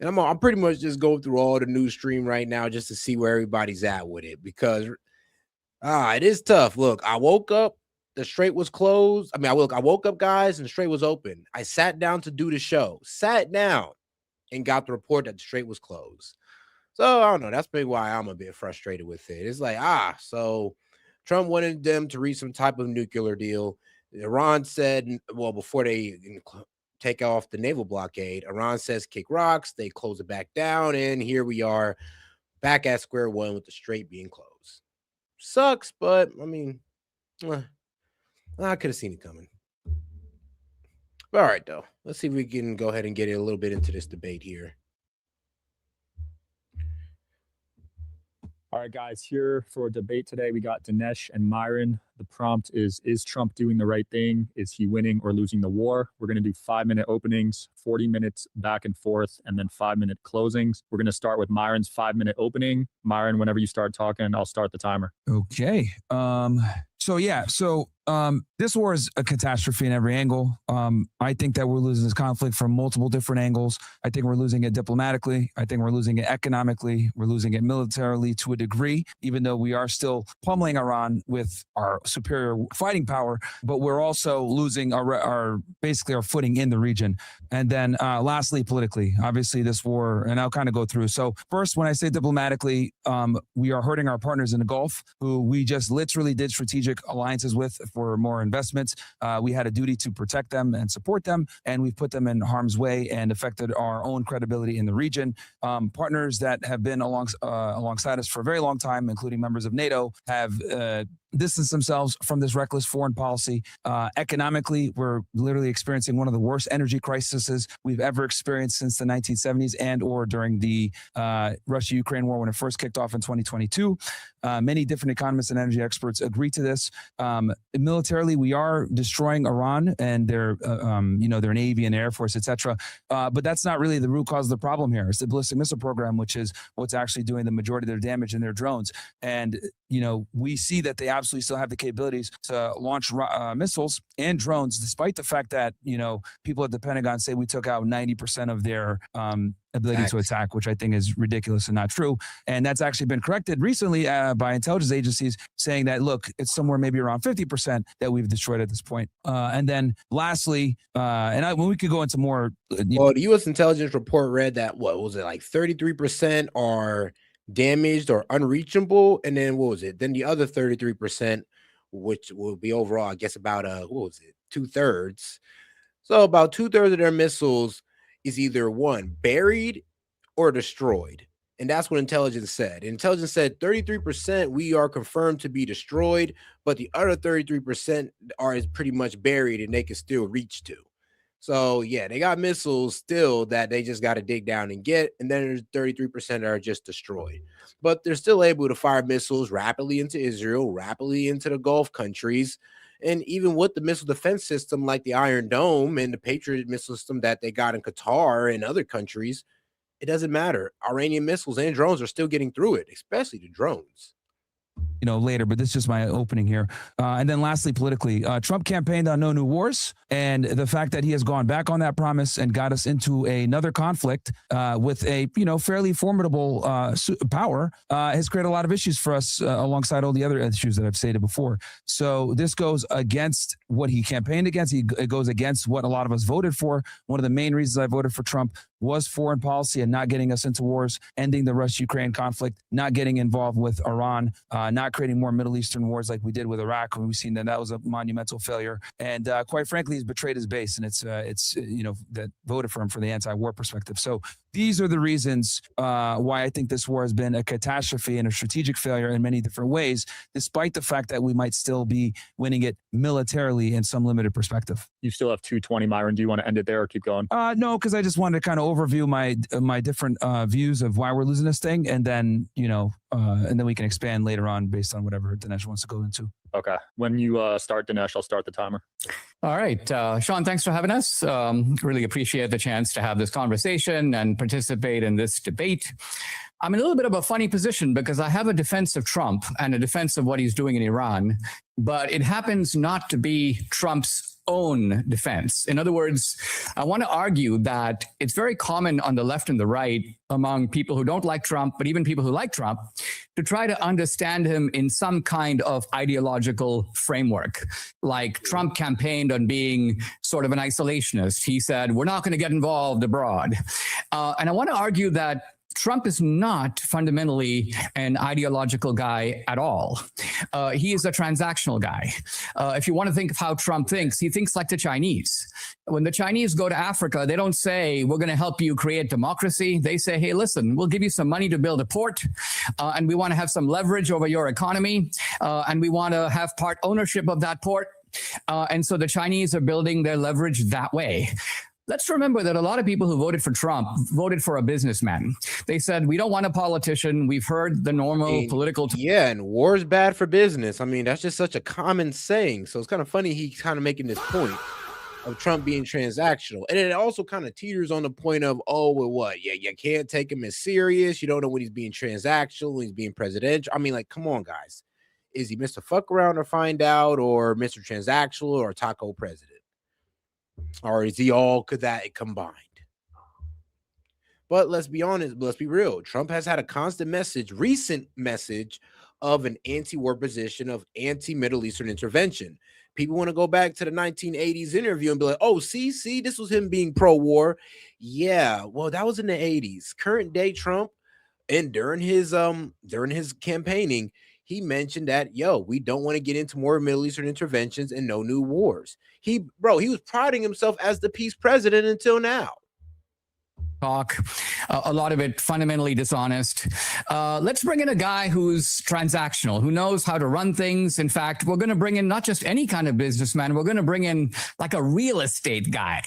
And I'm pretty much just going through all the news stream right now just to see where everybody's at with it, because it is tough. Look, I woke up, the Strait was closed. I woke up, guys, and the Strait was open. I sat down to do the show, sat down and got the report that the Strait was closed. So I don't know. That's maybe why I'm a bit frustrated with it. It's like, so Trump wanted them to reach some type of nuclear deal. Iran said, well, before they take off the naval blockade, Iran says kick rocks. They close it back down. And here we are back at square one with the Strait being closed. Sucks, but I mean, I could have seen it coming. All right, though. Let's see if we can go ahead and get a little bit into this debate here. All right, guys, here for a debate today, we got Dinesh and Myron. The prompt is Trump doing the right thing? Is he winning or losing the war? We're going to do 5-minute openings, 40 minutes back and forth, and then 5-minute closings. We're going to start with Myron's 5-minute opening. Myron, whenever you start talking, I'll start the timer. Okay. So this war is a catastrophe in every angle. I think that we're losing this conflict from multiple different angles. I think we're losing it diplomatically. I think we're losing it economically. We're losing it militarily to a degree, even though we are still pummeling Iran with our superior fighting power, but we're also losing our footing in the region. And then lastly, politically, obviously this war, and I'll kind of go through. So first, when I say diplomatically, we are hurting our partners in the Gulf, who we just literally did strategic alliances with for more investments. We had a duty to protect them and support them, and we've put them in harm's way and affected our own credibility in the region. Partners that have been alongside us for a very long time, including members of NATO, have distanced themselves from this reckless foreign policy. Economically, we're literally experiencing one of the worst energy crises we've ever experienced since the 1970s and or during the Russia-Ukraine war when it first kicked off in 2022. Many different economists and energy experts agree to this. Militarily, we are destroying Iran and their Navy and Air Force, etc. But that's not really the root cause of the problem here. It's the ballistic missile program, which is what's actually doing the majority of their damage in their drones. And we see that they absolutely still have the capabilities to launch missiles and drones, despite the fact that people at the Pentagon say we took out 90% of their ability to attack, which I think is ridiculous and not true. And that's actually been corrected recently by intelligence agencies saying that, look, it's somewhere maybe around 50% that we've destroyed at this point. And then lastly, when we could go into more. Well, the U.S. intelligence report read that, what was it, like 33% are damaged or unreachable, and then what was it? Then the other 33%, which will be overall, I guess about 2/3. So about 2/3 of their missiles is either one buried or destroyed, and that's what intelligence said. Intelligence said 33% we are confirmed to be destroyed, but the other 33% is pretty much buried and they can still reach to. So yeah, they got missiles still that they just got to dig down and get, and then there's 33% that are just destroyed. But they're still able to fire missiles rapidly into Israel, rapidly into the Gulf countries, and even with the missile defense system like the Iron Dome and the Patriot missile system that they got in Qatar and other countries, it doesn't matter. Iranian missiles and drones are still getting through it, especially the drones. Later, but this is just my opening here. And then lastly, politically, Trump campaigned on no new wars, and the fact that he has gone back on that promise and got us into another conflict with a fairly formidable power has created a lot of issues for us alongside all the other issues that I've stated before. So this goes against what he campaigned against. It goes against what a lot of us voted for. One of the main reasons I voted for Trump was foreign policy and not getting us into wars, ending the Russia-Ukraine conflict, not getting involved with Iran, not creating more Middle Eastern wars like we did with Iraq. When we've seen that was a monumental failure. And quite frankly, he's betrayed his base, and it's that voted for him for the anti-war perspective. So these are the reasons why I think this war has been a catastrophe and a strategic failure in many different ways, despite the fact that we might still be winning it militarily in some limited perspective. You still have 2:20, Myron. Do you want to end it there or keep going? No, because I just wanted to kind of overview my different views of why we're losing this thing, and then and then we can expand later on based on whatever Dinesh wants to go into. Okay. When you start, Dinesh, I'll start the timer. All right. Sean, thanks for having us. Really appreciate the chance to have this conversation and participate in this debate. I'm in a little bit of a funny position because I have a defense of Trump and a defense of what he's doing in Iran, but it happens not to be Trump's own defense. In other words, I want to argue that it's very common on the left and the right among people who don't like Trump, but even people who like Trump, to try to understand him in some kind of ideological framework. Like Trump campaigned on being sort of an isolationist. He said, we're not going to get involved abroad. And I want to argue that Trump is not fundamentally an ideological guy at all. He is a transactional guy. If you want to think of how Trump thinks, he thinks like the Chinese. When the Chinese go to Africa, they don't say, we're going to help you create democracy. They say, hey, listen, we'll give you some money to build a port, and we want to have some leverage over your economy, and we want to have part ownership of that port. And so the Chinese are building their leverage that way. Let's remember that a lot of people who voted for Trump voted for a businessman. They said, we don't want a politician. We've heard the normal political. Yeah, and war's bad for business. I mean, that's just such a common saying. So it's kind of funny he's kind of making this point of Trump being transactional. And it also kind of teeters on the point of, oh, well, what? Yeah, you can't take him as serious. You don't know when he's being transactional, when he's being presidential. I mean, like, come on, guys. Is he Mr. Fuck Around or Find Out, or Mr. Transactional, or Taco President? Or is he all could that combined? But let's be honest, let's be real. Trump has had a constant recent message of an anti-war position, of anti-Middle Eastern intervention. People want to go back to the 1980s interview and be like, oh, see, this was him being pro-war. Yeah, well, that was in the 80s. Current day Trump, and during his campaigning, he mentioned that, we don't want to get into more Middle Eastern interventions and no new wars. He was priding himself as the peace president until now. Talk, a lot of it fundamentally dishonest. Let's bring in a guy who's transactional, who knows how to run things. In fact, we're going to bring in not just any kind of businessman, we're going to bring in like a real estate guy.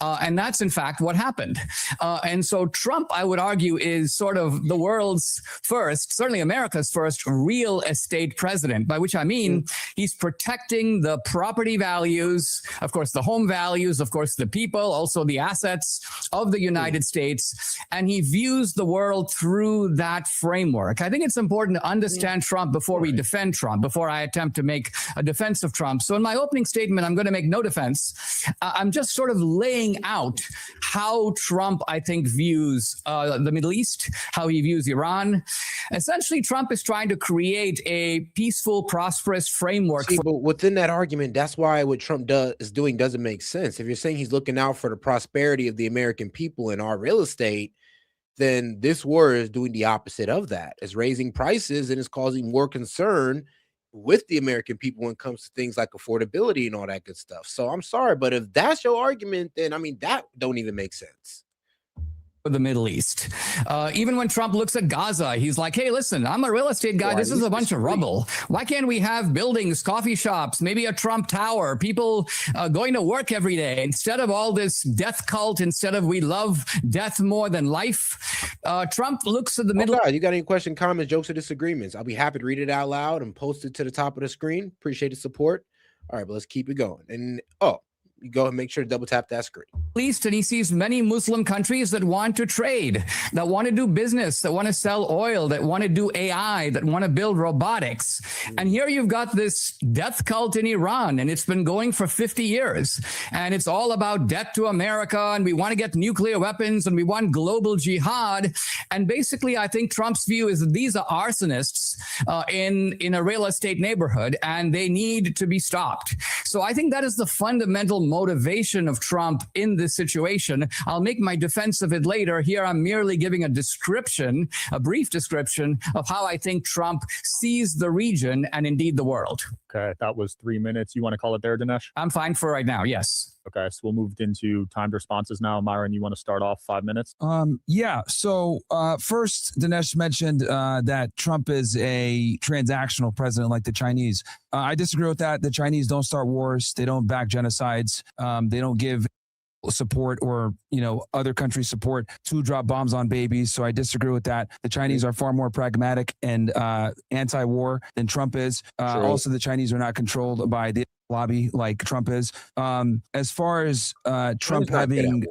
And that's in fact what happened. And so Trump, I would argue, is sort of the world's first, certainly America's first real estate president, by which I mean he's protecting the property values, of course, the home values, of course, the people, also the assets of the United States, and he views the world through that framework. I think it's important to understand Trump before we defend Trump, before I attempt to make a defense of Trump. So in my opening statement, I'm going to make no defense. I'm just sort of laying out how Trump, I think, views the Middle East, how he views Iran. Essentially, Trump is trying to create a peaceful, prosperous framework. See, but within that argument, that's why what Trump is doing doesn't make sense. If you're saying he's looking out for the prosperity of the American people and our real estate, then this war is doing the opposite of that. It's raising prices and it's causing more concern with the American people when it comes to things like affordability and all that good stuff. So I'm sorry, but if that's your argument, then I mean, that don't even make sense. the Middle East. Even when Trump looks at Gaza, he's like, hey, listen, I'm a real estate guy. This is a bunch of rubble. Why can't we have buildings, coffee shops, maybe a Trump Tower, people going to work every day instead of all this death cult, instead of we love death more than life? Trump looks at the Middle East. You got any question, comments, jokes, or disagreements? I'll be happy to read it out loud and post it to the top of the screen. Appreciate the support. All right, but let's keep it going. And you go and make sure to double tap that screen. East, and he sees many Muslim countries that want to trade, that want to do business, that want to sell oil, that want to do AI, that want to build robotics. And here you've got this death cult in Iran, and it's been going for 50 years. And it's all about debt to America, and we want to get nuclear weapons, and we want global jihad. And basically, I think Trump's view is that these are arsonists in a real estate neighborhood, and they need to be stopped. So I think that is the fundamental motivation of Trump in this situation. I'll make my defense of it later. Here, I'm merely giving a description, a brief description of how I think Trump sees the region and indeed the world. Okay, that was 3 minutes. You want to call it there, Dinesh? I'm fine for right now, yes. Okay, so we'll move into timed responses now. Myron, you want to start off 5 minutes? Yeah. So first, Dinesh mentioned that Trump is a transactional president like the Chinese. I disagree with that. The Chinese don't start wars. They don't back genocides. They don't give support or other countries support to drop bombs on babies. So I disagree with that. The Chinese are far more pragmatic and anti-war than Trump is. Also, the Chinese are not controlled by the lobby like Trump is. As far as Trump having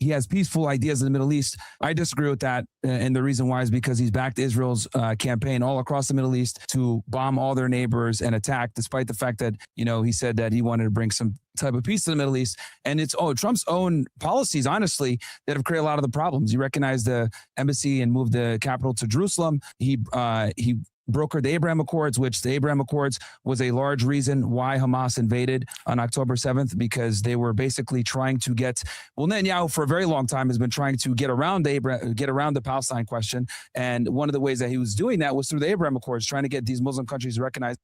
he has peaceful ideas in the Middle East, I disagree with that. And the reason why is because he's backed Israel's campaign all across the Middle East to bomb all their neighbors and attack, despite the fact that, he said that he wanted to bring some type of peace to the Middle East. And it's Trump's own policies, honestly, that have created a lot of the problems. He recognized the embassy and moved the capital to Jerusalem. He brokered the Abraham Accords, which the Abraham Accords was a large reason why Hamas invaded on October 7th, because they were basically trying to get, Netanyahu for a very long time has been trying to get around the Palestine question. And one of the ways that he was doing that was through the Abraham Accords, trying to get these Muslim countries recognized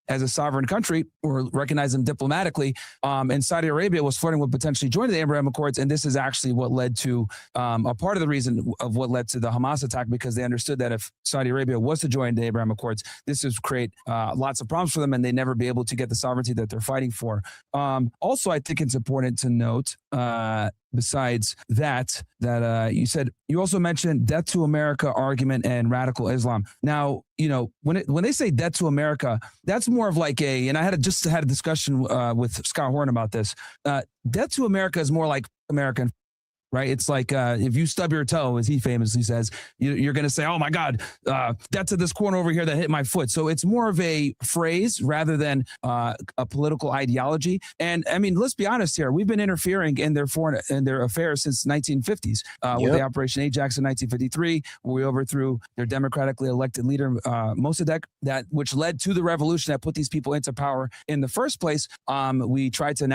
as a sovereign country or recognize them diplomatically. And Saudi Arabia was flirting with potentially joining the Abraham Accords. And this is actually what led to a part of the reason of what led to the Hamas attack, because they understood that if Saudi Arabia was to join the Abraham Accords, this would create lots of problems for them and they'd never be able to get the sovereignty that they're fighting for. Also, I think it's important to note, besides that you said, you also mentioned death to America argument and radical Islam. Now, when they say death to America, that's more of like and I just had a discussion with Scott Horn about this. Death to America is more like American, right? It's like if you stub your toe, as he famously says, you're going to say, oh my God, death to this corner over here that hit my foot. So it's more of a phrase rather than a political ideology. And I mean, let's be honest here. We've been interfering in their affairs since 1950s with the Operation Ajax in 1953, where we overthrew their democratically elected leader, Mossadegh, which led to the revolution that put these people into power in the first place. Mossadegh tried to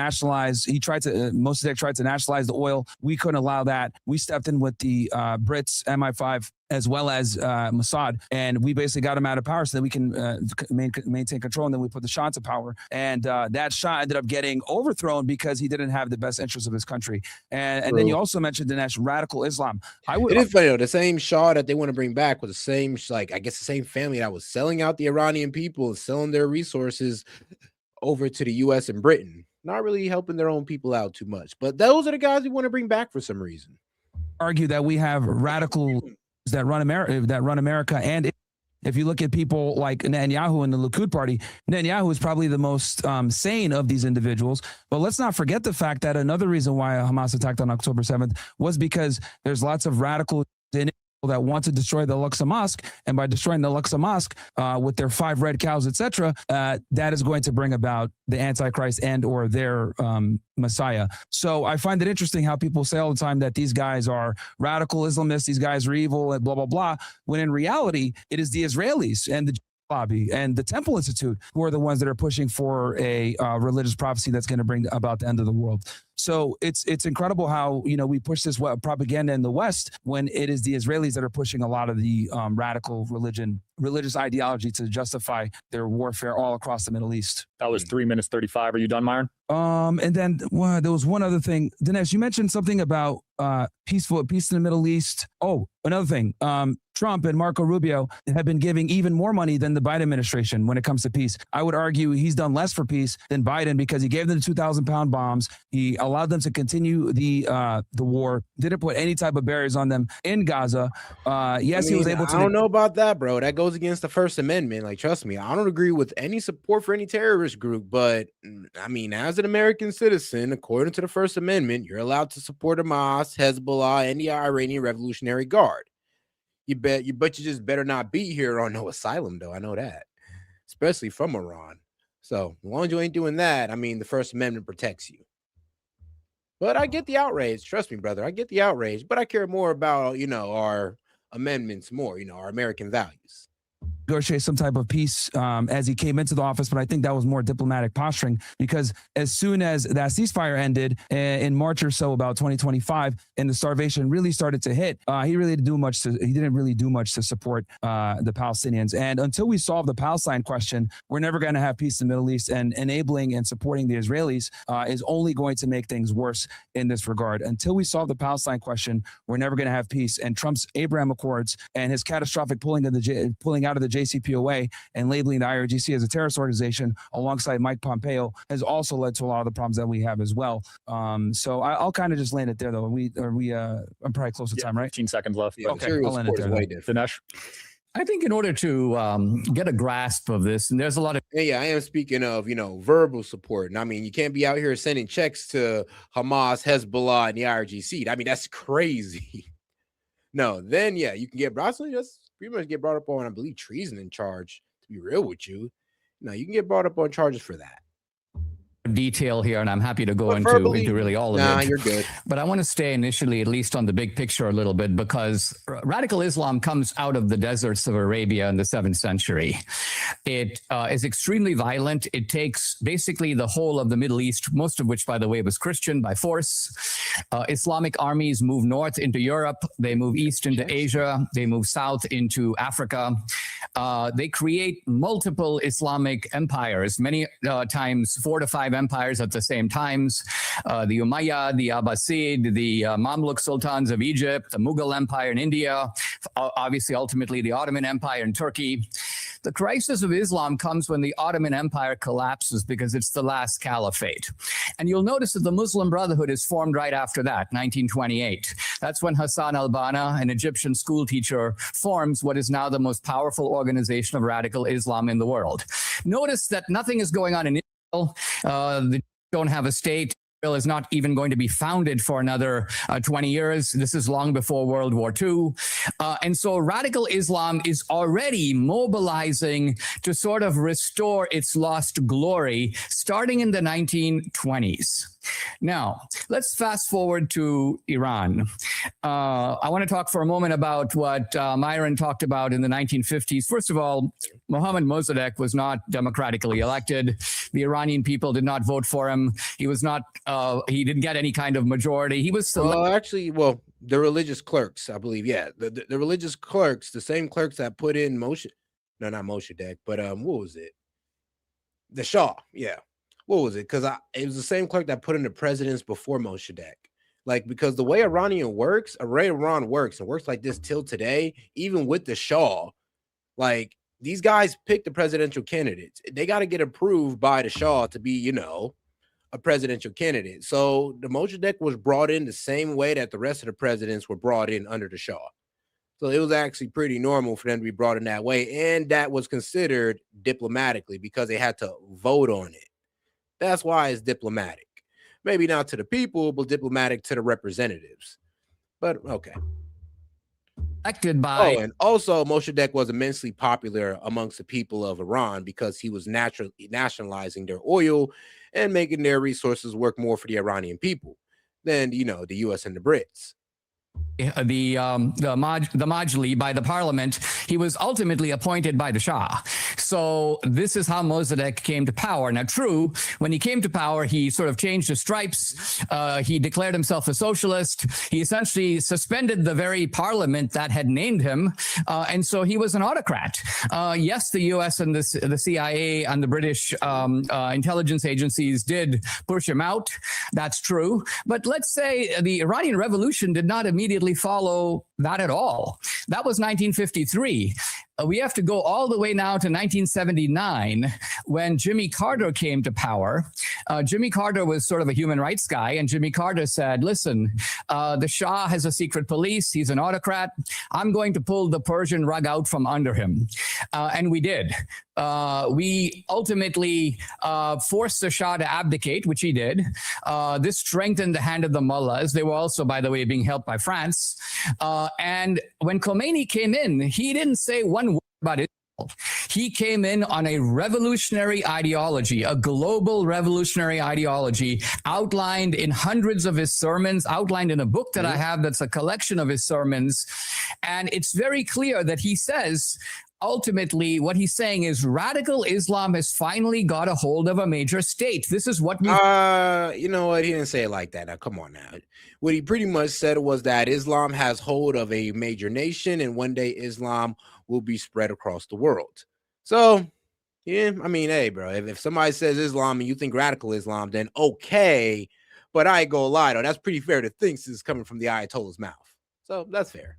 nationalize the oil. We couldn't allow that. We stepped in with the Brits, MI5, as well as Mossad, and we basically got him out of power so that we can maintain control. And then we put the Shah into power, and that Shah ended up getting overthrown because he didn't have the best interests of his country. And then you also mentioned Dinesh, radical Islam. It is funny though, the same Shah that they want to bring back was the same, the same family that was selling out the Iranian people and selling their resources over to the U.S. and Britain. Not really helping their own people out too much, but those are the guys we want to bring back for some reason. Argue that we have radical that run America, and if you look at people like Netanyahu and the Likud party, Netanyahu is probably the most sane of these individuals. But let's not forget the fact that another reason why Hamas attacked on October 7th was because there's lots of radicals in it that want to destroy the Al-Aqsa Mosque, and by destroying the Al-Aqsa Mosque with their 5 red cows, etc., that is going to bring about the Antichrist and or their Messiah. So I find it interesting how people say all the time that these guys are radical Islamists, these guys are evil, and blah, blah, blah, when in reality, it is the Israelis and the lobby and the Temple Institute who are the ones that are pushing for a religious prophecy that's going to bring about the end of the world. So it's incredible how, we push this propaganda in the West when it is the Israelis that are pushing a lot of the radical religion religious ideology to justify their warfare all across the Middle East. That was 3 minutes 35. Are you done, Myron? And then there was one other thing. Dinesh, you mentioned something about peace in the Middle East. Oh, another thing. Trump and Marco Rubio have been giving even more money than the Biden administration when it comes to peace. I would argue he's done less for peace than Biden because he gave them the 2,000-pound bombs. He allowed them to continue the war. Didn't put any type of barriers on them in Gaza. Yes, he was able to. I don't know about that, bro. That goes against the First Amendment. Like, trust me, I don't agree with any support for any terrorist group. But I mean, as an American citizen, according to the First Amendment, you're allowed to support Hamas, Hezbollah, and the Iranian Revolutionary Guard. You just better not be here on no asylum, though. I know that, especially from Iran. So as long as you ain't doing that, I mean, the First Amendment protects you. But I get the outrage. Trust me, brother. I get the outrage. But I care more about, our amendments more, our American values. Negotiate some type of peace as he came into the office, but I think that was more diplomatic posturing because as soon as that ceasefire ended in March or so, about 2025, and the starvation really started to hit, he didn't really do much to support the Palestinians. And until we solve the Palestine question, we're never going to have peace in the Middle East. And enabling and supporting the Israelis is only going to make things worse in this regard. Until we solve the Palestine question, we're never going to have peace. And Trump's Abraham Accords and his catastrophic pulling out of the JCPOA and labeling the IRGC as a terrorist organization alongside Mike Pompeo has also led to a lot of the problems that we have as well. So I'll kind of just land it there, though. I'm probably close to time, right? 15 seconds left. Yeah, okay, I'll land it there. Dinesh? I think in order to get a grasp of this, and there's a lot of I am speaking of verbal support, and I mean you can't be out here sending checks to Hamas, Hezbollah, and the IRGC. I mean that's crazy. No, then you can get pretty much get brought up on, I believe, treason in charge. To be real with you, you can get brought up on charges for that. Detail here, and I'm happy to go into really all of it. Nah, you're good. But I want to stay initially, at least on the big picture a little bit, because radical Islam comes out of the deserts of Arabia in the 7th century. It is extremely violent. It takes basically the whole of the Middle East, most of which, by the way, was Christian, by force. Islamic armies move north into Europe. They move east into Asia. They move south into Africa. They create multiple Islamic empires, many times 4 to 5 empires at the same times. The Umayyad, the Abbasid, the Mamluk sultans of Egypt, the Mughal Empire in India, obviously ultimately the Ottoman Empire in Turkey. The crisis of Islam comes when the Ottoman Empire collapses because it's the last caliphate. And you'll notice that the Muslim Brotherhood is formed right after that, 1928. That's when Hassan al-Banna, an Egyptian school teacher, forms what is now the most powerful organization of radical Islam in the world. Notice that nothing is going on in Israel. They don't have a state. Israel is not even going to be founded for another 20 years. This is long before World War II. And so radical Islam is already mobilizing to sort of restore its lost glory starting in the 1920s. Now, let's fast forward to Iran. I want to talk for a moment about what Myron talked about in the 1950s. First of all, Mohammad Mossadegh was not democratically elected. The Iranian people did not vote for him. He was not, he didn't get any kind of majority. He was the religious clerks, I believe. Yeah, the religious clerks, the same clerks that put in Mossadegh, but what was it? The Shah, yeah. What was it? Because it was the same clerk that put in the presidents before Mossadegh. Like, because the way Iran works and works like this till today, even with the Shah, like these guys pick the presidential candidates. They got to get approved by the Shah to be, a presidential candidate. So the Mossadegh was brought in the same way that the rest of the presidents were brought in under the Shah. So it was actually pretty normal for them to be brought in that way. And that was considered diplomatically because they had to vote on it. That's why it's diplomatic. Maybe not to the people, but diplomatic to the representatives. But okay. Elected by and also Mossadegh was immensely popular amongst the people of Iran because he was nationalizing their oil and making their resources work more for the Iranian people than the US and the Brits. the Majli by the parliament, he was ultimately appointed by the Shah. So this is how Mossadegh came to power. Now, true, when he came to power, he sort of changed his stripes. He declared himself a socialist. He essentially suspended the very parliament that had named him. And so he was an autocrat. Yes, the US and the CIA and the British intelligence agencies did push him out. That's true. But let's say the Iranian Revolution did not immediately follow that at all. That was 1953. We have to go all the way now to 1979 when Jimmy Carter came to power. Jimmy Carter was sort of a human rights guy, and Jimmy Carter said, listen, the Shah has a secret police. He's an autocrat. I'm going to pull the Persian rug out from under him. And we did. We ultimately forced the Shah to abdicate, which he did. This strengthened the hand of the mullahs. They were also, by the way, being helped by France. And when Khomeini came in, he didn't say one word about it. He came in on a revolutionary ideology, a global revolutionary ideology outlined in hundreds of his sermons, outlined in a book that I have that's a collection of his sermons. And it's very clear that he says, ultimately, what he's saying is radical Islam has finally got a hold of a major state. This is what we... You know what? He didn't say it like that. Now, come on now. What he pretty much said was that Islam has hold of a major nation, and one day Islam will be spread across the world. So, yeah, I mean, hey, bro, if somebody says Islam and you think radical Islam, then okay. But I ain't gonna lie, though. That's pretty fair to think since it's coming from the Ayatollah's mouth. So that's fair.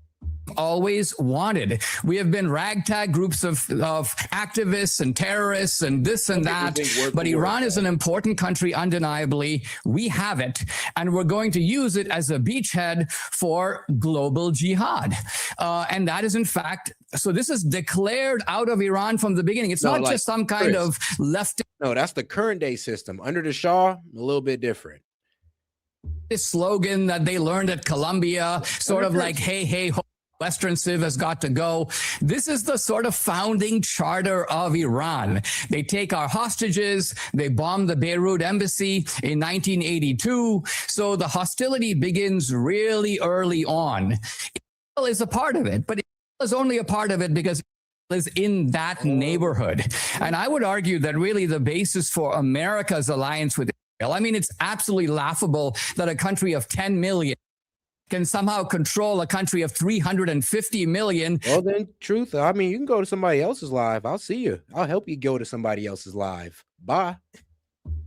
Always wanted. We have been ragtag groups of activists and terrorists and this and that, but Iran is an important country, undeniably. We have it, and we're going to use it as a beachhead for global jihad. And that is, in fact, so this is declared out of Iran from the beginning. It's not like, just some kind of left. No, that's the current day system. Under the Shah, a little bit different. This slogan that they learned at Columbia, sort of like, hey, hey, ho. Western Civ has got to go. This is the sort of founding charter of Iran. They take our hostages. They bomb the Beirut embassy in 1982. So the hostility begins really early on. Israel is a part of it, but Israel is only a part of it because Israel is in that neighborhood. And I would argue that really the basis for America's alliance with Israel, I mean, it's absolutely laughable that a country of 10 million can somehow control a country of 350 million. Well, then, truth, I mean, you can go to somebody else's live. I'll see you. I'll help you go to somebody else's live. Bye.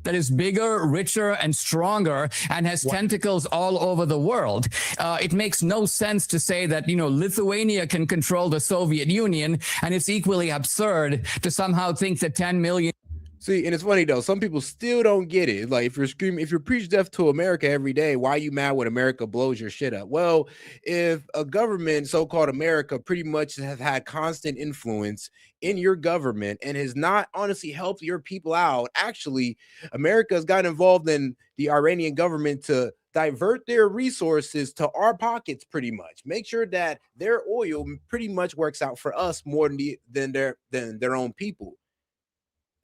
That is bigger, richer, and stronger, and has tentacles all over the world. It makes no sense to say that, you know, Lithuania can control the Soviet Union, and it's equally absurd to somehow think that 10 million. See, and it's funny though, some people still don't get it. Like if you're screaming, if you preach death to America every day, why are you mad when America blows your shit up? Well, if a government, so-called America, pretty much has had constant influence in your government and has not honestly helped your people out, actually, America has gotten involved in the Iranian government to divert their resources to our pockets pretty much. Make sure that their oil pretty much works out for us more than their own people.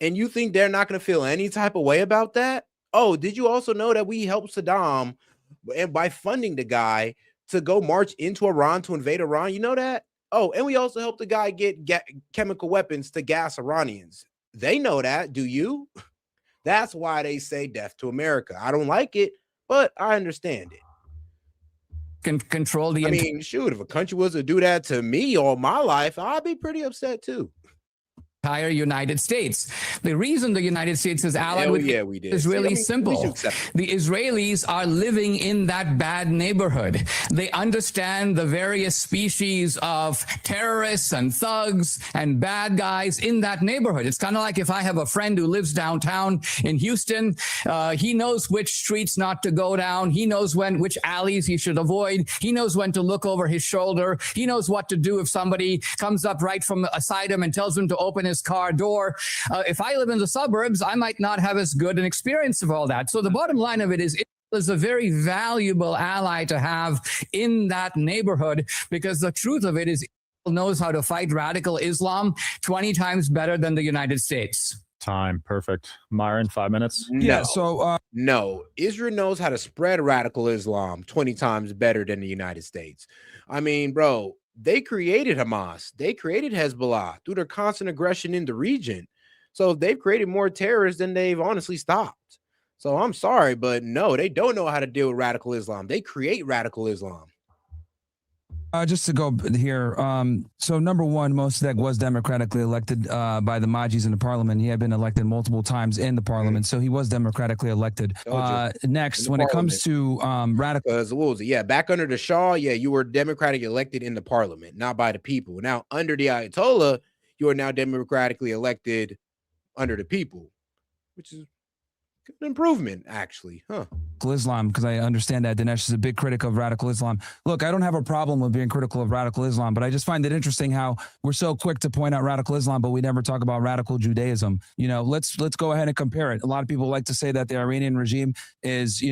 And you think they're not going to feel any type of way about that? Oh, did you also know that we helped Saddam and by funding the guy to go march into Iran to invade Iran? You know that? Oh, and we also helped the guy get chemical weapons to gas Iranians. They know that. Do you? That's why they say death to America. I don't like it, but I understand it. Can control the... I mean, shoot, if a country was to do that to me all my life, I'd be pretty upset too. Entire United States. The reason the United States is allied with is really simple. The Israelis are living in that bad neighborhood. They understand the various species of terrorists and thugs and bad guys in that neighborhood. It's kind of like if I have a friend who lives downtown in Houston, he knows which streets not to go down. He knows which alleys he should avoid. He knows when to look over his shoulder. He knows what to do if somebody comes up right from beside him and tells him to open his car door. If I live in the suburbs, I might not have as good an experience of all that. So the bottom line of it is a very valuable ally to have in that neighborhood, because the truth of it is Israel knows how to fight radical Islam 20 times better than the United States. Time. Perfect. Myron, 5 minutes. No. No. Israel knows how to spread radical Islam 20 times better than the United States. I mean, bro, they created Hamas. They created Hezbollah through their constant aggression in the region. So they've created more terrorists than they've honestly stopped. So I'm sorry, but no, they don't know how to deal with radical Islam. They create radical Islam. Just to go here, so number one, Mossadegh was democratically elected by the Majis in the parliament. He had been elected multiple times in the parliament, so he was democratically elected. Next, when it comes to radical, back under the Shah, you were democratically elected in the parliament, not by the people. Now under the Ayatollah, you are now democratically elected under the people, which is an improvement, actually, huh? Islam, because I understand that Dinesh is a big critic of radical Islam. Look, I don't have a problem with being critical of radical Islam, but I just find it interesting how we're so quick to point out radical Islam, but we never talk about radical Judaism. You know, let's go ahead and compare it. A lot of people like to say that the Iranian regime is,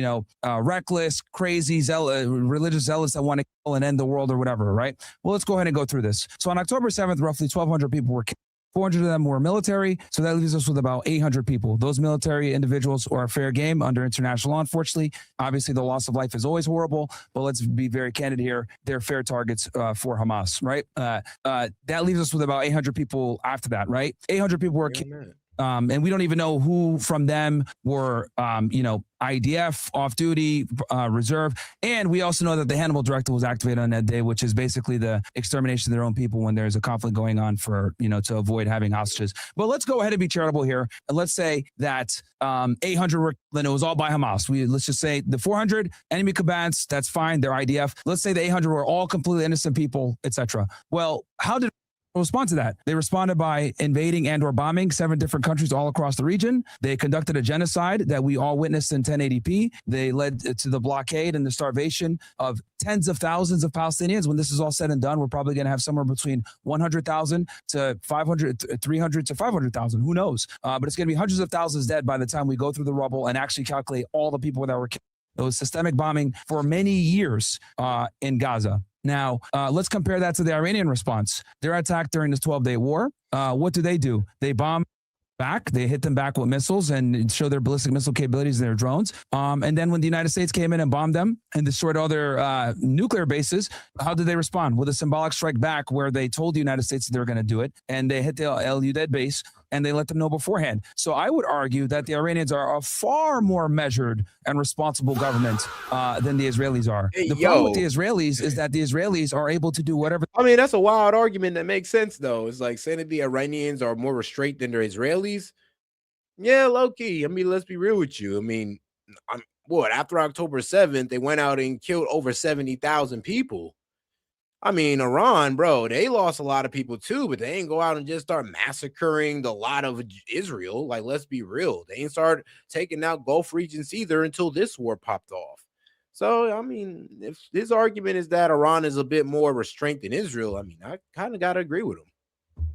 reckless, crazy, religious zealots that want to kill and end the world or whatever, right? Well, let's go ahead and go through this. So on October 7th, roughly 1,200 people were killed. 400 of them were military, so that leaves us with about 800 people. Those military individuals are fair game under international law, unfortunately. Obviously, the loss of life is always horrible, but let's be very candid here. They're fair targets for Hamas, right? That leaves us with about 800 people after that, right? 800 people were killed. And we don't even know who from them were, IDF, off-duty, reserve. And we also know that the Hannibal Directive was activated on that day, which is basically the extermination of their own people when there's a conflict going on for, to avoid having hostages. But let's go ahead and be charitable here. And let's say that 800 were, then it was all by Hamas. Let's just say the 400 enemy combatants, that's fine, they're IDF. Let's say the 800 were all completely innocent people, etc. Well, how did respond to that? They responded by invading and or bombing 7 different countries all across the region. They conducted a genocide that we all witnessed in 1080p. They led to the blockade and the starvation of tens of thousands of Palestinians. When this is all said and done, we're probably going to have somewhere between 100,000 to 500, 300 to 500,000. Who knows? But it's going to be hundreds of thousands dead by the time we go through the rubble and actually calculate all the people that were killed. It was systemic bombing for many years in Gaza. Now, let's compare that to the Iranian response. Their attack during this 12-day war, what do? They bomb back. They hit them back with missiles and show their ballistic missile capabilities in their drones. And then when the United States came in and bombed them and destroyed all their nuclear bases, how did they respond? With a symbolic strike back where they told the United States that they were going to do it, and they hit the El Udeid base and they let them know beforehand. So I would argue that the Iranians are a far more measured and responsible government than the Israelis are. The problem with the Israelis is that the Israelis are able to do whatever. I mean, that's a wild argument that makes sense, though. It's like saying that the Iranians are more restrained than the Israelis. Yeah, low key. I mean, let's be real with you. I mean, after October 7th, they went out and killed over 70,000 people. I mean, Iran, bro, they lost a lot of people too, but they ain't go out and just start massacring the lot of Israel. Like, let's be real. They ain't start taking out Gulf regions either until this war popped off. So, I mean, if his argument is that Iran is a bit more restrained than Israel, I mean, I kind of got to agree with him.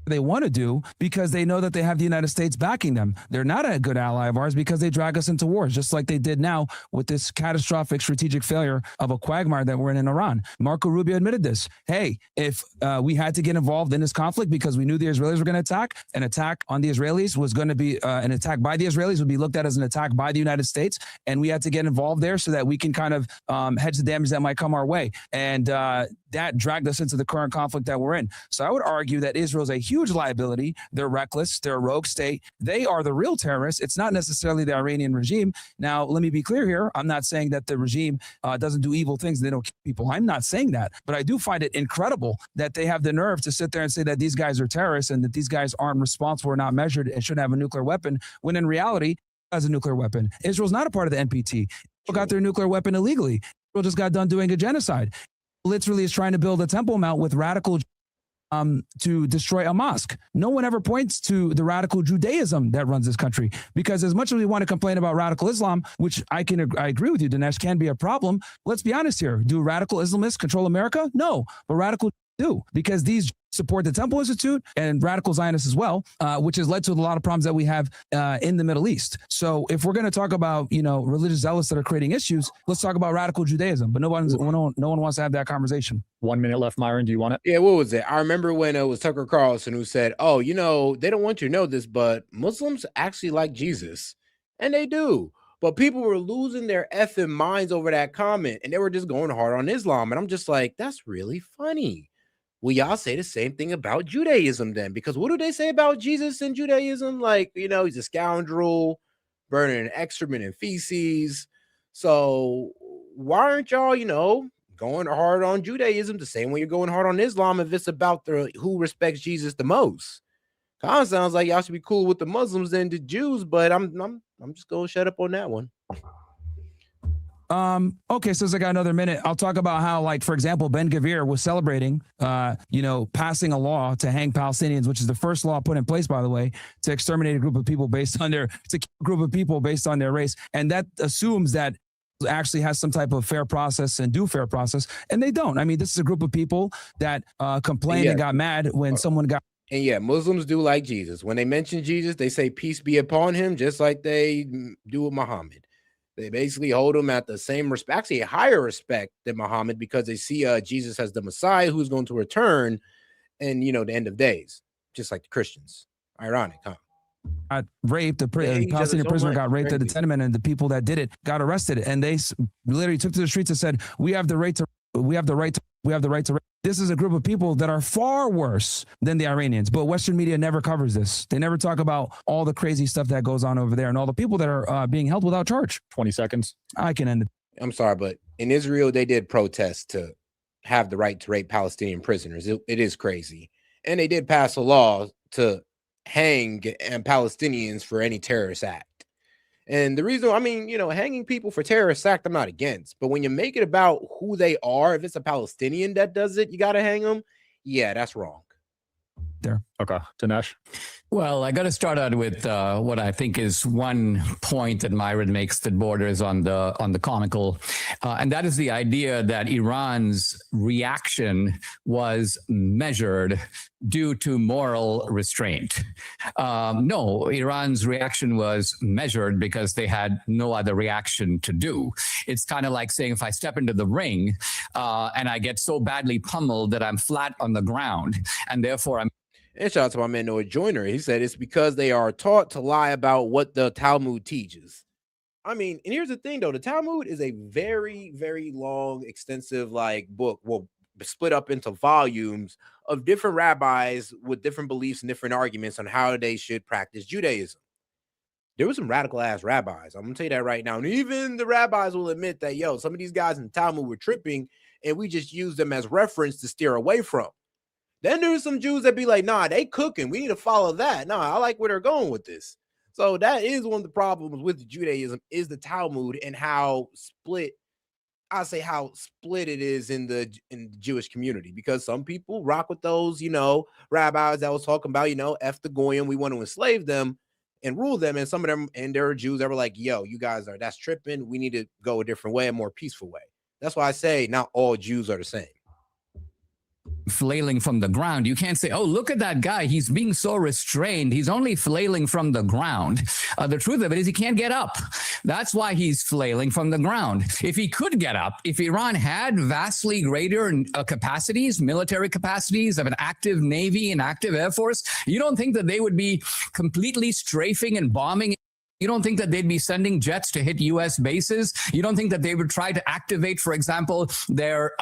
They want to do because they know that they have the United States backing them. They're not a good ally of ours because they drag us into wars, just like they did now with this catastrophic strategic failure of a quagmire that we're in Iran. Marco Rubio admitted this. Hey, if we had to get involved in this conflict because we knew the Israelis were going to attack, an attack on the Israelis was going to be an attack by the Israelis would be looked at as an attack by the United States. And we had to get involved there so that we can kind of hedge the damage that might come our way. And that dragged us into the current conflict that we're in. So I would argue that Israel's a huge liability. They're reckless. They're a rogue state. They are the real terrorists. It's not necessarily the Iranian regime. Now, let me be clear here. I'm not saying that the regime doesn't do evil things. They don't kill people. I'm not saying that. But I do find it incredible that they have the nerve to sit there and say that these guys are terrorists and that these guys aren't responsible or not measured and shouldn't have a nuclear weapon, when in reality, has a nuclear weapon. Israel's not a part of the NPT. Israel got their nuclear weapon illegally. Israel just got done doing a genocide. Literally is trying to build a Temple Mount with radical to destroy a mosque. No one ever points to the radical Judaism that runs this country, because as much as we want to complain about radical Islam, which I agree with you, Dinesh, can be a problem. Let's be honest here. Do radical Islamists control America? No, but radical do, because these support the Temple Institute and radical Zionists as well, which has led to a lot of problems that we have in the Middle East. So if we're going to talk about, religious zealots that are creating issues, let's talk about radical Judaism. But no one wants to have that conversation. 1 minute left, Myron. Do you want it? Yeah, what was it? I remember when it was Tucker Carlson who said, oh, they don't want you to know this, but Muslims actually like Jesus. And they do. But people were losing their effing minds over that comment, and they were just going hard on Islam. And I'm just like, that's really funny. Will y'all say the same thing about Judaism then? Because what do they say about Jesus and Judaism? Like, he's a scoundrel, burning excrement and feces. So why aren't y'all, going hard on Judaism the same way you're going hard on Islam if it's about who respects Jesus the most? Kind of sounds like y'all should be cool with the Muslims than the Jews, but I'm just gonna shut up on that one. Okay, since I got another minute, I'll talk about how, like, for example, Ben Gvir was celebrating, passing a law to hang Palestinians, which is the first law put in place, by the way, to exterminate a group of people based on their race. And that assumes that actually has some type of fair process and due fair process. And they don't. I mean, this is a group of people that complained and got mad when someone got. And yeah, Muslims do like Jesus. When they mention Jesus, they say peace be upon him, just like they do with Muhammad. They basically hold him at the same respect, actually a higher respect than Muhammad, because they see Jesus as the Messiah who's going to return and, the end of days, just like the Christians. Ironic, huh? Raped, a Palestinian prisoner got raped at the tenement, and the people that did it got arrested. And they literally took to the streets and said, we have the right to. This is a group of people that are far worse than the Iranians, but Western media never covers this. They never talk about all the crazy stuff that goes on over there and all the people that are being held without charge. 20 seconds. I can end it. I'm sorry, but in Israel, they did protest to have the right to rape Palestinian prisoners. It is crazy. And they did pass a law to hang Palestinians for any terrorist act. And the reason, hanging people for terrorist act, I'm not against. But when you make it about who they are, if it's a Palestinian that does it, you got to hang them. Yeah, that's wrong. There. Okay. Dinesh. Well, I got to start out with what I think is one point that Myron makes that borders on the comical, and that is the idea that Iran's reaction was measured due to moral restraint. No, Iran's reaction was measured because they had no other reaction to do. It's kind of like saying, if I step into the ring and I get so badly pummeled that I'm flat on the ground, and therefore I'm. And shout out to my man Noah Joyner. He said it's because they are taught to lie about what the Talmud teaches. And here's the thing, though. The Talmud is a very, very long, extensive, book, split up into volumes of different rabbis with different beliefs and different arguments on how they should practice Judaism. There were some radical-ass rabbis. I'm going to tell you that right now. And even the rabbis will admit that, some of these guys in the Talmud were tripping, and we just used them as reference to steer away from. Then there's some Jews that be like, nah, they cooking. We need to follow that. Nah, I like where they're going with this. So that is one of the problems with Judaism is the Talmud and how split it is in the Jewish community, because some people rock with those, rabbis that was talking about, F the Goyim, we want to enslave them and rule them. And some of them, and there are Jews that were like, you guys that's tripping. We need to go a different way, a more peaceful way. That's why I say not all Jews are the same. Flailing from the ground. You can't say, oh, look at that guy. He's being so restrained. He's only flailing from the ground. The truth of it is he can't get up. That's why he's flailing from the ground. If he could get up, if Iran had vastly greater capacities, military capacities of an active Navy and active Air Force, you don't think that they would be completely strafing and bombing? You don't think that they'd be sending jets to hit U.S. bases? You don't think that they would try to activate, for example, their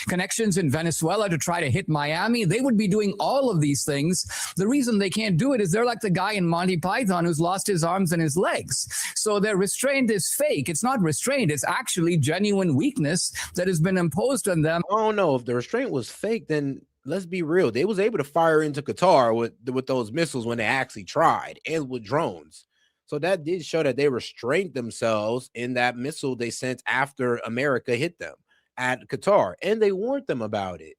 connections in Venezuela to try to hit Miami? They would be doing all of these things. The reason they can't do it is they're like the guy in Monty Python who's lost his arms and his legs. So their restraint is fake. It's not restraint. It's actually genuine weakness that has been imposed on them. I don't know. If the restraint was fake, then let's be real. They was able to fire into Qatar with those missiles when they actually tried, and with drones. So that did show that they restrained themselves in that missile they sent after America hit them at Qatar, and they warned them about it.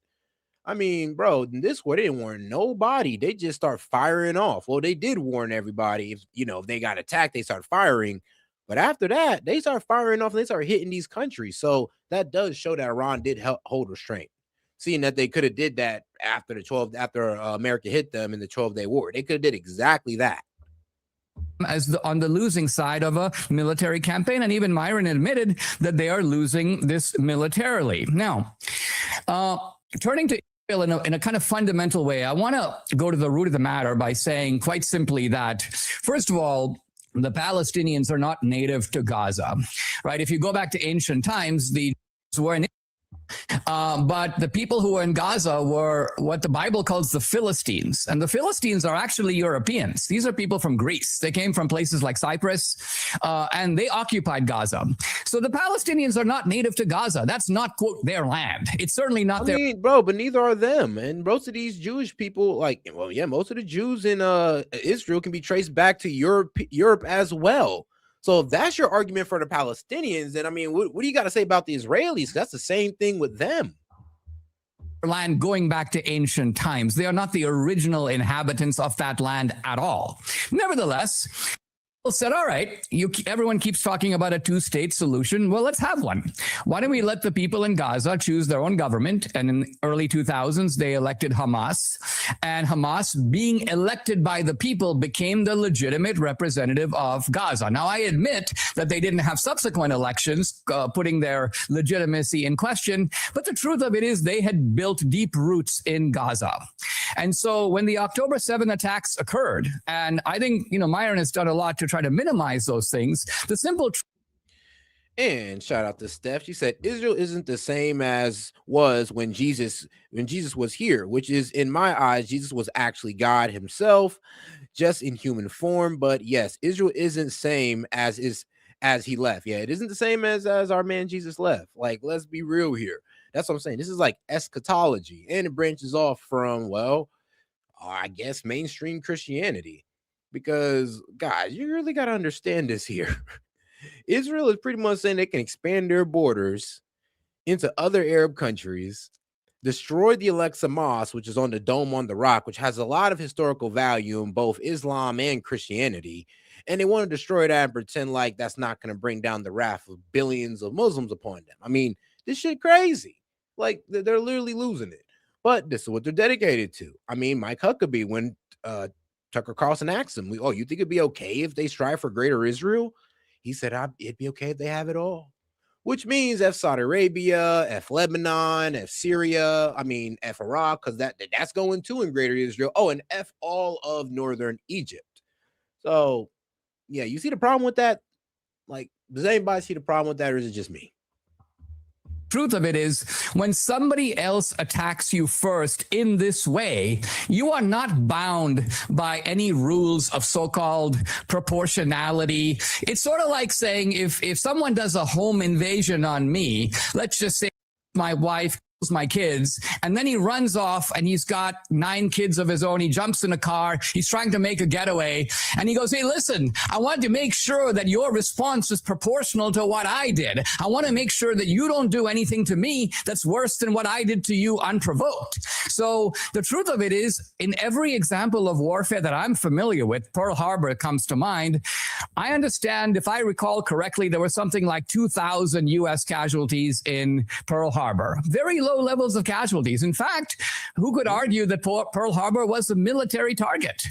Bro, in this war, they didn't warn nobody. They just start firing off. Well, they did warn everybody. If they got attacked, they start firing. But after that, they start firing off and they start hitting these countries. So that does show that Iran did hold restraint. seeing that they could have did that after America hit them in the 12-day war. They could have did exactly that. On the losing side of a military campaign, and even Myron admitted that they are losing this militarily. Now, turning to Israel in a kind of fundamental way, I want to go to the root of the matter by saying quite simply that, first of all, the Palestinians are not native to Gaza, right? If you go back to ancient times, the Jews were in but the people who were in Gaza were what the Bible calls the Philistines. And the Philistines are actually Europeans. These are people from Greece. They came from places like Cyprus, and they occupied Gaza. So the Palestinians are not native to Gaza. That's not, quote, their land. It's certainly not their... bro, but neither are them. And most of these Jewish people, most of the Jews in Israel can be traced back to Europe as well. So if that's your argument for the Palestinians, then, I mean, what do you got to say about the Israelis? That's the same thing with them. Land going back to ancient times. They are not the original inhabitants of that land at all. Nevertheless, people said, all right, everyone keeps talking about a two-state solution. Well, let's have one. Why don't we let the people in Gaza choose their own government? And in the early 2000s, they elected Hamas. And Hamas, being elected by the people, became the legitimate representative of Gaza. Now, I admit that they didn't have subsequent elections putting their legitimacy in question. But the truth of it is they had built deep roots in Gaza. And so when the October 7 attacks occurred, and I think, Myron has done a lot to try to minimize those things. The simple and shout out to Steph. She said Israel isn't the same as was when Jesus was here, which is, in my eyes, Jesus was actually God himself, just in human form. But yes, Israel isn't same as he left. Yeah, it isn't the same as our man Jesus left. Like, let's be real here. That's what I'm saying. This is like eschatology, and it branches off from, well, I guess mainstream Christianity. Because, guys, you really got to understand this here. Israel is pretty much saying they can expand their borders into other Arab countries, destroy the Alexa Mosque, which is on the Dome on the Rock, which has a lot of historical value in both Islam and Christianity. And they want to destroy that and pretend like that's not going to bring down the wrath of billions of Muslims upon them. I mean, this shit crazy. Like, they're literally losing it. But this is what they're dedicated to. I mean, Mike Huckabee, when Tucker Carlson asked him, you think it'd be okay if they strive for greater Israel? He said, it'd be okay if they have it all. Which means F Saudi Arabia, F Lebanon, F Syria, F Iraq, because that's going to in greater Israel. Oh, and F all of northern Egypt. So, yeah, you see the problem with that? Like, does anybody see the problem with that, or is it just me? Truth of it is, when somebody else attacks you first in this way, you are not bound by any rules of so-called proportionality. It's sort of like saying if someone does a home invasion on me, let's just say my wife, my kids, and then he runs off and he's got 9 kids of his own. He jumps in a car. He's trying to make a getaway. And he goes, hey, listen, I want to make sure that your response is proportional to what I did. I want to make sure that you don't do anything to me that's worse than what I did to you unprovoked. So the truth of it is, in every example of warfare that I'm familiar with, Pearl Harbor comes to mind. I understand, if I recall correctly, there were something like 2,000 U.S. casualties in Pearl Harbor. Very low levels of casualties. In fact, who could argue that Pearl Harbor was a military target?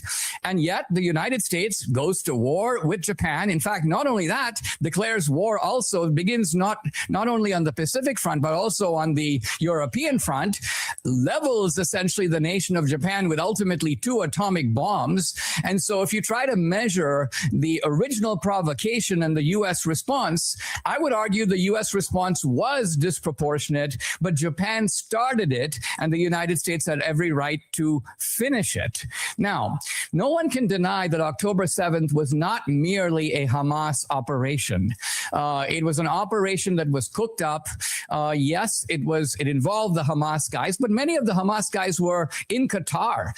And yet the United States goes to war with Japan. In fact, not only that, declares war also, begins not only on the Pacific front, but also on the European front, levels essentially the nation of Japan with ultimately 2 atomic bombs. And so if you try to measure the original provocation and the U.S. response, I would argue the U.S. response was disproportionate, but Japan started it, and the United States had every right to finish it. Now, no one can deny that October 7th was not merely a Hamas operation. It was an operation that was cooked up. Yes, it involved the Hamas guys, but many of the Hamas guys were in Qatar.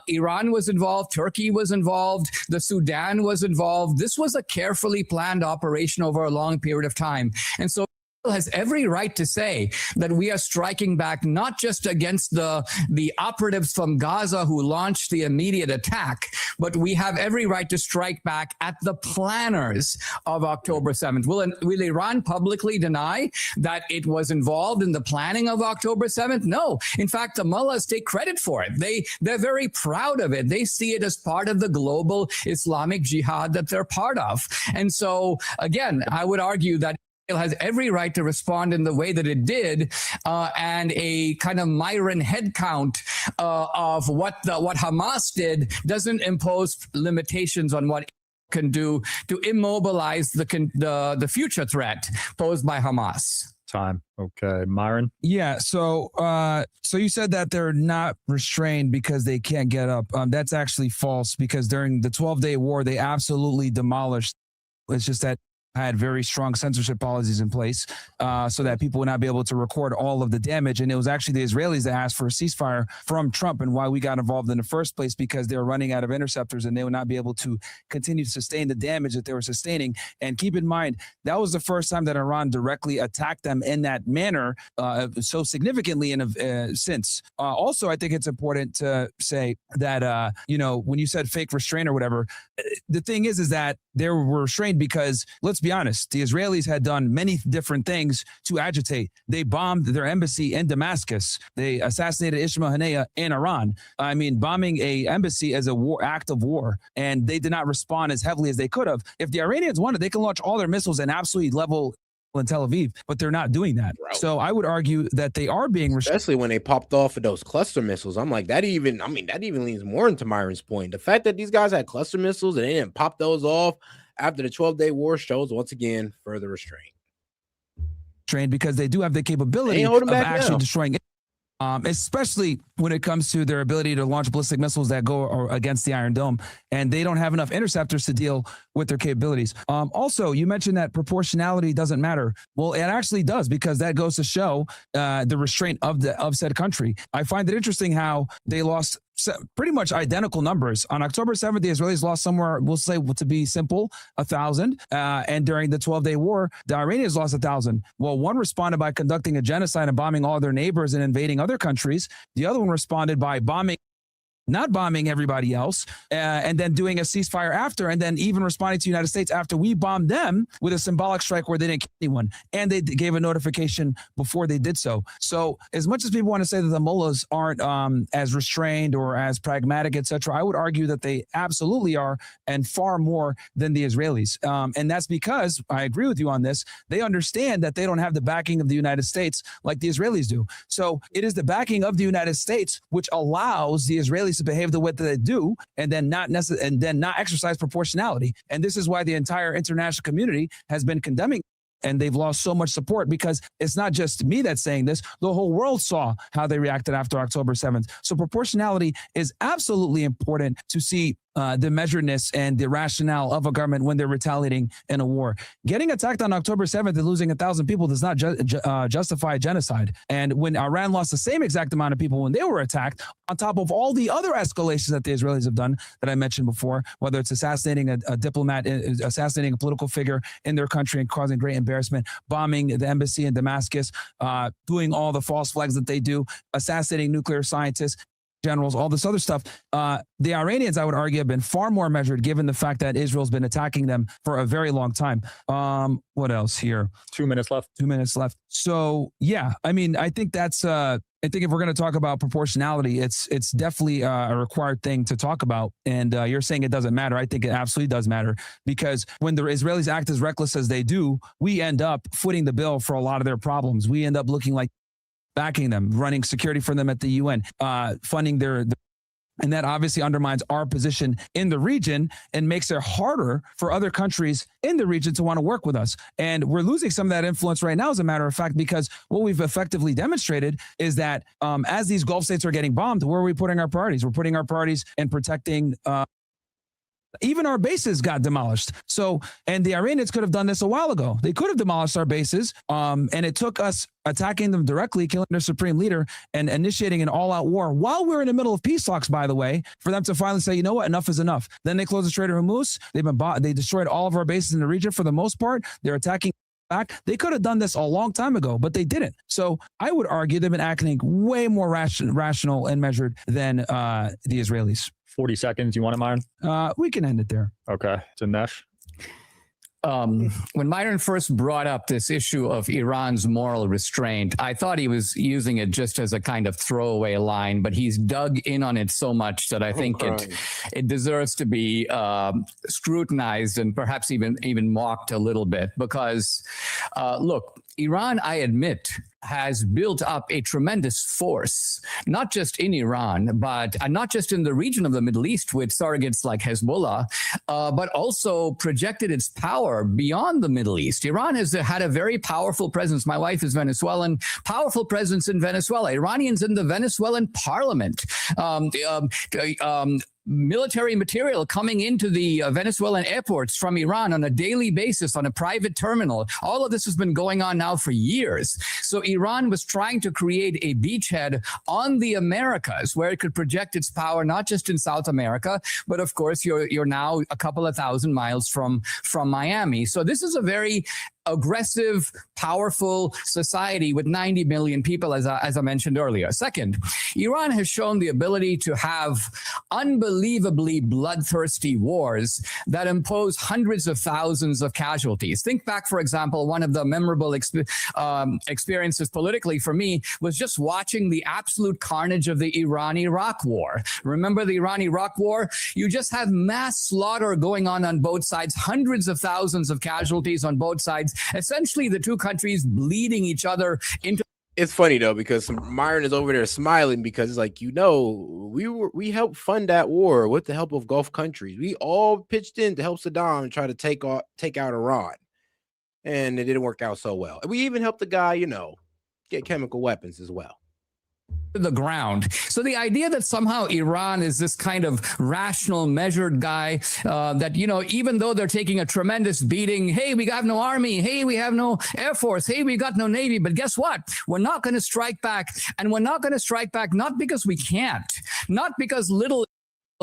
Iran was involved, Turkey was involved, the Sudan was involved. This was a carefully planned operation over a long period of time. And so has every right to say that we are striking back not just against the operatives from Gaza who launched the immediate attack, but we have every right to strike back at the planners of October 7th. Will Iran publicly deny that it was involved in the planning of October 7th? No. In fact, the mullahs take credit for it. They're very proud of it. They see it as part of the global Islamic jihad that they're part of. And so, again, I would argue that has every right to respond in the way that it did, and a kind of Myron head count of what Hamas did doesn't impose limitations on what it can do to immobilize the future threat posed by Hamas. Time. Okay, Myron. Yeah. So you said that they're not restrained because they can't get up. That's actually false, because during the 12-day war, they absolutely demolished. It's just that had very strong censorship policies in place so that people would not be able to record all of the damage. And it was actually the Israelis that asked for a ceasefire from Trump, and why we got involved in the first place, because they were running out of interceptors and they would not be able to continue to sustain the damage that they were sustaining. And keep in mind, that was the first time that Iran directly attacked them in that manner so significantly since. Also, I think it's important to say that, when you said fake restraint or whatever, the thing is that they were restrained because, let's be honest, the Israelis had done many different things to agitate. They bombed their embassy in Damascus. They assassinated Ismail Haniyeh in Iran. I mean, bombing a embassy as a act of war, and they did not respond as heavily as they could have. If the Iranians wanted, they can launch all their missiles and absolutely level in Tel Aviv, but they're not doing that. Right. So I would argue that they are being especially when they popped off of those cluster missiles. I'm like, that even leans more into Myron's point. The fact that these guys had cluster missiles and they didn't pop those off after the 12-day war shows once again further restraint. Because they do have the capability of actually destroying it. Especially when it comes to their ability to launch ballistic missiles that go against the Iron Dome, and they don't have enough interceptors to deal with their capabilities. Also, you mentioned that proportionality doesn't matter. Well, it actually does, because that goes to show the restraint of said country. I find it interesting how they lost pretty much identical numbers. On October 7th, the Israelis lost somewhere, we'll say, to be simple, 1,000. And during the 12-day war, the Iranians lost 1,000. Well, one responded by conducting a genocide and bombing all their neighbors and invading other countries. The other one responded by not bombing everybody else, and then doing a ceasefire after, and then even responding to the United States after we bombed them with a symbolic strike where they didn't kill anyone, and they gave a notification before they did so. So as much as people want to say that the mullahs aren't as restrained or as pragmatic, etc., I would argue that they absolutely are, and far more than the Israelis. And that's because, I agree with you on this, they understand that they don't have the backing of the United States like the Israelis do. So it is the backing of the United States which allows the Israelis to behave the way that they do, and then not exercise proportionality. And this is why the entire international community has been condemning, and they've lost so much support, because it's not just me that's saying this. The whole world saw how they reacted after October 7th. So proportionality is absolutely important to see the measuredness and the rationale of a government when they're retaliating in a war. Getting attacked on October 7th and losing 1,000 people does not justify genocide. And when Iran lost the same exact amount of people when they were attacked, on top of all the other escalations that the Israelis have done that I mentioned before, whether it's assassinating a diplomat, assassinating a political figure in their country and causing great embarrassment, bombing the embassy in Damascus, doing all the false flags that they do, assassinating nuclear scientists, generals, all this other stuff. The Iranians, I would argue, have been far more measured, given the fact that Israel's been attacking them for a very long time. What else here? 2 minutes left. 2 minutes left. So yeah, I mean, I think that's I think if we're going to talk about proportionality, it's definitely a required thing to talk about. And you're saying it doesn't matter. I think it absolutely does matter, because when the Israelis act as reckless as they do, we end up footing the bill for a lot of their problems. We end up looking like backing them, running security for them at the UN, funding their and that obviously undermines our position in the region and makes it harder for other countries in the region to want to work with us. And we're losing some of that influence right now, as a matter of fact, because what we've effectively demonstrated is that as these Gulf states are getting bombed, where are we putting our priorities? We're putting our priorities in protecting even our bases got demolished. So, and the Iranians could have done this a while ago. They could have demolished our bases. And it took us attacking them directly, killing their supreme leader, and initiating an all-out war while we're in the middle of peace talks, by the way, for them to finally say, you know what, enough is enough. Then they closed the Strait of Hormuz. They destroyed all of our bases in the region for the most part. They're attacking back. They could have done this a long time ago, but they didn't. So I would argue they've been acting way more rational and measured than the Israelis. 40 seconds. You want it, Myron? We can end it there. Okay. Dinesh? When Myron first brought up this issue of Iran's moral restraint, I thought he was using it just as a kind of throwaway line, but he's dug in on it so much that I think it deserves to be scrutinized and perhaps even mocked a little bit. Because, look, Iran, I admit, has built up a tremendous force, not just in Iran, but not just in the region of the Middle East with surrogates like Hezbollah, but also projected its power beyond the Middle East. Iran has had a very powerful presence. My wife is Venezuelan, powerful presence in Venezuela. Iranians in the Venezuelan parliament. Military material coming into the Venezuelan airports from Iran on a daily basis on a private terminal. All of this has been going on now for years. So Iran was trying to create a beachhead on the Americas where it could project its power, not just in South America, but of course you're now a couple of thousand miles from Miami. So this is a very aggressive, powerful society with 90 million people, as I mentioned earlier. Second, Iran has shown the ability to have unbelievably bloodthirsty wars that impose hundreds of thousands of casualties. Think back, for example, one of the memorable experiences politically for me was just watching the absolute carnage of the Iran-Iraq war. Remember the Iran-Iraq war? You just have mass slaughter going on both sides, hundreds of thousands of casualties on both sides. Essentially, the two countries bleeding each other into. It's funny though, because Myron is over there smiling because it's like, we helped fund that war with the help of Gulf countries. We all pitched in to help Saddam and try to take out Iran, and it didn't work out so well. We even helped the guy, get chemical weapons as well. The ground. So the idea that somehow Iran is this kind of rational, measured guy that, even though they're taking a tremendous beating, hey, we got no army, hey, we have no air force, hey, we got no navy, but guess what? We're not going to strike back. And we're not going to strike back, not because we can't, not because little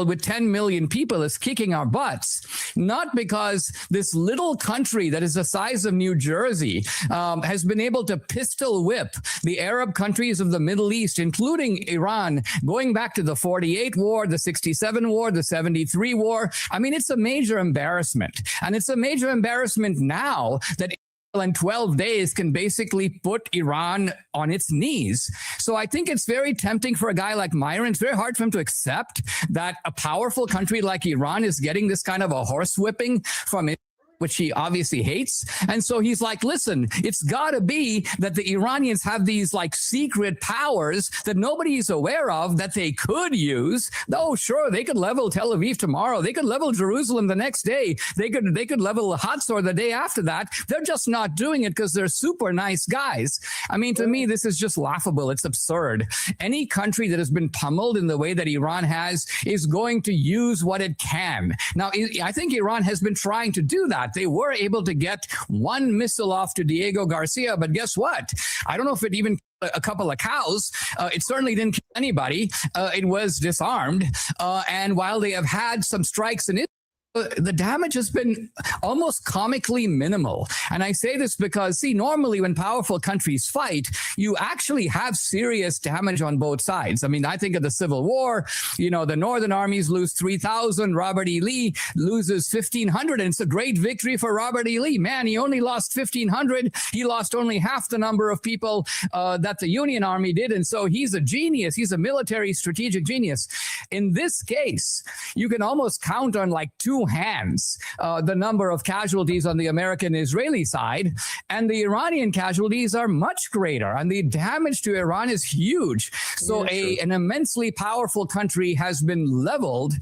with 10 million people is kicking our butts, not because this little country that is the size of New Jersey has been able to pistol whip the Arab countries of the Middle East, including Iran, going back to the 48 war, the 67 war, the 73 war. I mean, it's a major embarrassment. And it's a major embarrassment now that in 12 days can basically put Iran on its knees. So I think it's very tempting for a guy like Myron. It's very hard for him to accept that a powerful country like Iran is getting this kind of a horsewhipping from it, which he obviously hates. And so he's like, listen, it's got to be that the Iranians have these like secret powers that nobody's aware of that they could use. Oh, sure, they could level Tel Aviv tomorrow. They could level Jerusalem the next day. They could level Hatzor the day after that. They're just not doing it because they're super nice guys. I mean, to me, this is just laughable. It's absurd. Any country that has been pummeled in the way that Iran has is going to use what it can. Now, I think Iran has been trying to do that. They were able to get one missile off to Diego Garcia, but guess what? I don't know if it even killed a couple of cows. It certainly didn't kill anybody. It was disarmed. And while they have had some strikes in it, the damage has been almost comically minimal. And I say this because, see, normally when powerful countries fight, you actually have serious damage on both sides. I mean, I think of the Civil War, the Northern armies lose 3,000, Robert E. Lee loses 1,500, and it's a great victory for Robert E. Lee. Man, he only lost 1,500. He lost only half the number of people that the Union Army did, and so he's a genius. He's a military strategic genius. In this case, you can almost count on like two hands the number of casualties on the American-Israeli side, and the Iranian casualties are much greater, and the damage to Iran is huge. So an immensely powerful country has been leveled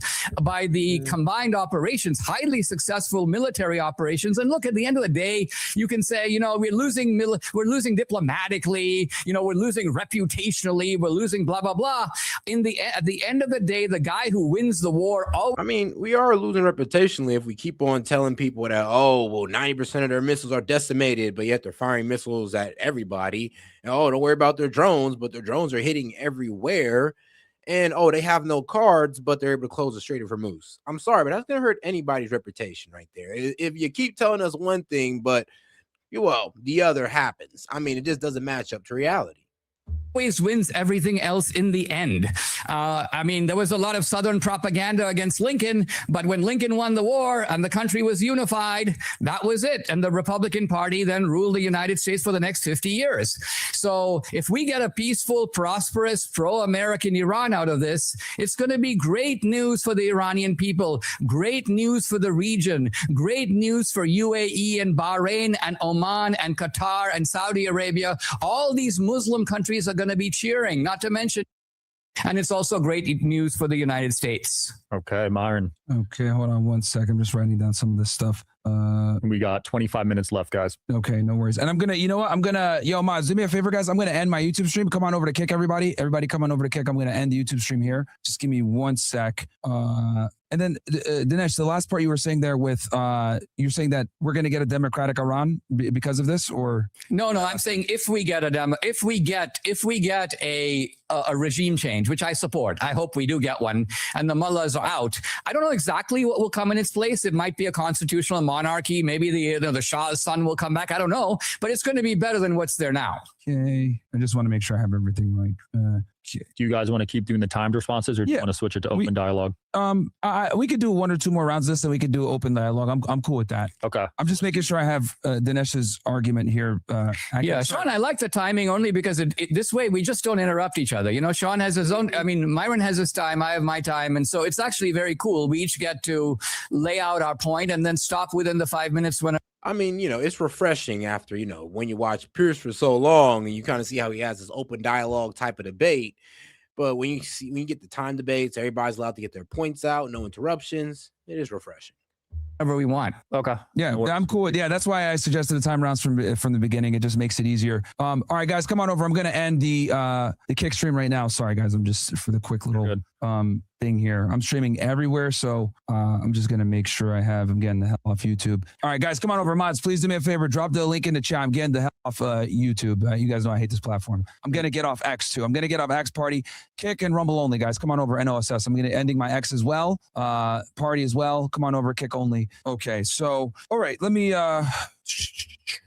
by the combined operations, highly successful military operations. And look, at the end of the day, you can say, we're losing diplomatically, we're losing reputationally, we're losing blah, blah, blah. At the end of the day, the guy who wins the war, we are losing reputationally if we keep on telling people that, 90% of their missiles are decimated, but yet they're firing missiles at everybody. And, don't worry about their drones, but their drones are hitting everywhere. And, they have no cards, but they're able to close the Strait of Hormuz. I'm sorry, but that's going to hurt anybody's reputation right there. If you keep telling us one thing, but Well, the other happens. I mean, it just doesn't match up to reality. Always wins everything else in the end. I mean, there was a lot of Southern propaganda against Lincoln, but when Lincoln won the war and the country was unified, that was it. And the Republican Party then ruled the United States for the next 50 years. So if we get a peaceful, prosperous, pro-American Iran out of this, it's going to be great news for the Iranian people, great news for the region, great news for UAE and Bahrain and Oman and Qatar and Saudi Arabia. All these Muslim countries are going to be cheering, not to mention, and it's also great news for the United States. Okay, Myron. Okay, hold on one second. I'm just writing down some of this stuff. We got 25 minutes left, guys. Okay, no worries. And I'm gonna, you know what? Yo, Maz, do me a favor, guys. I'm gonna end my YouTube stream. Come on over to Kick, everybody. Everybody come on over to Kick. I'm gonna end the YouTube stream here. Just give me 1 sec. And then Dinesh, the last part you were saying there with, you're saying that we're gonna get a democratic Iran because of this, or? No, I'm saying if we get a regime change, which I support, I hope we do get one, and the mullahs are out. I don't know exactly what will come in its place. It might be a constitutional monarchy. Maybe the Shah's son will come back. I don't know, but it's going to be better than what's there now. Okay, I just want to make sure I have everything right. Do you guys want to keep doing the timed responses, or do you want to switch it to open dialogue? We could do 1 or 2 more rounds of this, and we could do open dialogue. I'm cool with that. Okay. I'm just making sure I have Dinesh's argument here. Yeah, Sean, I like the timing only because this way we just don't interrupt each other. You know, Sean has his own. I mean, Myron has his time. I have my time, and so it's actually very cool. We each get to lay out our point and then stop within the 5 minutes when. I mean, you know, it's refreshing after, you know, when you watch Pierce for so long and you kind of see how he has this open dialogue type of debate. But when you get the time debates, everybody's allowed to get their points out, no interruptions. It is refreshing. Whatever we want. Okay. Yeah, I'm cool with. Yeah, that's why I suggested the time rounds from the beginning. It just makes it easier. All right, guys, come on over. I'm going to end the Kick stream right now. Sorry, guys. I'm just for the quick little thing here. I'm streaming everywhere, so I'm just going to make sure I'm getting the hell off YouTube. All right, guys, come on over. Mods, please do me a favor. Drop the link in the chat. I'm getting the hell off YouTube. You guys know I hate this platform. I'm going to get off X too. I'm going to get off X Party, Kick, and Rumble only, guys. Come on over. NOSS. I'm going to ending my X as well. Party as well. Come on over. Kick only. Okay, so all right. Let me.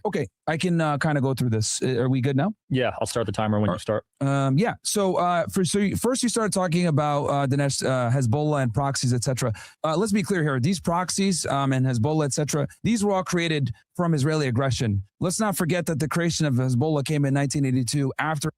Okay, I can kind of go through this. Are we good now? Yeah, I'll start the timer when you start. Yeah. So first you started talking about Dinesh, Hezbollah and proxies, etc. Let's be clear here. These proxies and Hezbollah, etc. These were all created from Israeli aggression. Let's not forget that the creation of Hezbollah came in 1982 after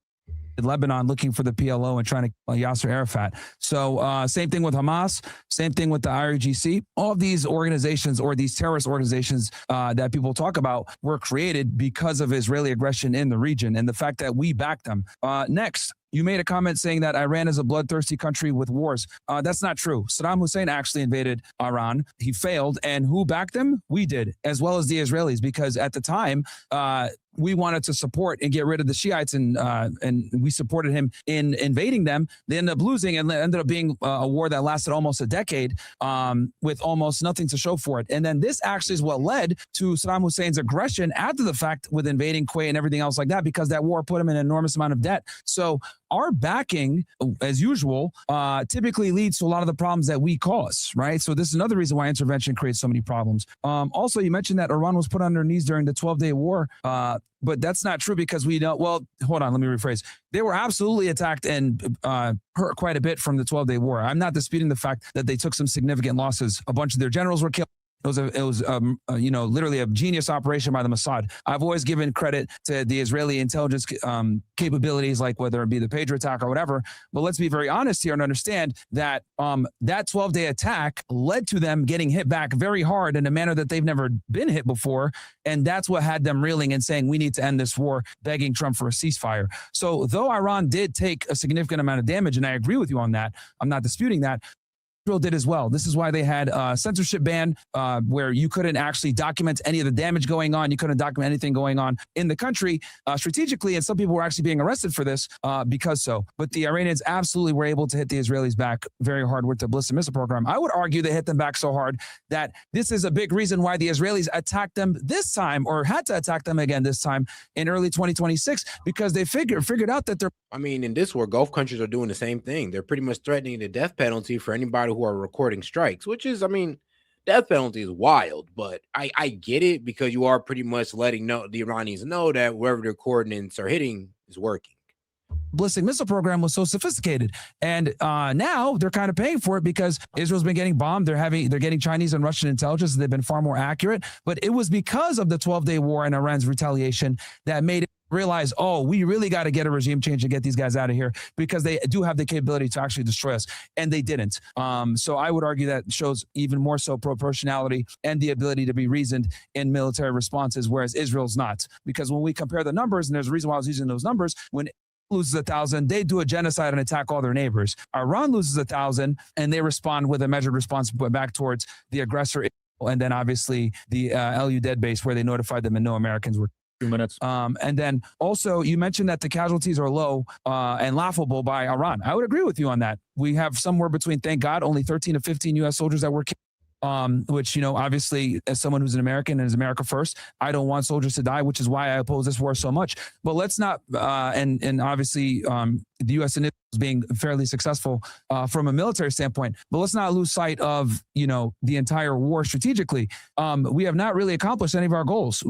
Lebanon looking for the PLO and trying to Yasser Arafat. So same thing with Hamas, same thing with the IRGC. All of these organizations or these terrorist organizations that people talk about were created because of Israeli aggression in the region and the fact that we backed them. Next, you made a comment saying that Iran is a bloodthirsty country with wars. That's not true. Saddam Hussein actually invaded Iran. He failed. And who backed him? We did, as well as the Israelis, because at the time, we wanted to support and get rid of the Shiites, and we supported him in invading them. They ended up losing, and ended up being a war that lasted almost a decade with almost nothing to show for it. And then this actually is what led to Saddam Hussein's aggression after the fact with invading Kuwait and everything else like that, because that war put him in an enormous amount of debt. So our backing, as usual, typically leads to a lot of the problems that we cause, right? So this is another reason why intervention creates so many problems. Also, you mentioned that Iran was put on their knees during the 12-day war, but that's not true because we know, well, hold on, let me rephrase. They were absolutely attacked and hurt quite a bit from the 12-day war. I'm not disputing the fact that they took some significant losses. A bunch of their generals were killed. It was literally a genius operation by the Mossad. I've always given credit to the Israeli intelligence capabilities, like whether it be the Patriot attack or whatever. But let's be very honest here and understand that that 12-day attack led to them getting hit back very hard in a manner that they've never been hit before. And that's what had them reeling and saying, we need to end this war, begging Trump for a ceasefire. So though Iran did take a significant amount of damage, and I agree with you on that, I'm not disputing that, Israel did as well. This is why they had a censorship ban where you couldn't actually document any of the damage going on. You couldn't document anything going on in the country strategically. And some people were actually being arrested for this because so. But the Iranians absolutely were able to hit the Israelis back very hard with the ballistic missile program. I would argue they hit them back so hard that this is a big reason why the Israelis attacked them this time, or had to attack them again this time in early 2026, because they figured out that they're. I mean, in this war, Gulf countries are doing the same thing. They're pretty much threatening the death penalty for anybody who are recording strikes, which is, I mean, death penalty is wild, but I get it because you are pretty much letting the Iranians know that wherever their coordinates are hitting is working. Ballistic missile program was so sophisticated, and now they're kind of paying for it because Israel's been getting bombed. They're getting Chinese and Russian intelligence. They've been far more accurate, but it was because of the 12-day war and Iran's retaliation that made it realize, oh, we really got to get a regime change and get these guys out of here because they do have the capability to actually destroy us, and they didn't. So I would argue that shows even more so proportionality and the ability to be reasoned in military responses, whereas Israel's not. Because when we compare the numbers, and there's a reason why I was using those numbers, when loses 1,000, they do a genocide and attack all their neighbors. Iran loses 1,000, and they respond with a measured response back towards the aggressor, and then obviously the LU dead base where they notified them and no Americans were. 2 minutes. And then also you mentioned that the casualties are low and laughable by Iran. I would agree with you on that. We have somewhere between, thank God, only 13 to 15 U.S. soldiers that were killed. Which, obviously, as someone who's an American and is America first, I don't want soldiers to die, which is why I oppose this war so much. But let's not, and obviously the U.S. and Israel is being fairly successful from a military standpoint, but let's not lose sight of, the entire war strategically. We have not really accomplished any of our goals.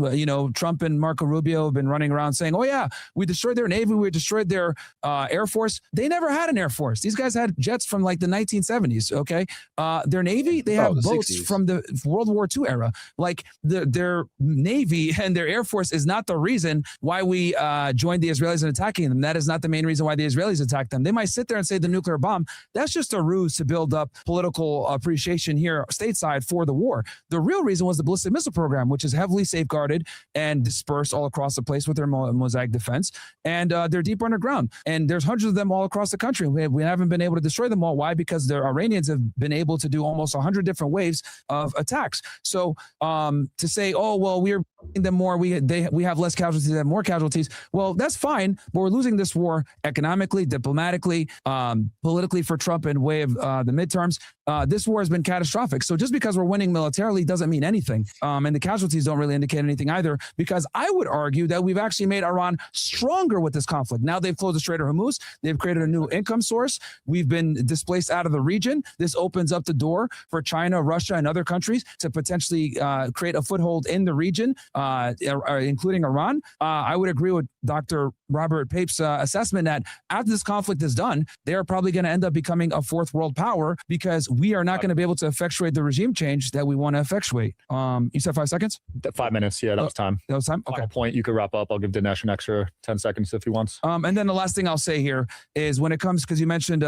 Trump and Marco Rubio have been running around saying, oh yeah, we destroyed their Navy, we destroyed their Air Force. They never had an Air Force. These guys had jets from like the 1970s, okay? Their Navy, they have boats 60s. From the World War II era. Like their Navy and their Air Force is not the reason why we joined the Israelis in attacking them. That is not the main reason why the Israelis attacked them. They might sit there and say the nuclear bomb. That's just a ruse to build up political appreciation here stateside for the war. The real reason was the ballistic missile program, which is heavily safeguarded and dispersed all across the place with their mosaic defense. And they're deep underground. And there's hundreds of them all across the country. We haven't been able to destroy them all. Why? Because the Iranians have been able to do almost 100 different waves of attacks. So to say, oh, well, we're them more, we have less casualties, they have more casualties. Well, that's fine, but we're losing this war economically, diplomatically, politically for Trump in way of the midterms. This war has been catastrophic. So just because we're winning militarily doesn't mean anything. And the casualties don't really indicate anything either, because I would argue that we've actually made Iran stronger with this conflict. Now they've closed the Strait of Hormuz. They've created a new income source. We've been displaced out of the region. This opens up the door for China, Russia, and other countries to potentially create a foothold in the region, including Iran. I would agree with Dr. Robert Pape's assessment that after this conflict is done, they are probably going to end up becoming a fourth world power because we are not going to be able to effectuate the regime change that we want to effectuate. You said 5 seconds? 5 minutes. Yeah, that was time. That was time? Okay. Final point, you could wrap up. I'll give Dinesh an extra 10 seconds if he wants. And then the last thing I'll say here is when it comes, because you mentioned,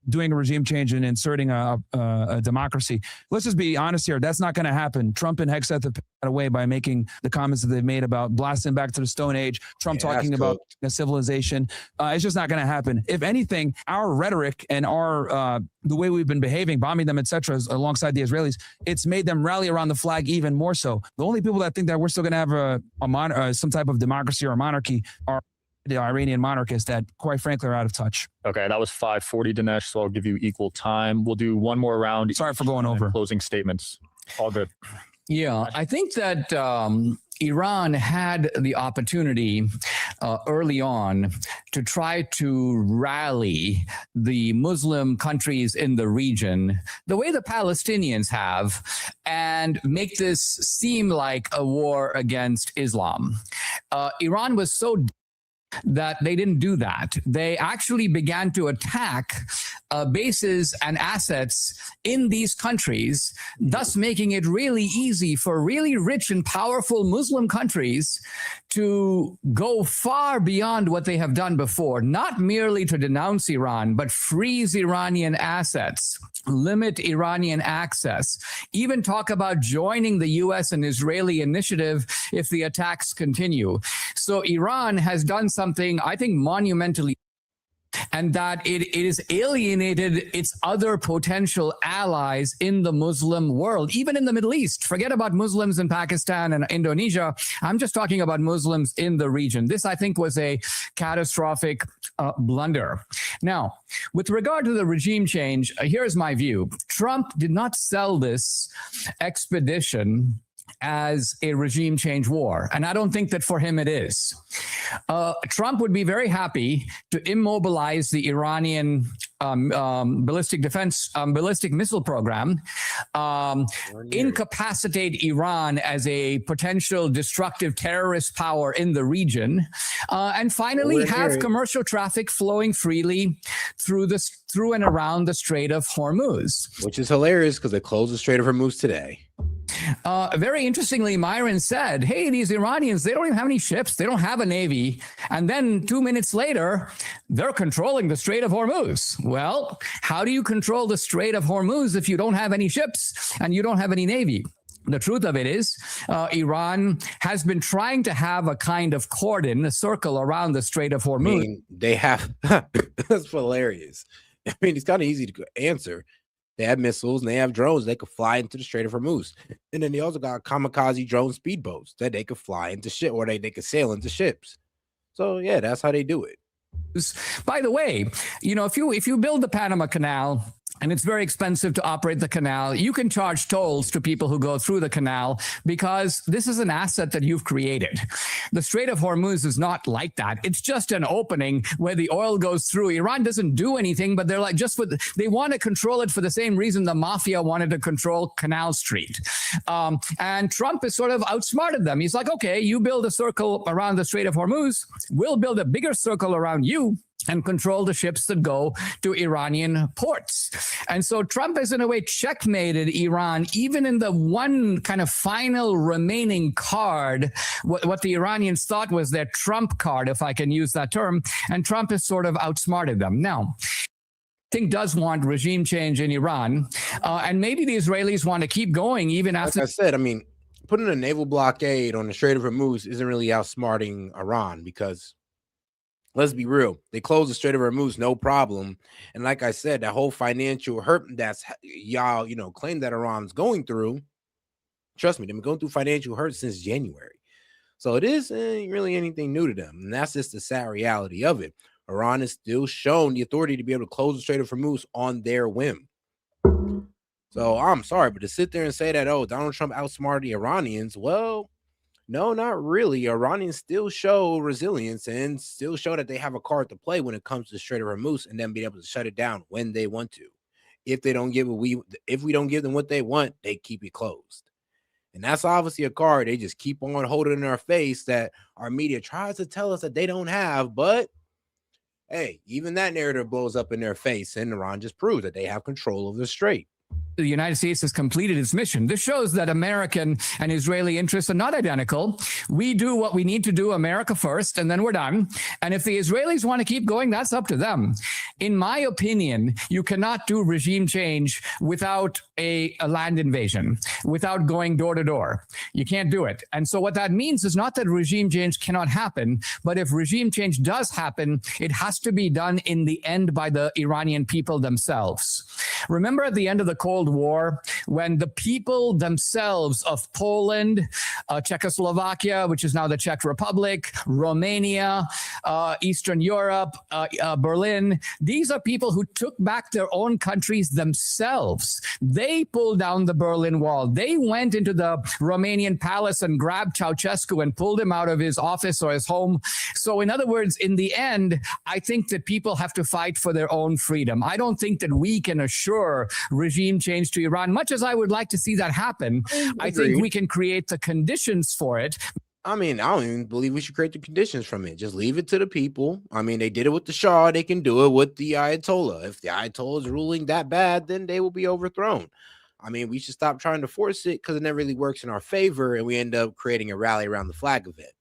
doing a regime change and inserting a democracy. Let's just be honest here. That's not going to happen. Trump and Hegseth have got away by making the comments that they've made about blasting back to the Stone Age, Trump talking about a civilization. It's just not going to happen. If anything, our rhetoric and our the way we've been behaving, bombing them, etc., alongside the Israelis, it's made them rally around the flag even more so. The only people that think that we're still going to have some type of democracy or monarchy are the Iranian monarchists that, quite frankly, are out of touch. Okay, that was 5:40, Dinesh, so I'll give you equal time. We'll do one more round. Sorry for going over. Closing statements. All good. Yeah, I think that Iran had the opportunity early on to try to rally the Muslim countries in the region the way the Palestinians have and make this seem like a war against Islam. Iran was so that they didn't do that. They actually began to attack bases and assets in these countries, thus making it really easy for really rich and powerful Muslim countries to go far beyond what they have done before, not merely to denounce Iran, but freeze Iranian assets, limit Iranian access, even talk about joining the U.S. and Israeli initiative if the attacks continue. So Iran has done something, I think, monumentally, and that it is alienated its other potential allies in the Muslim world, even in the Middle East. Forget about Muslims in Pakistan and Indonesia. I'm just talking about Muslims in the region. This, I think, was a catastrophic blunder. Now, with regard to the regime change, here's my view. Trump did not sell this expedition as a regime change war. And I don't think that for him it is. Trump would be very happy to immobilize the Iranian ballistic missile program, incapacitate Iran as a potential destructive terrorist power in the region, and finally have commercial traffic flowing freely through and around the Strait of Hormuz. Which is hilarious because they closed the Strait of Hormuz today. Very interestingly, Myron said, hey, these Iranians, they don't even have any ships. They don't have a navy. And then 2 minutes later, they're controlling the Strait of Hormuz. Well, how do you control the Strait of Hormuz if you don't have any ships and you don't have any navy? The truth of it is, Iran has been trying to have a kind of cordon, a circle around the Strait of Hormuz. I mean, they have, that's hilarious. I mean, it's kind of easy to answer. They have missiles and they have drones. They could fly into the Strait of Hormuz. And then they also got kamikaze drone speedboats that they could fly into ship, or they could sail into ships. So yeah, that's how they do it. By the way, you know, if you build the Panama Canal, and it's very expensive to operate the canal, you can charge tolls to people who go through the canal because this is an asset that you've created. The Strait of Hormuz is not like that. It's just an opening where the oil goes through. Iran doesn't do anything, but they're like they want to control it for the same reason the mafia wanted to control Canal Street. And Trump has sort of outsmarted them. He's like, okay, you build a circle around the Strait of Hormuz, we'll build a bigger circle around you and control the ships that go to Iranian ports. And so Trump has in a way checkmated Iran, even in the one kind of final remaining card, what the Iranians thought was their Trump card, if I can use that term, and Trump has sort of outsmarted them. Now, I think does want regime change in Iran, and maybe the Israelis want to keep going even after. Like I said, I mean, putting a naval blockade on the Strait of Hormuz isn't really outsmarting Iran because, let's be real, they closed the Strait of Hormuz, no problem. And like I said, that whole financial hurt that's y'all, you know, claim that Iran's going through, trust me, they've been going through financial hurt since January. So it isn't really anything new to them. And that's just the sad reality of it. Iran has still shown the authority to be able to close the Strait of Hormuz on their whim. So I'm sorry, but to sit there and say that, oh, Donald Trump outsmarted the Iranians, well, no, not really. Iranians still show resilience and still show that they have a card to play when it comes to the Strait of Hormuz, and then be able to shut it down when they want to. If we don't give them what they want, they keep it closed. And that's obviously a card they just keep on holding in our face that our media tries to tell us that they don't have. But hey, even that narrative blows up in their face, and Iran just proves that they have control of the strait. The United States has completed its mission. This shows that American and Israeli interests are not identical. We do what we need to do, America first, and then we're done. And if the Israelis want to keep going, that's up to them. In my opinion, you cannot do regime change without a land invasion, without going door to door. You can't do it. And so what that means is not that regime change cannot happen, but if regime change does happen, it has to be done in the end by the Iranian people themselves. Remember at the end of the Cold War, when the people themselves of Poland, Czechoslovakia, which is now the Czech Republic, Romania, Eastern Europe, Berlin, these are people who took back their own countries themselves. They pulled down the Berlin Wall. They went into the Romanian palace and grabbed Ceausescu and pulled him out of his office or his home. So in other words, in the end, I think that people have to fight for their own freedom. I don't think that we can assure regime change to Iran, much as I would like to see that happen. I think we can create the conditions for it. I mean, I don't even believe we should create the conditions from it. Just leave it to the people. I mean, they did it with the Shah. They can do it with the Ayatollah. If the Ayatollah is ruling that bad, then they will be overthrown. I mean, we should stop trying to force it because it never really works in our favor, and we end up creating a rally around the flag event.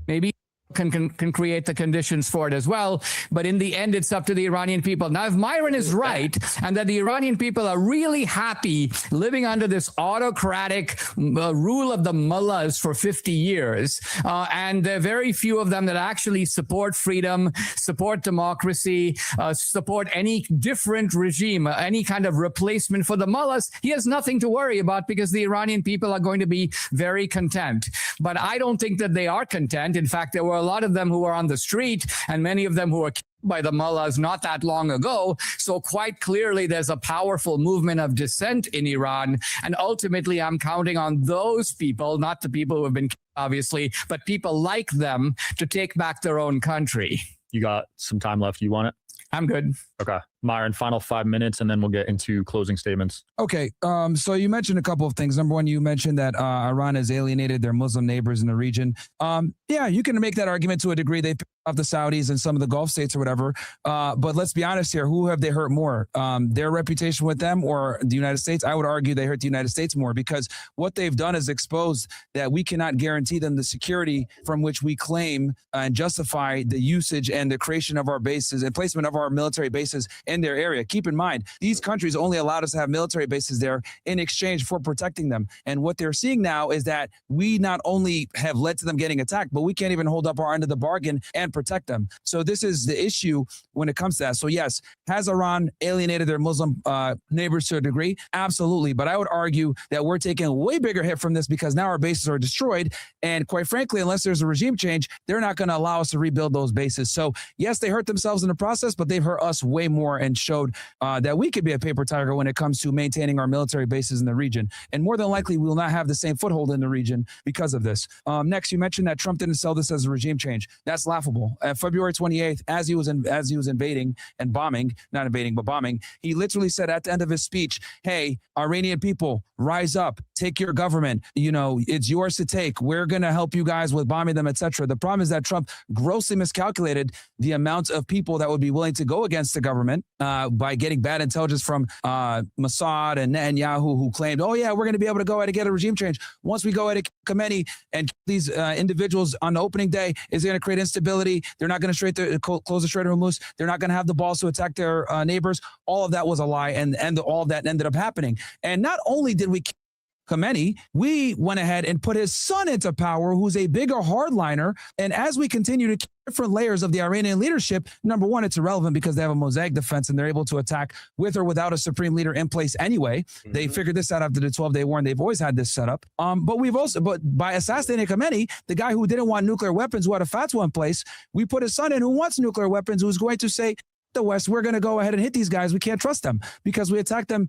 Maybe can create the conditions for it as well. But in the end, it's up to the Iranian people. Now, if Myron is right, and that the Iranian people are really happy living under this autocratic rule of the mullahs for 50 years, and there are very few of them that actually support freedom, support democracy, support any different regime, any kind of replacement for the mullahs, he has nothing to worry about because the Iranian people are going to be very content. But I don't think that they are content. In fact, there were a lot of them who were on the street, and many of them who were killed by the mullahs not that long ago. So quite clearly, there's a powerful movement of dissent in Iran. And ultimately, I'm counting on those people, not the people who have been killed, obviously, but people like them to take back their own country. You got some time left. You want it? I'm good. Okay. Myron, final 5 minutes, and then we'll get into closing statements. Okay. So you mentioned a couple of things. Number one, you mentioned that Iran has alienated their Muslim neighbors in the region. Yeah, you can make that argument to a degree. They picked off the Saudis and some of the Gulf states or whatever. But let's be honest here. Who have they hurt more? Their reputation with them or the United States? I would argue they hurt the United States more, because what they've done is exposed that we cannot guarantee them the security from which we claim and justify the usage and the creation of our bases and placement of our military bases in their area. Keep in mind, these countries only allowed us to have military bases there in exchange for protecting them. And what they're seeing now is that we not only have led to them getting attacked, but we can't even hold up our end of the bargain and protect them. So this is the issue when it comes to that. So yes, has Iran alienated their Muslim neighbors to a degree? Absolutely. But I would argue that we're taking a way bigger hit from this, because now our bases are destroyed. And quite frankly, unless there's a regime change, they're not going to allow us to rebuild those bases. So yes, they hurt themselves in the process, but they've hurt us way more and showed that we could be a paper tiger when it comes to maintaining our military bases in the region. And more than likely, we will not have the same foothold in the region because of this. Next, you mentioned that Trump didn't sell this as a regime change. That's laughable. February 28th, as he was invading and bombing, not invading, but bombing, he literally said at the end of his speech, hey, Iranian people, rise up, take your government. You know, it's yours to take. We're going to help you guys with bombing them, etc. The problem is that Trump grossly miscalculated the amount of people that would be willing to go against the government by getting bad intelligence from Mossad and Netanyahu, who claimed, oh yeah, we're going to be able to go ahead and get a regime change. Once we go ahead and Khamenei and these individuals on the opening day, is going to create instability. They're not going to close the Strait of Hormuz. They're not going to have the balls to attack their neighbors. All of that was a lie, and all of that ended up happening. And not only did we Khamenei, we went ahead and put his son into power, who's a bigger hardliner. And as we continue to keep different layers of the Iranian leadership, number one, it's irrelevant because they have a mosaic defense and they're able to attack with or without a supreme leader in place anyway. Mm-hmm. They figured this out after the 12-day war, and they've always had this set up. But by assassinating Khamenei, the guy who didn't want nuclear weapons, who had a fatwa in place, we put his son in who wants nuclear weapons, who's going to say, the West, we're going to go ahead and hit these guys. We can't trust them because we attacked them,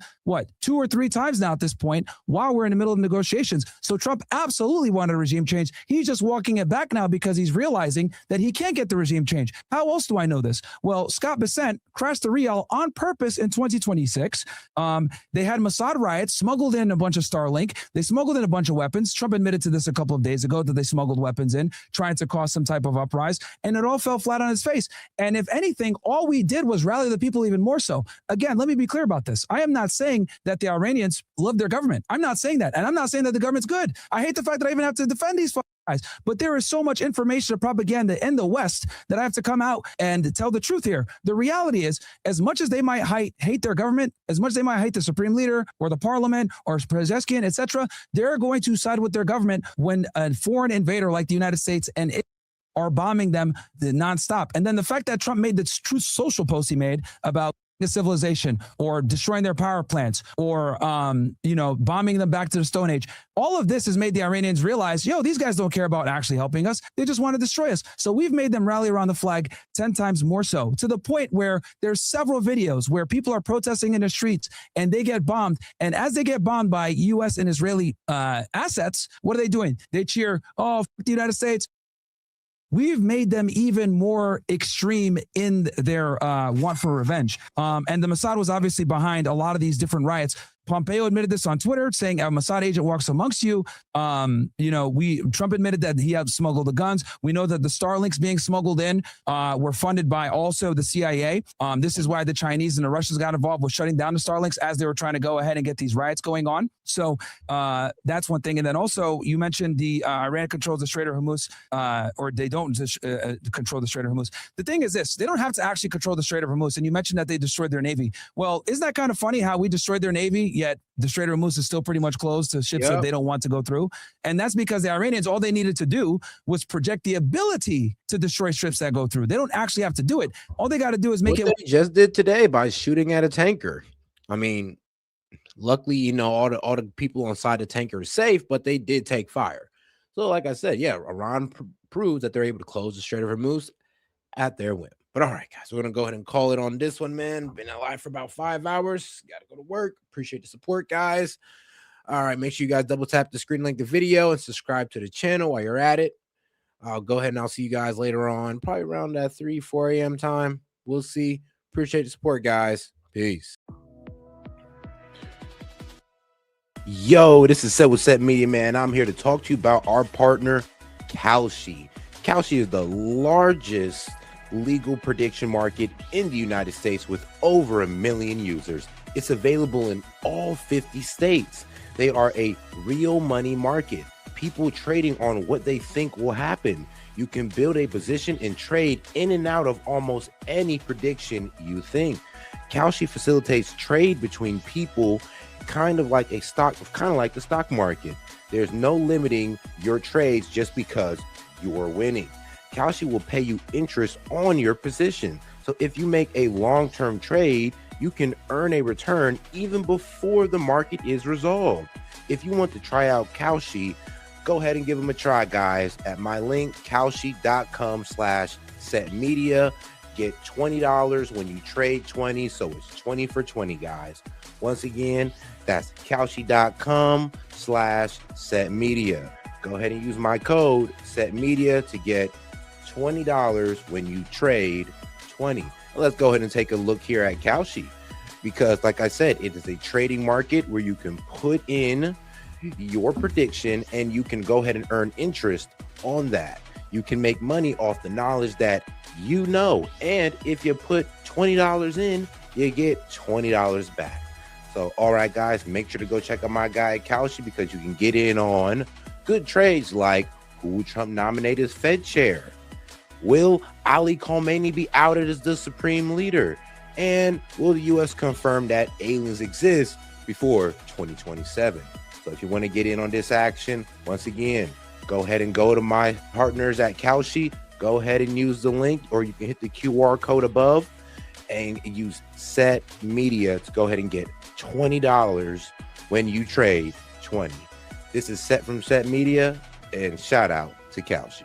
2 or 3 times now at this point while we're in the middle of negotiations. So Trump absolutely wanted a regime change. He's just walking it back now because he's realizing that he can't get the regime change. How else do I know this? Well, Scott Bessent crashed the Rial on purpose in 2026. They had Mossad riots, smuggled in a bunch of Starlink. They smuggled in a bunch of weapons. Trump admitted to this a couple of days ago that they smuggled weapons in, trying to cause some type of uprise, and it all fell flat on his face. And if anything, all we did was rally the people even more so. Again, let me be clear about this. I am not saying that the Iranians love their government. I'm not saying that. And I'm not saying that the government's good. I hate the fact that I even have to defend these guys. But there is so much information and propaganda in the West that I have to come out and tell the truth here. The reality is, as much as they might hate their government, as much as they might hate the supreme leader or the parliament or Prezeskian, etc., they're going to side with their government when a foreign invader like the United States and are bombing them nonstop. And then the fact that Trump made the Truth Social post he made about the civilization or destroying their power plants or, bombing them back to the Stone Age. All of this has made the Iranians realize, these guys don't care about actually helping us. They just want to destroy us. So we've made them rally around the flag 10 times more so, to the point where there's several videos where people are protesting in the streets and they get bombed. And as they get bombed by U.S. and Israeli assets, what are they doing? They cheer, oh, the United States. We've made them even more extreme in their want for revenge. And the Mossad was obviously behind a lot of these different riots. Pompeo admitted this on Twitter, saying a Mossad agent walks amongst you. Trump admitted that he had smuggled the guns. We know that the Starlinks being smuggled in were funded by also the CIA. This is why the Chinese and the Russians got involved with shutting down the Starlinks as they were trying to go ahead and get these riots going on. So that's one thing. And then also you mentioned the Iran controls the Strait of Hormuz, or they don't control the Strait of Hormuz. The thing is this, they don't have to actually control the Strait of Hormuz. And you mentioned that they destroyed their Navy. Well, isn't that kind of funny how we destroyed their Navy, yet the Strait of Hormuz is still pretty much closed to ships that they don't want to go through? And that's because the Iranians, all they needed to do was project the ability to destroy ships that go through. They don't actually have to do it. All they got to do is make They just did today by shooting at a tanker. I mean, luckily, all the people inside the tanker are safe, but they did take fire. So like I said, Iran proved that they're able to close the Strait of Hormuz at their whim. But all right, guys, we're going to go ahead and call it on this one, man. Been alive for about 5 hours. Got to go to work. Appreciate the support, guys. All right, make sure you guys double tap the screen, link the video, and subscribe to the channel while you're at it. I'll go ahead and I'll see you guys later on, probably around that 3, 4 a.m. time. We'll see. Appreciate the support, guys. Peace. Yo, this is Set with Set Media, man. I'm here to talk to you about our partner, Kalshi. Kalshi is the largest legal prediction market in the United States with over 1 million users. It's available in all 50 states. They are a real money market. People trading on what they think will happen. You can build a position and trade in and out of almost any prediction you think. Kalshi facilitates trade between people, kind of like the stock market. There's no limiting your trades just because you're winning. Kalshi will pay you interest on your position. So if you make a long-term trade, you can earn a return even before the market is resolved. If you want to try out Kalshi, go ahead and give them a try, guys, at my link, kalshi.com/setmedia. Get $20 when you trade 20, so it's 20 for 20, guys. Once again, that's kalshi.com/setmedia. Go ahead and use my code SETmedia to get $20 when you trade 20. Let's go ahead and take a look here at Kalshi, because like I said, it is a trading market where you can put in your prediction and you can go ahead and earn interest on that. You can make money off the knowledge that you know, and if you put $20 in, you get $20 back. So all right, guys, make sure to go check out my guy at Kalshi, because you can get in on good trades like who will Trump nominate as Fed chair? Will Ali Khamenei be outed as the supreme leader? And will the U.S. confirm that aliens exist before 2027? So if you want to get in on this action, once again, go ahead and go to my partners at Kalshi. Go ahead and use the link, or you can hit the QR code above and use Set Media to go ahead and get $20 when you trade 20. This is Set from Set Media, and shout out to Kalshi.